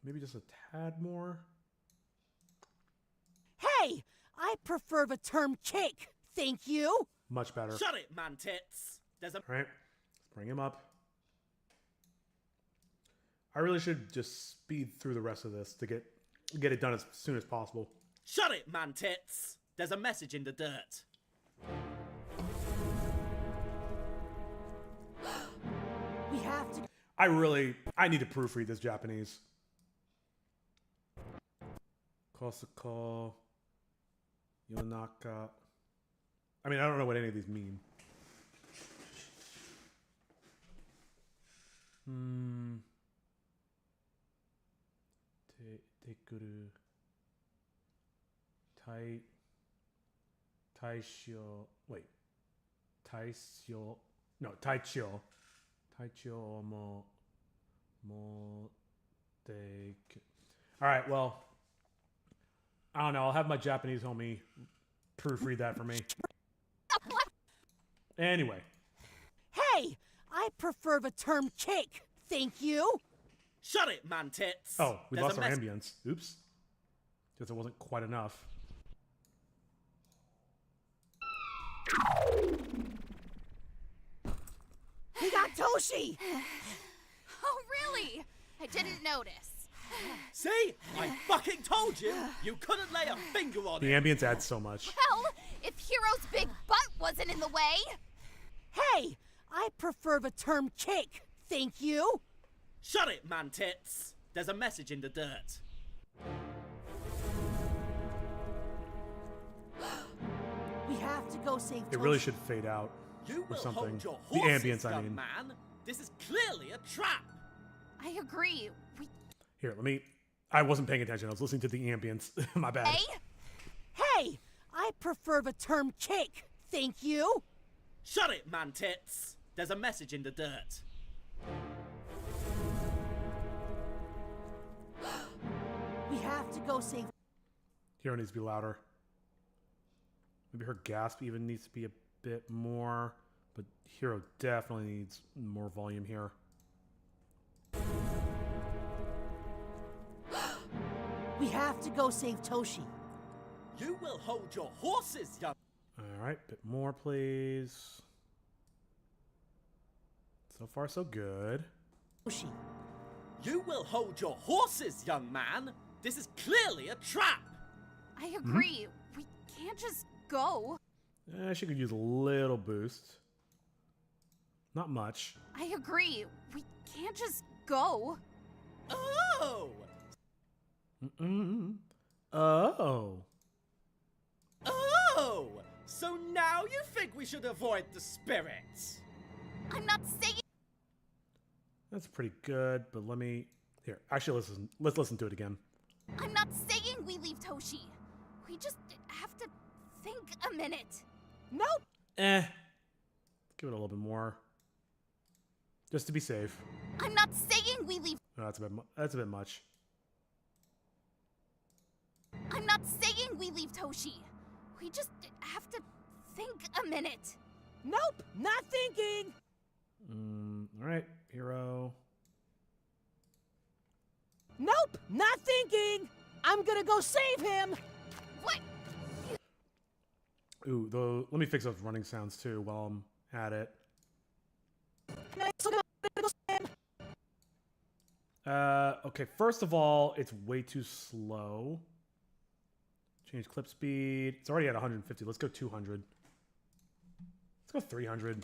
Maybe just a tad more. Hey! I prefer the term cake, thank you! Much better. Shut it, man tits! There's a... Right. Let's bring him up. I really should just speed through the rest of this to get it done as soon as possible. Shut it, man tits! There's a message in the dirt. We have to... I need to proofread this Japanese. Kosako, Yonaka. I mean, I don't know what any of these mean. Tekuru. Taishio. Wait. Taishio. No, Taichio. Taichio mo. All right, well, I don't know. I'll have my Japanese homie proofread that for me. Anyway. Hey, I prefer the term cake. Thank you. Shut it, man tits. Oh, we There's lost a our mess- ambience. Oops. Because it wasn't quite enough. We got Toshi. Oh, really? I didn't notice. See? I fucking told you. You couldn't lay a finger on The it. ambience adds so much. Well, if Hero's big butt wasn't in the way. Hey, I prefer the term cake. Thank you. Shut it, man tits. There's a message in the dirt. We have to go save It really should fade out. You Or will something. hold your The horses, ambience, I young mean. man. This is clearly a trap. I agree. We Here, I wasn't paying attention. I was listening to the ambience. My bad. Hey, I prefer the term cake. Thank you. Shut it, man tits. There's a message in the dirt. We have to go save. Hero needs to be louder. Maybe her gasp even needs to be a bit more. But Hero definitely needs more volume here. We have to go save Toshi. You will hold your horses, young. All right, bit more, please. So far, so good. Toshi. You will hold your horses, young man. This is clearly a trap. I agree. We can't just go. She could use a little boost. Not much. I agree. We can't just go. Oh! Oh. Oh! So now you think we should avoid the spirits? I'm not saying. That's pretty good, but here. Actually, let's listen to it again. I'm not saying we leave Toshi. We just have to think a minute. Nope. Give it a little bit more. Just to be safe. I'm not saying we leave. Oh, that's a bit much. I'm not saying we leave Toshi. We just have to think a minute. Nope, not thinking. All right, Hero. Nope, not thinking. I'm gonna go save him. What? Ooh, let me fix those running sounds too while I'm at it. Okay, first of all, it's way too slow. Change clip speed. It's already at 150. Let's go 200. Let's go 300.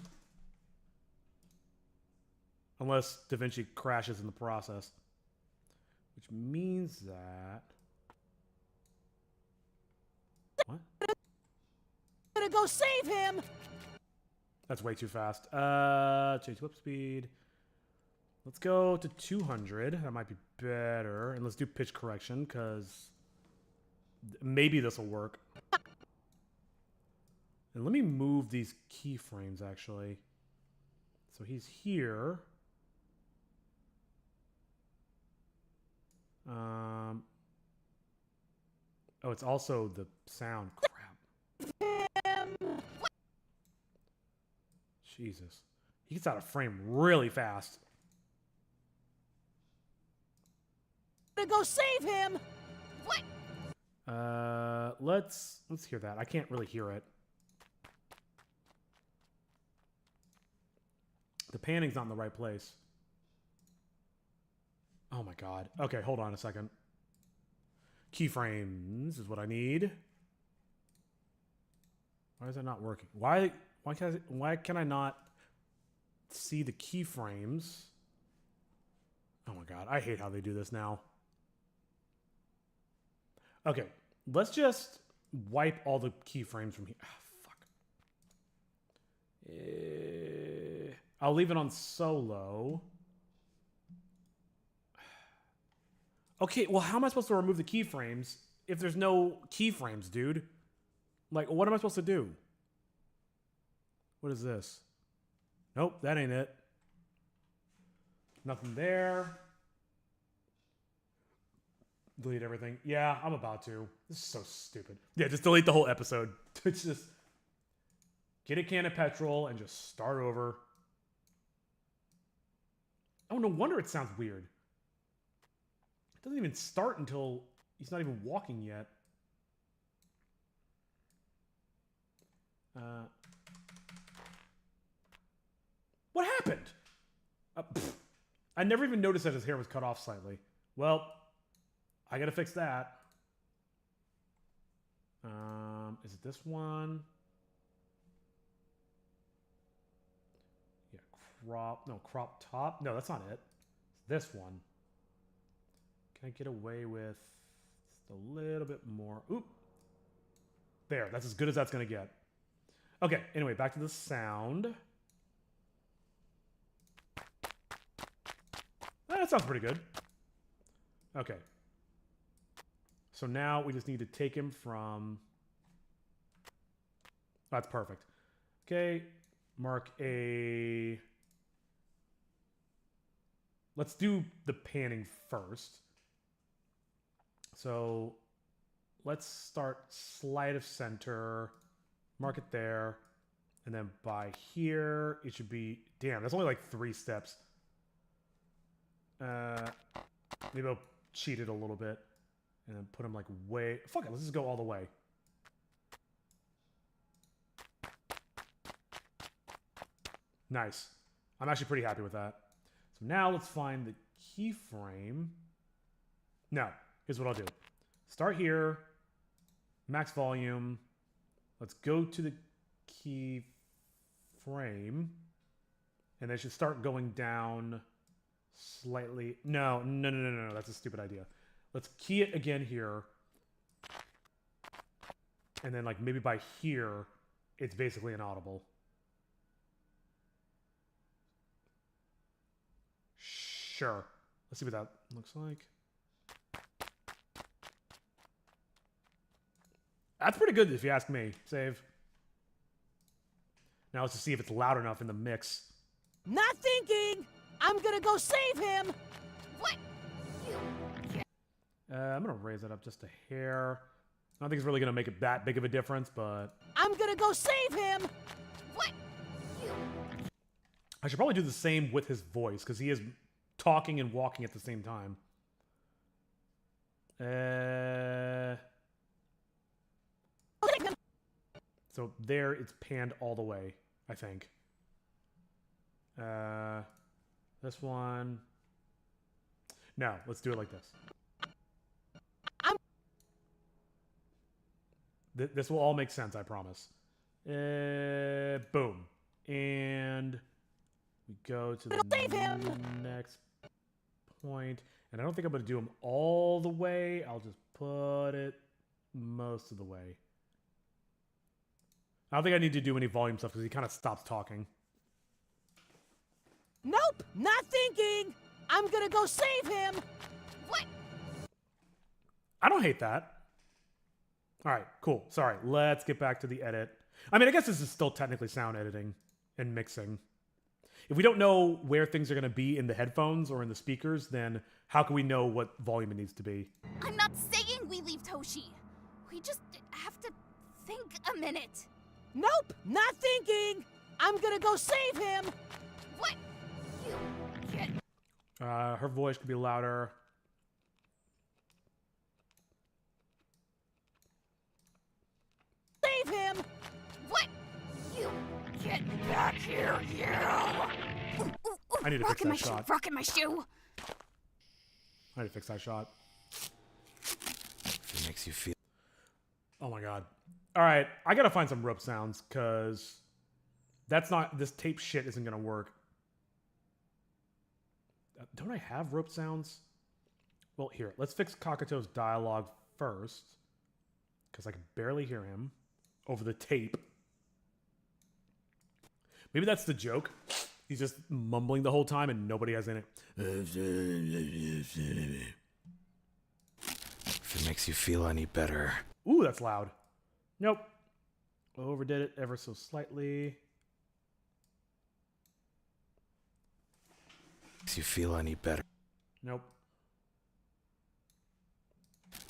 Unless DaVinci crashes in the process. Which means that... What? I'm gonna go save him. That's way too fast. Change clip speed. Let's go to 200. That might be better. And let's do pitch correction, because maybe this will work. And let me move these keyframes, actually. So he's here. Oh, it's also the sound. Crap. Jesus. He gets out of frame really fast. I'm gonna go save him. What? Let's hear that. I can't really hear it. The panning's not in the right place. Oh my god. Okay, hold on a second. Keyframes is what I need. Why is that not working? Why can I not see the keyframes Oh my god, I hate how they do this now. Okay, let's just wipe all the keyframes from here. Ah, fuck. I'll leave it on solo. Okay, well, how am I supposed to remove the keyframes if there's no keyframes, dude? Like, what am I supposed to do? What is this? Nope, that ain't it. Nothing there. Delete everything. Yeah, I'm about to. This is so stupid. Yeah, just delete the whole episode. It's just get a can of petrol and just start over. Oh, no wonder it sounds weird. It doesn't even start until he's not even walking yet. What happened? I never even noticed that his hair was cut off slightly. Well, I gotta fix that. Is it this one? Yeah, crop top. No, that's not it. It's this one. Can I get away with just a little bit more? Oop. There, that's as good as that's gonna get. Okay, anyway, back to the sound. That sounds pretty good. Okay. So now we just need to take him from... That's perfect. Okay, mark a... Let's do the panning first. So let's start slide of center, mark it there, and then by here, it should be... Damn, that's only like 3 steps. Maybe I'll cheat it a little bit and then put him like way... Fuck it, let's just go all the way. Nice. I'm actually pretty happy with that. So now let's find the keyframe. No, here's what I'll do. Start here, max volume. Let's go to the keyframe, and they should start going down slightly. No, that's a stupid idea. Let's key it again here, and then like maybe by here, it's basically inaudible. Sure. Let's see what that looks like. That's pretty good if you ask me. Save. Now let's just see if it's loud enough in the mix. Not thinking! I'm gonna go save him! What? I'm gonna raise that up just a hair. I don't think it's really gonna make it that big of a difference, but... I'm gonna go save him! What? I should probably do the same with his voice, because he is talking and walking at the same time. So there, it's panned all the way, I think. This one... No, let's do it like this. This will all make sense, I promise. Boom. And we go to the next point. And I don't think I'm going to do them all the way. I'll just put it most of the way. I don't think I need to do any volume stuff because he kind of stops talking. Nope, not thinking! I'm gonna go save him! What? I don't hate that. All right, cool. Sorry, let's get back to the edit. I mean, I guess this is still technically sound editing and mixing. If we don't know where things are going to be in the headphones or in the speakers, then how can we know what volume it needs to be? I'm not saying we leave Toshi. We just have to think a minute. Nope, not thinking! I'm gonna go save him! What? You get... Her voice could be louder. Save him! What? You get back here, you! Ooh, ooh, ooh. I need to fix that shot. Rocking my shoe! I need to fix that shot. If it makes you feel... Oh my god. Alright, I gotta find some rope sounds, because that's not... This tape shit isn't gonna work. Don't I have rope sounds? Well, here, let's fix Kakato's dialogue first. Because I can barely hear him over the tape. Maybe that's the joke. He's just mumbling the whole time and nobody has in it. If it makes you feel any better. Ooh, that's loud. Nope. Overdid it ever so slightly. Makes you feel any better. Nope.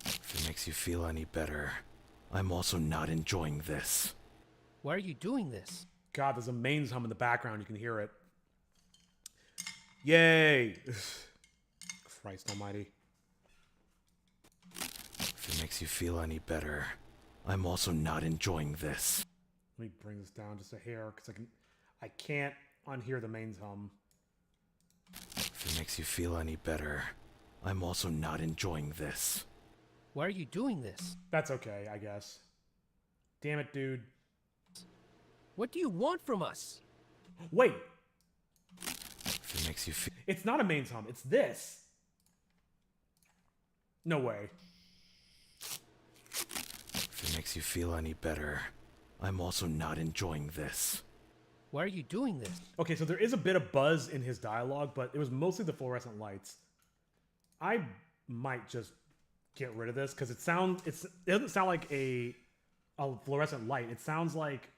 If it makes you feel any better, I'm also not enjoying this. Why are you doing this? God, there's a mains hum in the background. You can hear it. Yay! Christ almighty. If it makes you feel any better, I'm also not enjoying this. Let me bring this down just a hair because I can't unhear the mains hum. If it makes you feel any better, I'm also not enjoying this. Why are you doing this? That's okay, I guess. Damn it, dude. What do you want from us? Wait. If it makes you feel... It's not a mains hum. It's this. No way. If it makes you feel any better, I'm also not enjoying this. Why are you doing this? Okay, so there is a bit of buzz in his dialogue, but it was mostly the fluorescent lights. I might just get rid of this because it doesn't sound like a fluorescent light. It sounds like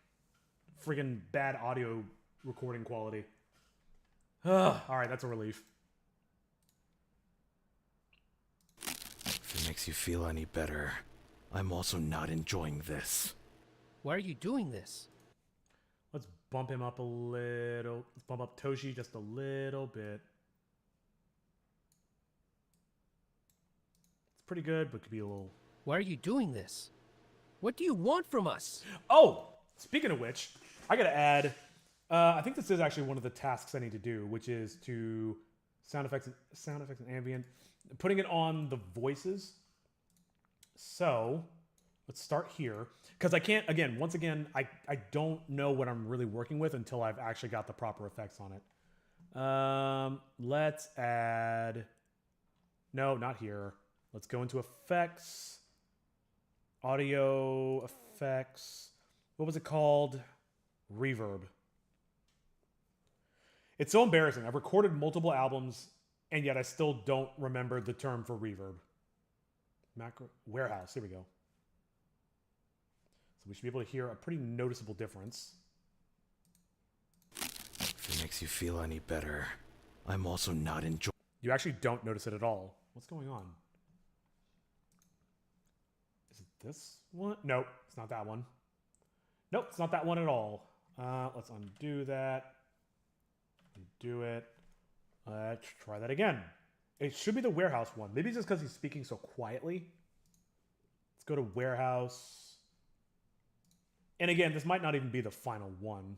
friggin' bad audio recording quality. Ugh, all right, that's a relief. If it makes you feel any better, I'm also not enjoying this. Why are you doing this? Let's bump him up a little. Let's bump up Toshi just a little bit. It's pretty good, but could be a little... Why are you doing this? What do you want from us? Oh! Speaking of which, I gotta add... I think this is actually one of the tasks I need to do, which is to sound effects and ambient, putting it on the voices. So let's start here because I can't, again, once again, I don't know what I'm really working with until I've actually got the proper effects on it. Let's add, no, not here. Let's go into effects, audio effects. What was it called? Reverb. It's so embarrassing. I've recorded multiple albums, and yet I still don't remember the term for reverb. Macro warehouse. Here we go. So we should be able to hear a pretty noticeable difference. If it makes you feel any better, I'm also not enjoying. You actually don't notice it at all. What's going on? Is it this one? Nope, it's not that one. Nope, it's not that one at all. Let's undo that. Do it. Let's try that again. It should be the warehouse one. Maybe it's just because he's speaking so quietly. Let's go to warehouse. And again, this might not even be the final one.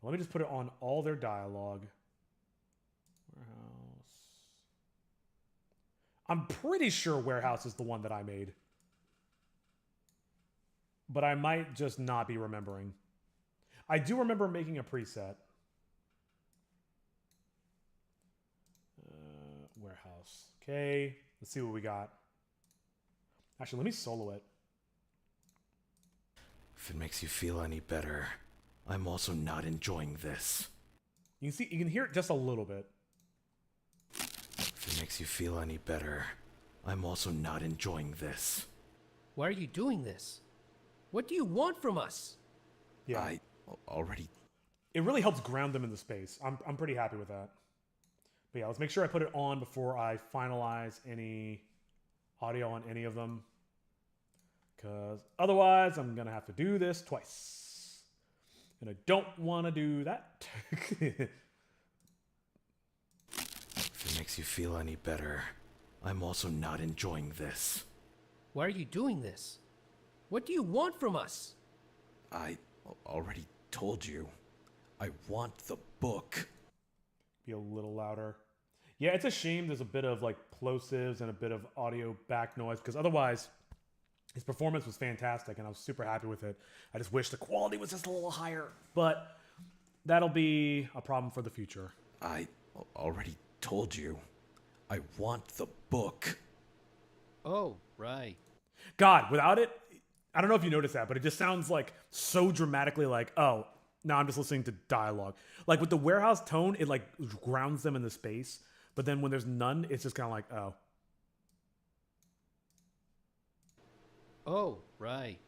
But let me just put it on all their dialogue. Warehouse. I'm pretty sure warehouse is the one that I made. But I might just not be remembering. I do remember making a preset. Warehouse. Okay, let's see what we got. Actually, let me solo it. If it makes you feel any better, I'm also not enjoying this. You can hear it just a little bit. If it makes you feel any better, I'm also not enjoying this. Why are you doing this? What do you want from us? Yeah. I already... It really helps ground them in the space. I'm pretty happy with that. But yeah, let's make sure I put it on before I finalize any audio on any of them. Because otherwise, I'm going to have to do this twice. And I don't want to do that. If it makes you feel any better, I'm also not enjoying this. Why are you doing this? What do you want from us? I already told you. I want the book. Be a little louder. Yeah, it's a shame there's a bit of like plosives and a bit of audio back noise because otherwise his performance was fantastic and I was super happy with it. I just wish the quality was just a little higher, but that'll be a problem for the future. I already told you. I want the book. Oh, right. God, without it, I don't know if you noticed that, but it just sounds like so dramatically like, oh, now I'm just listening to dialogue. Like with the warehouse tone, it like grounds them in the space. But then when there's none, it's just kind of like, oh. Oh, right.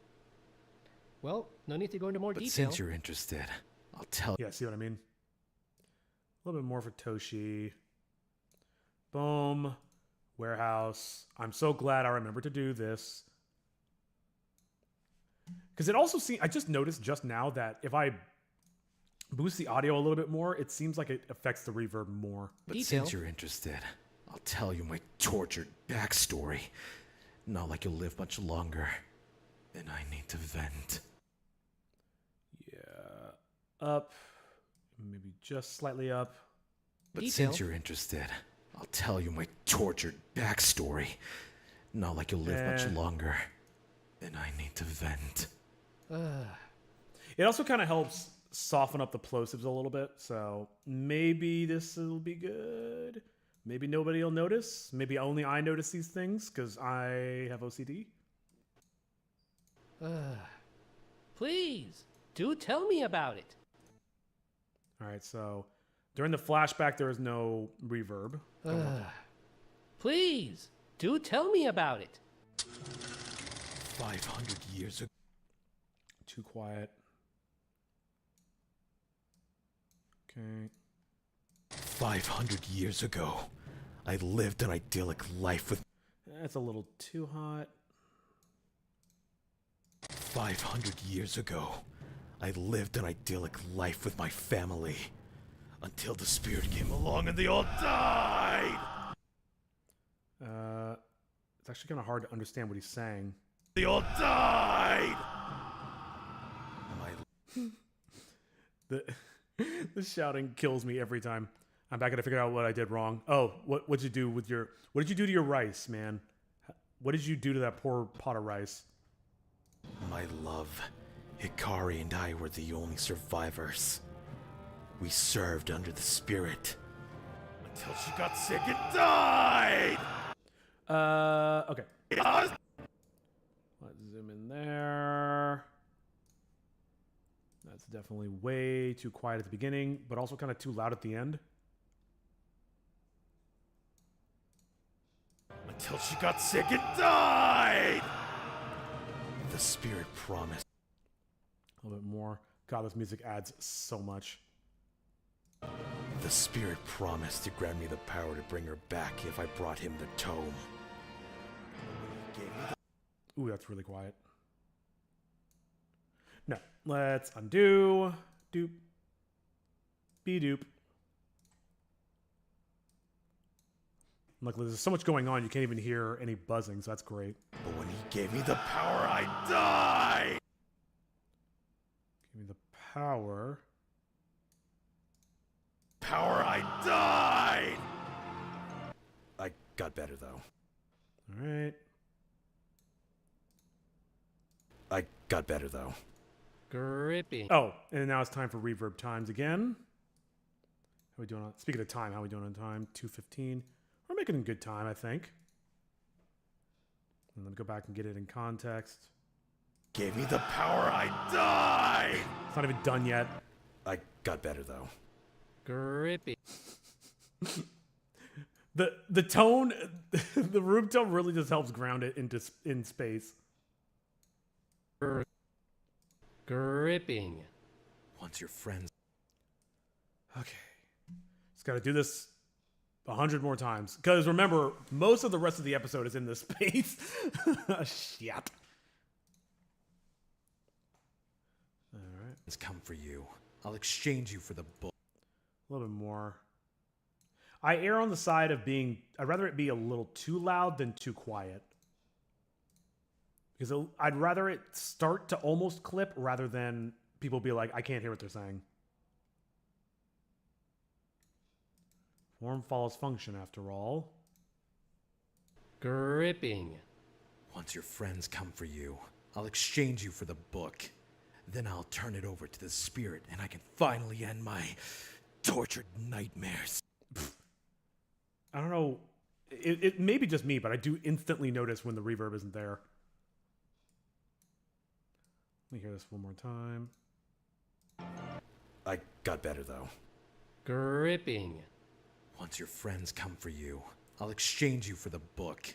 Well, no need to go into more But detail. since you're interested, I'll tell Yeah, see what I mean? A little bit more for Toshi. Boom. Warehouse. I'm so glad I remembered to do this. Because it also seems, I just noticed just now that if I boost the audio a little bit more, it seems like it affects the reverb more. But since you're interested, I'll tell you my tortured backstory. Not like you'll live much longer. Then I need to vent. Yeah. Up. Maybe just slightly up. But since you're interested, I'll tell you my tortured backstory. Not like you'll live much longer. Then I need to vent. It also kind of helps soften up the plosives a little bit, so maybe this will be good. Maybe nobody will notice. Maybe only I notice these things because I have OCD. Please, do tell me about it. All right, so during the flashback, there is no reverb. Please, do tell me about it. 500 years ago. Too quiet. Okay. 500 years ago, I lived an idyllic life with... That's a little too hot. 500 years ago, I lived an idyllic life with my family. Until the spirit came along and they all died! It's actually kind of hard to understand what he's saying. They all died! The shouting kills me every time. I'm back to figure out what I did wrong. Oh, what'd you do with your... What did you do to your rice, man? What did you do to that poor pot of rice? My love, Hikari and I were the only survivors. We served under the spirit. Until she got sick and died! Okay. Let's zoom in there. That's definitely way too quiet at the beginning, but also kind of too loud at the end. Until she got sick and died! The spirit promised. A little bit more. God, this music adds so much. The spirit promised to grant me the power to bring her back if I brought him the tome. Ooh, that's really quiet. No, let's undo. Doop. Be doop. Luckily, there's so much going on, you can't even hear any buzzing, so that's great. But when he gave me the power, I died! Give me the power. Power, I died! I got better, though. Alright. I got better, though. Gripping. Oh, and now it's time for reverb times again. How we doing on... Speaking of time, how we doing on time? 2:15. We're making good time, I think. And let me go back and get it in context. Gave me the power, I died! It's not even done yet. I got better, though. Gripping. The tone, the room tone really just helps ground it in space. Gripping. Once your friends... Okay. Just gotta do this 100 more times. Because remember, most of the rest of the episode is in this space. Shit. Alright. It's come for you. I'll exchange you for the book. A little bit more. I err on the side of being... I'd rather it be a little too loud than too quiet. Because I'd rather it start to almost clip rather than people be like, I can't hear what they're saying. Form follows function, after all. Gripping. Once your friends come for you, I'll exchange you for the book. Then I'll turn it over to the spirit and I can finally end my tortured nightmares. I don't know. It may be just me, but I do instantly notice when the reverb isn't there. Let me hear this one more time. I got better though. Gripping. Once your friends come for you, I'll exchange you for the book.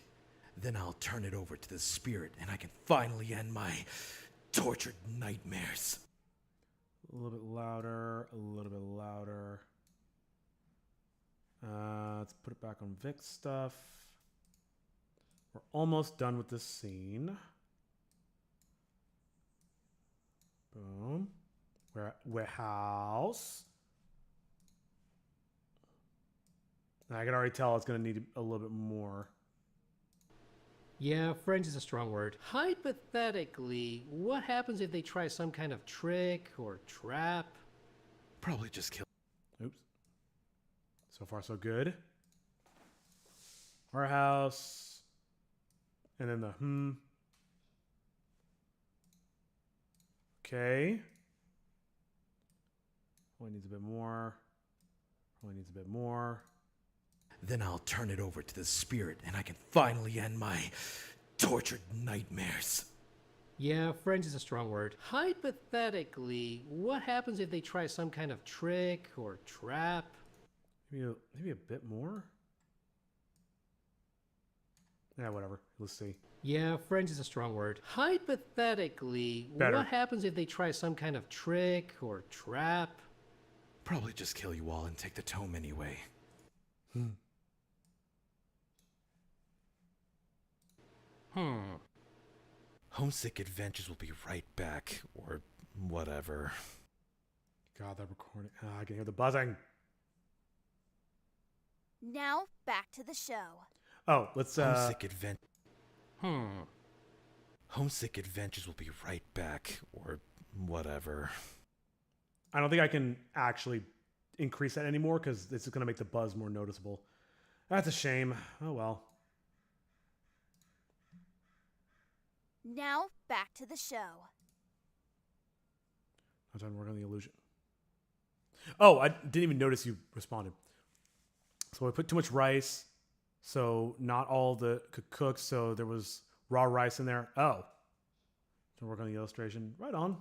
Then I'll turn it over to the spirit and I can finally end my tortured nightmares. A little bit louder, a little bit louder. Let's put it back on Vic's stuff. We're almost done with this scene. Boom. Warehouse. I can already tell it's going to need a little bit more. Yeah, fringe is a strong word. Hypothetically, what happens if they try some kind of trick or trap? Probably just kill. Oops. So far, so good. Warehouse. And then the Okay. Probably needs a bit more. Probably needs a bit more. Then I'll turn it over to the spirit and I can finally end my tortured nightmares. Yeah, fringe is a strong word. Hypothetically, what happens if they try some kind of trick or trap? Maybe a bit more? Yeah, whatever. Let's see. Yeah, fringe is a strong word. Hypothetically, Better. what happens if they try some kind of trick or trap? Probably just kill you all and take the tome anyway. Homesick Adventures will be right back, or whatever. God, that recording. I can hear the buzzing. Now, back to the show. Oh, let's Homesick Homesick Adventures will be right back, or whatever. I don't think I can actually increase that anymore because this is going to make the buzz more noticeable. That's a shame. Oh well. Now, back to the show. I'm trying to work on the illusion. Oh, I didn't even notice you responded. So I put too much rice, so not all the could cook, so there was raw rice in there. Oh. To work on the illustration. Right on.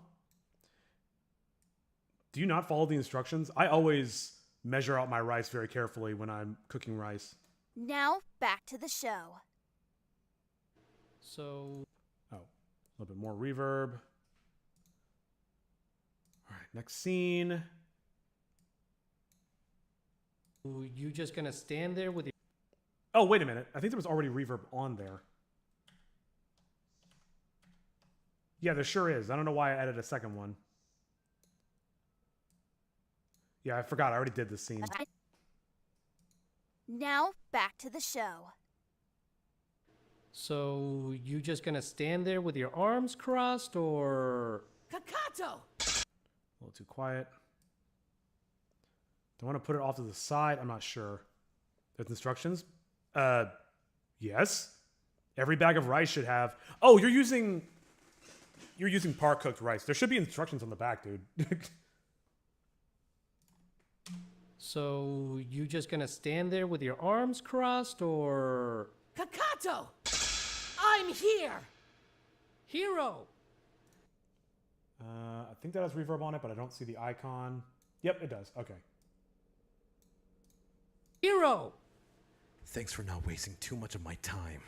Do you not follow the instructions? I always measure out my rice very carefully when I'm cooking rice. Now, back to the show. So... Oh, a little bit more reverb. All right, next scene. You just gonna stand there with your... Oh, wait a minute. I think there was already reverb on there. Yeah, there sure is. I don't know why I added a second one. Yeah, I forgot. I already did this scene. Now, back to the show. So, you just gonna stand there with your arms crossed, or... Kakato! A little too quiet. Do I want to put it off to the side? I'm not sure. There's instructions? Yes. Every bag of rice should have... Oh, you're using par-cooked rice. There should be instructions on the back, dude. So, you just gonna stand there with your arms crossed, or... Kakato! I'm here! Hero! I think that has reverb on it, but I don't see the icon. Yep, it does. Okay. Hero! Thanks for not wasting too much of my time.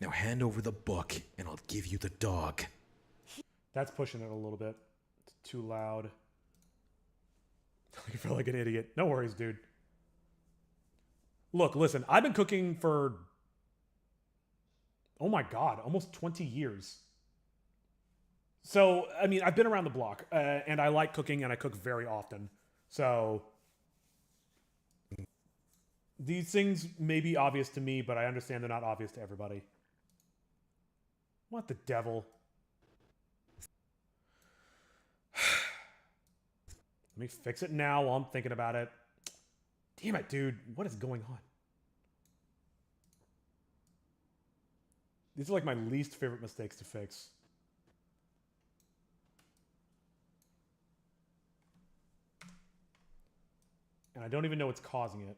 Now hand over the book, and I'll give you the dog. That's pushing it a little bit. It's too loud. I feel like an idiot. No worries, dude. Look, listen, I've been cooking for... Oh my God, almost 20 years. So, I mean, I've been around the block, and I like cooking, and I cook very often. So, these things may be obvious to me, but I understand they're not obvious to everybody. What the devil? Let me fix it now while I'm thinking about it. Damn it, dude. What is going on? These are like my least favorite mistakes to fix. And I don't even know what's causing it.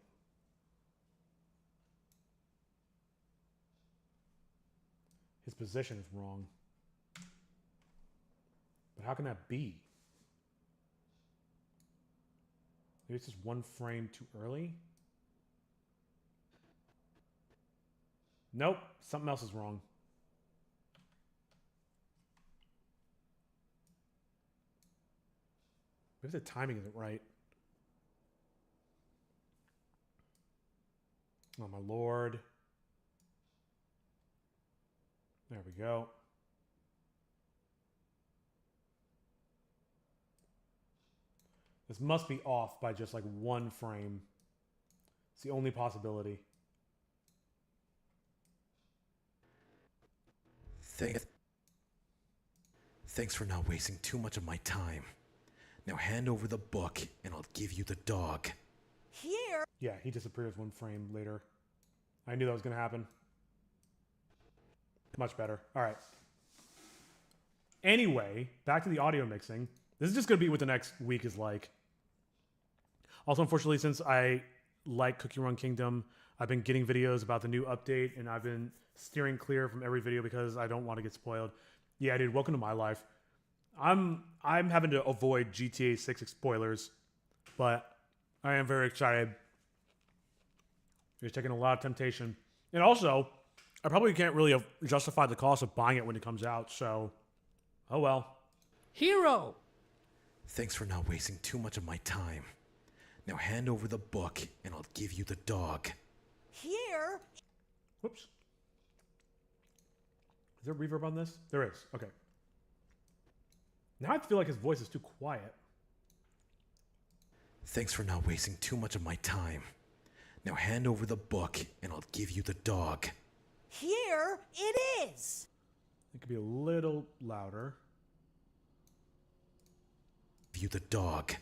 position is wrong. But how can that be? Maybe it's just one frame too early? Nope, something else is wrong. Maybe the timing isn't right. Oh my lord. There we go. This must be off by just like one frame. It's the only possibility. Thanks for not wasting too much of my time. Now hand over the book and I'll give you the dog. Here? Yeah, he disappears one frame later. I knew that was going to happen. Much better. All right. Anyway, back to the audio mixing. This is just going to be what the next week is like. Also, unfortunately, since I like Cookie Run Kingdom, I've been getting videos about the new update, and I've been steering clear from every video because I don't want to get spoiled. Yeah, dude, welcome to my life. I'm having to avoid GTA 6 spoilers, but I am very excited. It's taking a lot of temptation. And also, I probably can't really justify the cost of buying it when it comes out, so oh well. Hero! Thanks for not wasting too much of my time. Now hand over the book and I'll give you the dog. Here? Whoops. Is there reverb on this? There is. Okay. Now I feel like his voice is too quiet. Thanks for not wasting too much of my time. Now hand over the book and I'll give you the dog. Here it is. It could be a little louder. Give you the dog.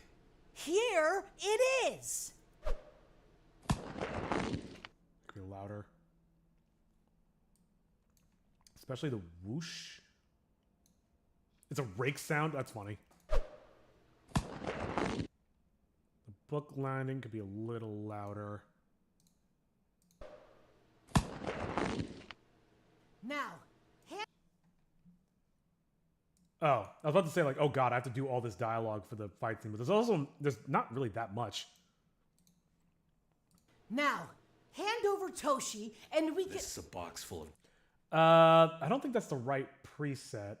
Here it is. Could be louder. Especially the whoosh. It's a rake sound. That's funny. The book landing could be a little louder. Now, Oh, I was about to say like, oh god, I have to do all this dialogue for the fight scene, but there's not really that much. Now, hand over Toshi, and we can. This is a box full of. I don't think that's the right preset.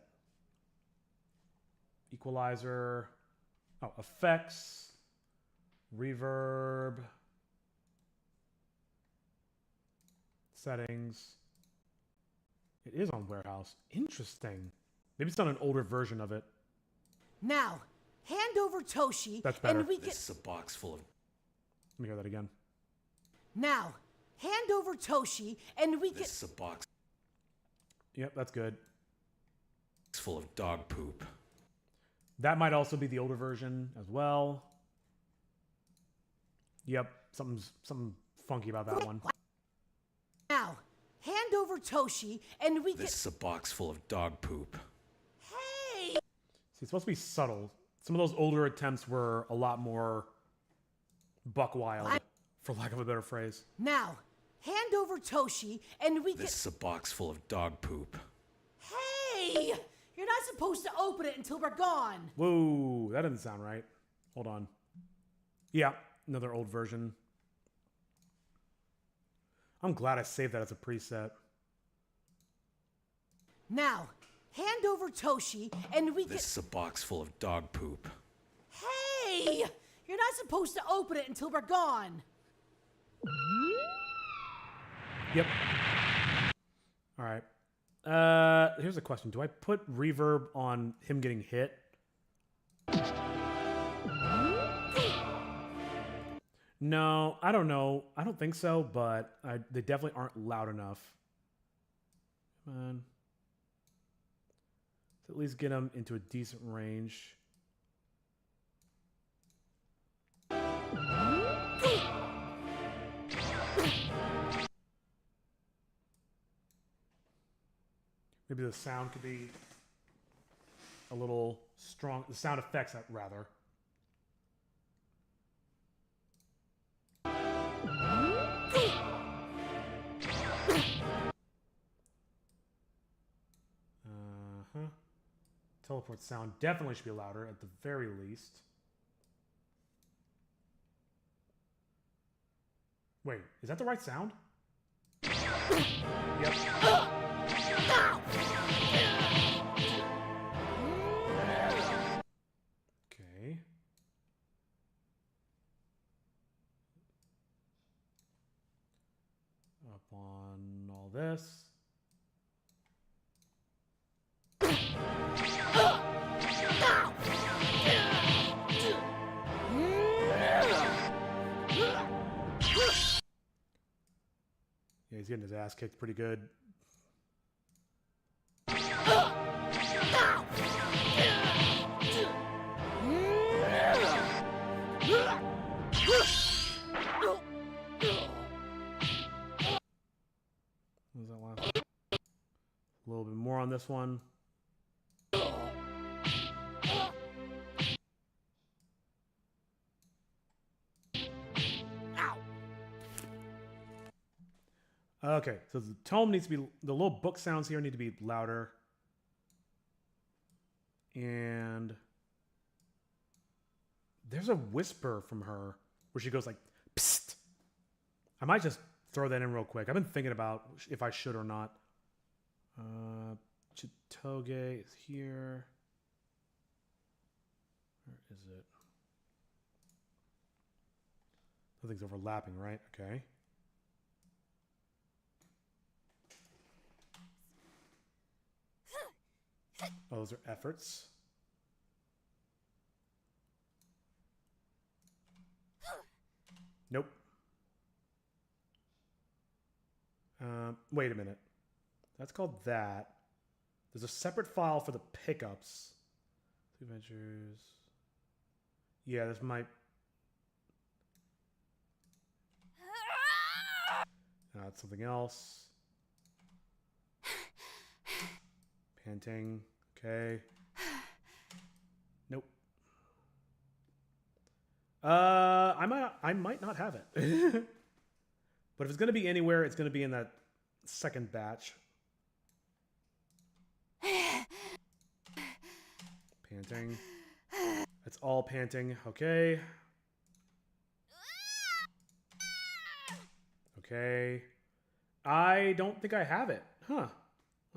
Equalizer. Oh, effects. Reverb. Settings. It is on Warehouse. Interesting. Maybe it's on an older version of it. Now, hand over Toshi, That's better. and we can. This is a box full of. Let me hear that again. Now, hand over Toshi, and we can. This is a box Yep, that's good. full of dog poop. That might also be the older version as well. Yep, something funky about that one. Now, hand over Toshi, and we can. This is a box full of dog poop. Hey! See, it's supposed to be subtle. Some of those older attempts were a lot more buck wild, for lack of a better phrase. Now, hand over Toshi, and we can. This is a box full of dog poop. Hey! You're not supposed to open it until we're gone. Whoa, that didn't sound right. Hold on. Yeah, another old version. I'm glad I saved that as a preset. Now, hand over Toshi, and we can. This is a box full of dog poop. Hey! You're not supposed to open it until we're gone. Yep. All right. Here's a question. Do I put reverb on him getting hit? No, I don't know. I don't think so, but they definitely aren't loud enough. Come on. Let's at least get them into a decent range. Maybe the sound could be a little strong. The sound effects, rather. teleport sound definitely should be louder at the very least. Wait, is that the right sound? Yep. Okay. Up on all this. Yeah, he's getting his ass kicked pretty good. What was that last one? A little bit more on this one. Okay, so the tone needs to be, the little book sounds here need to be louder. And there's a whisper from her where she goes like, psst. I might just throw that in real quick. I've been thinking about if I should or not. Chitoge is here. Where is it? Nothing's overlapping, right? Okay. Oh, those are efforts. Nope. Wait a minute. That's called that. There's a separate file for the pickups. Adventures. Yeah, this might... That's something else. Panting. Okay. Nope. I might not have it. But if it's going to be anywhere, it's going to be in that second batch. Panting. It's all panting. Okay. Okay. I don't think I have it. Huh.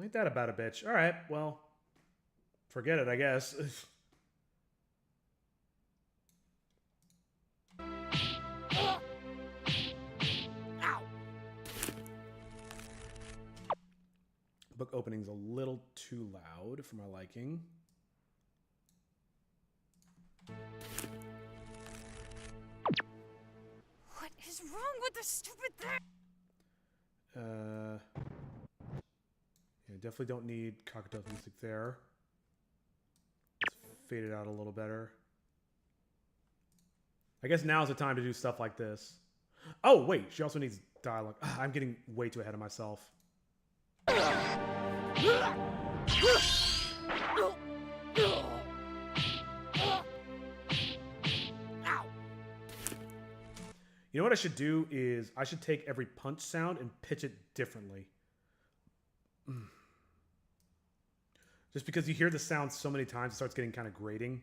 Ain't that about a bitch. All right, well, forget it, I guess. Book opening's a little too loud for my liking. What is wrong with this stupid thing? Yeah, definitely don't need cocktail music there. Let's fade it out a little better. I guess now's the time to do stuff like this. Oh, wait, she also needs dialogue. I'm getting way too ahead of myself. You know what I should do is I should take every punch sound and pitch it differently. Just because you hear the sound so many times, it starts getting kind of grating.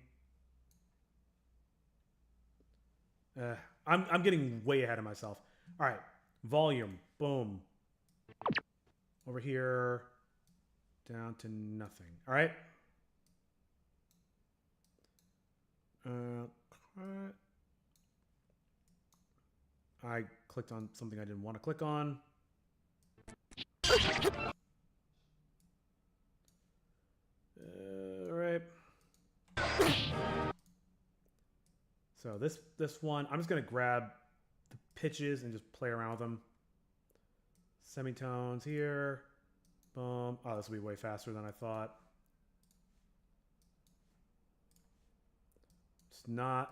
I'm getting way ahead of myself. All right, volume, boom. Over here, down to nothing. All right. I clicked on something I didn't want to click on. All right. So this one, I'm just gonna grab the pitches and just play around with them. Semitones here. Boom. Oh, this will be way faster than I thought.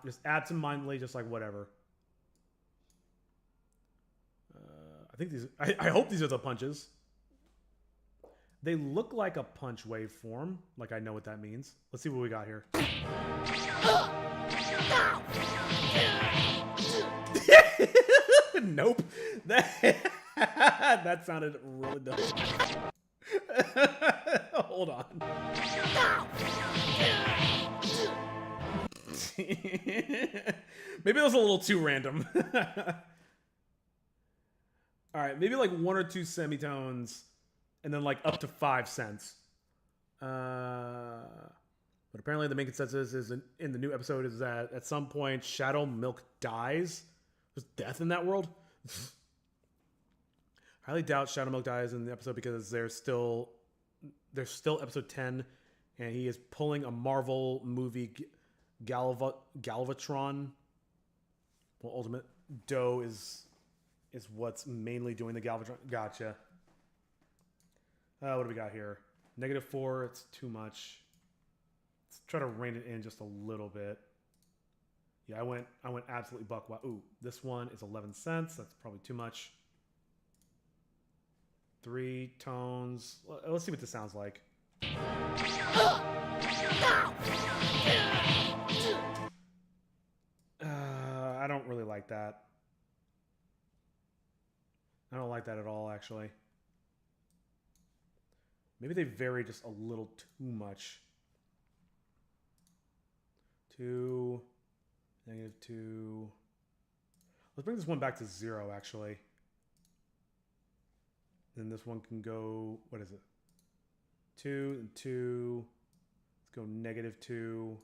Just absentmindedly, just like whatever. I think these, I hope these are the punches. They look like a punch waveform. Like I know what that means. Let's see what we got here. Nope. That sounded really dumb. Hold on. Maybe that was a little too random. All right, maybe like 1 or 2 semitones, and then like up to 5 cents. But apparently the main consensus is in the new episode is that at some point Shadow Milk dies. There's death in that world. Highly doubt Shadow Milk dies in the episode because there's still episode 10, and he is pulling a Marvel movie Galvatron. Well, Ultimate Doe is what's mainly doing the Galvatron. Gotcha. What do we got here? -4. It's too much. Let's try to rein it in just a little bit. Yeah, I went absolutely buck wild. Ooh, this one is 11 cents. That's probably too much. 3 tones. Let's see what this sounds like. I don't really like that. I don't like that at all, actually. Maybe they vary just a little too much. 2, -2. Let's bring this one back to 0, actually. Then this one can go, what is it? 2 and 2. Let's go -2.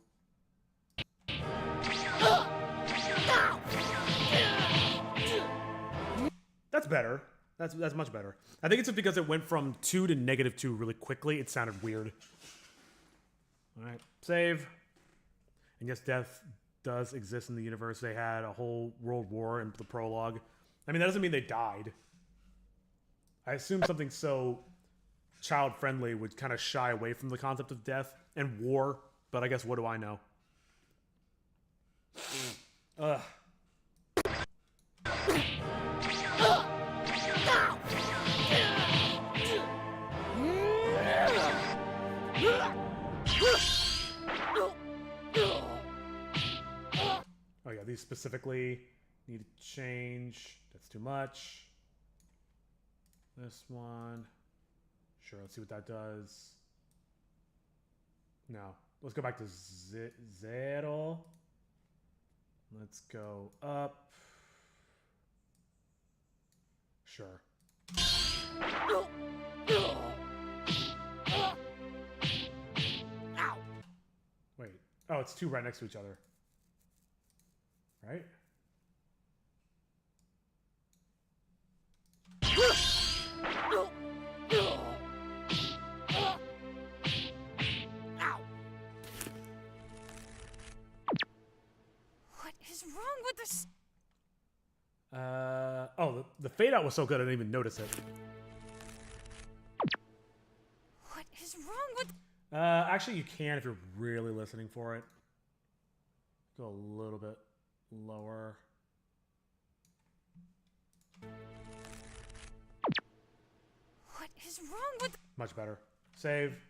That's better. That's much better. I think it's just because it went from 2 to -2 really quickly. It sounded weird. All right, save. And yes, death does exist in the universe. They had a whole world war in the prologue. I mean, that doesn't mean they died. I assume something so child-friendly would kind of shy away from the concept of death and war, but I guess what do I know? Ugh. Oh yeah, these specifically need to change. That's too much. This one. Sure, let's see what that does. No. Let's go back to 0. Let's go up. Sure. Wait. Oh, it's 2 right next to each other. Right? What is wrong with this? Oh, the fade out was so good I didn't even notice it. What is wrong with? Actually, you can if you're really listening for it. Go a little bit lower. What is wrong with? Much better. Save.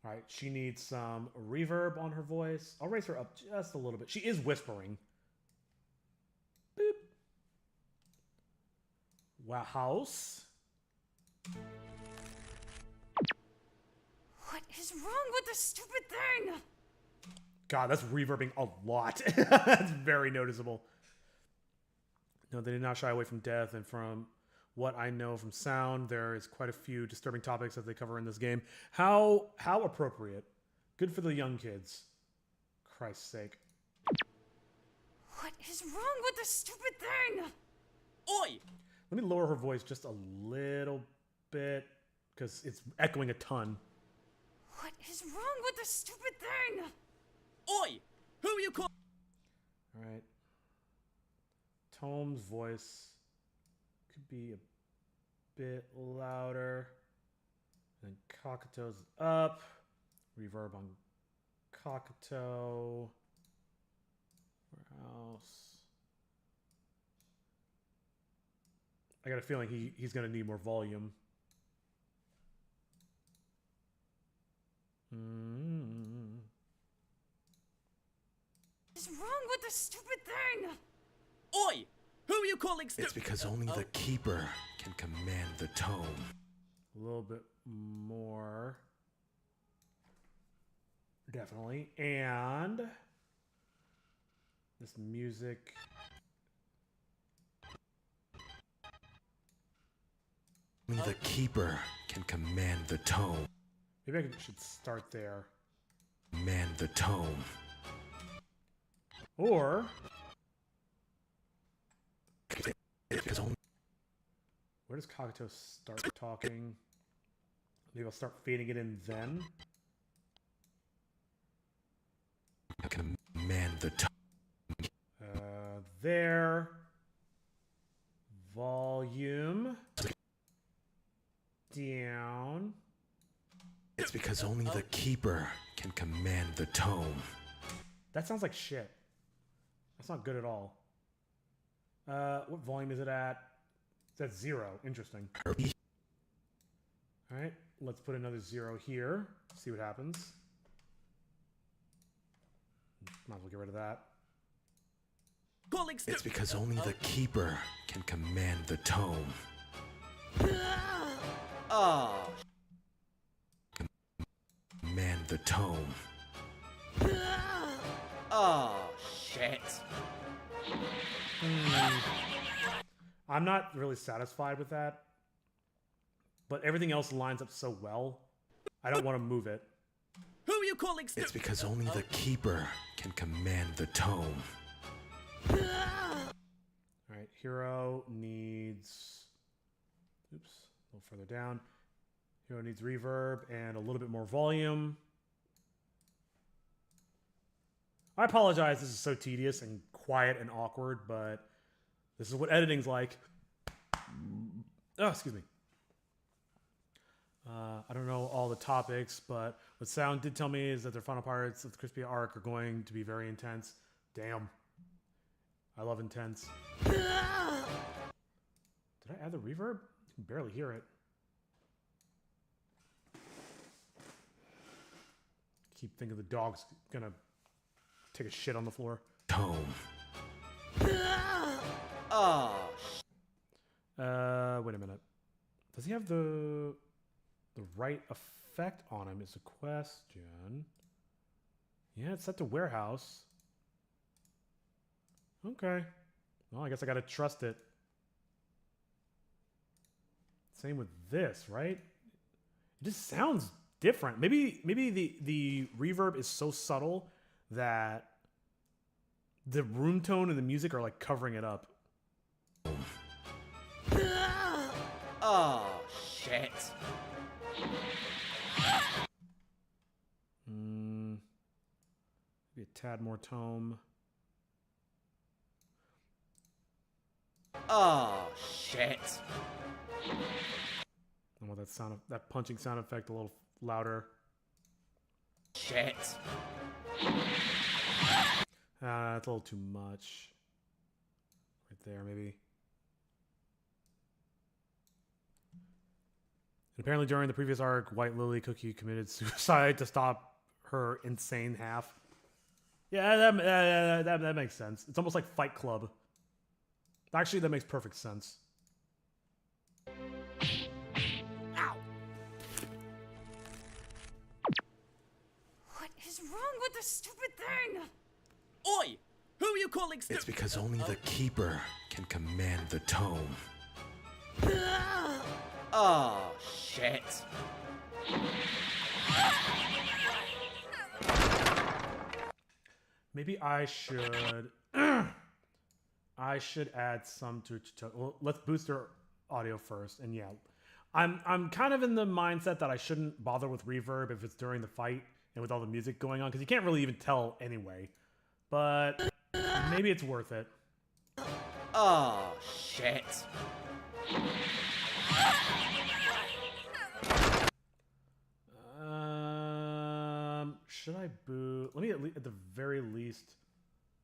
All right, she needs some reverb on her voice. I'll raise her up just a little bit. She is whispering. Boop. Wow, house. What is wrong with this stupid thing? God, that's reverbing a lot. That's very noticeable. No, they did not shy away from death, and from what I know from sound, there is quite a few disturbing topics that they cover in this game. How appropriate. Good for the young kids. Christ's sake. What is wrong with this stupid thing? Oi! Let me lower her voice just a little bit, because it's echoing a ton. What is wrong with this stupid thing? Oi! Who are you calling? All right. Tome's voice could be a bit louder. And Kakato's up. Reverb on Kakato. Where else? I got a feeling he's going to need more volume. What is wrong with this stupid thing? Oi! Who are you calling stupid? It's because only the Keeper can command the tone. little bit more. Definitely. And this music. Only the keeper can command the tone. Maybe I should start there. Command the tone. Or where does Kagato start talking? Maybe I'll start fading it in then. Command the tone. There. Volume. Down. It's because only the keeper can command the tone. That sounds like shit. That's not good at all. What volume is it at? It's at 0. Interesting. Alright, let's put another 0 here. See what happens. Might as well get rid of that. It's because only the keeper can command the tone. Command the tone. Oh, shit. I'm not really satisfied with that. But everything else lines up so well. I don't want to move it. Who are you calling stupid? It's because only the keeper can command the tone. Alright, hero needs... Oops, a little further down. Hero needs reverb and a little bit more volume. I apologize, this is so tedious and quiet and awkward, but this is what editing's like. Oh, excuse me. I don't know all the topics, but what Sound did tell me is that their final parts of the Crispia arc are going to be very intense. Damn. I love intense. Did I add the reverb? You can barely hear it. Keep thinking the dog's gonna take a shit on the floor. Tone. Wait a minute. Does he have the right effect on him is a question. Yeah, it's set to warehouse. Okay. Well, I guess I gotta trust it. Same with this, right? It just sounds different. Maybe the reverb is so subtle that the room tone and the music are like covering it up. Oh, shit. Maybe a tad more tone. Oh, shit. I want that punching sound effect a little louder. Shit. That's a little too much. Right there, maybe. And apparently during the previous arc, White Lily Cookie committed suicide to stop her insane half. Yeah, that makes sense. It's almost like Fight Club. Actually, that makes perfect sense. Ow! What is wrong with this stupid thing? Oi! Who are you calling stupid? It's because only the keeper can command the tone. Oh, shit. Maybe I should... I should add some to... Well, let's boost their audio first. And yeah, I'm kind of in the mindset that I shouldn't bother with reverb if it's during the fight and with all the music going on, because you can't really even tell anyway. But maybe it's worth it. Oh, shit. Should I boost? Let me at the very least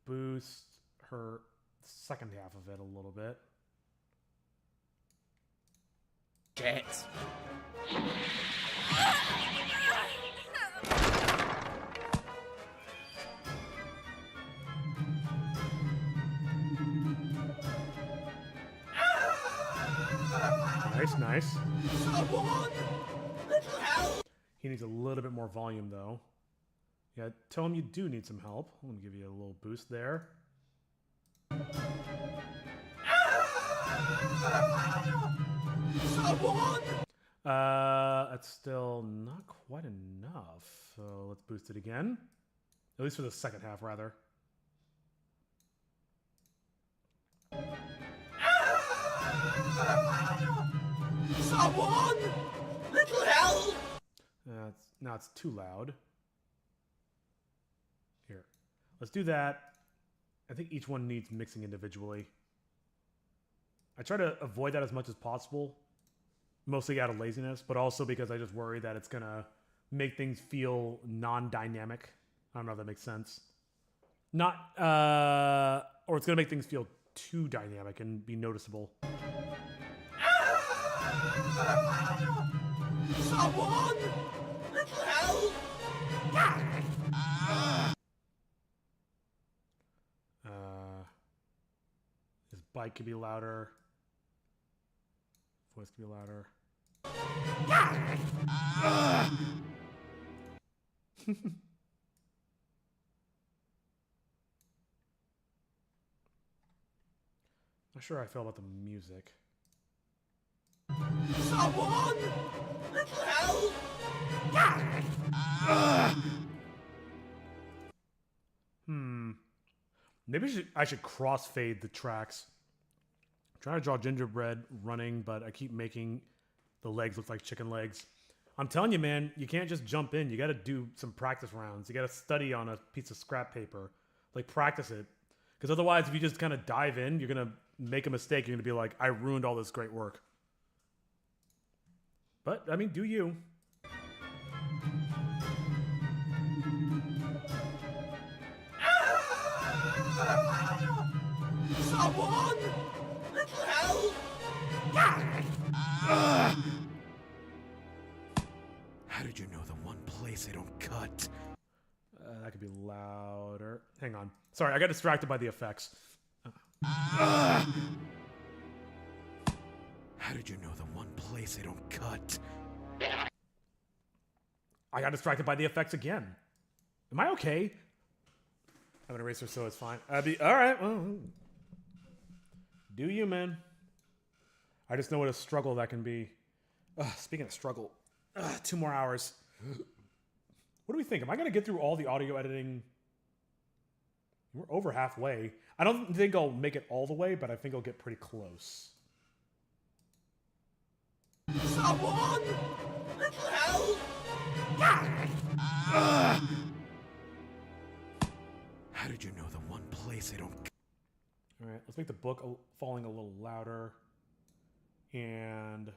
boost her second half of it a little bit. Shit. Nice, nice. Someone He needs a little bit more volume, though. Yeah, tell him you do need some help. Let me give you a little boost there. Someone! That's still not quite enough. So let's boost it again. At least for the second half, rather. Someone! Little help! Now it's too loud. Here. Let's do that. I think each one needs mixing individually. I try to avoid that as much as possible. Mostly out of laziness, but also because I just worry that it's going to make things feel non-dynamic. I don't know if that makes sense. Or it's going to make things feel too dynamic and be noticeable. Someone! Little help! His bike could be louder. Voice could be louder. Not sure how I feel about the music. Someone! Little help! Maybe I should crossfade the tracks. I'm trying to draw gingerbread running, but I keep making the legs look like chicken legs. I'm telling you, man, you can't just jump in. You got to do some practice rounds. You got to study on a piece of scrap paper. Like, practice it. Because otherwise, if you just kind of dive in, you're going to make a mistake. You're going to be like, I ruined all this great work. But, I mean, do you. Someone! Little help! How did you know the one place I don't cut? That could be louder. Hang on. Sorry, I got distracted by the effects. How did you know the one place I don't cut? I got distracted by the effects again. Am I okay? I have an eraser, so it's fine. Alright, well. Do you, man? I just know what a struggle that can be. Speaking of struggle, 2 more hours. What do we think? Am I going to get through all the audio editing? We're over halfway. I don't think I'll make it all the way, but I think I'll get pretty close. Someone! Little help! How did you know the one place I don't... Alright, let's make the book falling a little louder. And...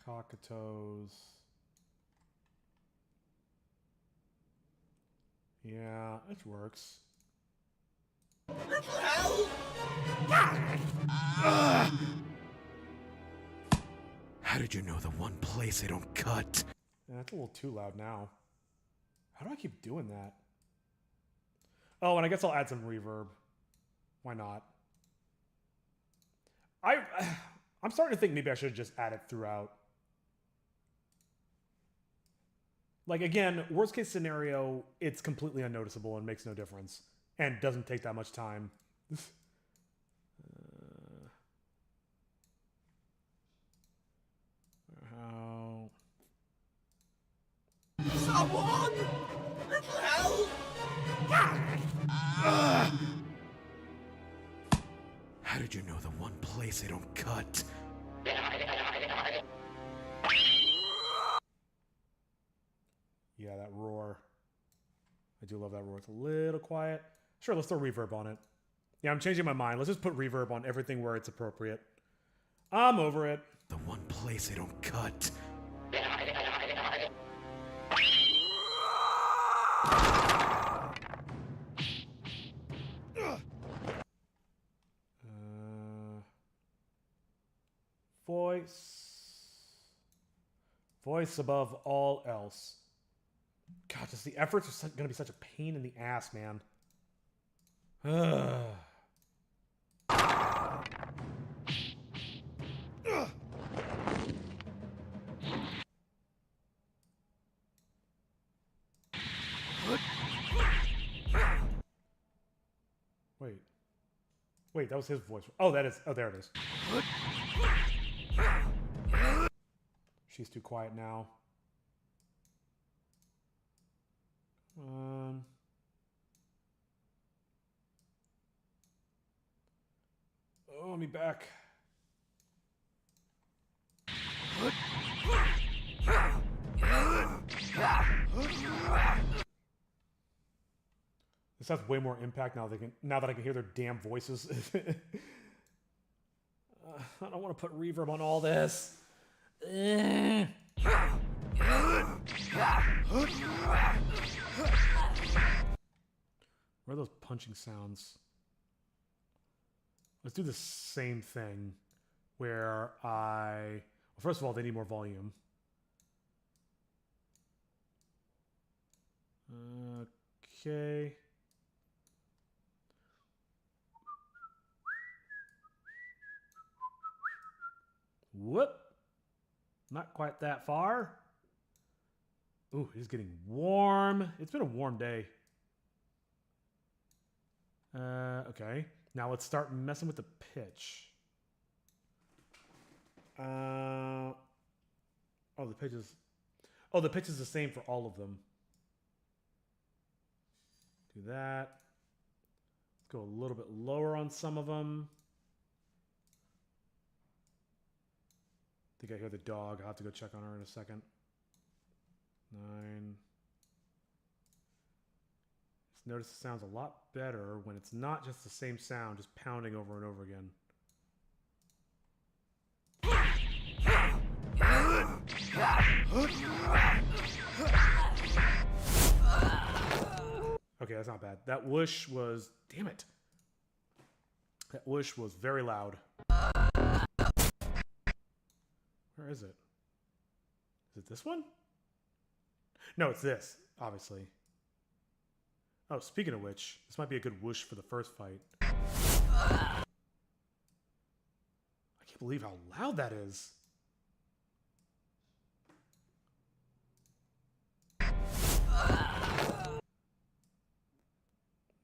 cockatoos. Yeah, it works. Little help! How did you know the one place I don't cut? Yeah, that's a little too loud now. How do I keep doing that? Oh, and I guess I'll add some reverb. Why not? I'm starting to think maybe I should just add it throughout. Like, again, worst case scenario, it's completely unnoticeable and makes no difference. And doesn't take that much time. How... Someone! Little help! How did you know the one place I don't cut? Yeah, that roar. I do love that roar. It's a little quiet. Sure, let's throw reverb on it. Yeah, I'm changing my mind. Let's just put reverb on everything where it's appropriate. I'm over it. The one place I don't cut. Voice above all else. God, just the efforts are going to be such a pain in the ass, man. Wait, that was his voice. Oh, that is. Oh, there it is. She's too quiet now. Oh, me back. This has way more impact now that I can hear their damn voices. I don't want to put reverb on all this. Where are those punching sounds? Let's do the same thing where well, first of all, they need more volume. Okay. Whoop. Not quite that far. Ooh, it's getting warm. It's been a warm day. Okay. Now let's start messing with the pitch. Oh, the pitch is... Oh, the pitch is the same for all of them. Do that. Let's go a little bit lower on some of them. I think I hear the dog. I'll have to go check on her in a second. 9. Just notice it sounds a lot better when it's not just the same sound, just pounding over and over again. Okay, that's not bad. That whoosh was... Damn it. That whoosh was very loud. Where is it? Is it this one? No, it's this, obviously. Oh, speaking of which, this might be a good whoosh for the first fight. I can't believe how loud that is.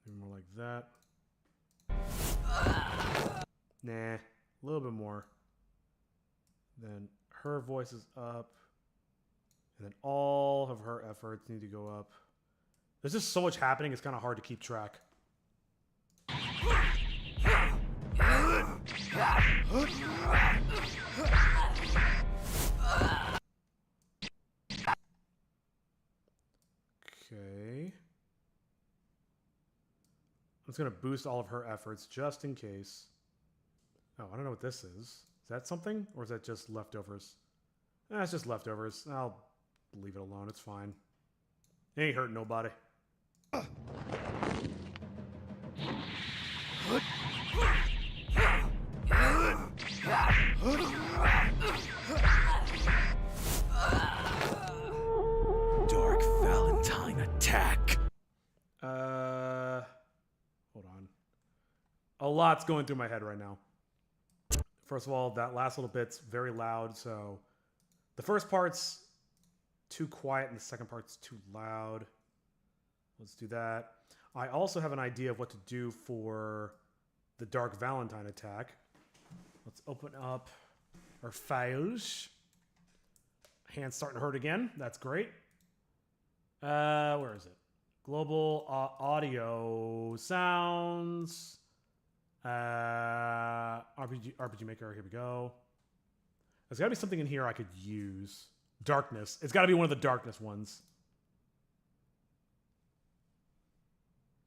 Maybe more like that. Nah, a little bit more. Then her voice is up. And then all of her efforts need to go up. There's just so much happening, it's kind of hard to keep track. Okay. I'm just going to boost all of her efforts just in case. Oh, I don't know what this is. Is that something? Or is that just leftovers? It's just leftovers. I'll leave it alone. It's fine. It ain't hurting nobody. Dark Valentine attack. Hold on. A lot's going through my head right now. First of all, that last little bit's very loud, so the first part's too quiet and the second part's too loud. Let's do that. I also have an idea of what to do for the Dark Valentine attack. Let's open up our files. Hand's starting to hurt again. That's great. Where is it? Global audio sounds. RPG Maker. Here we go. There's got to be something in here I could use. Darkness. It's got to be one of the darkness ones.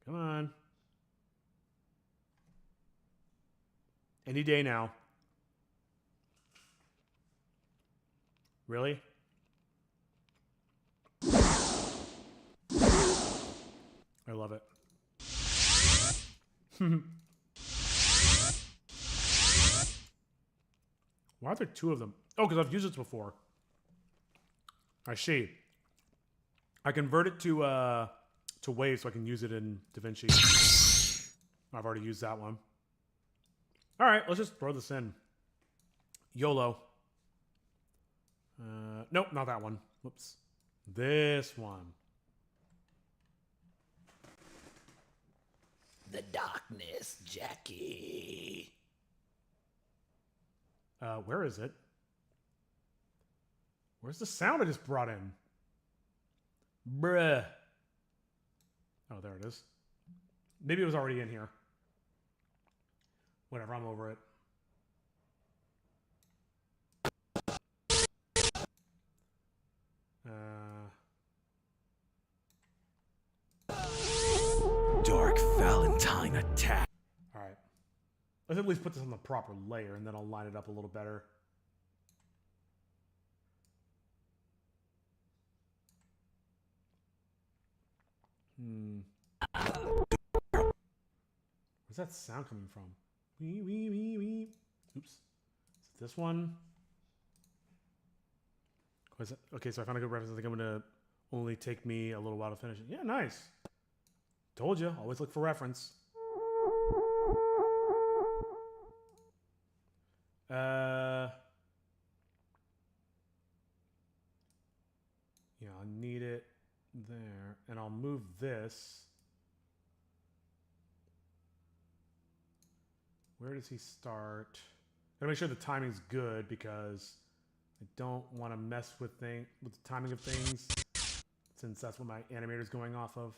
Come on. Any day now. Really? I love it. Why are there two of them? Oh, because I've used this before. I see. I convert it to wave so I can use it in DaVinci. I've already used that one. All right, let's just throw this in. YOLO. Nope, not that one. Whoops. This one. the darkness, Jackie. Where is it? Where's the sound I just brought in? Bruh. Oh, there it is. Maybe it was already in here. Whatever, I'm over it. Dark Valentine attack. Alright. Let's at least put this on the proper layer, and then I'll line it up a little better. Where's that sound coming from? Wee, wee, wee, wee. Oops. Is it this one? Was it? Okay, so I found a good reference. I think I'm going to only take me a little while to finish it. Yeah, nice. Told you. Always look for reference. Yeah, I need it there. And I'll move this. Where does he start? Gotta make sure the timing's good because I don't want to mess with the timing of things since that's what my animator's going off of.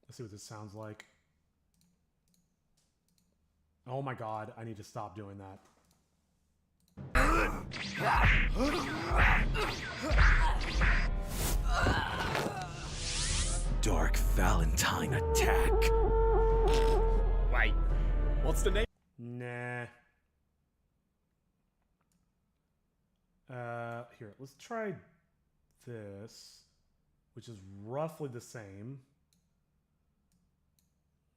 Let's see what this sounds like. Oh my god, I need to stop doing that. Dark Valentine attack. Wait, what's the name? Nah. Here, let's try this, which is roughly the same.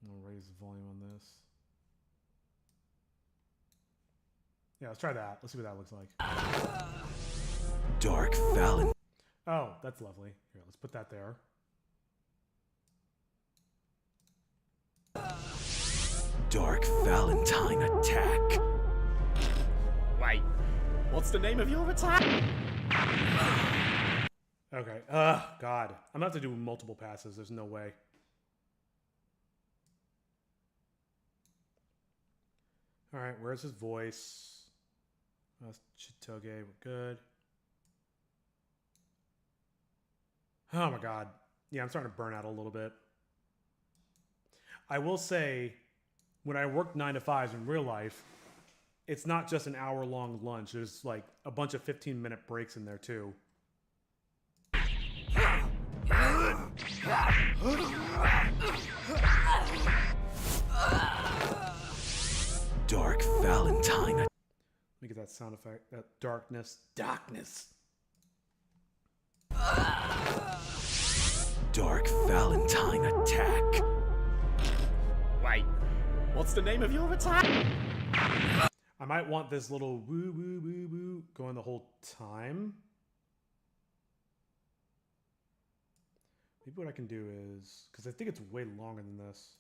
I'll raise the volume on this. Yeah, let's try that. Let's see what that looks like. Dark Valentine. Oh, that's lovely. Here, let's put that there. Dark Valentine attack. Wait, what's the name of your attack? Okay. God. I'm gonna have to do multiple passes. There's no way. Alright, where's his voice? Chitoge, we're good. Oh my god. Yeah, I'm starting to burn out a little bit. I will say, when I worked 9 to 5s in real life, it's not just an hour-long lunch. There's like a bunch of 15-minute breaks in there too. Dark Valentine. Let me get that sound effect. That darkness. Darkness. Dark Valentine attack. Wait, what's the name of your attack? I might want this little woo woo woo woo going the whole time. Maybe what I can do is, because I think it's way longer than this.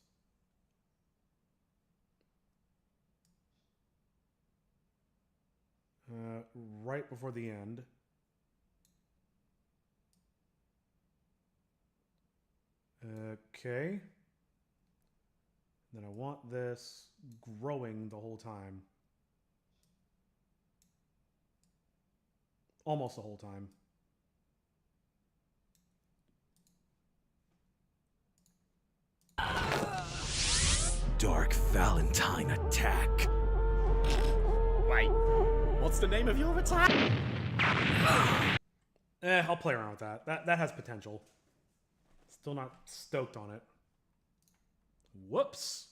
Right before the end. Okay. Then I want this growing the whole time. Almost the whole time. Dark Valentine attack. Wait, what's the name of your attack? I'll play around with that. That has potential. Still not stoked on it. Whoops.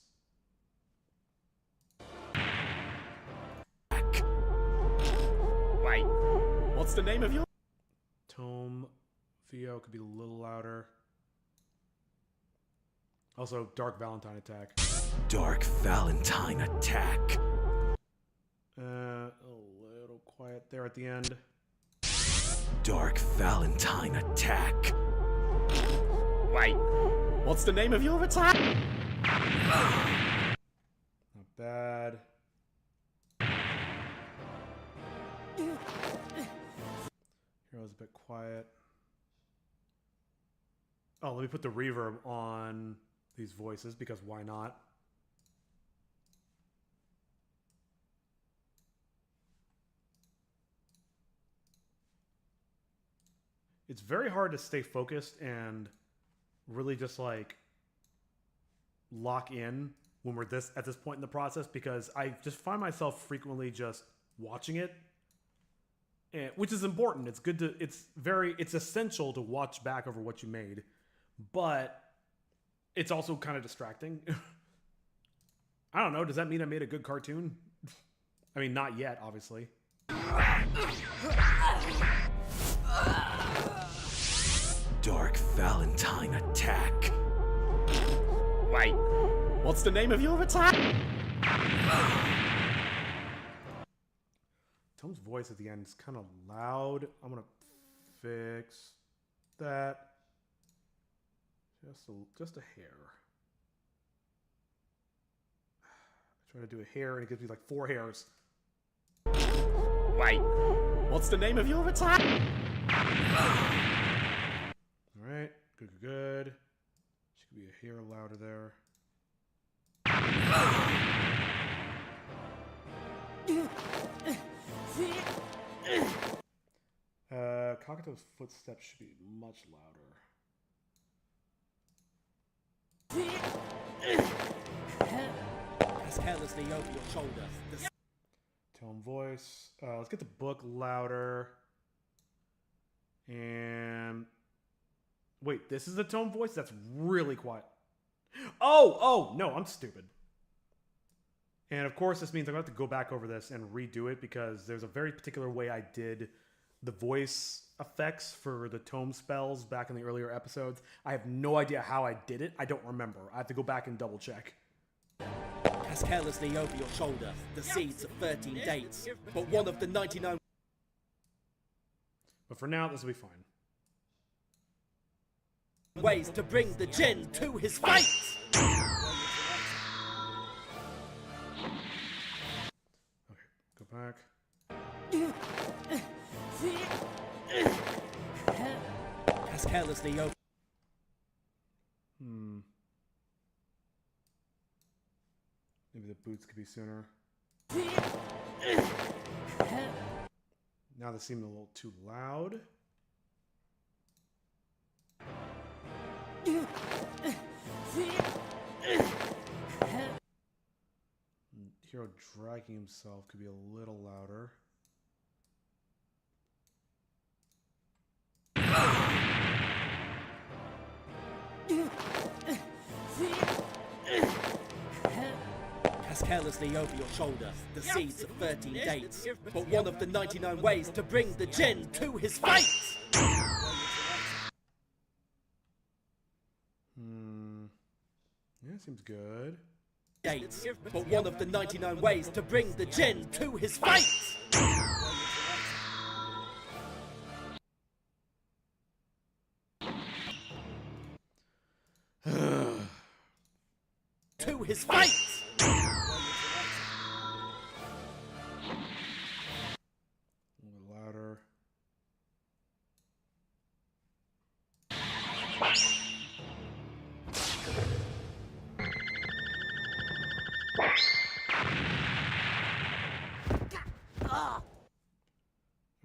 Wait, what's the name of your... Tome VO could be a little louder. Also, Dark Valentine attack. Dark Valentine attack. A little quiet there at the end. Dark Valentine attack. Wait, what's the name of your attack? Not bad. Hero's a bit quiet. Oh, let me put the reverb on these voices because why not? It's very hard to stay focused and really just like lock in when we're at this point in the process, because I just find myself frequently just watching it, and, which is important. It's good to, it's essential to watch back over what you made, but it's also kind of distracting. I don't know. Does that mean I made a good cartoon? I mean, not yet, obviously. Dark Valentine attack. Wait, what's the name of your attack? Tom's voice at the end is kind of loud. I'm gonna fix that just a hair. I try to do a hair and it gives me like 4 hairs. Wait, what's the name of your attack? All right, good. She could be a hair louder there. Kakuto's footsteps should be much louder. As carelessly over your shoulder. Tone voice. Let's get the book louder. And wait, this is the tone voice? That's really quiet. Oh, no, I'm stupid. And of course, this means I'm going to have to go back over this and redo it because there's a very particular way I did the voice effects for the tome spells back in the earlier episodes. I have no idea how I did it. I don't remember. I have to go back and double check. As carelessly over your shoulder, the seeds of 13 dates, but one of the 99... But for now, this will be fine. ways to bring the djinn to his fate! Okay, go back. As carelessly over... Maybe the boots could be sooner. Now they seem a little too loud. Hero dragging himself could be a little louder. As carelessly over your shoulder, the seeds of 13 dates, but one of the 99 ways to bring the djinn to his fate! Yeah, seems good. Dates, but one of the 99 ways to bring the djinn to his fate! To his fate! A little bit louder.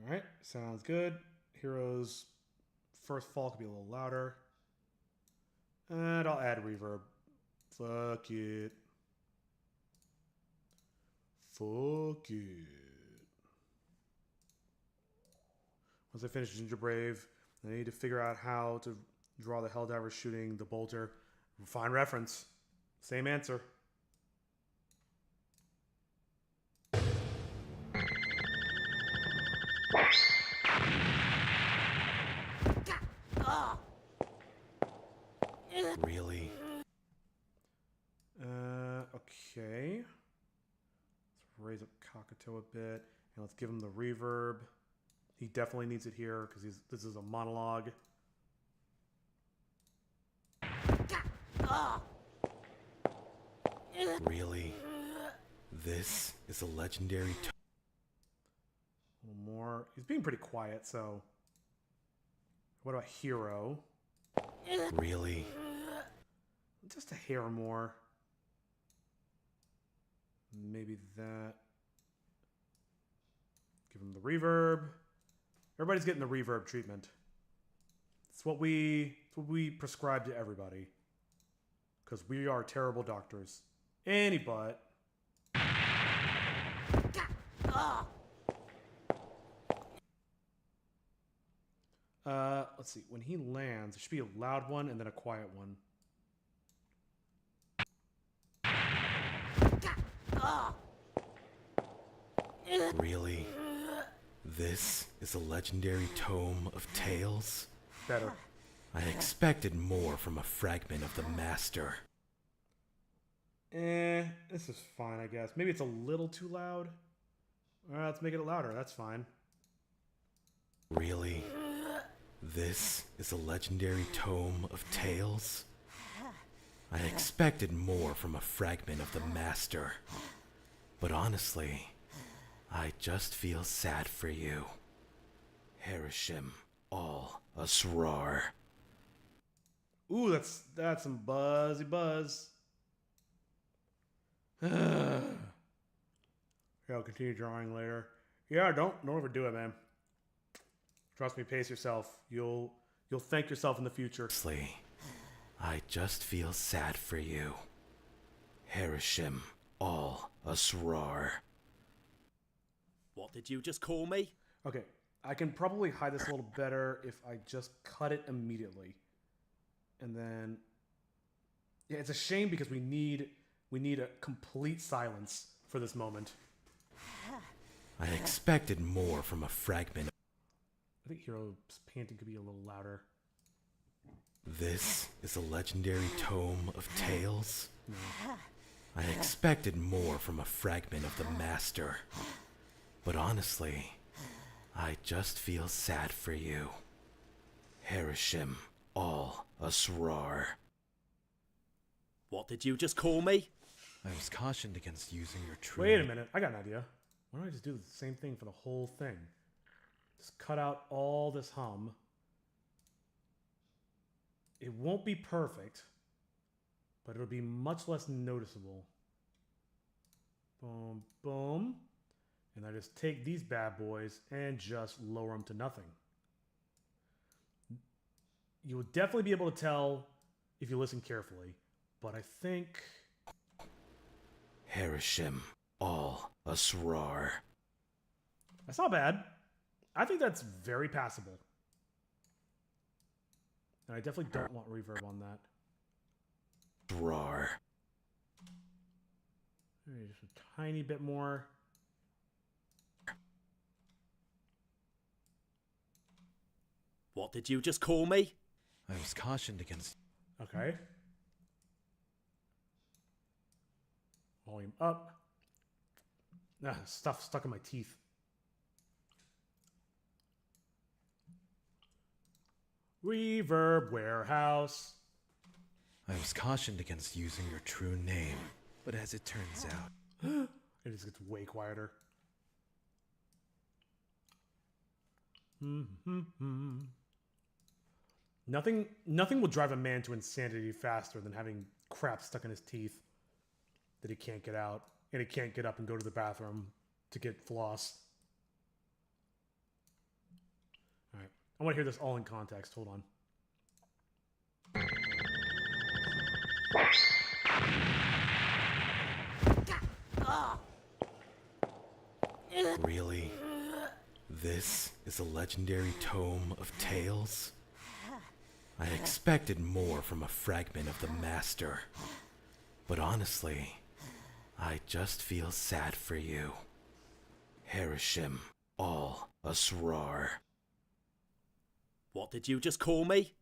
Alright, sounds good. Hero's first fall could be a little louder. And I'll add reverb. Fuck it. Fuck it. Once I finish Ginger Brave, I need to figure out how to draw the Helldiver shooting the bolter. Fine reference. Same answer. Really? Okay. Let's raise up Kakuto a bit, and let's give him the reverb. He definitely needs it here because this is a monologue. Really? This is a legendary A little more. He's being pretty quiet, so What about hero? Really? Just a hair more. Maybe that. Give him the reverb. Everybody's getting the reverb treatment. It's what we prescribe to everybody. Because we are terrible doctors. Any but. Let's see. When he lands, it should be a loud one and then a quiet one. Really? This is a legendary tome of tales? Better. I expected more from a fragment of the master. This is fine, I guess. Maybe it's a little too loud. Alright, let's make it louder. That's fine. Really? This is a legendary tome of tales? I expected more from a fragment of the master. But honestly, I just feel sad for you. Harishim all Asrar. Ooh, that's some buzzy buzz. Yeah, I'll continue drawing later. Yeah, don't overdo it, man. Trust me, pace yourself. You'll thank yourself in the future. Honestly, I just feel sad for you. Harishim all Asrar. What did you just call me? Okay, I can probably hide this a little better if I just cut it immediately. And then, yeah, it's a shame because we need a complete silence for this moment. I expected more from a fragment. I think Hero's panting could be a little louder. This is a legendary tome of tales? I expected more from a fragment of the master. But honestly, I just feel sad for you. Harishim all Asrar. What did you just call me? I was cautioned against using your true... Wait a minute, I got an idea. Why don't I just do the same thing for the whole thing? Just cut out all this hum. It won't be perfect, but it'll be much less noticeable. Boom, boom. And I just take these bad boys and just lower them to nothing. You will definitely be able to tell if you listen carefully, but I think... Harishim all Asrar. That's not bad. I think that's very passable. And I definitely don't want reverb on that. Asrar. Maybe just a tiny bit more. What did you just call me? I was cautioned against... Okay. Volume up. Ah, stuff stuck in my teeth. Reverb warehouse. I was cautioned against using your true name, but as it turns out... It just gets way quieter. Nothing will drive a man to insanity faster than having crap stuck in his teeth that he can't get out, and he can't get up and go to the bathroom to get floss. All right, I want to hear this all in context. Hold on. Really? This is a legendary tome of tales? I expected more from a fragment of the master. But honestly, I just feel sad for you. Harishim all Asrar. What did you just call me?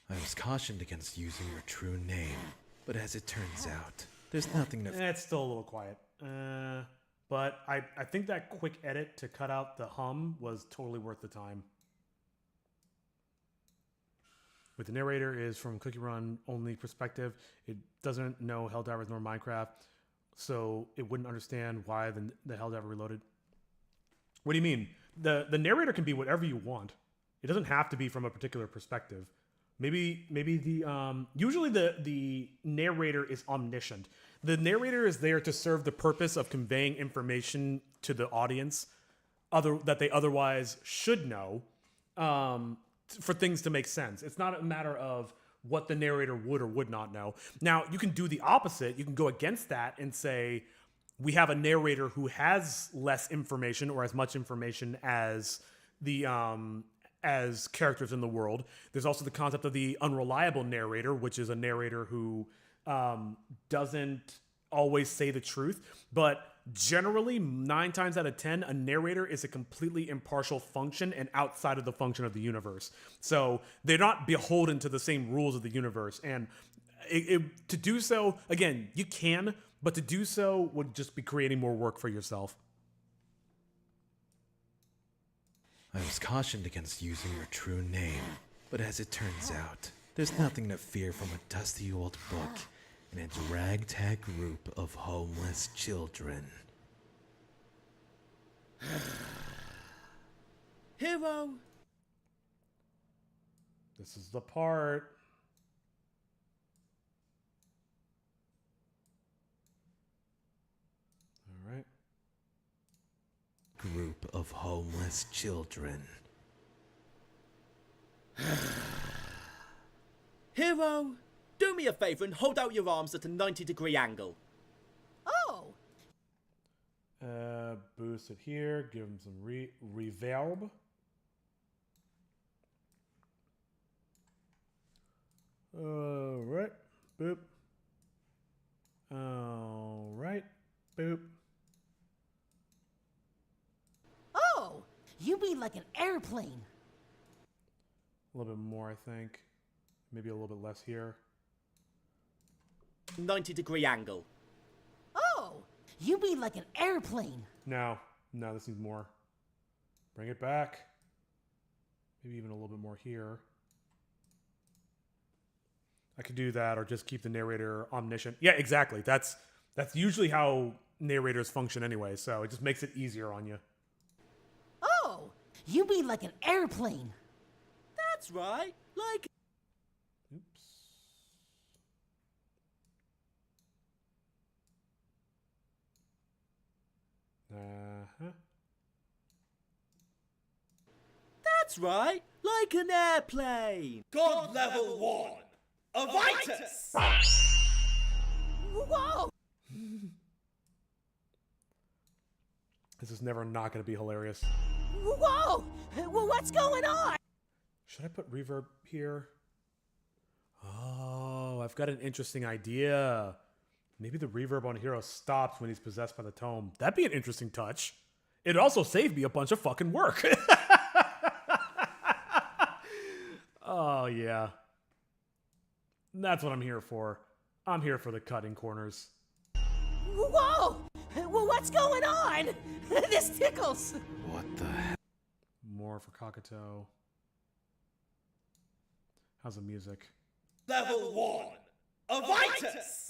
I was cautioned against using your true name, but as it turns out, there's nothing to... It's still a little quiet. But I think that quick edit to cut out the hum was totally worth the time. With the narrator is from Cookie Run only perspective. It doesn't know Helldivers nor Minecraft, so it wouldn't understand why the Helldiver reloaded. What do you mean? The narrator can be whatever you want. It doesn't have to be from a particular perspective. Maybe the usually the narrator is omniscient. The narrator is there to serve the purpose of conveying information to the audience that they otherwise should know, for things to make sense. It's not a matter of what the narrator would or would not know. Now, you can do the opposite. You can go against that and say, we have a narrator who has less information or as much information as the as characters in the world. There's also the concept of the unreliable narrator, which is a narrator who doesn't always say the truth, but generally 9 times out of 10, a narrator is a completely impartial function and outside of the function of the universe. So they're not beholden to the same rules of the universe. And to do so, again, you can, but to do so would just be creating more work for yourself. I was cautioned against using your true name, but as it turns out, there's nothing to fear from a dusty old book and a ragtag group of homeless children. Hero! This is the part. All right. Group of homeless children. Hero! Do me a favor and hold out your arms at a 90-degree angle. Oh! Boost it here. Give him some reverb. All right. Boop. All right. Boop. Oh! You mean like an airplane? A little bit more, I think. Maybe a little bit less here. 90-degree angle. Oh! You mean like an airplane? No, this needs more. Bring it back. Maybe even a little bit more here. I could do that or just keep the narrator omniscient. Yeah, exactly. That's usually how narrators function anyway, so it just makes it easier on you. Oh! You mean like an airplane? That's right. Like... Uh-huh. That's right. Like an airplane. God level 1. Avitus! Whoa! This is never not going to be hilarious. Whoa! Well, what's going on? Should I put reverb here? Oh, I've got an interesting idea. Maybe the reverb on Hero stops when he's possessed by the tome. That'd be an interesting touch. It'd also save me a bunch of fucking work. Oh, yeah. That's what I'm here for. I'm here for the cutting corners. Whoa! Well, what's going on? This tickles. What the hell? More for Kakato. How's the music? Level 1. Avitus!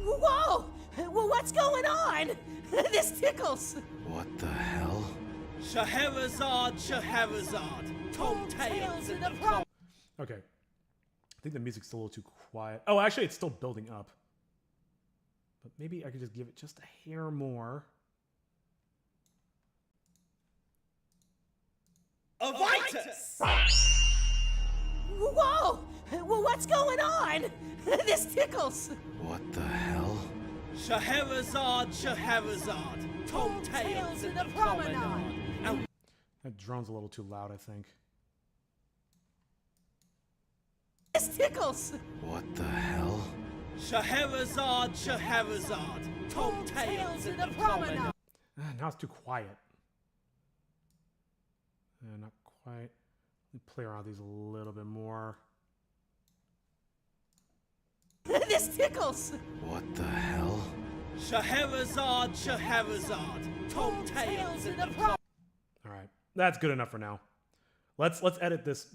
Whoa! Well, what's going on? This tickles. What the hell? Scheherazade. Tom Tales in the prom. Okay. I think the music's still a little too quiet. Oh, actually, it's still building up. But maybe I could just give it just a hair more. Avitus! Whoa! Well, what's going on? This tickles. What the hell? Scheherazade. Tom Tales in the promenade. That drone's a little too loud, I think. This tickles. What the hell? Scheherazade. Tom Tales in the promenade. Now it's too quiet. Not quite. Let me play around with these a little bit more. This tickles. What the hell? Scheherazade. Tom Tales in the promenade. All right, that's good enough for now. Let's edit this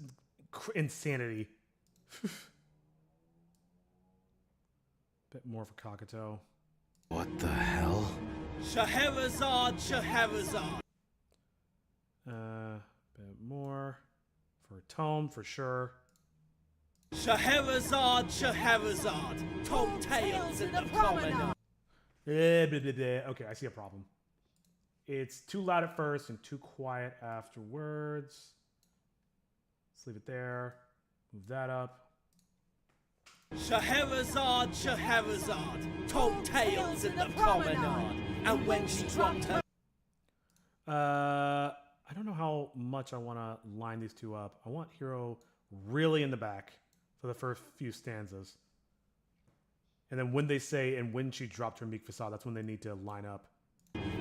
insanity. Bit more for Kakato. What the hell? Scheherazade. Bit more for Tome for sure. Scheherazade, Scheherazade, told tales in the promenade. Okay, I see a problem. It's too loud at first and too quiet afterwards. Let's leave it there. Move that up. Scheherazade, Scheherazade, told tales in the promenade. And when she dropped her... I don't know how much I want to line these two up. I want Hero really in the back for the first few stanzas. And then when they say, and when she dropped her meek facade, that's when they need to line up.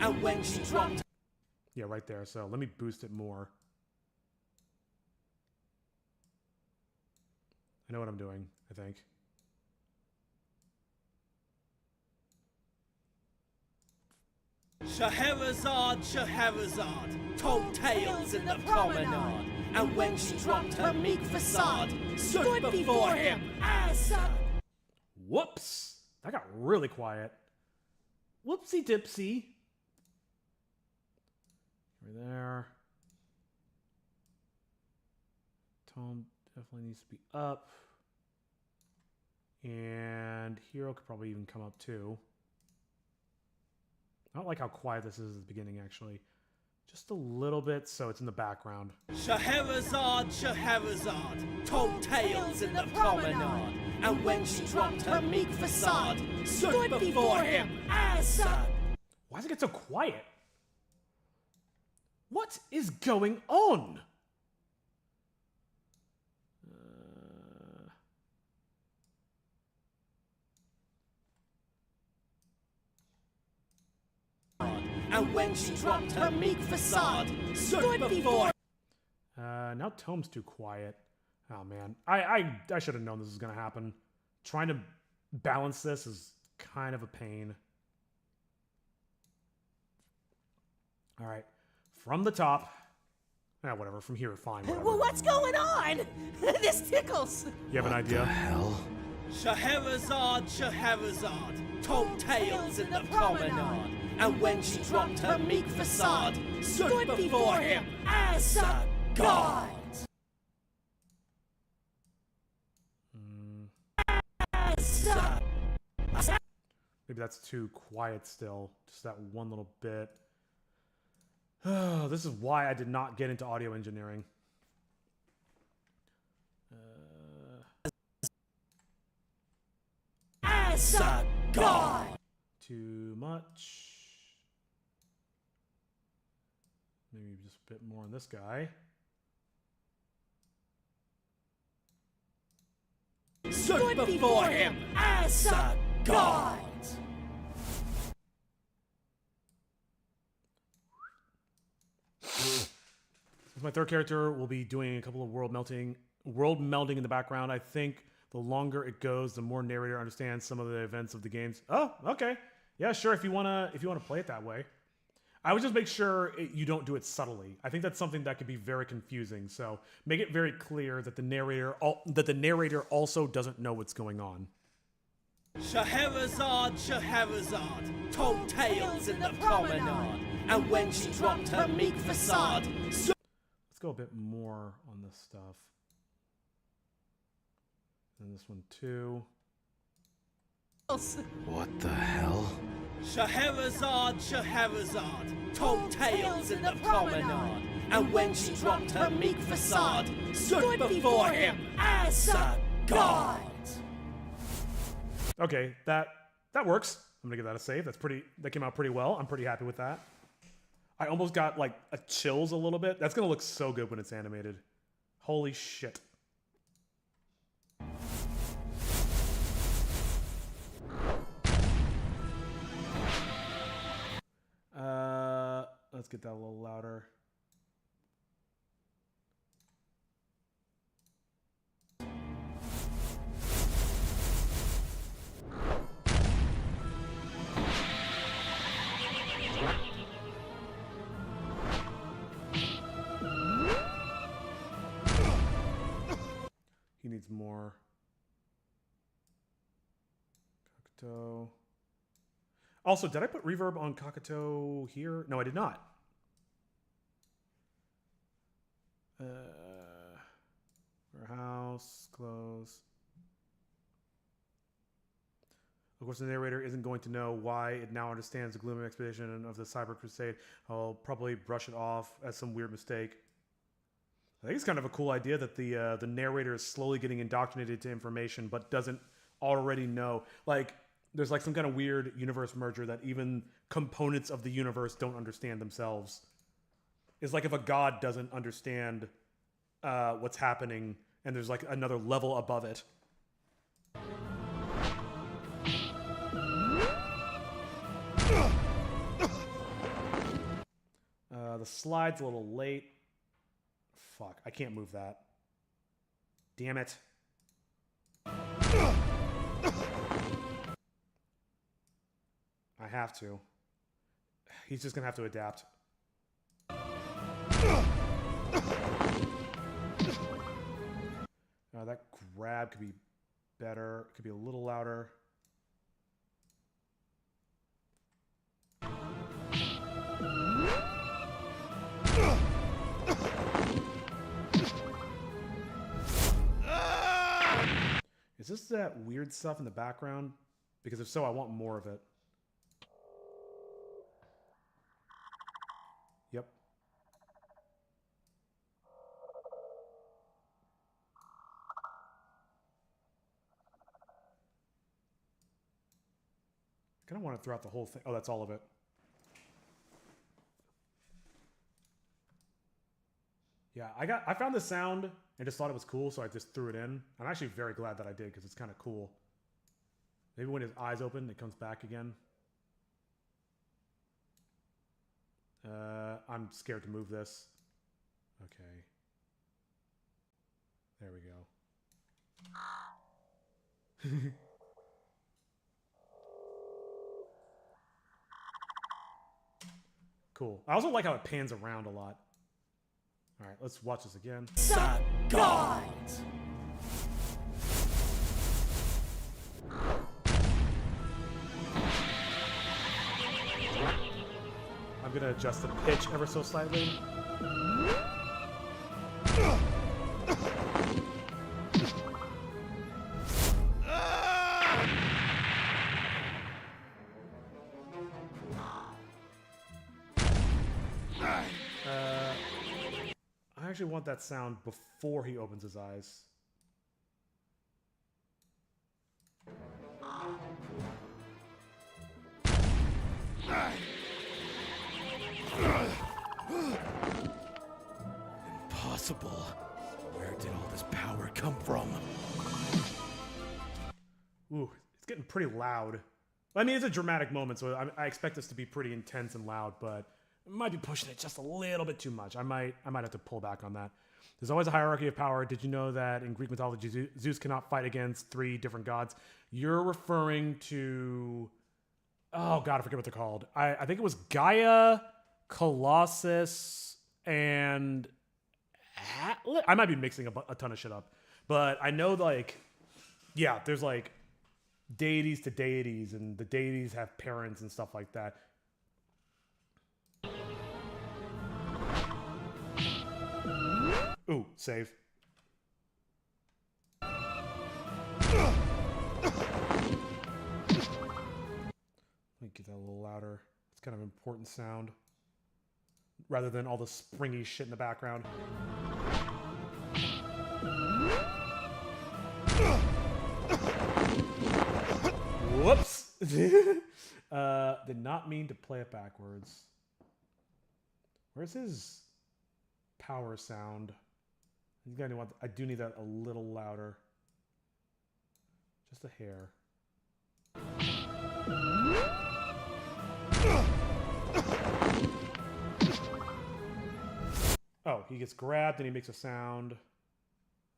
And when she dropped... Yeah, right there. So let me boost it more. I know what I'm doing, I think. Scheherazade, Scheherazade, told tales in the promenade. And when she dropped her meek facade, stood before him as a... Whoops! That got really quiet. Whoopsie dipsy. Right there. Tone definitely needs to be up. And Hero could probably even come up too. I don't like how quiet this is at the beginning, actually. Just a little bit, so it's in the background. Scheherazade, Scheherazade, told tales in the promenade. And when she dropped her meek facade, stood before him as a... Why does it get so quiet? What is going on? And when she dropped her meek facade, stood before... Now Tome's too quiet. Oh man, I should have known this was gonna happen. Trying to balance this is kind of a pain. All right, from the top. Whatever. From here, fine. Whatever. Well, what's going on? This tickles. You have an idea? What the hell? Scheherazade, Scheherazade, told tales in the promenade. And when she dropped her meek facade, stood before him as a god. Maybe that's too quiet still. Just that one little bit. Oh, this is why I did not get into audio engineering. As a god. Too much. Maybe just a bit more on this guy. Stood before him as a god. Since my third character will be doing a couple of world melding in the background, I think the longer it goes, the more narrator understands some of the events of the games. Oh, okay. Yeah, sure, if you wanna play it that way. I would just make sure you don't do it subtly. I think that's something that could be very confusing. So make it very clear that the narrator also doesn't know what's going on. Scheherazade, Scheherazade, told tales in the promenade. And when she dropped her meek facade... Let's go a bit more on this stuff. And this one too. What the hell? Scheherazade, Scheherazade, told tales in the promenade. And when she dropped her meek facade, stood before him as a god. Okay, that works. I'm gonna give that a save. That came out pretty well. I'm pretty happy with that. I almost got like a chills a little bit. That's gonna look so good when it's animated. Holy shit. Let's get that a little louder. He needs more. Kakuto. Also, did I put reverb on Kakuto here? No, I did not. Warehouse, close. Of course, the narrator isn't going to know why it now understands the gloomy expedition of the Cyber Crusade. I'll probably brush it off as some weird mistake. I think it's kind of a cool idea that the narrator is slowly getting indoctrinated to information, but doesn't already know. Like, there's like some kind of weird universe merger that even components of the universe don't understand themselves. It's like if a god doesn't understand what's happening, and there's like another level above it. The slide's a little late. Fuck, I can't move that. Damn it. I have to. He's just gonna have to adapt. That grab could be better. It could be a little louder. Is this that weird stuff in the background? Because if so, I want more of it. Yep. I kind of want to throw out the whole thing. Oh, that's all of it. Yeah, I found this sound and just thought it was cool, so I just threw it in. I'm actually very glad that I did, because it's kind of cool. Maybe when his eyes open, it comes back again. I'm scared to move this. Okay. There we go. Cool. I also like how it pans around a lot. All right, let's watch this again. God! I'm gonna adjust the pitch ever so slightly. I actually want that sound before he opens his eyes. Impossible. Where did all this power come from? Ooh, it's getting pretty loud. I mean, it's a dramatic moment, so I expect this to be pretty intense and loud, but I might be pushing it just a little bit too much. I might have to pull back on that. There's always a hierarchy of power. Did you know that in Greek mythology, Zeus cannot fight against 3 different gods? You're referring to... Oh, God, I forget what they're called. I think it was Gaia, Colossus, and... I might be mixing a ton of shit up. But I know, like... Yeah, there's, like, deities to deities, and the deities have parents and stuff like that. Ooh, save. Let me get that a little louder. It's kind of an important sound. Rather than all the springy shit in the background. Whoops! Did not mean to play it backwards. Where's his power sound? I do need that a little louder. Just a hair. Oh, he gets grabbed and he makes a sound.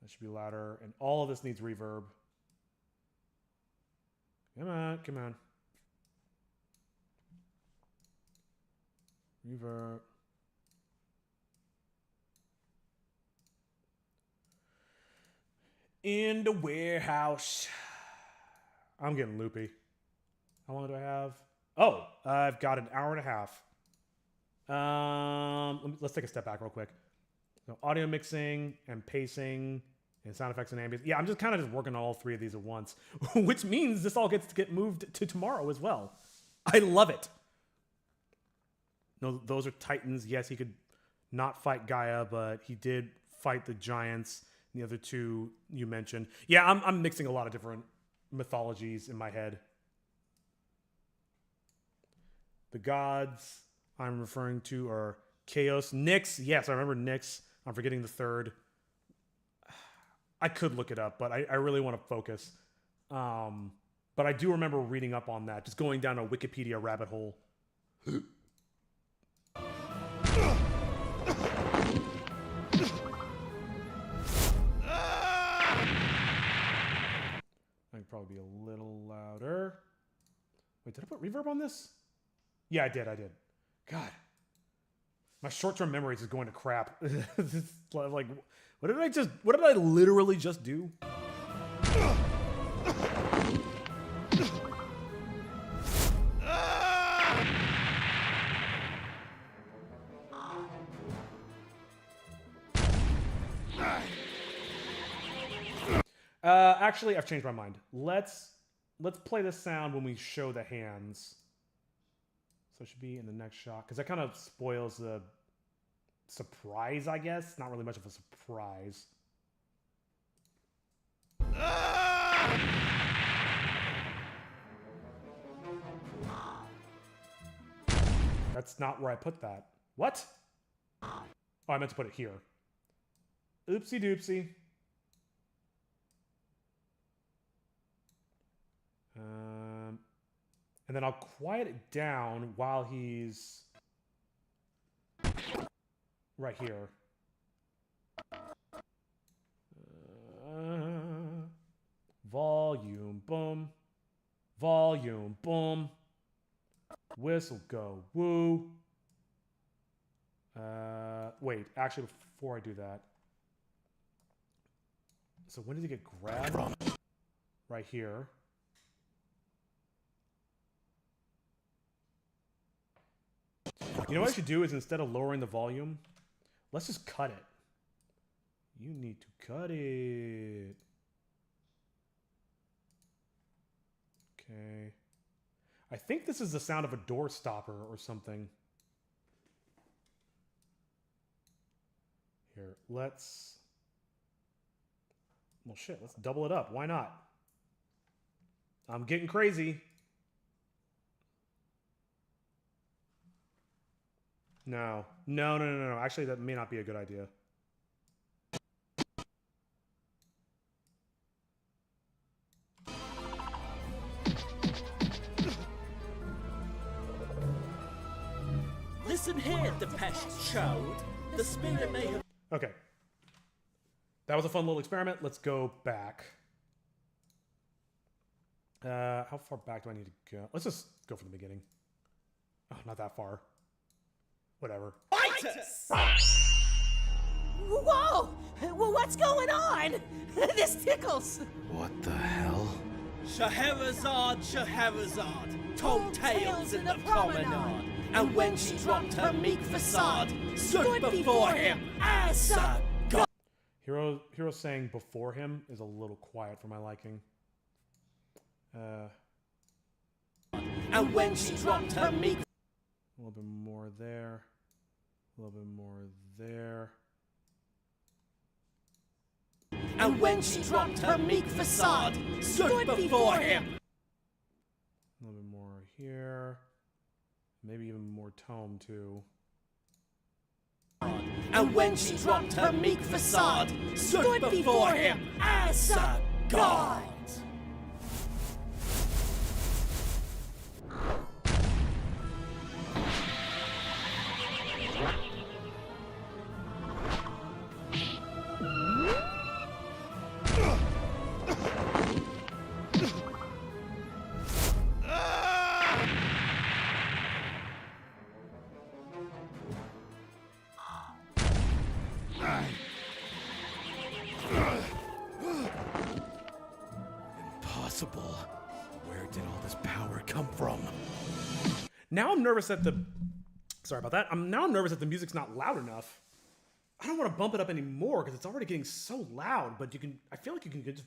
That should be louder. And all of this needs reverb. Come on, come on. Reverb. In the warehouse. I'm getting loopy. How long do I have? Oh, I've got an hour and a half. Let's take a step back real quick. So audio mixing and pacing and sound effects and ambience. Yeah, I'm just kind of just working on all three of these at once, which means this all gets to get moved to tomorrow as well. I love it. No, those are Titans. Yes, he could not fight Gaia, but he did fight the giants. And the other two you mentioned. Yeah, I'm mixing a lot of different mythologies in my head. The gods I'm referring to are Chaos. Nyx. Yes, I remember Nyx. I'm forgetting the third. I could look it up, but I really want to focus. But I do remember reading up on that, just going down a Wikipedia rabbit hole. I could probably be a little louder. Wait, did I put reverb on this? Yeah, I did. God. My short-term memories is going to crap. It's like, what did I literally just do? Actually, I've changed my mind. Let's play this sound when we show the hands. So it should be in the next shot, because that kind of spoils the surprise, I guess. Not really much of a surprise. That's not where I put that. What? Oh, I meant to put it here. Oopsie doopsie. And then I'll quiet it down while he's right here. Volume, boom. Volume, boom. Whistle, go, woo. Wait, actually, before I do that. So when did he get grabbed? Right here. You know what I should do is instead of lowering the volume, let's just cut it. You need to cut it. Okay. I think this is the sound of a door stopper or something. Here, let's... Well, shit, let's double it up. Why not? I'm getting crazy. No. Actually, that may not be a good idea. Listen here, Depeche Child. The spirit may have... Okay. That was a fun little experiment. Let's go back. How far back do I need to go? Let's just go from the beginning. Oh, not that far. Whatever. Fighters! Whoa! Well, what's going on? This tickles! What the hell? Scheherazade, told tales in the promenade. And when she dropped her meek facade, stood before him as a god. Hero saying before him is a little quiet for my liking. And when she dropped her meek... A little bit more there. A little bit more there. And when she dropped her meek facade, stood before him. A little bit more here. Maybe even more tone, too. And when she dropped her meek facade, stood before him as a god. Impossible. Where did all this power come from? Now I'm nervous that the... Sorry about that. Now I'm nervous that the music's not loud enough. I don't want to bump it up anymore because it's already getting so loud, but I feel like you can just,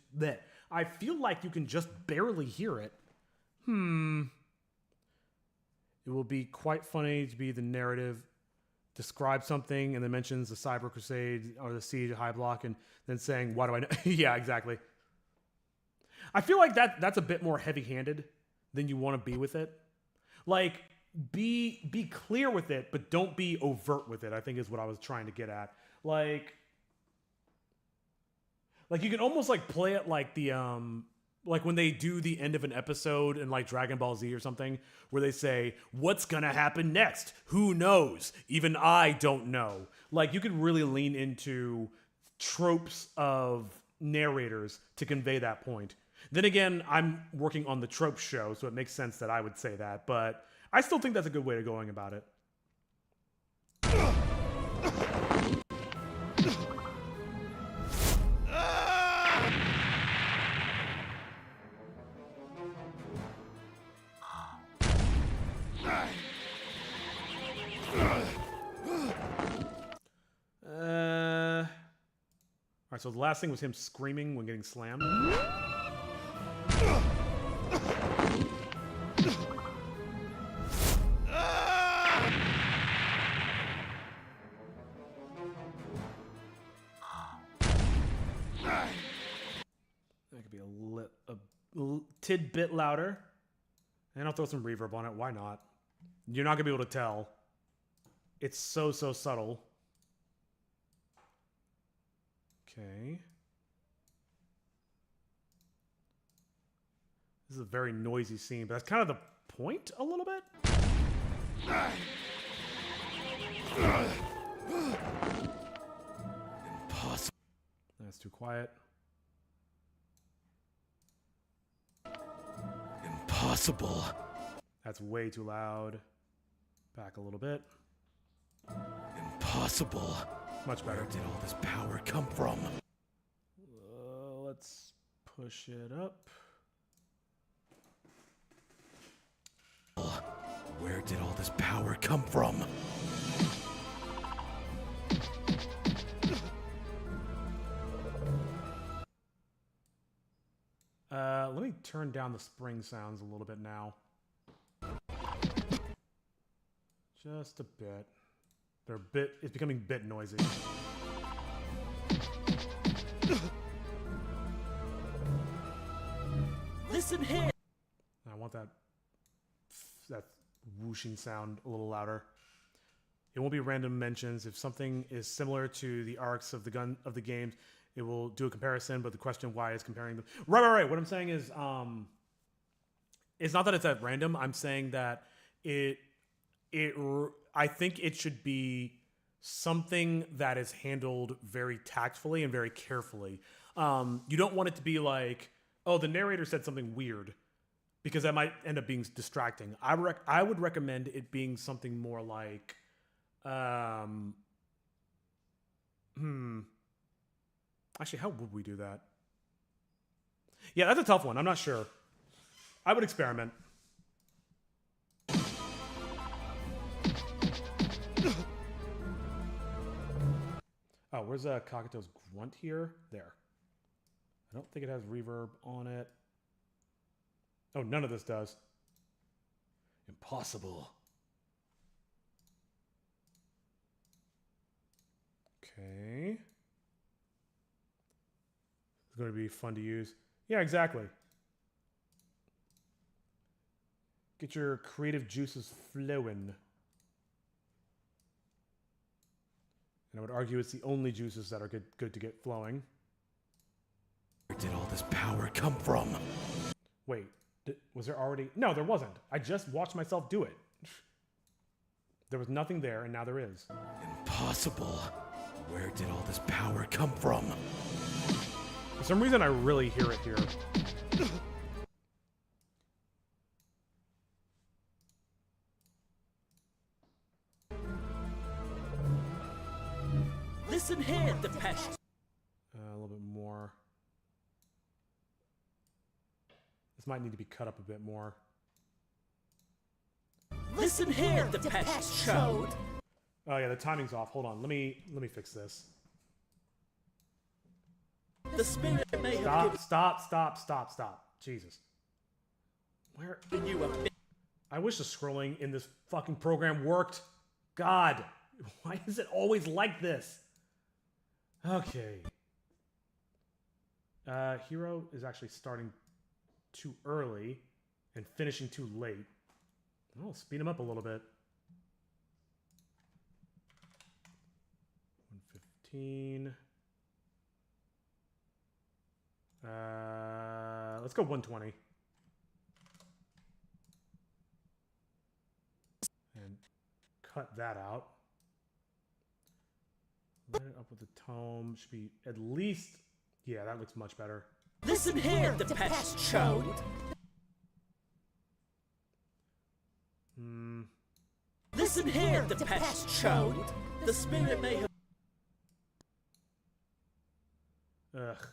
I feel like you can just barely hear it. It will be quite funny to be the narrative, describe something, and then mentions the Cyber Crusade or the Siege of High Block, and then saying, why do I know? Yeah, exactly. I feel like that's a bit more heavy-handed than you want to be with it. Like, be clear with it, but don't be overt with it, I think is what I was trying to get at. Like you can almost like play it like the like when they do the end of an episode in like Dragon Ball Z or something, where they say, what's gonna happen next? Who knows? Even I don't know. Like, you could really lean into tropes of narrators to convey that point. Then again, I'm working on the trope show, so it makes sense that I would say that, but I still think that's a good way of going about it. All right, so the last thing was him screaming when getting slammed. That could be a tidbit louder. And I'll throw some reverb on it. Why not? You're not going to be able to tell. It's so subtle. Okay. This is a very noisy scene, but that's kind of the point a little bit. Impossible. That's too quiet. Impossible. That's way too loud. Back a little bit. Impossible. Much better. Where did all this power come from? Let's push it up. Where did all this power come from? Let me turn down the spring sounds a little bit now. Just a bit. It's becoming a bit noisy. Listen here. I want that whooshing sound a little louder. It won't be random mentions. If something is similar to the arcs of the games, it will do a comparison, but the question why is comparing them. Right. What I'm saying is, it's not that it's at random. I'm saying that I think it should be something that is handled very tactfully and very carefully. You don't want it to be like, oh, the narrator said something weird, because that might end up being distracting. I would recommend it being something more like, actually, how would we do that? Yeah, that's a tough one. I'm not sure. I would experiment. Oh, where's Kakuto's grunt here? There. I don't think it has reverb on it. Oh, none of this does. Impossible. Okay. It's going to be fun to use. Yeah, exactly. Get your creative juices flowing. And I would argue it's the only juices that are good to get flowing. Where did all this power come from? Wait, was there already? No, there wasn't. I just watched myself do it. There was nothing there, and now there is. Impossible. Where did all this power come from? For some reason, I really hear it here. Listen here, Depeche. A little bit more. This might need to be cut up a bit more. Listen here, Depeche Chode. Oh yeah, the timing's off. Hold on. Let me fix this. The spirit may Stop. Jesus. Where you a I wish the scrolling in this fucking program worked. God, why is it always like this? Okay. Hero is actually starting too early and finishing too late. I'll speed him up a little bit. 115. Let's go 120. And cut that out. Line it up with the tome. Should be at least... Yeah, that looks much better. Listen here, the pest chode. Listen here, the pest chode. The spirit may have... Ugh.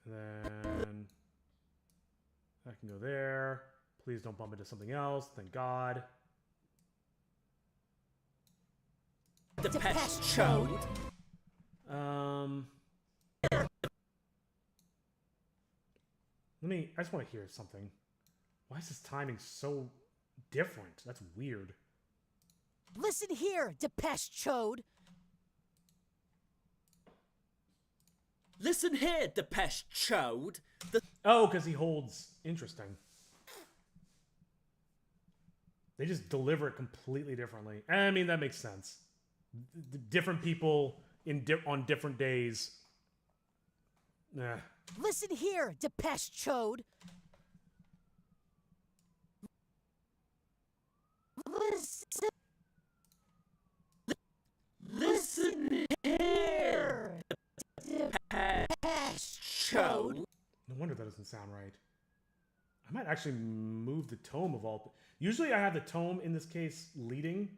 And then... that can go there. Please don't bump into something else. Thank God. The pest chode. I just want to hear something. Why is this timing so different? That's weird. Listen here, Depeche Chode. Listen here, Depeche Chode. Oh, because he holds... Interesting. They just deliver it completely differently. I mean, that makes sense. Different people on different days. Nah. Listen here, Depeche Chode. Listen here, Depeche Chode. No wonder that doesn't sound right. I might actually move the tome of all... Usually I have the tome, in this case, leading,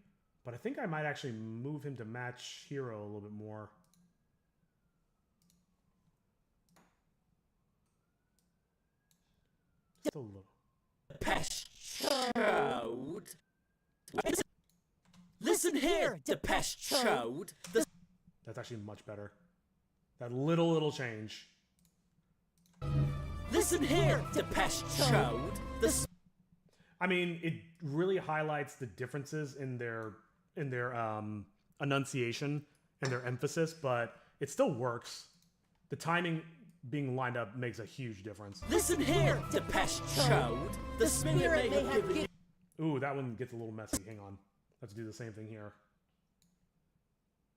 but I think I might actually move him to match Hero a little bit more. Just a little. Depeche Chode. Listen here, Depeche Chode. That's actually much better. That little change. Listen here, Depeche Chode. I mean, it really highlights the differences in their enunciation and their emphasis, but it still works. The timing being lined up makes a huge difference. Listen here, Depeche Chode. The spirit may have given you... Ooh, that one gets a little messy. Hang on. Let's do the same thing here.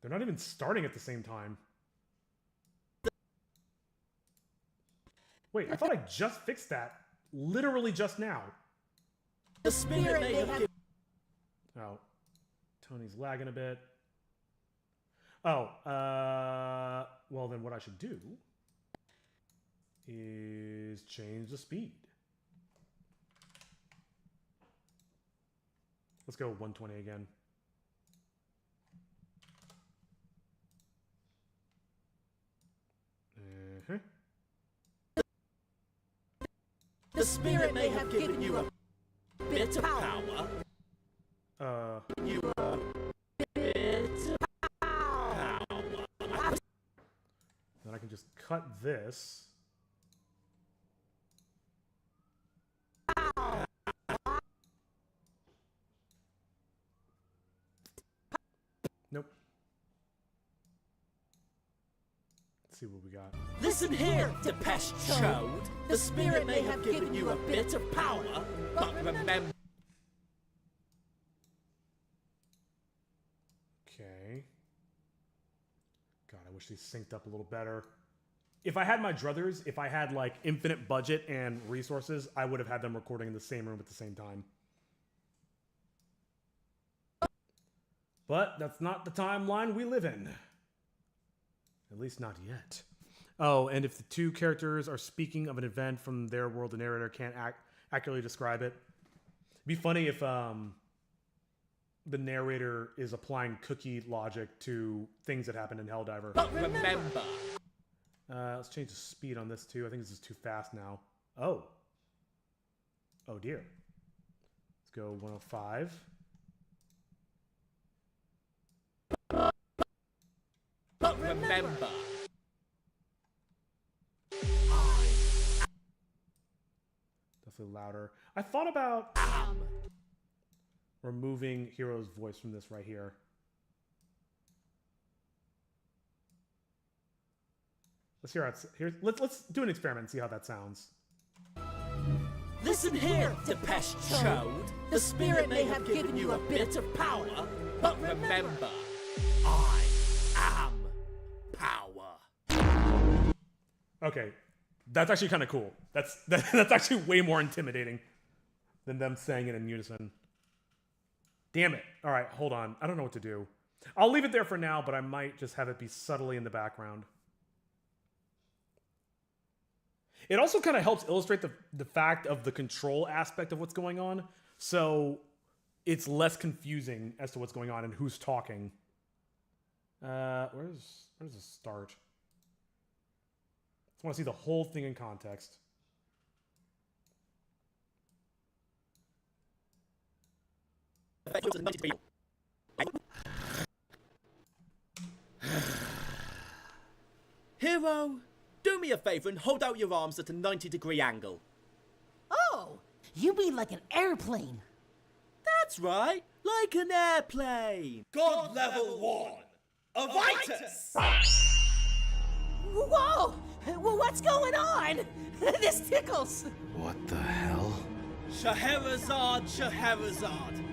They're not even starting at the same time. Wait, I thought I just fixed that. Literally just now. The spirit may have given... Oh. Tony's lagging a bit. Oh, well then what I should do is change the speed. Let's go 120 again. The spirit may have given you a bit of power. You a bit of power. Then I can just cut this. Nope. Let's see what we got. Listen here, Depeche Chode. The spirit may have given you a bit of power, but remember... Okay. God, I wish these synced up a little better. If I had my druthers, if I had like infinite budget and resources, I would have had them recording in the same room at the same time. But that's not the timeline we live in. At least not yet. Oh, and if the two characters are speaking of an event from their world, the narrator can't accurately describe it. It'd be funny if the narrator is applying cookie logic to things that happened in Helldiver. But remember. Let's change the speed on this too. I think this is too fast now. Oh. Oh dear. Let's go 105. remember, Definitely louder. I thought about removing Hero's voice from this right here. Let's hear it. Let's do an experiment and see how that sounds. listen here, Depeche Chode. The spirit may have given you a bit of power, but remember, I am power. Okay, that's actually kind of cool. That's actually way more intimidating than them saying it in unison. Damn it. All right, hold on. I don't know what to do. I'll leave it there for now, but I might just have it be subtly in the background. It also kind of helps illustrate the fact of the control aspect of what's going on. So it's less confusing as to what's going on and who's talking. Where's the start? I want to see the whole thing in context. Hero, do me a favor and hold out your arms at a 90-degree angle. Oh, you mean like an airplane? That's right, like an airplane. God level 1, Avitus! Whoa! Well, what's going on? This tickles. What the hell? Scheherazade,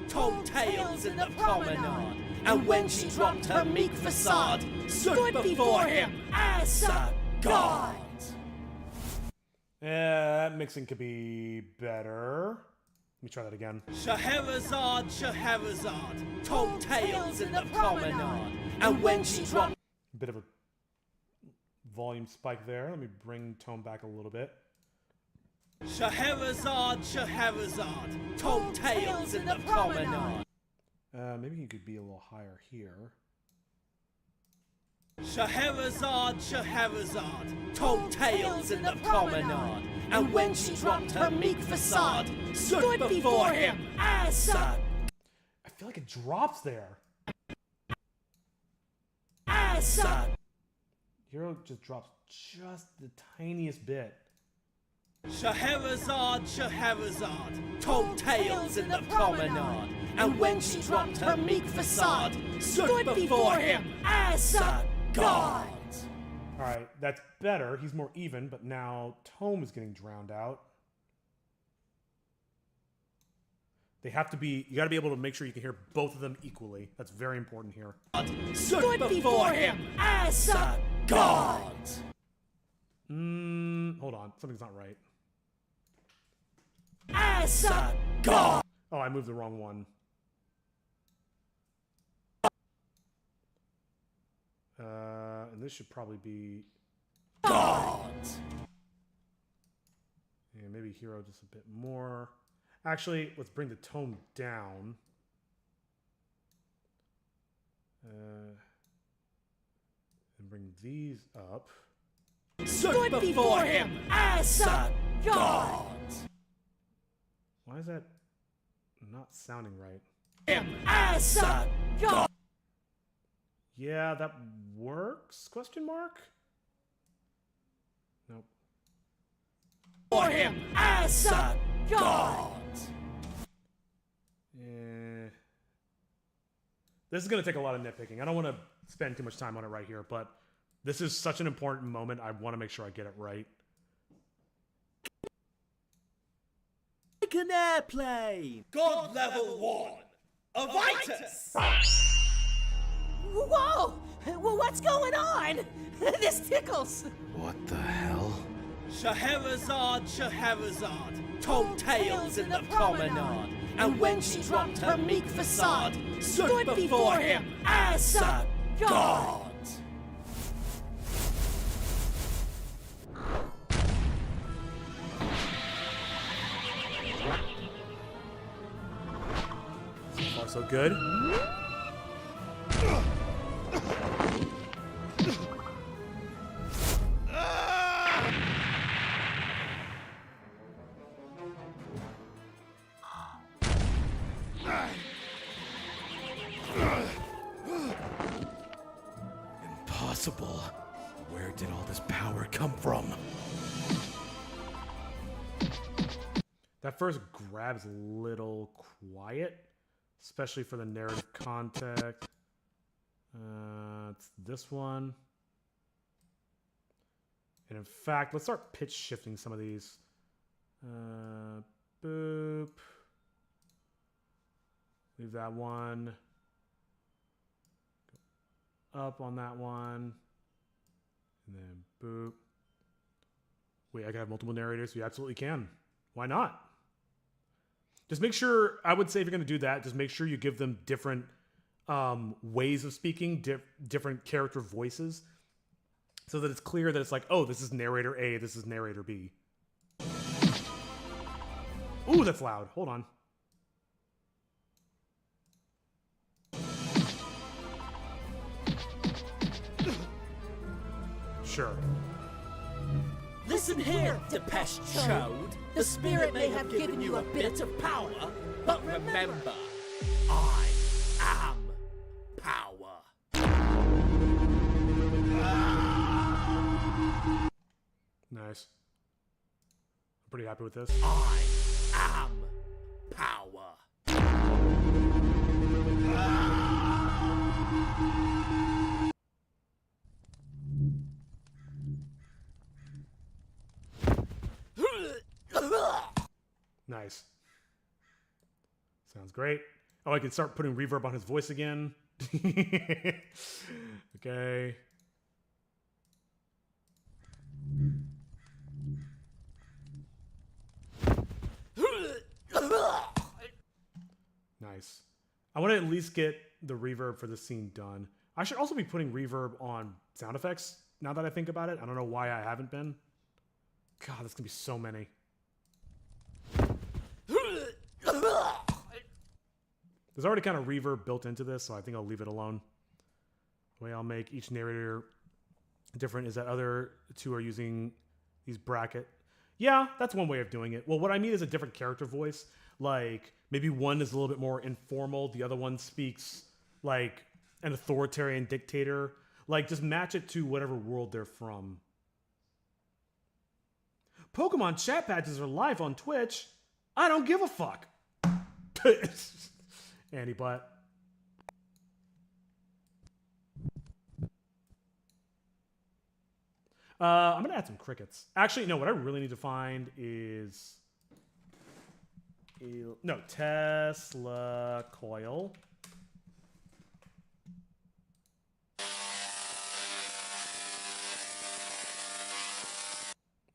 told tales in the promenade. And when she dropped her meek facade, stood before him as a god. Yeah, that mixing could be better. Let me try that again. Scheherazade, told tales in the promenade. And when she dropped... A bit of a volume spike there. Let me bring tone back a little bit. Scheherazade, told tales in the promenade. Maybe you could be a little higher here. Scheherazade, told tales in the promenade. And when she dropped her meek facade, stood before him as a... I feel like it drops there. As a... Hero just drops just the tiniest bit. Scheherazade, told tales in the promenade. And when she dropped her meek facade, stood before him as a god. Alright, that's better. He's more even, but now tone is getting drowned out. They have to be... You gotta be able to make sure you can hear both of them equally. That's very important here. Stood before him as a god. Hold on. Something's not right. As a god. Oh, I moved the wrong one. And this should probably be... God! Yeah, maybe hero just a bit more. Actually, let's bring the tone down. And bring these up. Stood before him as a god! Why is that not sounding right? Him as a god! Yeah, that works? Question mark? Nope. For him as a god! Yeah. This is going to take a lot of nitpicking. I don't want to spend too much time on it right here, but this is such an important moment. I want to make sure I get it right. Like an airplane! God level 1, Avitus! Whoa! Well, what's going on? This tickles. What the hell? Scheherazade, told tales in the promenade. And when she dropped her meek facade, stood before him as a god. So far, so good. Impossible. this power come from? That first grab's a little quiet, especially for the narrative context. It's this one. And in fact, let's start pitch shifting some of these. Boop. Leave that one. Go up on that one. And then boop. Wait, I can have multiple narrators? You absolutely can. Why not? Just make sure, I would say if you're going to do that, just make sure you give them different ways of speaking, different character voices, so that it's clear that it's like, oh, this is narrator A, this is narrator B. Ooh, that's loud. Hold on. Sure. Listen here, Depeche Chode. The spirit may have given you a bit of power, but remember, I am power. Nice. I'm pretty happy with this. I am power. Nice. Sounds great. Oh, I can start putting reverb on his voice again. Okay. Nice. I want to at least get the reverb for the scene done. I should also be putting reverb on sound effects now that I think about it. I don't know why I haven't been. God, there's going to be so many. There's already kind of reverb built into this, so I think I'll leave it alone. The way I'll make each narrator different is that other two are using these bracket. Yeah, that's one way of doing it. Well, what I mean is a different character voice. Like, maybe one is a little bit more informal. The other one speaks like an authoritarian dictator. Like, just match it to whatever world they're from. Pokemon chat patches are live on Twitch. I don't give a fuck. Andy Butt. I'm going to add some crickets. Actually, no, what I really need to find is... No, Tesla coil.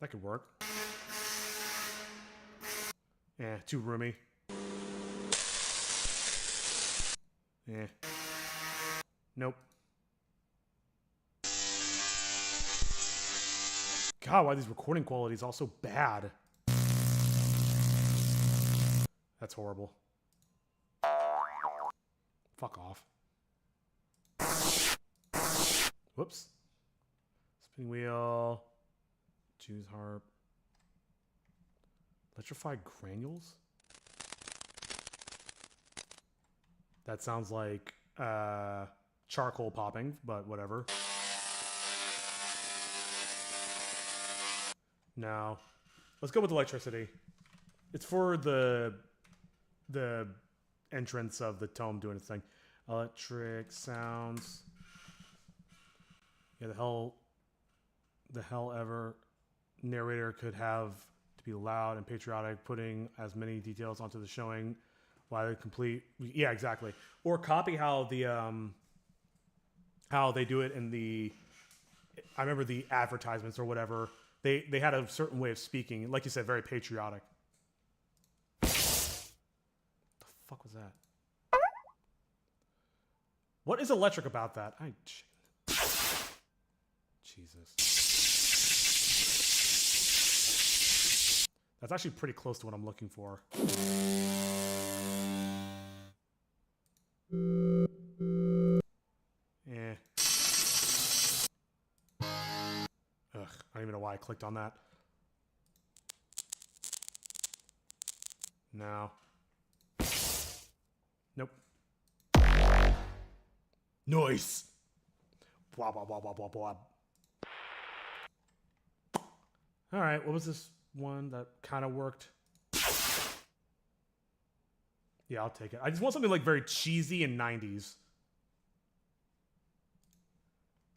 That could work. Yeah, too roomy. Yeah. Nope. God, why are these recording qualities all so bad? That's horrible. Fuck off. Whoops. Spinning wheel. Choose harp. Electrified granules? That sounds like charcoal popping, but whatever. No. Let's go with electricity. It's for the entrance of the tome doing its thing. Electric sounds. Yeah, the hell ever narrator could have to be loud and patriotic, putting as many details onto the showing while they complete. Yeah, exactly. Or copy how they do it in the. I remember the advertisements or whatever. They had a certain way of speaking, like you said, very patriotic. What the fuck was that? What is electric about that? Jesus. That's actually pretty close to what I'm looking for. Eh. Ugh, I don't even know why I clicked on that. No. Nope. Nice. Blah, blah, blah, blah, blah, blah. All right, what was this one that kind of worked? Yeah, I'll take it. I just want something like very cheesy and 90s.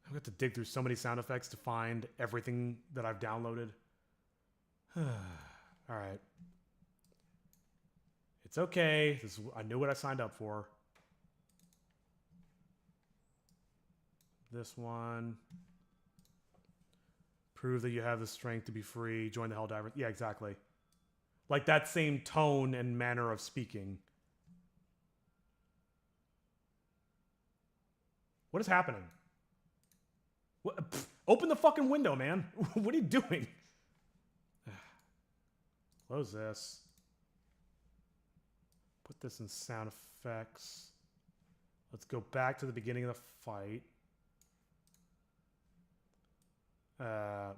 I've got to dig through so many sound effects to find everything that I've downloaded. All right. It's okay. I knew what I signed up for. This one. Prove that you have the strength to be free. Join the Helldivers. Yeah, exactly. Like that same tone and manner of speaking. What is happening? What? Pfft, open the fucking window, man. What are you doing? Close this. Put this in sound effects. Let's go back to the beginning of the fight.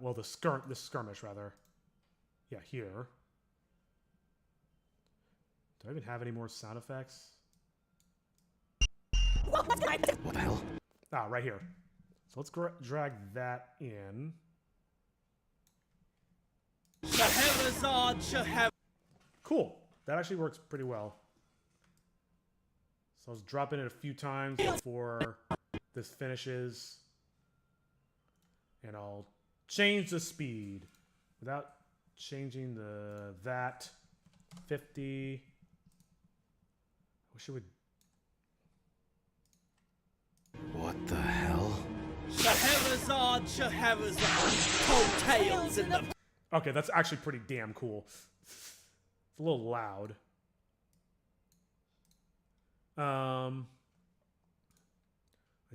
Well, the skirmish, rather. Yeah, here. Do I even have any more sound effects? What the hell? Ah, right here. So let's drag that in. Cool. That actually works pretty well. So let's drop in it a few times before this finishes. And I'll change the speed without changing that 50. I wish it would. What the hell? Scheherazade, coattails in the... Okay, that's actually pretty damn cool. It's a little loud. I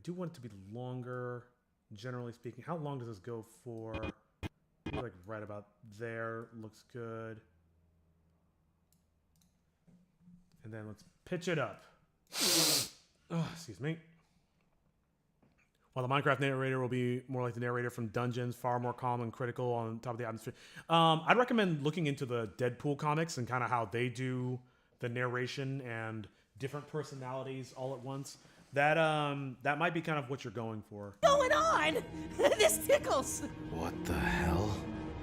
do want it to be longer, generally speaking. How long does this go for? Like right about there. Looks good. And then let's pitch it up. Oh, excuse me. While the Minecraft narrator will be more like the narrator from Dungeons, far more calm and critical on top of the atmosphere. I'd recommend looking into the Deadpool comics and kind of how they do the narration and different personalities all at once. That might be kind of what you're going for. Going on? This tickles. What the hell?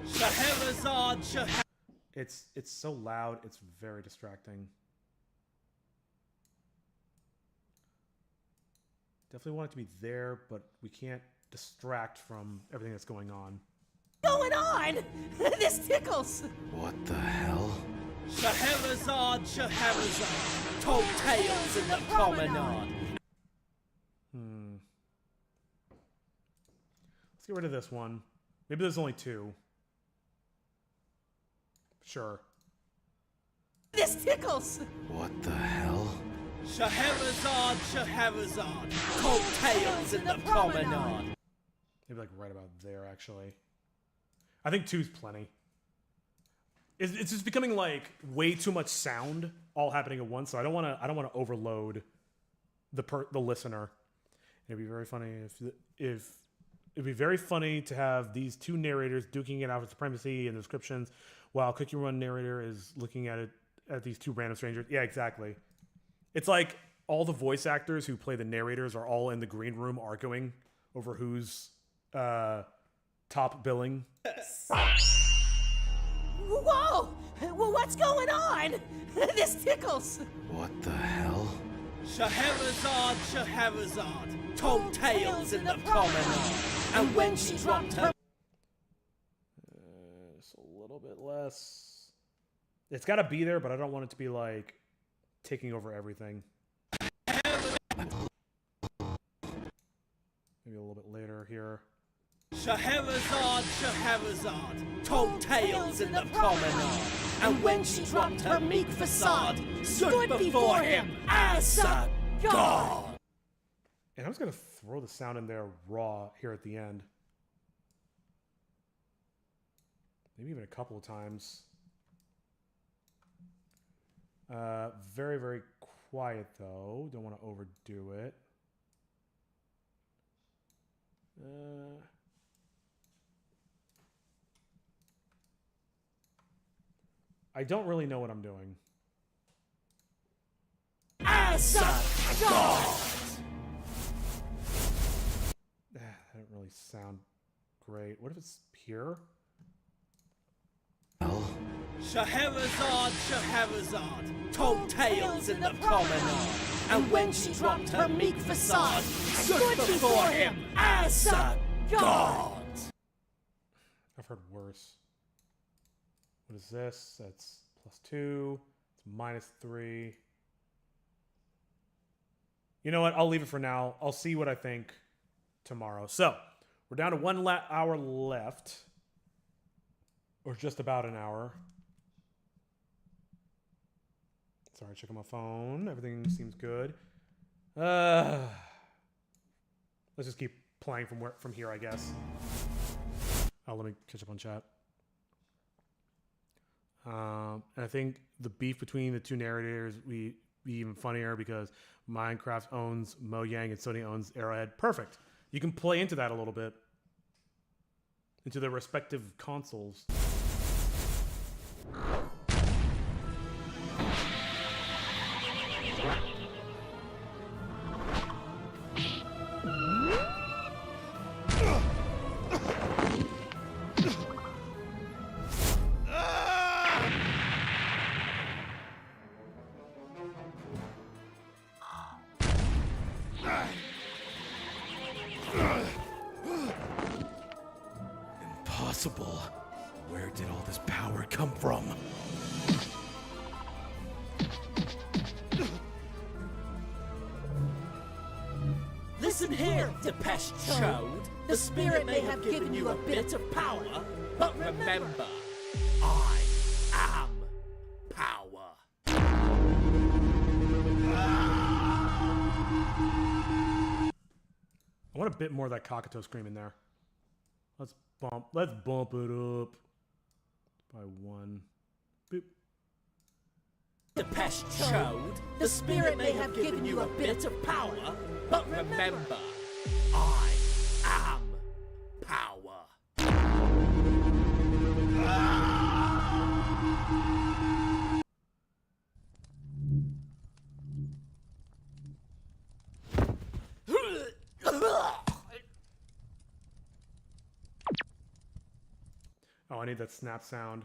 Scheherazade, It's so loud. It's very distracting. Definitely want it to be there, but we can't distract from everything that's going on. Going on? This tickles. What the hell? Scheherazade, coattails in the promenade. Let's get rid of this one. Maybe there's only two. Sure. This tickles. What the hell? Scheherazade, coattails in the promenade. Maybe like right about there, actually. I think two's plenty. It's just becoming like way too much sound all happening at once. So I don't want to overload the listener. It'd be very funny if it'd be very funny to have these two narrators duking it out for supremacy in the descriptions, while Cookie Run narrator is looking at these two random strangers. Yeah, exactly. It's like all the voice actors who play the narrators are all in the green room arguing over who's top billing. Whoa! Well, what's going on? This tickles. What the hell? Scheherazade, coattails in the promenade. And when she dropped her... Just a little bit less. It's got to be there, but I don't want it to be like taking over everything. Maybe a little bit later here. Scheherazade, coattails in the promenade. And when she dropped her meek facade, stood before him as a god. And I'm just going to throw the sound in there raw here at the end. Maybe even a couple of times. Very, very quiet, though. Don't want to overdo it. I don't really know what I'm doing. As a god! That didn't really sound great. What if it's here? Scheherazade, Scheherazade, told tales in the promenade. And when she dropped her meek facade, stood before him as a god. I've heard worse. What is this? That's +2. It's -3. You know what? I'll leave it for now. I'll see what I think tomorrow. So, we're down to 1 hour left. Or just about an hour. Sorry, checking my phone. Everything seems good. Let's just keep playing from here, I guess. Oh, let me catch up on chat. And I think the beef between the two narrators be even funnier because Minecraft owns Mojang and Sony owns Arrowhead. Perfect. You can play into that a little bit. Into their respective consoles. Impossible. Where did all this power come from? Listen here, Depeche Chode. The spirit may have given you a bit of power, but remember, I am power. I want a bit more of that Kakato scream in there. Let's bump it up by 1. Boop. Depeche Chode. The spirit may have given you a bit of power, but remember, I am power. Oh, I need that snap sound.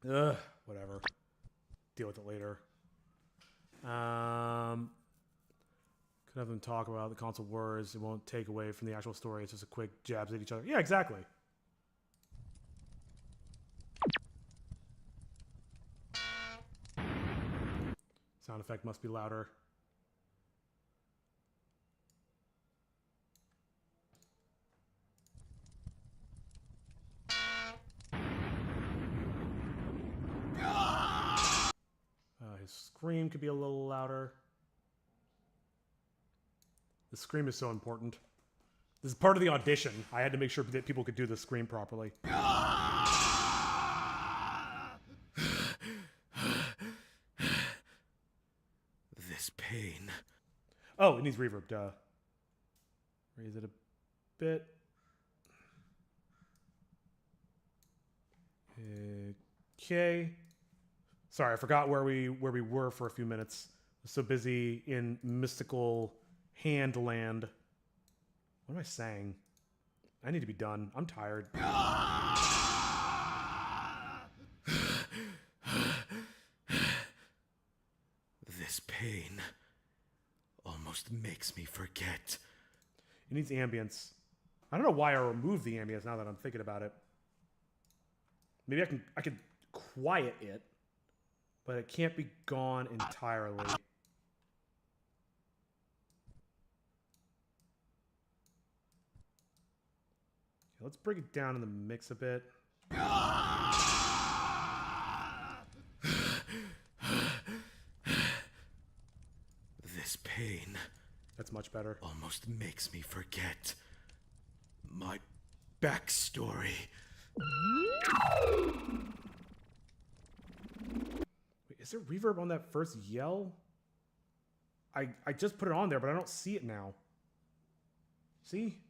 Ugh, whatever. Deal with it later. Could have them talk about the console wars. It won't take away from the actual story. It's just a quick jabs at each other. Yeah, exactly. Sound effect must be louder. His scream could be a little louder. The scream is so important. This is part of the audition. I had to make sure that people could do the scream properly. This pain. Oh, it needs reverb, duh. Raise it a bit. Okay. Sorry, I forgot where we were for a few minutes. I was so busy in mystical hand land. What am I saying? I need to be done. I'm tired. This pain almost makes me forget. It needs ambience. I don't know why I removed the ambience now that I'm thinking about it. Maybe I can quiet it. But it can't be gone entirely. Okay, let's bring it down in the mix a bit. This pain. That's much better. Almost makes me forget my backstory. Is there reverb on that first yell? I just put it on there, but I don't see it now. See?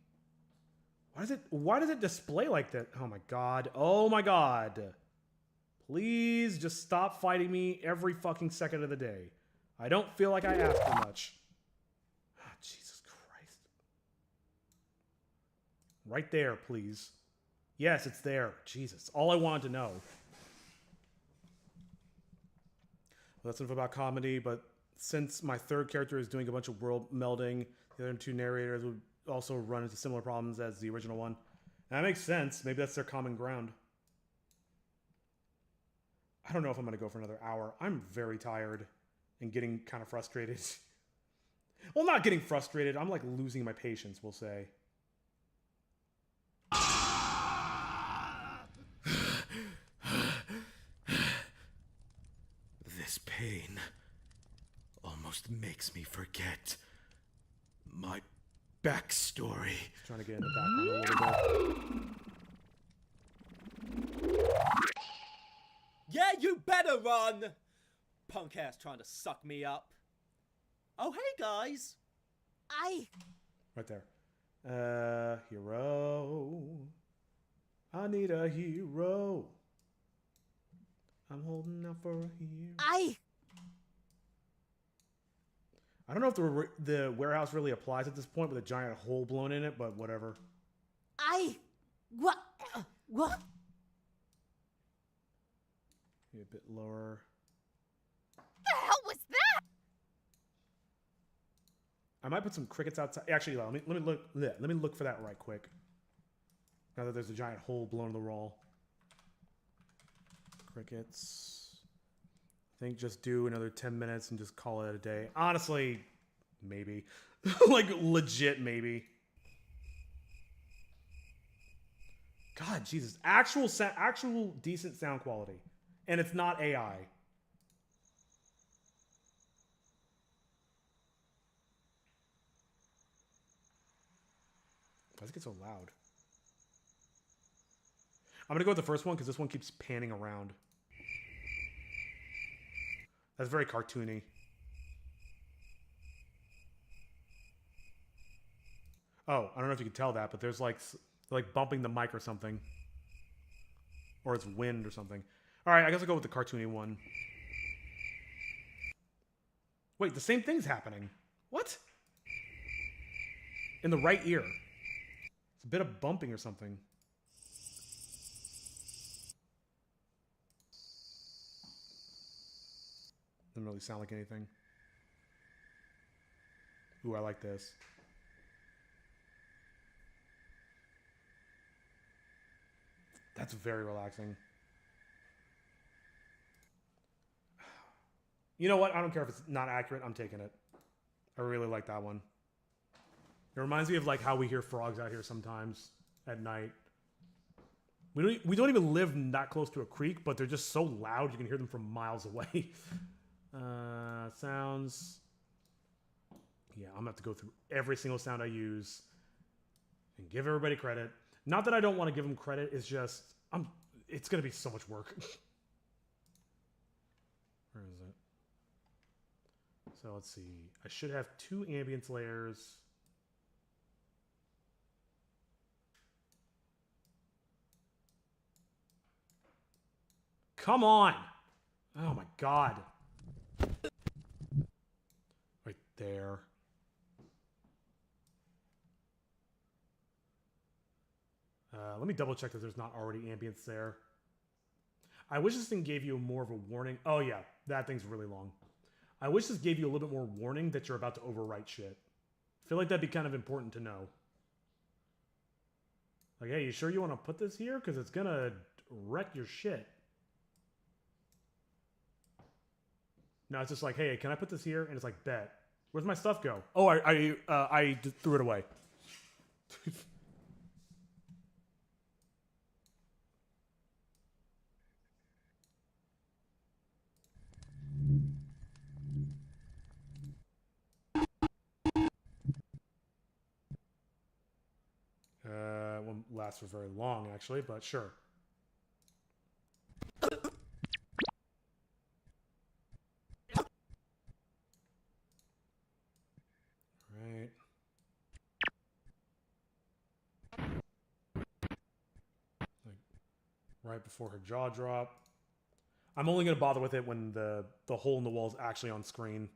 Why does it display like that? Oh my god. Oh my god. Please just stop fighting me every fucking second of the day. I don't feel like I asked for much. Oh, Jesus Christ. Right there, please. Yes, it's there. Jesus. All I wanted to know. That's enough about comedy, but since my third character is doing a bunch of world melding, the other two narrators would also run into similar problems as the original one. And that makes sense. Maybe that's their common ground. I don't know if I'm going to go for another hour. I'm very tired and getting kind of frustrated. Well, not getting frustrated. I'm like losing my patience, we'll say. This pain almost makes me forget my backstory. Just trying to get in the background a little bit. Yeah, you better run! Punk ass trying to suck me up. Oh, hey guys! Right there. Hero. I need a hero. I'm holding out for a hero. I don't know if the warehouse really applies at this point with a giant hole blown in it, but whatever. What? Be a bit lower. The hell was that? I might put some crickets outside. Actually, let me look for that right quick. Now that there's a giant hole blown in the wall. Crickets. I think just do another 10 minutes and just call it a day. Honestly, maybe. Like legit maybe. God, Jesus. Actual decent sound quality. And it's not AI. Why does it get so loud? I'm gonna go with the first one because this one keeps panning around. That's very cartoony. Oh, I don't know if you can tell that, but there's like bumping the mic or something. Or it's wind or something. Alright, I guess I'll go with the cartoony one. Wait, the same thing's happening. What? In the right ear. It's a bit of bumping or something. Doesn't really sound like anything. Ooh, I like this. That's very relaxing. You know what? I don't care if it's not accurate. I'm taking it. I really like that one. It reminds me of like how we hear frogs out here sometimes at night. We don't even live that close to a creek, but they're just so loud you can hear them from miles away. Sounds. Yeah, I'm gonna have to go through every single sound I use and give everybody credit. Not that I don't want to give them credit. It's just it's gonna be so much work. Where is it? So let's see. I should have 2 ambience layers. Come on! Oh my god. Right there. Let me double check that there's not already ambience there. I wish this thing gave you more of a warning. Oh yeah, that thing's really long. I wish this gave you a little bit more warning that you're about to overwrite shit. I feel like that'd be kind of important to know. Like, hey, you sure you want to put this here? Because it's gonna wreck your shit. No, it's just like, hey, can I put this here? And it's like, bet. Where's my stuff go? Oh, I threw it away. Won't last for very long, actually, but sure. Right. Like right before her jaw drop. I'm only going to bother with it when the hole in the wall is actually on screen.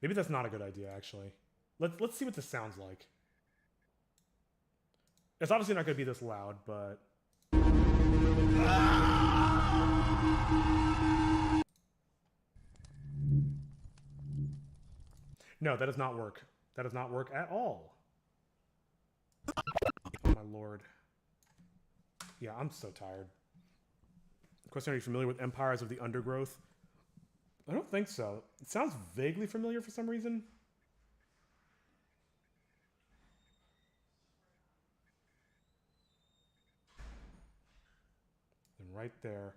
Maybe that's not a good idea, actually. Let's see what this sounds like. It's obviously not going to be this loud, but... No, that does not work. That does not work at all. Oh my lord. Yeah, I'm so tired. Question, are you familiar with Empires of the Undergrowth? I don't think so. It sounds vaguely familiar for some reason. And right there.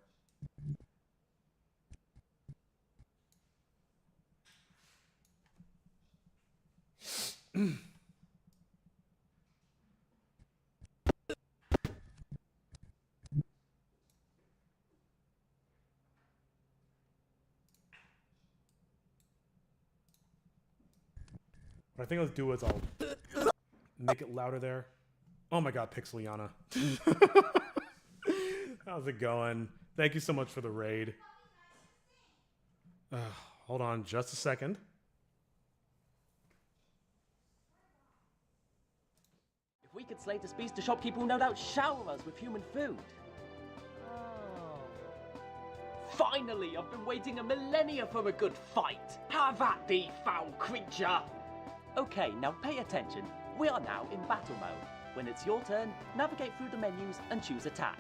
What I think I'll do is I'll make it louder there. Oh my god, Pixeliana. How's it going? Thank you so much for the raid. Hold on just a second. If we could slay this beast, the shopkeeper will no doubt shower us with human food. Finally, I've been waiting a millennia for a good fight. Have at thee, foul creature! Okay, now pay attention. We are now in battle mode. When it's your turn, navigate through the menus and choose attack.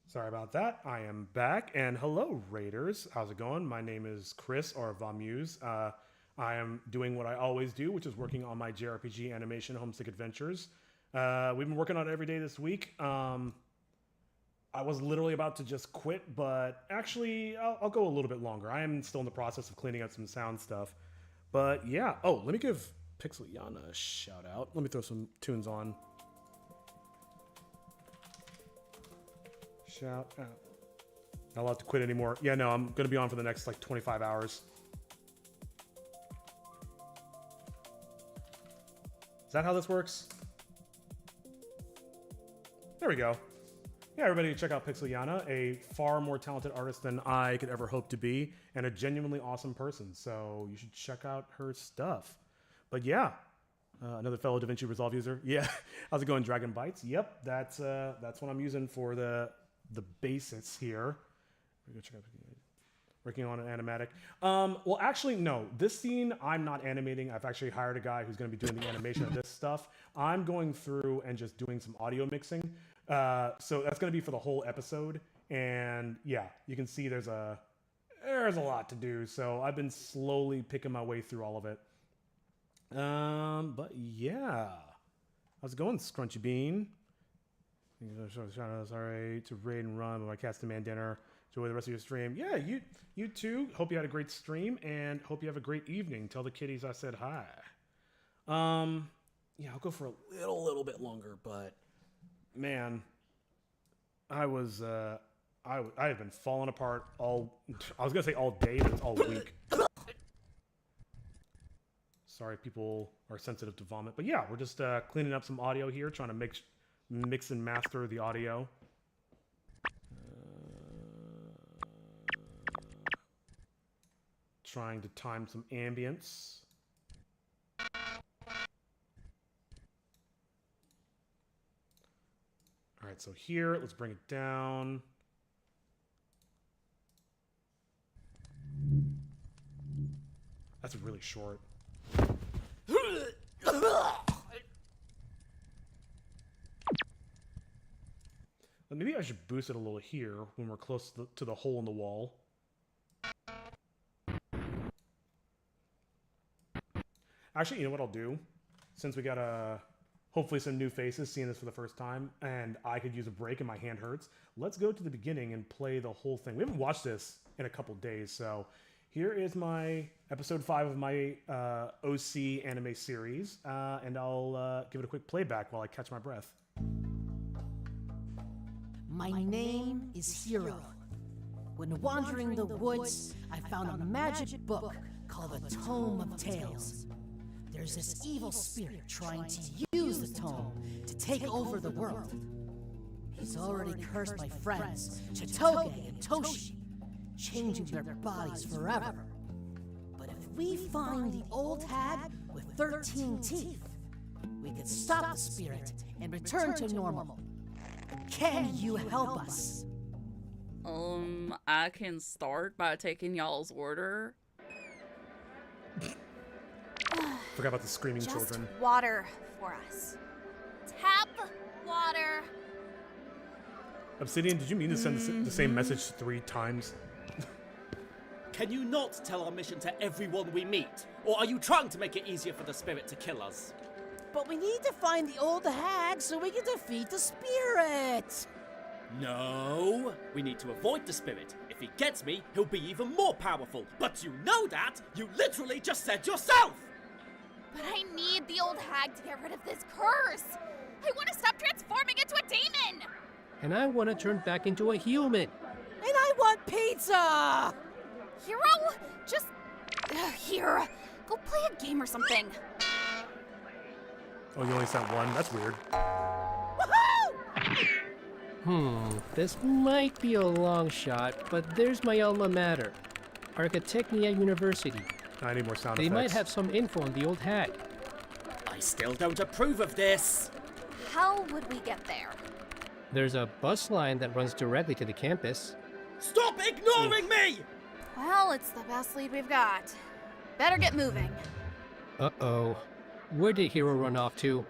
Sorry about that. I am back, and hello, Raiders. How's it going? My name is Chris, or Vamuse. I am doing what I always do, which is working on my JRPG animation Homesick Adventures. We've been working on it every day this week. I was literally about to just quit, but actually, I'll go a little bit longer. I am still in the process of cleaning up some sound stuff. But yeah. Oh, let me give Pixeliana a shout out. Let me throw some tunes on. Shout out. Not allowed to quit anymore. Yeah, no, I'm going to be on for the next like 25 hours. Is that how this works? There we go. Yeah, everybody check out Pixeliana, a far more talented artist than I could ever hope to be, and a genuinely awesome person. So you should check out her stuff. But yeah, another fellow DaVinci Resolve user. Yeah, how's it going, Dragon Bites? Yep, that's what I'm using for the basis here. We're gonna check out. Working on an animatic. Well, actually, no. This scene, I'm not animating. I've actually hired a guy who's going to be doing the animation of this stuff. I'm going through and just doing some audio mixing. So that's going to be for the whole episode. And yeah, you can see there's a lot to do. So I've been slowly picking my way through all of it. But yeah. How's it going, Scrunchy Bean? Sorry to raid and run, but my cat's demand dinner. Enjoy the rest of your stream. Yeah, you too. Hope you had a great stream and hope you have a great evening. Tell the kitties I said hi. Yeah, I'll go for a little bit longer, but man, I have been falling apart all. I was gonna say all day, but it's all week. Sorry, people are sensitive to vomit, but yeah, we're just cleaning up some audio here, trying to mix and master the audio. Trying to time some ambience. All right, so here, let's bring it down. That's really short. Maybe I should boost it a little here when we're close to the hole in the wall. Actually, you know what I'll do? Since we got hopefully some new faces seeing this for the first time, and I could use a break and my hand hurts, let's go to the beginning and play the whole thing. We haven't watched this in a couple days, so here is my episode 5 of my OC anime series, and I'll give it a quick playback while I catch my breath. My name is Hero. When wandering the woods, I found a magic book called the Tome of Tales. There's this evil spirit trying to use the tome to take over the world. He's already cursed my friends, Chitoge and Toshi, changing their bodies forever. But if we find the old hag with 13 teeth, we could stop the spirit and return to normal. Can you help us? I can start by taking y'all's order. Forgot about the screaming Just children. water for us. Tap water. Obsidian, did you mean to send the same message 3 times? Can you not tell our mission to everyone we meet? Or are you trying to make it easier for the spirit to kill us? But we need to find the old hag so we can defeat the spirit. No, we need to avoid the spirit. If he gets me, he'll be even more powerful. But you know that! You literally just said yourself! But I need the old hag to get rid of this curse. I want to stop transforming into a demon. And I want to turn back into a human. And I want pizza! Hero, just... here, go play a game or something. Oh, you only sent 1? That's weird. This might be a long shot, but there's my alma mater, Architecnia University. I need more sound They effects. might have some info on the old hag. I still don't approve of this. How would we get there? There's a bus line that runs directly to the campus. Stop ignoring me! Well, it's the best lead we've got. Better get moving. Uh-oh. Where did Hero run off to?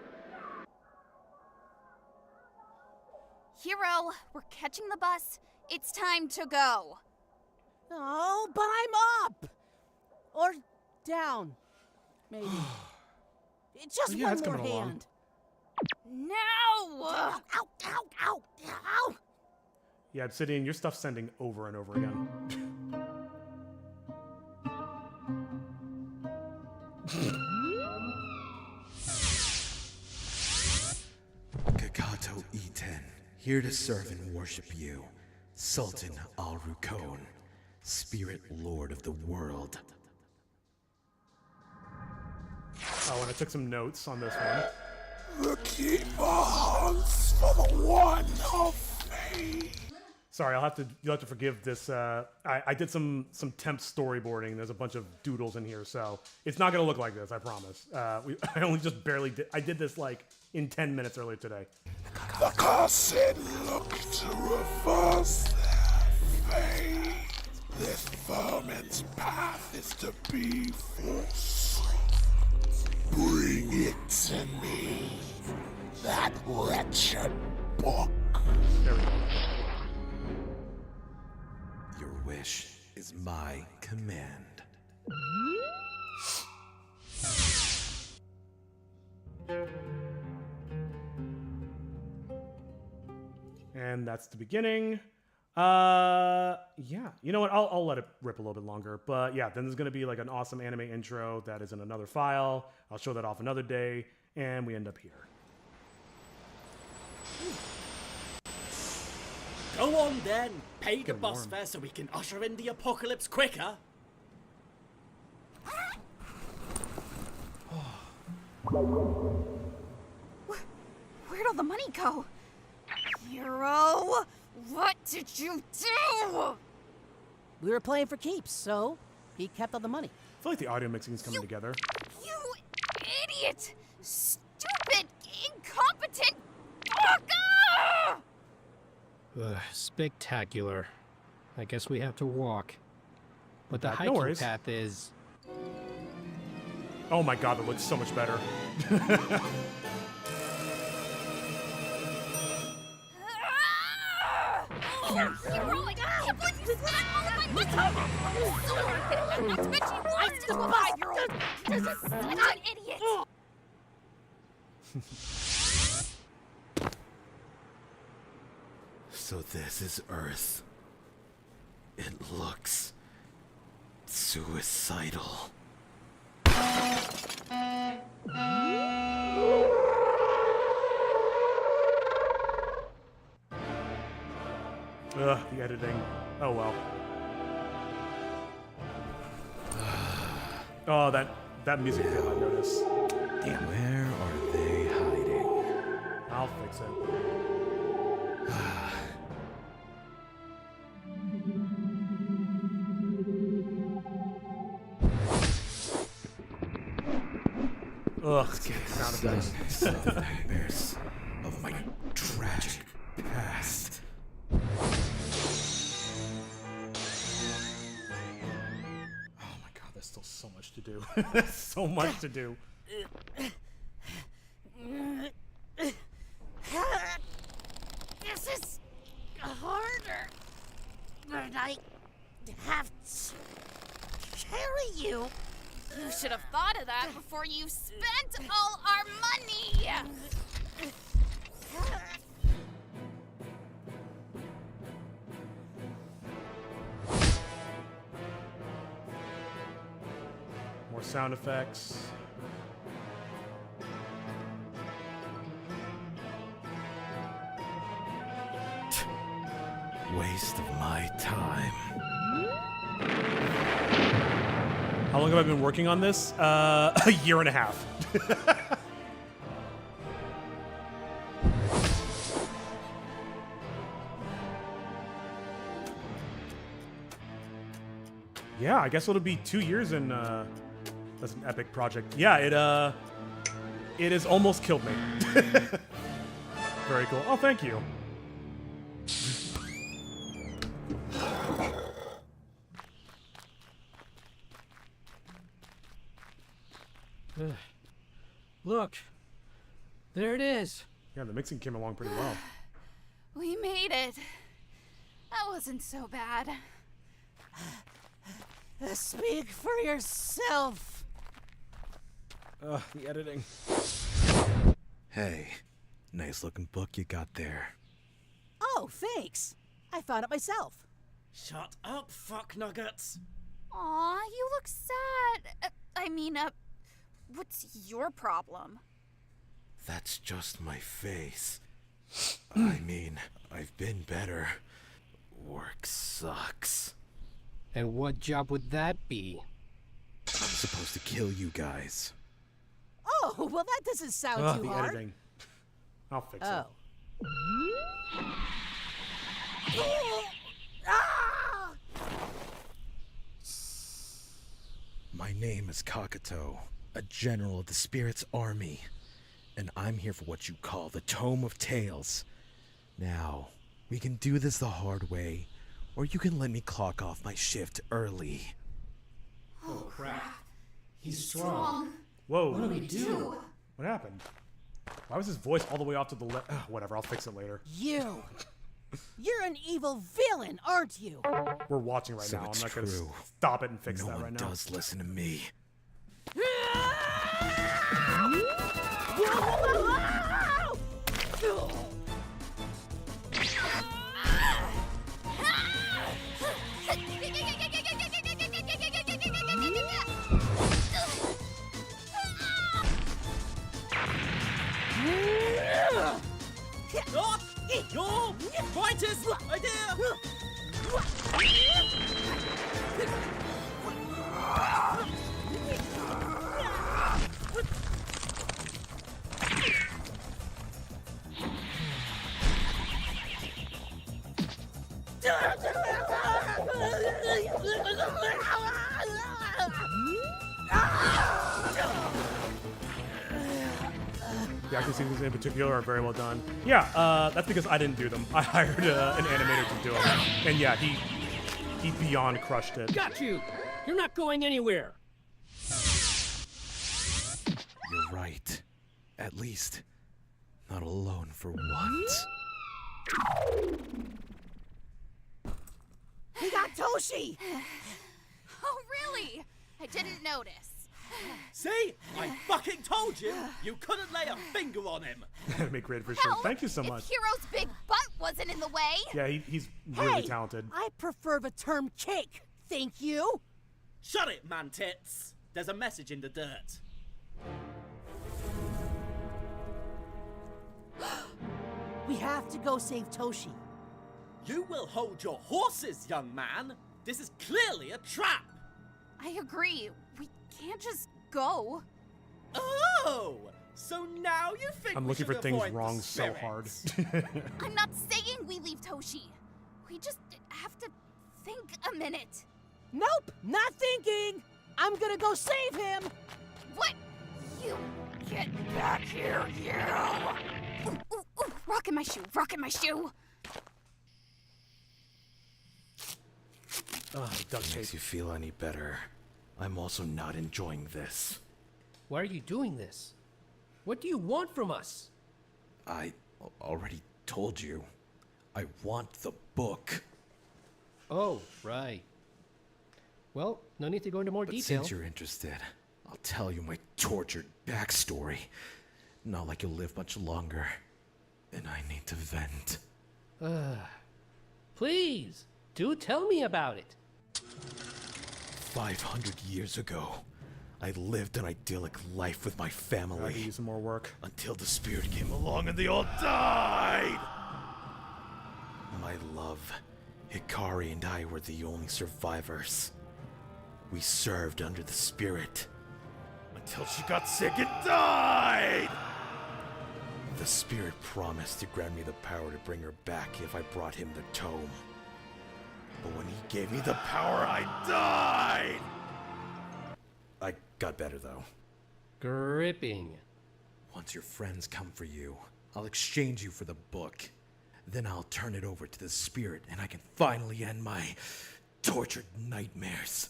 Hero, we're catching the bus. It's time to go. Oh, but I'm up! Or down, maybe. Just Yeah, one it's more coming along. hand. No! Ow, ow, ow, ow, ow! Yeah, Obsidian, your stuff's sending over and over again. Kakato Iten, here to serve and worship you, Sultan Al-Rukon, Spirit Lord of the world. Oh, and I took some notes on this one. The keeper hunts for the one of faith. Sorry, you'll have to forgive this. I did some temp storyboarding. There's a bunch of doodles in here, so it's not gonna look like this. I promise. I only just barely did. I did this like in 10 minutes earlier today. The cursed look to reverse their fate. This vermin's path is to be forced. Bring it to me. That wretched book. There we go. Your wish is my command. And that's the beginning. Yeah, you know what? I'll let it rip a little bit longer. But yeah, then there's gonna be like an awesome anime intro that is in another file. I'll show that off another day, and we end up here. Go on then, pay the Getting bus warm. fare so we can usher in the apocalypse quicker. Where'd all the money go? Hero, what did you do? We were playing for keeps, so he kept all the money. I feel like the audio mixing is coming together. You idiot! Stupid, incompetent fucker! Spectacular. I guess we have to walk. But the No hiking worries. path is... Oh my god, that looks so much better. Hero, I can't believe you spent all of my money! So not to mention you lost it to a 5-year-old! You're just such an idiot! So this is Earth. It looks suicidal. Ugh, the editing. Oh well. Oh, that music did not notice. Damn. Where are they hiding? I'll fix it. Ugh, sound effects. Nightmares of my tragic past. Oh my god, there's still so much to do. So much to do. This is harder. But I have to carry you. You should have thought of that before you spent all our money! More sound effects. Waste of my time. How long have I been working on this? A year and a half. Yeah, I guess it'll be 2 years in, that's an epic project. Yeah, it has almost killed me. Very cool. Oh, thank you. Look, there it is. Yeah, the mixing came along pretty well. We made it. That wasn't so bad. Speak for yourself. Ugh, the editing. Hey, nice looking book you got there. Oh, thanks. I found it myself. Shut up, fuck nuggets. Aw, you look sad. What's your problem? That's just my face. I mean, I've been better. Work sucks. And what job would that be? I'm supposed to kill you guys. Oh, well, that doesn't sound Ugh, too the hard. editing. I'll fix Oh. My name is Kakato, a general of the Spirit's army, and I'm here for what you call the Tome of Tales. Now, we can do this the hard way, or you can let me clock off my shift early. Oh crap. He's strong. Whoa. What do we do? What happened? Why was his voice all the way off to the left? Whatever, I'll fix it later. You. You're an evil villain, aren't you? We're watching right So now. I'm it's not going to true. stop it and fix No that one right now. does listen to me. Your brightest idea! The action sequences in particular are very well done. Yeah, that's because I didn't do them. I hired an animator to do them. And yeah, he beyond crushed it. Got you! You're not going anywhere! You're right. At least, not alone for once. We got Toshi! Oh, really? I didn't notice. See? I fucking told you! You couldn't lay a finger on him! Anime creator for sure. Thank you so much. If Hero's big butt wasn't in the way. Yeah, he's really Hey, talented. I prefer the term cake. Thank you. Shut it, man tits! There's a message in the dirt. We have to go save Toshi. You will hold your horses, young man! This is clearly a trap! I agree. We can't just go. Oh! So now you think I'm we looking for should things avoid the wrong so hard. spirits? I'm not saying we leave Toshi. We just have to think a minute. Nope, not thinking. I'm gonna go save him. What? You hear you! Ooh, ooh, ooh, rockin' my shoe, rockin' my shoe! Oh, duct tape. Makes you feel any better. I'm also not enjoying this. Why are you doing this? What do you want from us? I already told you. I want the book. Oh, right. Well, no need to go into more But detail. since you're interested, I'll tell you my tortured backstory. Not like you'll live much longer. And I need to vent. Please, do tell me about it. 500 years ago, I lived an idyllic life with my family. I could use some more work. Until the spirit came along and they all died! My love, Hikari and I were the only survivors. We served under the spirit. Until she got sick and died! The spirit promised to grant me the power to bring her back if I brought him the tome. But when he gave me the power, I died! I got better, though. Gripping. Once your friends come for you, I'll exchange you for the book. Then I'll turn it over to the spirit, and I can finally end my tortured nightmares.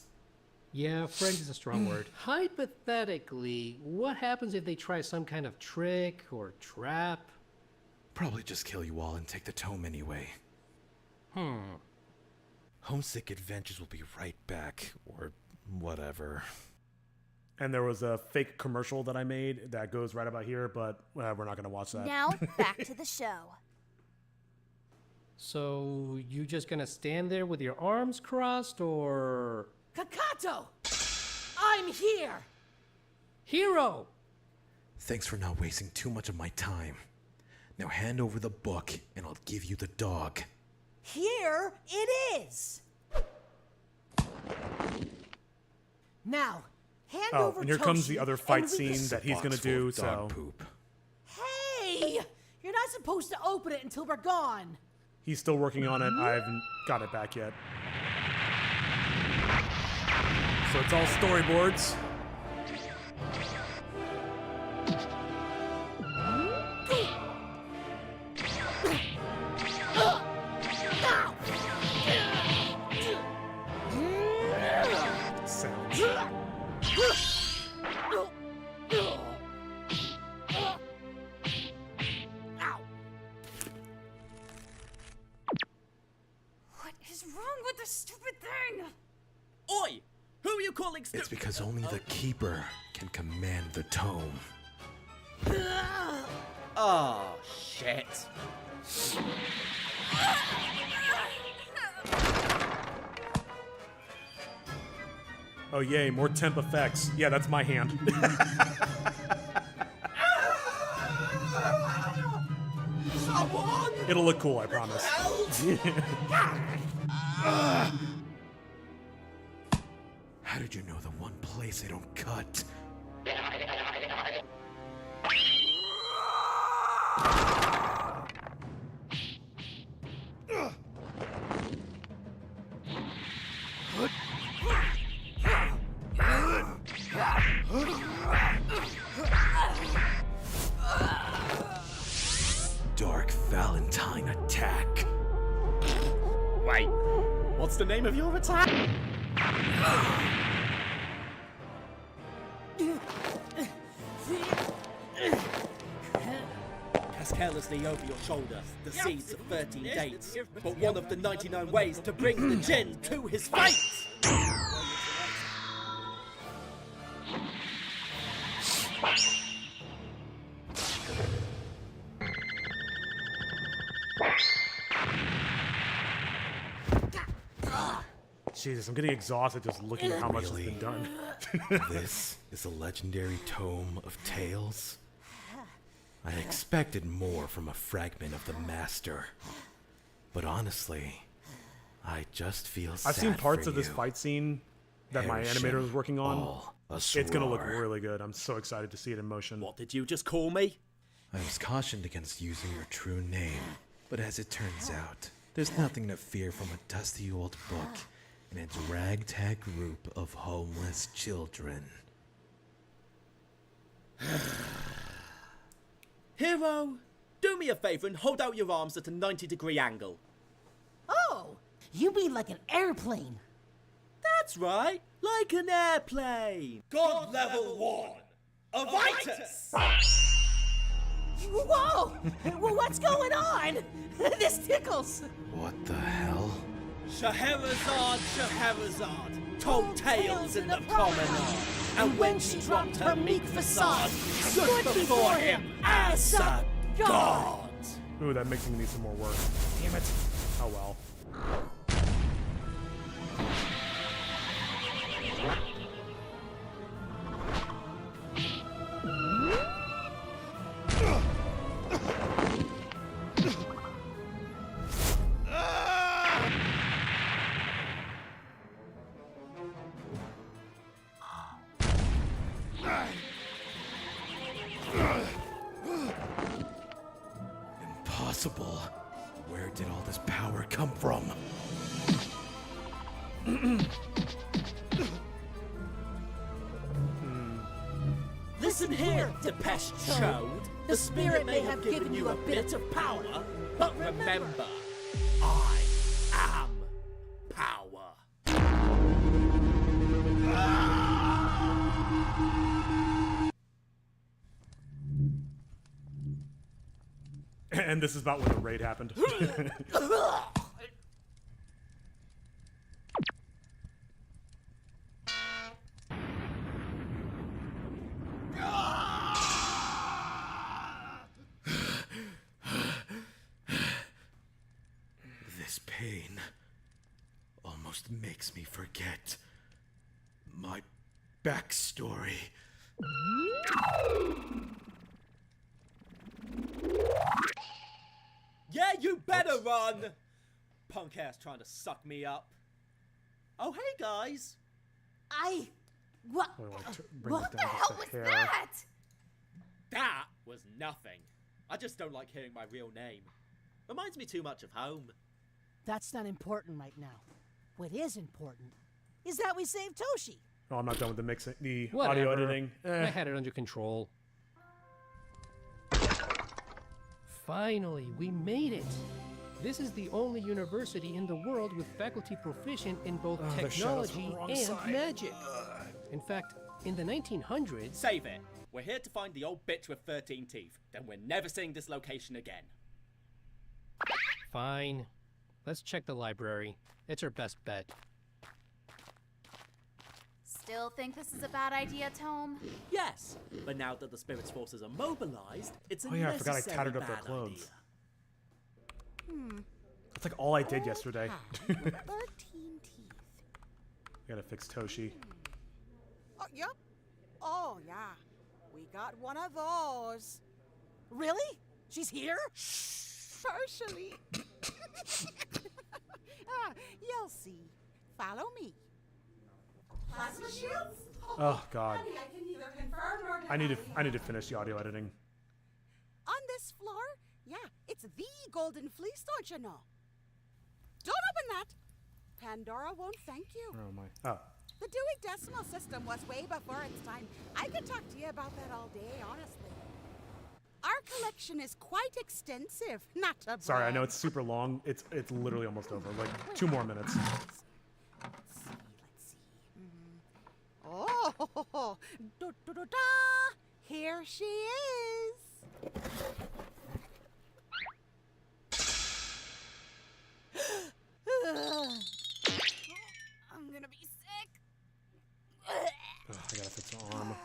Yeah, friend is a strong word. Hypothetically, what happens if they try some kind of trick or trap? Probably just kill you all and take the tome anyway. Homesick Adventures will be right back, or whatever. And there was a fake commercial that I made that goes right about here, but we're not going to watch that. Now, back to the show. So, you just gonna stand there with your arms crossed, or... Kakato! I'm here! Hero! Thanks for not wasting too much of my time. Now hand over the book, and I'll give you the dog. Here it is! Now, hand over and here Toshi, comes the other fight and we scene can- that he's going to do, so... Dog poop. Hey! You're not supposed to open it until we're gone. He's still working on it. I haven't got it back yet. So it's all storyboards. Sounds. What is wrong with this stupid thing? Oi! Who are you calling It's because only the Keeper can command the tome. Oh, shit. Oh, yay, more temp effects. Yeah, that's my hand. Someone! It'll look cool, I promise. How did you know the one place they don't cut? Dark Valentine attack. Wait, what's the name of your attack? Cast carelessly over your shoulder the seeds of 13 dates, but one of the 99 ways to bring the djinn to his fate! Jesus, I'm getting exhausted just looking at how much has been done. This is a legendary tome of tales? I expected more from a fragment of the Master. But honestly, I just feel sad I've seen parts for of this you. fight scene that my Perish animator in was working on. all a It's gonna look soror. really good. I'm so excited to see it in motion. What did you just call me? I was cautioned against using your true name, but as it turns out, there's nothing to fear from a dusty old book and its ragtag group of homeless children. Hero, do me a favor and hold out your arms at a 90-degree angle. Oh, you mean like an airplane? That's right, like an airplane. God level 1, Avitus! Whoa! Well, what's going on? This tickles. What the hell? Scheherazade, told tales in the promenade. And when she dropped her meek facade, stood before him as a god. Ooh, that makes me need some more work. Damn it. Oh well. Impossible. Where did all this power come from? Listen here, Depeche Chode. The spirit may have given you a bit of power, but remember, I am power. And this is about when the raid happened. This pain almost makes me forget my backstory. Yeah, you better run! Punk ass trying to suck me up. Oh, hey guys. What? What the hell was that? That was nothing. I just don't like hearing my real name. Reminds me too much of home. That's not important right now. What is important is that we saved Toshi. Oh, I'm not done with the mixing, the Whatever. audio editing. I had it under control. Finally, we made it. This is the only university in the world with faculty proficient in both the shadow's on technology the wrong and side. magic. In fact, in the 1900s... Save it. We're here to find the old bitch with 13 teeth. Then we're never seeing this location again. Fine. Let's check the library. It's our best bet. Still think this is a bad idea, Tome? Yes, but now that the Spirit's forces are mobilized, it's a Oh yeah, I forgot I necessary tattered up their bad clothes. idea. That's like all I did yesterday. 13 teeth. Gotta fix Toshi. Oh, yep. Oh, yeah. We got one of those. Really? She's here? Partially. You'll see. Follow me. Plasma shields? Oh god. Honey, I can neither confirm nor deny. I need to finish the audio editing. On this floor, yeah, it's the golden fleece, don't you know? Don't open that. Pandora won't thank you. Oh my. Oh. The Dewey Decimal System was way before its time. I could talk to you about that all day, honestly. Our collection is quite extensive, not to brag. Sorry, I know it's super long. It's literally almost over. Like 2 more minutes. Let's see. Oh, da. Here she is. I'm gonna be sick. Ugh, I gotta fix the arm.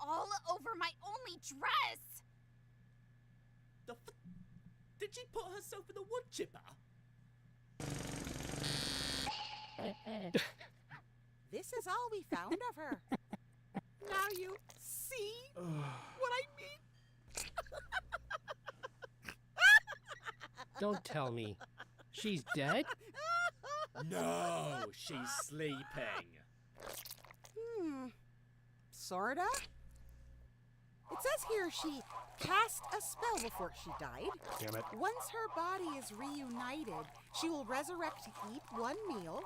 All over my only dress. Did she put herself in the wood chipper? This is all we found of her. Now you see what I mean? Don't tell me. She's dead? No, she's sleeping. Sorta. It says here she cast a spell before she died. Damn it. Once her body is reunited, she will resurrect to eat one meal,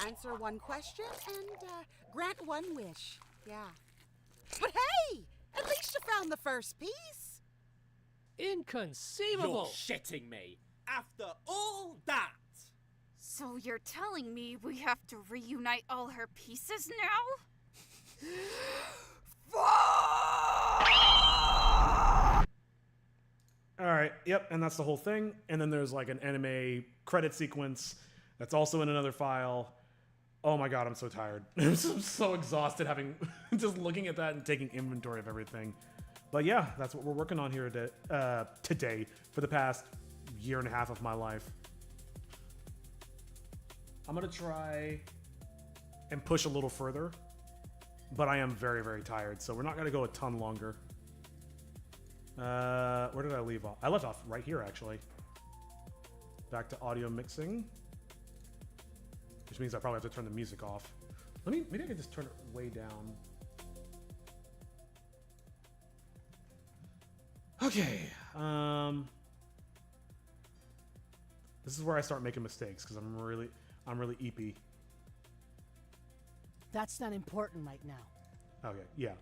answer one question, and grant one wish. Yeah. But hey! At least you found the first piece. Inconceivable! You're shitting me. After all that. So you're telling me we have to reunite all her pieces now? Alright, yep, and that's the whole thing. And then there's like an anime credit sequence that's also in another file. Oh my god, I'm so tired. I'm so exhausted having just looking at that and taking inventory of everything. But yeah, that's what we're working on here today for the past year and a half of my life. I'm gonna try and push a little further, but I am very, very tired, so we're not gonna go a ton longer. Where did I leave off? I left off right here, actually. Back to audio mixing, which means I probably have to turn the music off. Maybe I could just turn it way down. Okay. This is where I start making mistakes because I'm really eepy. That's not important right now. Okay, yeah.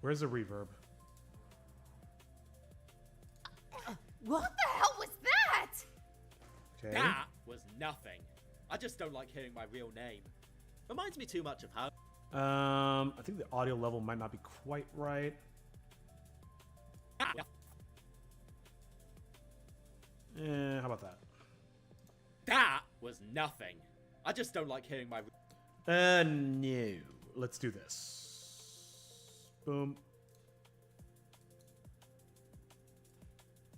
Where's the reverb? What the hell was that? Okay. That was nothing. I just don't like hearing my real name. Reminds me too much of home. I think the audio level might not be quite right. How about that? That was nothing. I just don't like hearing my... No. Let's do this. Boom.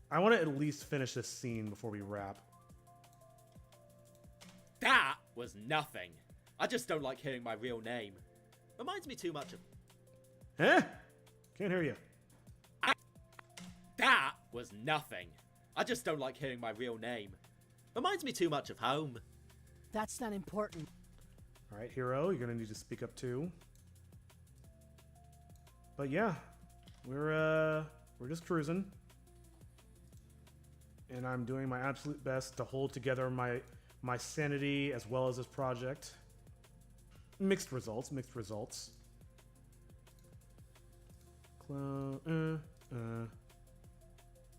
I want to at least finish this scene before we wrap. That was nothing. I just don't like hearing my real name. Reminds me too much of... Huh? Can't hear you. That was nothing. I just don't like hearing my real name. Reminds me too much of home. That's not important. All right, Hero, you're gonna need to speak up too. But yeah, we're just cruising, and I'm doing my absolute best to hold together my sanity as well as this project. Mixed results.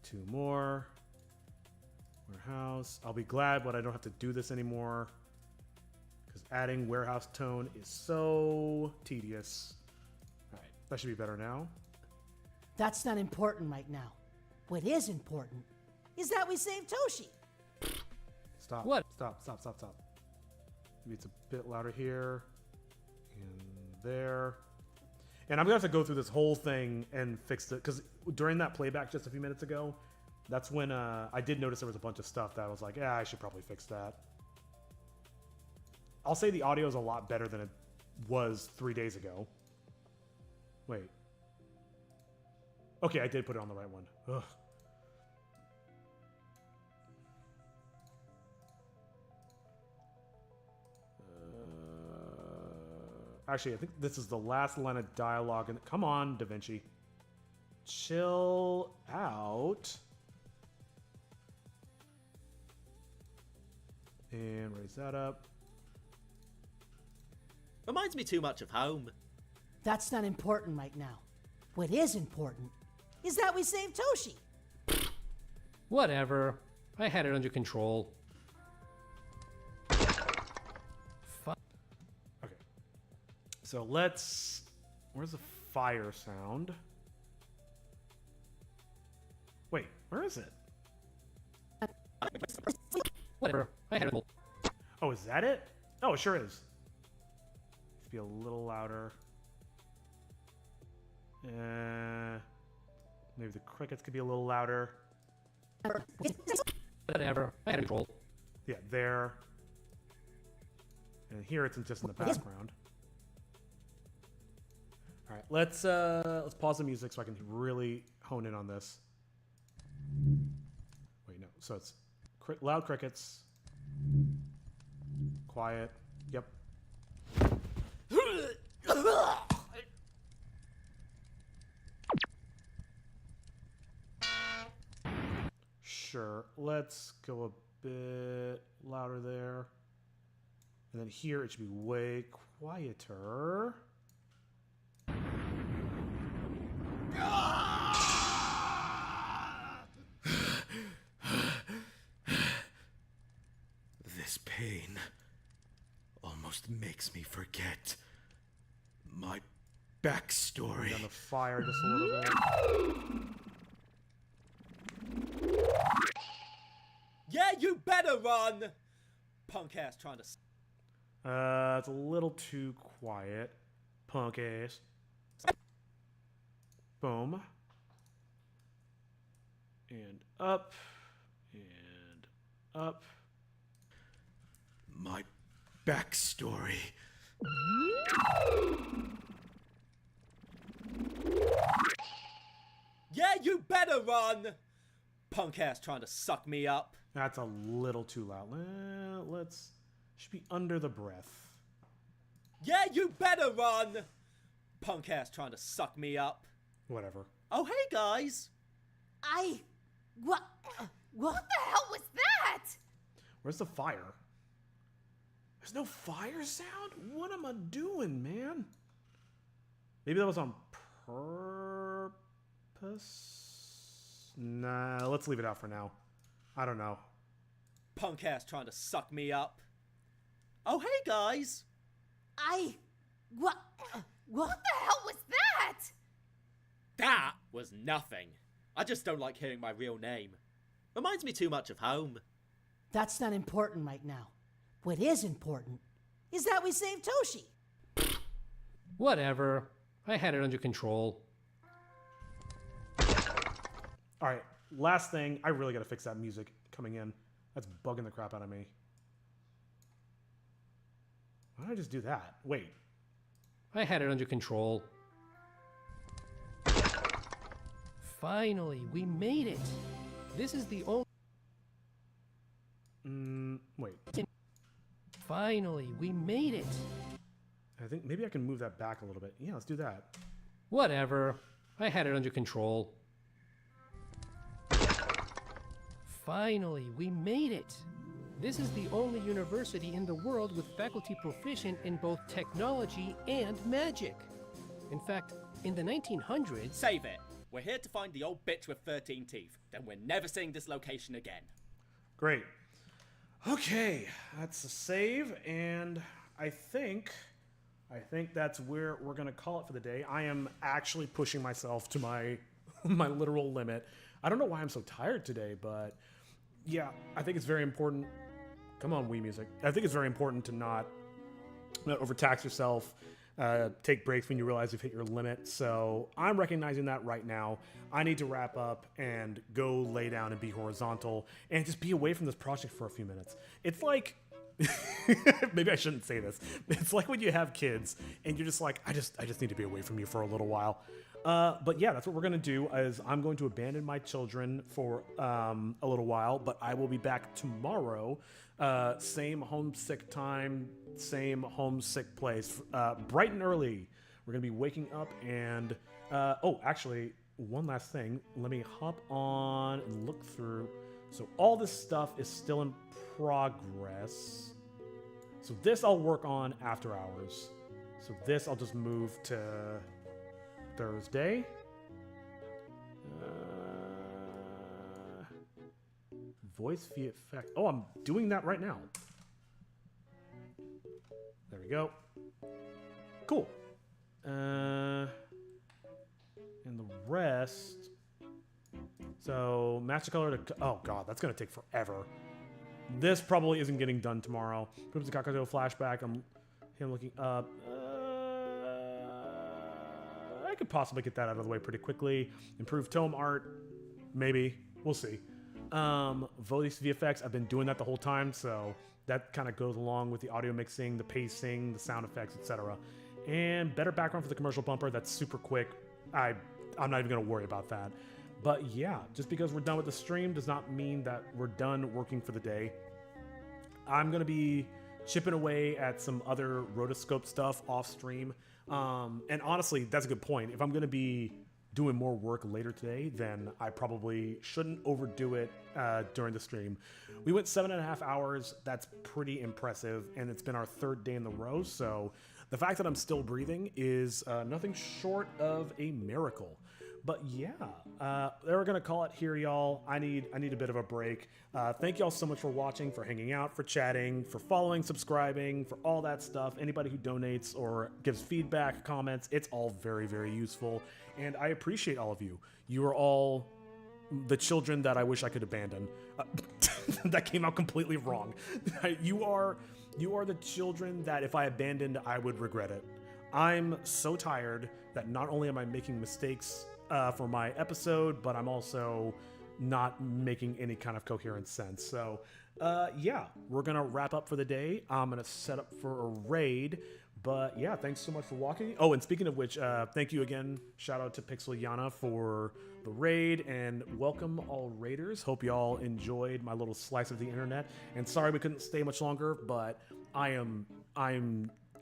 Two more. Warehouse. I'll be glad when I don't have to do this anymore, because adding warehouse tone is so tedious. All right, that should be better now. That's not important right now. What is important is that we saved Toshi. Stop. What? Stop. Maybe it's a bit louder here and there. And I'm gonna have to go through this whole thing and fix it, because during that playback just a few minutes ago, that's when I did notice there was a bunch of stuff that I was like, yeah, I should probably fix that. I'll say the audio is a lot better than it was 3 days ago. Wait. Okay, I did put it on the right one. Ugh. Actually, I think this is the last line of dialogue. And come on, Da Vinci. Chill out. And raise that up. Reminds me too much of home. That's not important right now. What is important is that we saved Toshi. Whatever. I had it under control. Okay. So let's... Where's the fire sound? Wait, where is it? Whatever. I had it. Oh, is that it? Oh, it sure is. Let's be a little louder. Maybe the crickets could be a little louder. Whatever. I had control. Yeah, there. And here it's just in the background. All right, let's pause the music so I can really hone in on this. Wait, no. So it's loud crickets. Quiet. Yep. Sure. Let's go a bit louder there. And then here it should be way quieter. just makes me forget my backstory. On the fire just a little bit. Yeah, you better run! Punk ass trying to. It's a little too quiet. Punk ass. Boom. And up. And up. My backstory. Yeah, you better run! Punk ass trying to suck me up. That's a little too loud. Let's. Should be under the breath. Yeah, you better run! Punk ass trying to suck me up. Whatever. Oh, hey guys! What the hell was that? Where's the fire? There's no fire sound? What am I doing, man? Maybe that was on purpose? Nah, let's leave it out for now. I don't know. Punk ass trying to suck me up. Oh, hey guys! What the hell was that? That was nothing. I just don't like hearing my real name. Reminds me too much of home. That's not important right now. What is important is that we saved Toshi. Whatever. I had it under control. Alright, last thing. I really gotta fix that music coming in. That's bugging the crap out of me. Why did I just do that? Wait. I had it under control. Finally, we made it. This is the only... Wait. Finally, we made it. I think maybe I can move that back a little bit. Yeah, let's do that. Whatever. I had it under control. Finally, we made it. This is the only university in the world with faculty proficient in both technology and magic. In fact, in the 1900s... Save it. We're here to find the old bitch with 13 teeth. Then we're never seeing this location again. Great. Okay, that's a save, and I think that's where we're gonna call it for the day. I am actually pushing myself to my my literal limit. I don't know why I'm so tired today, but yeah, I think it's very important. Come on, Wii Music. I think it's very important to not overtax yourself. Take breaks when you realize you've hit your limit. So I'm recognizing that right now. I need to wrap up and go lay down and be horizontal and just be away from this project for a few minutes. It's like, maybe I shouldn't say this. It's like when you have kids and you're just like, I just need to be away from you for a little while. But yeah, that's what we're gonna do. Is I'm going to abandon my children for a little while, but I will be back tomorrow. Same homesick time, same homesick place, bright and early. We're gonna be waking up and oh, actually, one last thing. Let me hop on and look through. So all this stuff is still in progress. So this I'll work on after hours. So this I'll just move to Thursday. Voice via effect. Oh, I'm doing that right now. There we go. Cool. And the rest. So match the color to. Oh god, that's gonna take forever. This probably isn't getting done tomorrow. Proves the Kakato flashback. I'm him looking up. I could possibly get that out of the way pretty quickly. Improve tome art, maybe. We'll see. Voice VFX, I've been doing that the whole time, so that kind of goes along with the audio mixing, the pacing, the sound effects, etc. And better background for the commercial bumper. That's super quick. I'm not even going to worry about that. But yeah, just because we're done with the stream does not mean that we're done working for the day. I'm going to be chipping away at some other rotoscope stuff off stream. And honestly, that's a good point. If I'm going to be doing more work later today, then I probably shouldn't overdo it during the stream. We went 7.5 hours. That's pretty impressive. And it's been our third day in the row. So the fact that I'm still breathing is nothing short of a miracle. But yeah, we're gonna call it here, y'all. I need a bit of a break. Thank y'all so much for watching, for hanging out, for chatting, for following, subscribing, for all that stuff. Anybody who donates or gives feedback, comments, it's all very, very useful. And I appreciate all of you. You are all the children that I wish I could abandon. That came out completely wrong. You are the children that if I abandoned, I would regret it. I'm so tired that not only am I making mistakes for my episode, but I'm also not making any kind of coherent sense. So yeah, we're gonna wrap up for the day. I'm gonna set up for a raid. But yeah, thanks so much for walking. Oh, and speaking of which, thank you again. Shout out to Pixel Yana for the raid, and welcome all raiders. Hope y'all enjoyed my little slice of the internet. And sorry we couldn't stay much longer, but I'm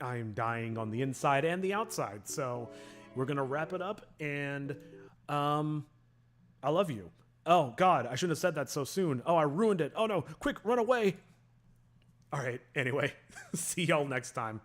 dying on the inside and the outside. So we're gonna wrap it up, and I love you. Oh God, I shouldn't have said that so soon. Oh, I ruined it. Oh no, quick, run away. All right, anyway, see y'all next time.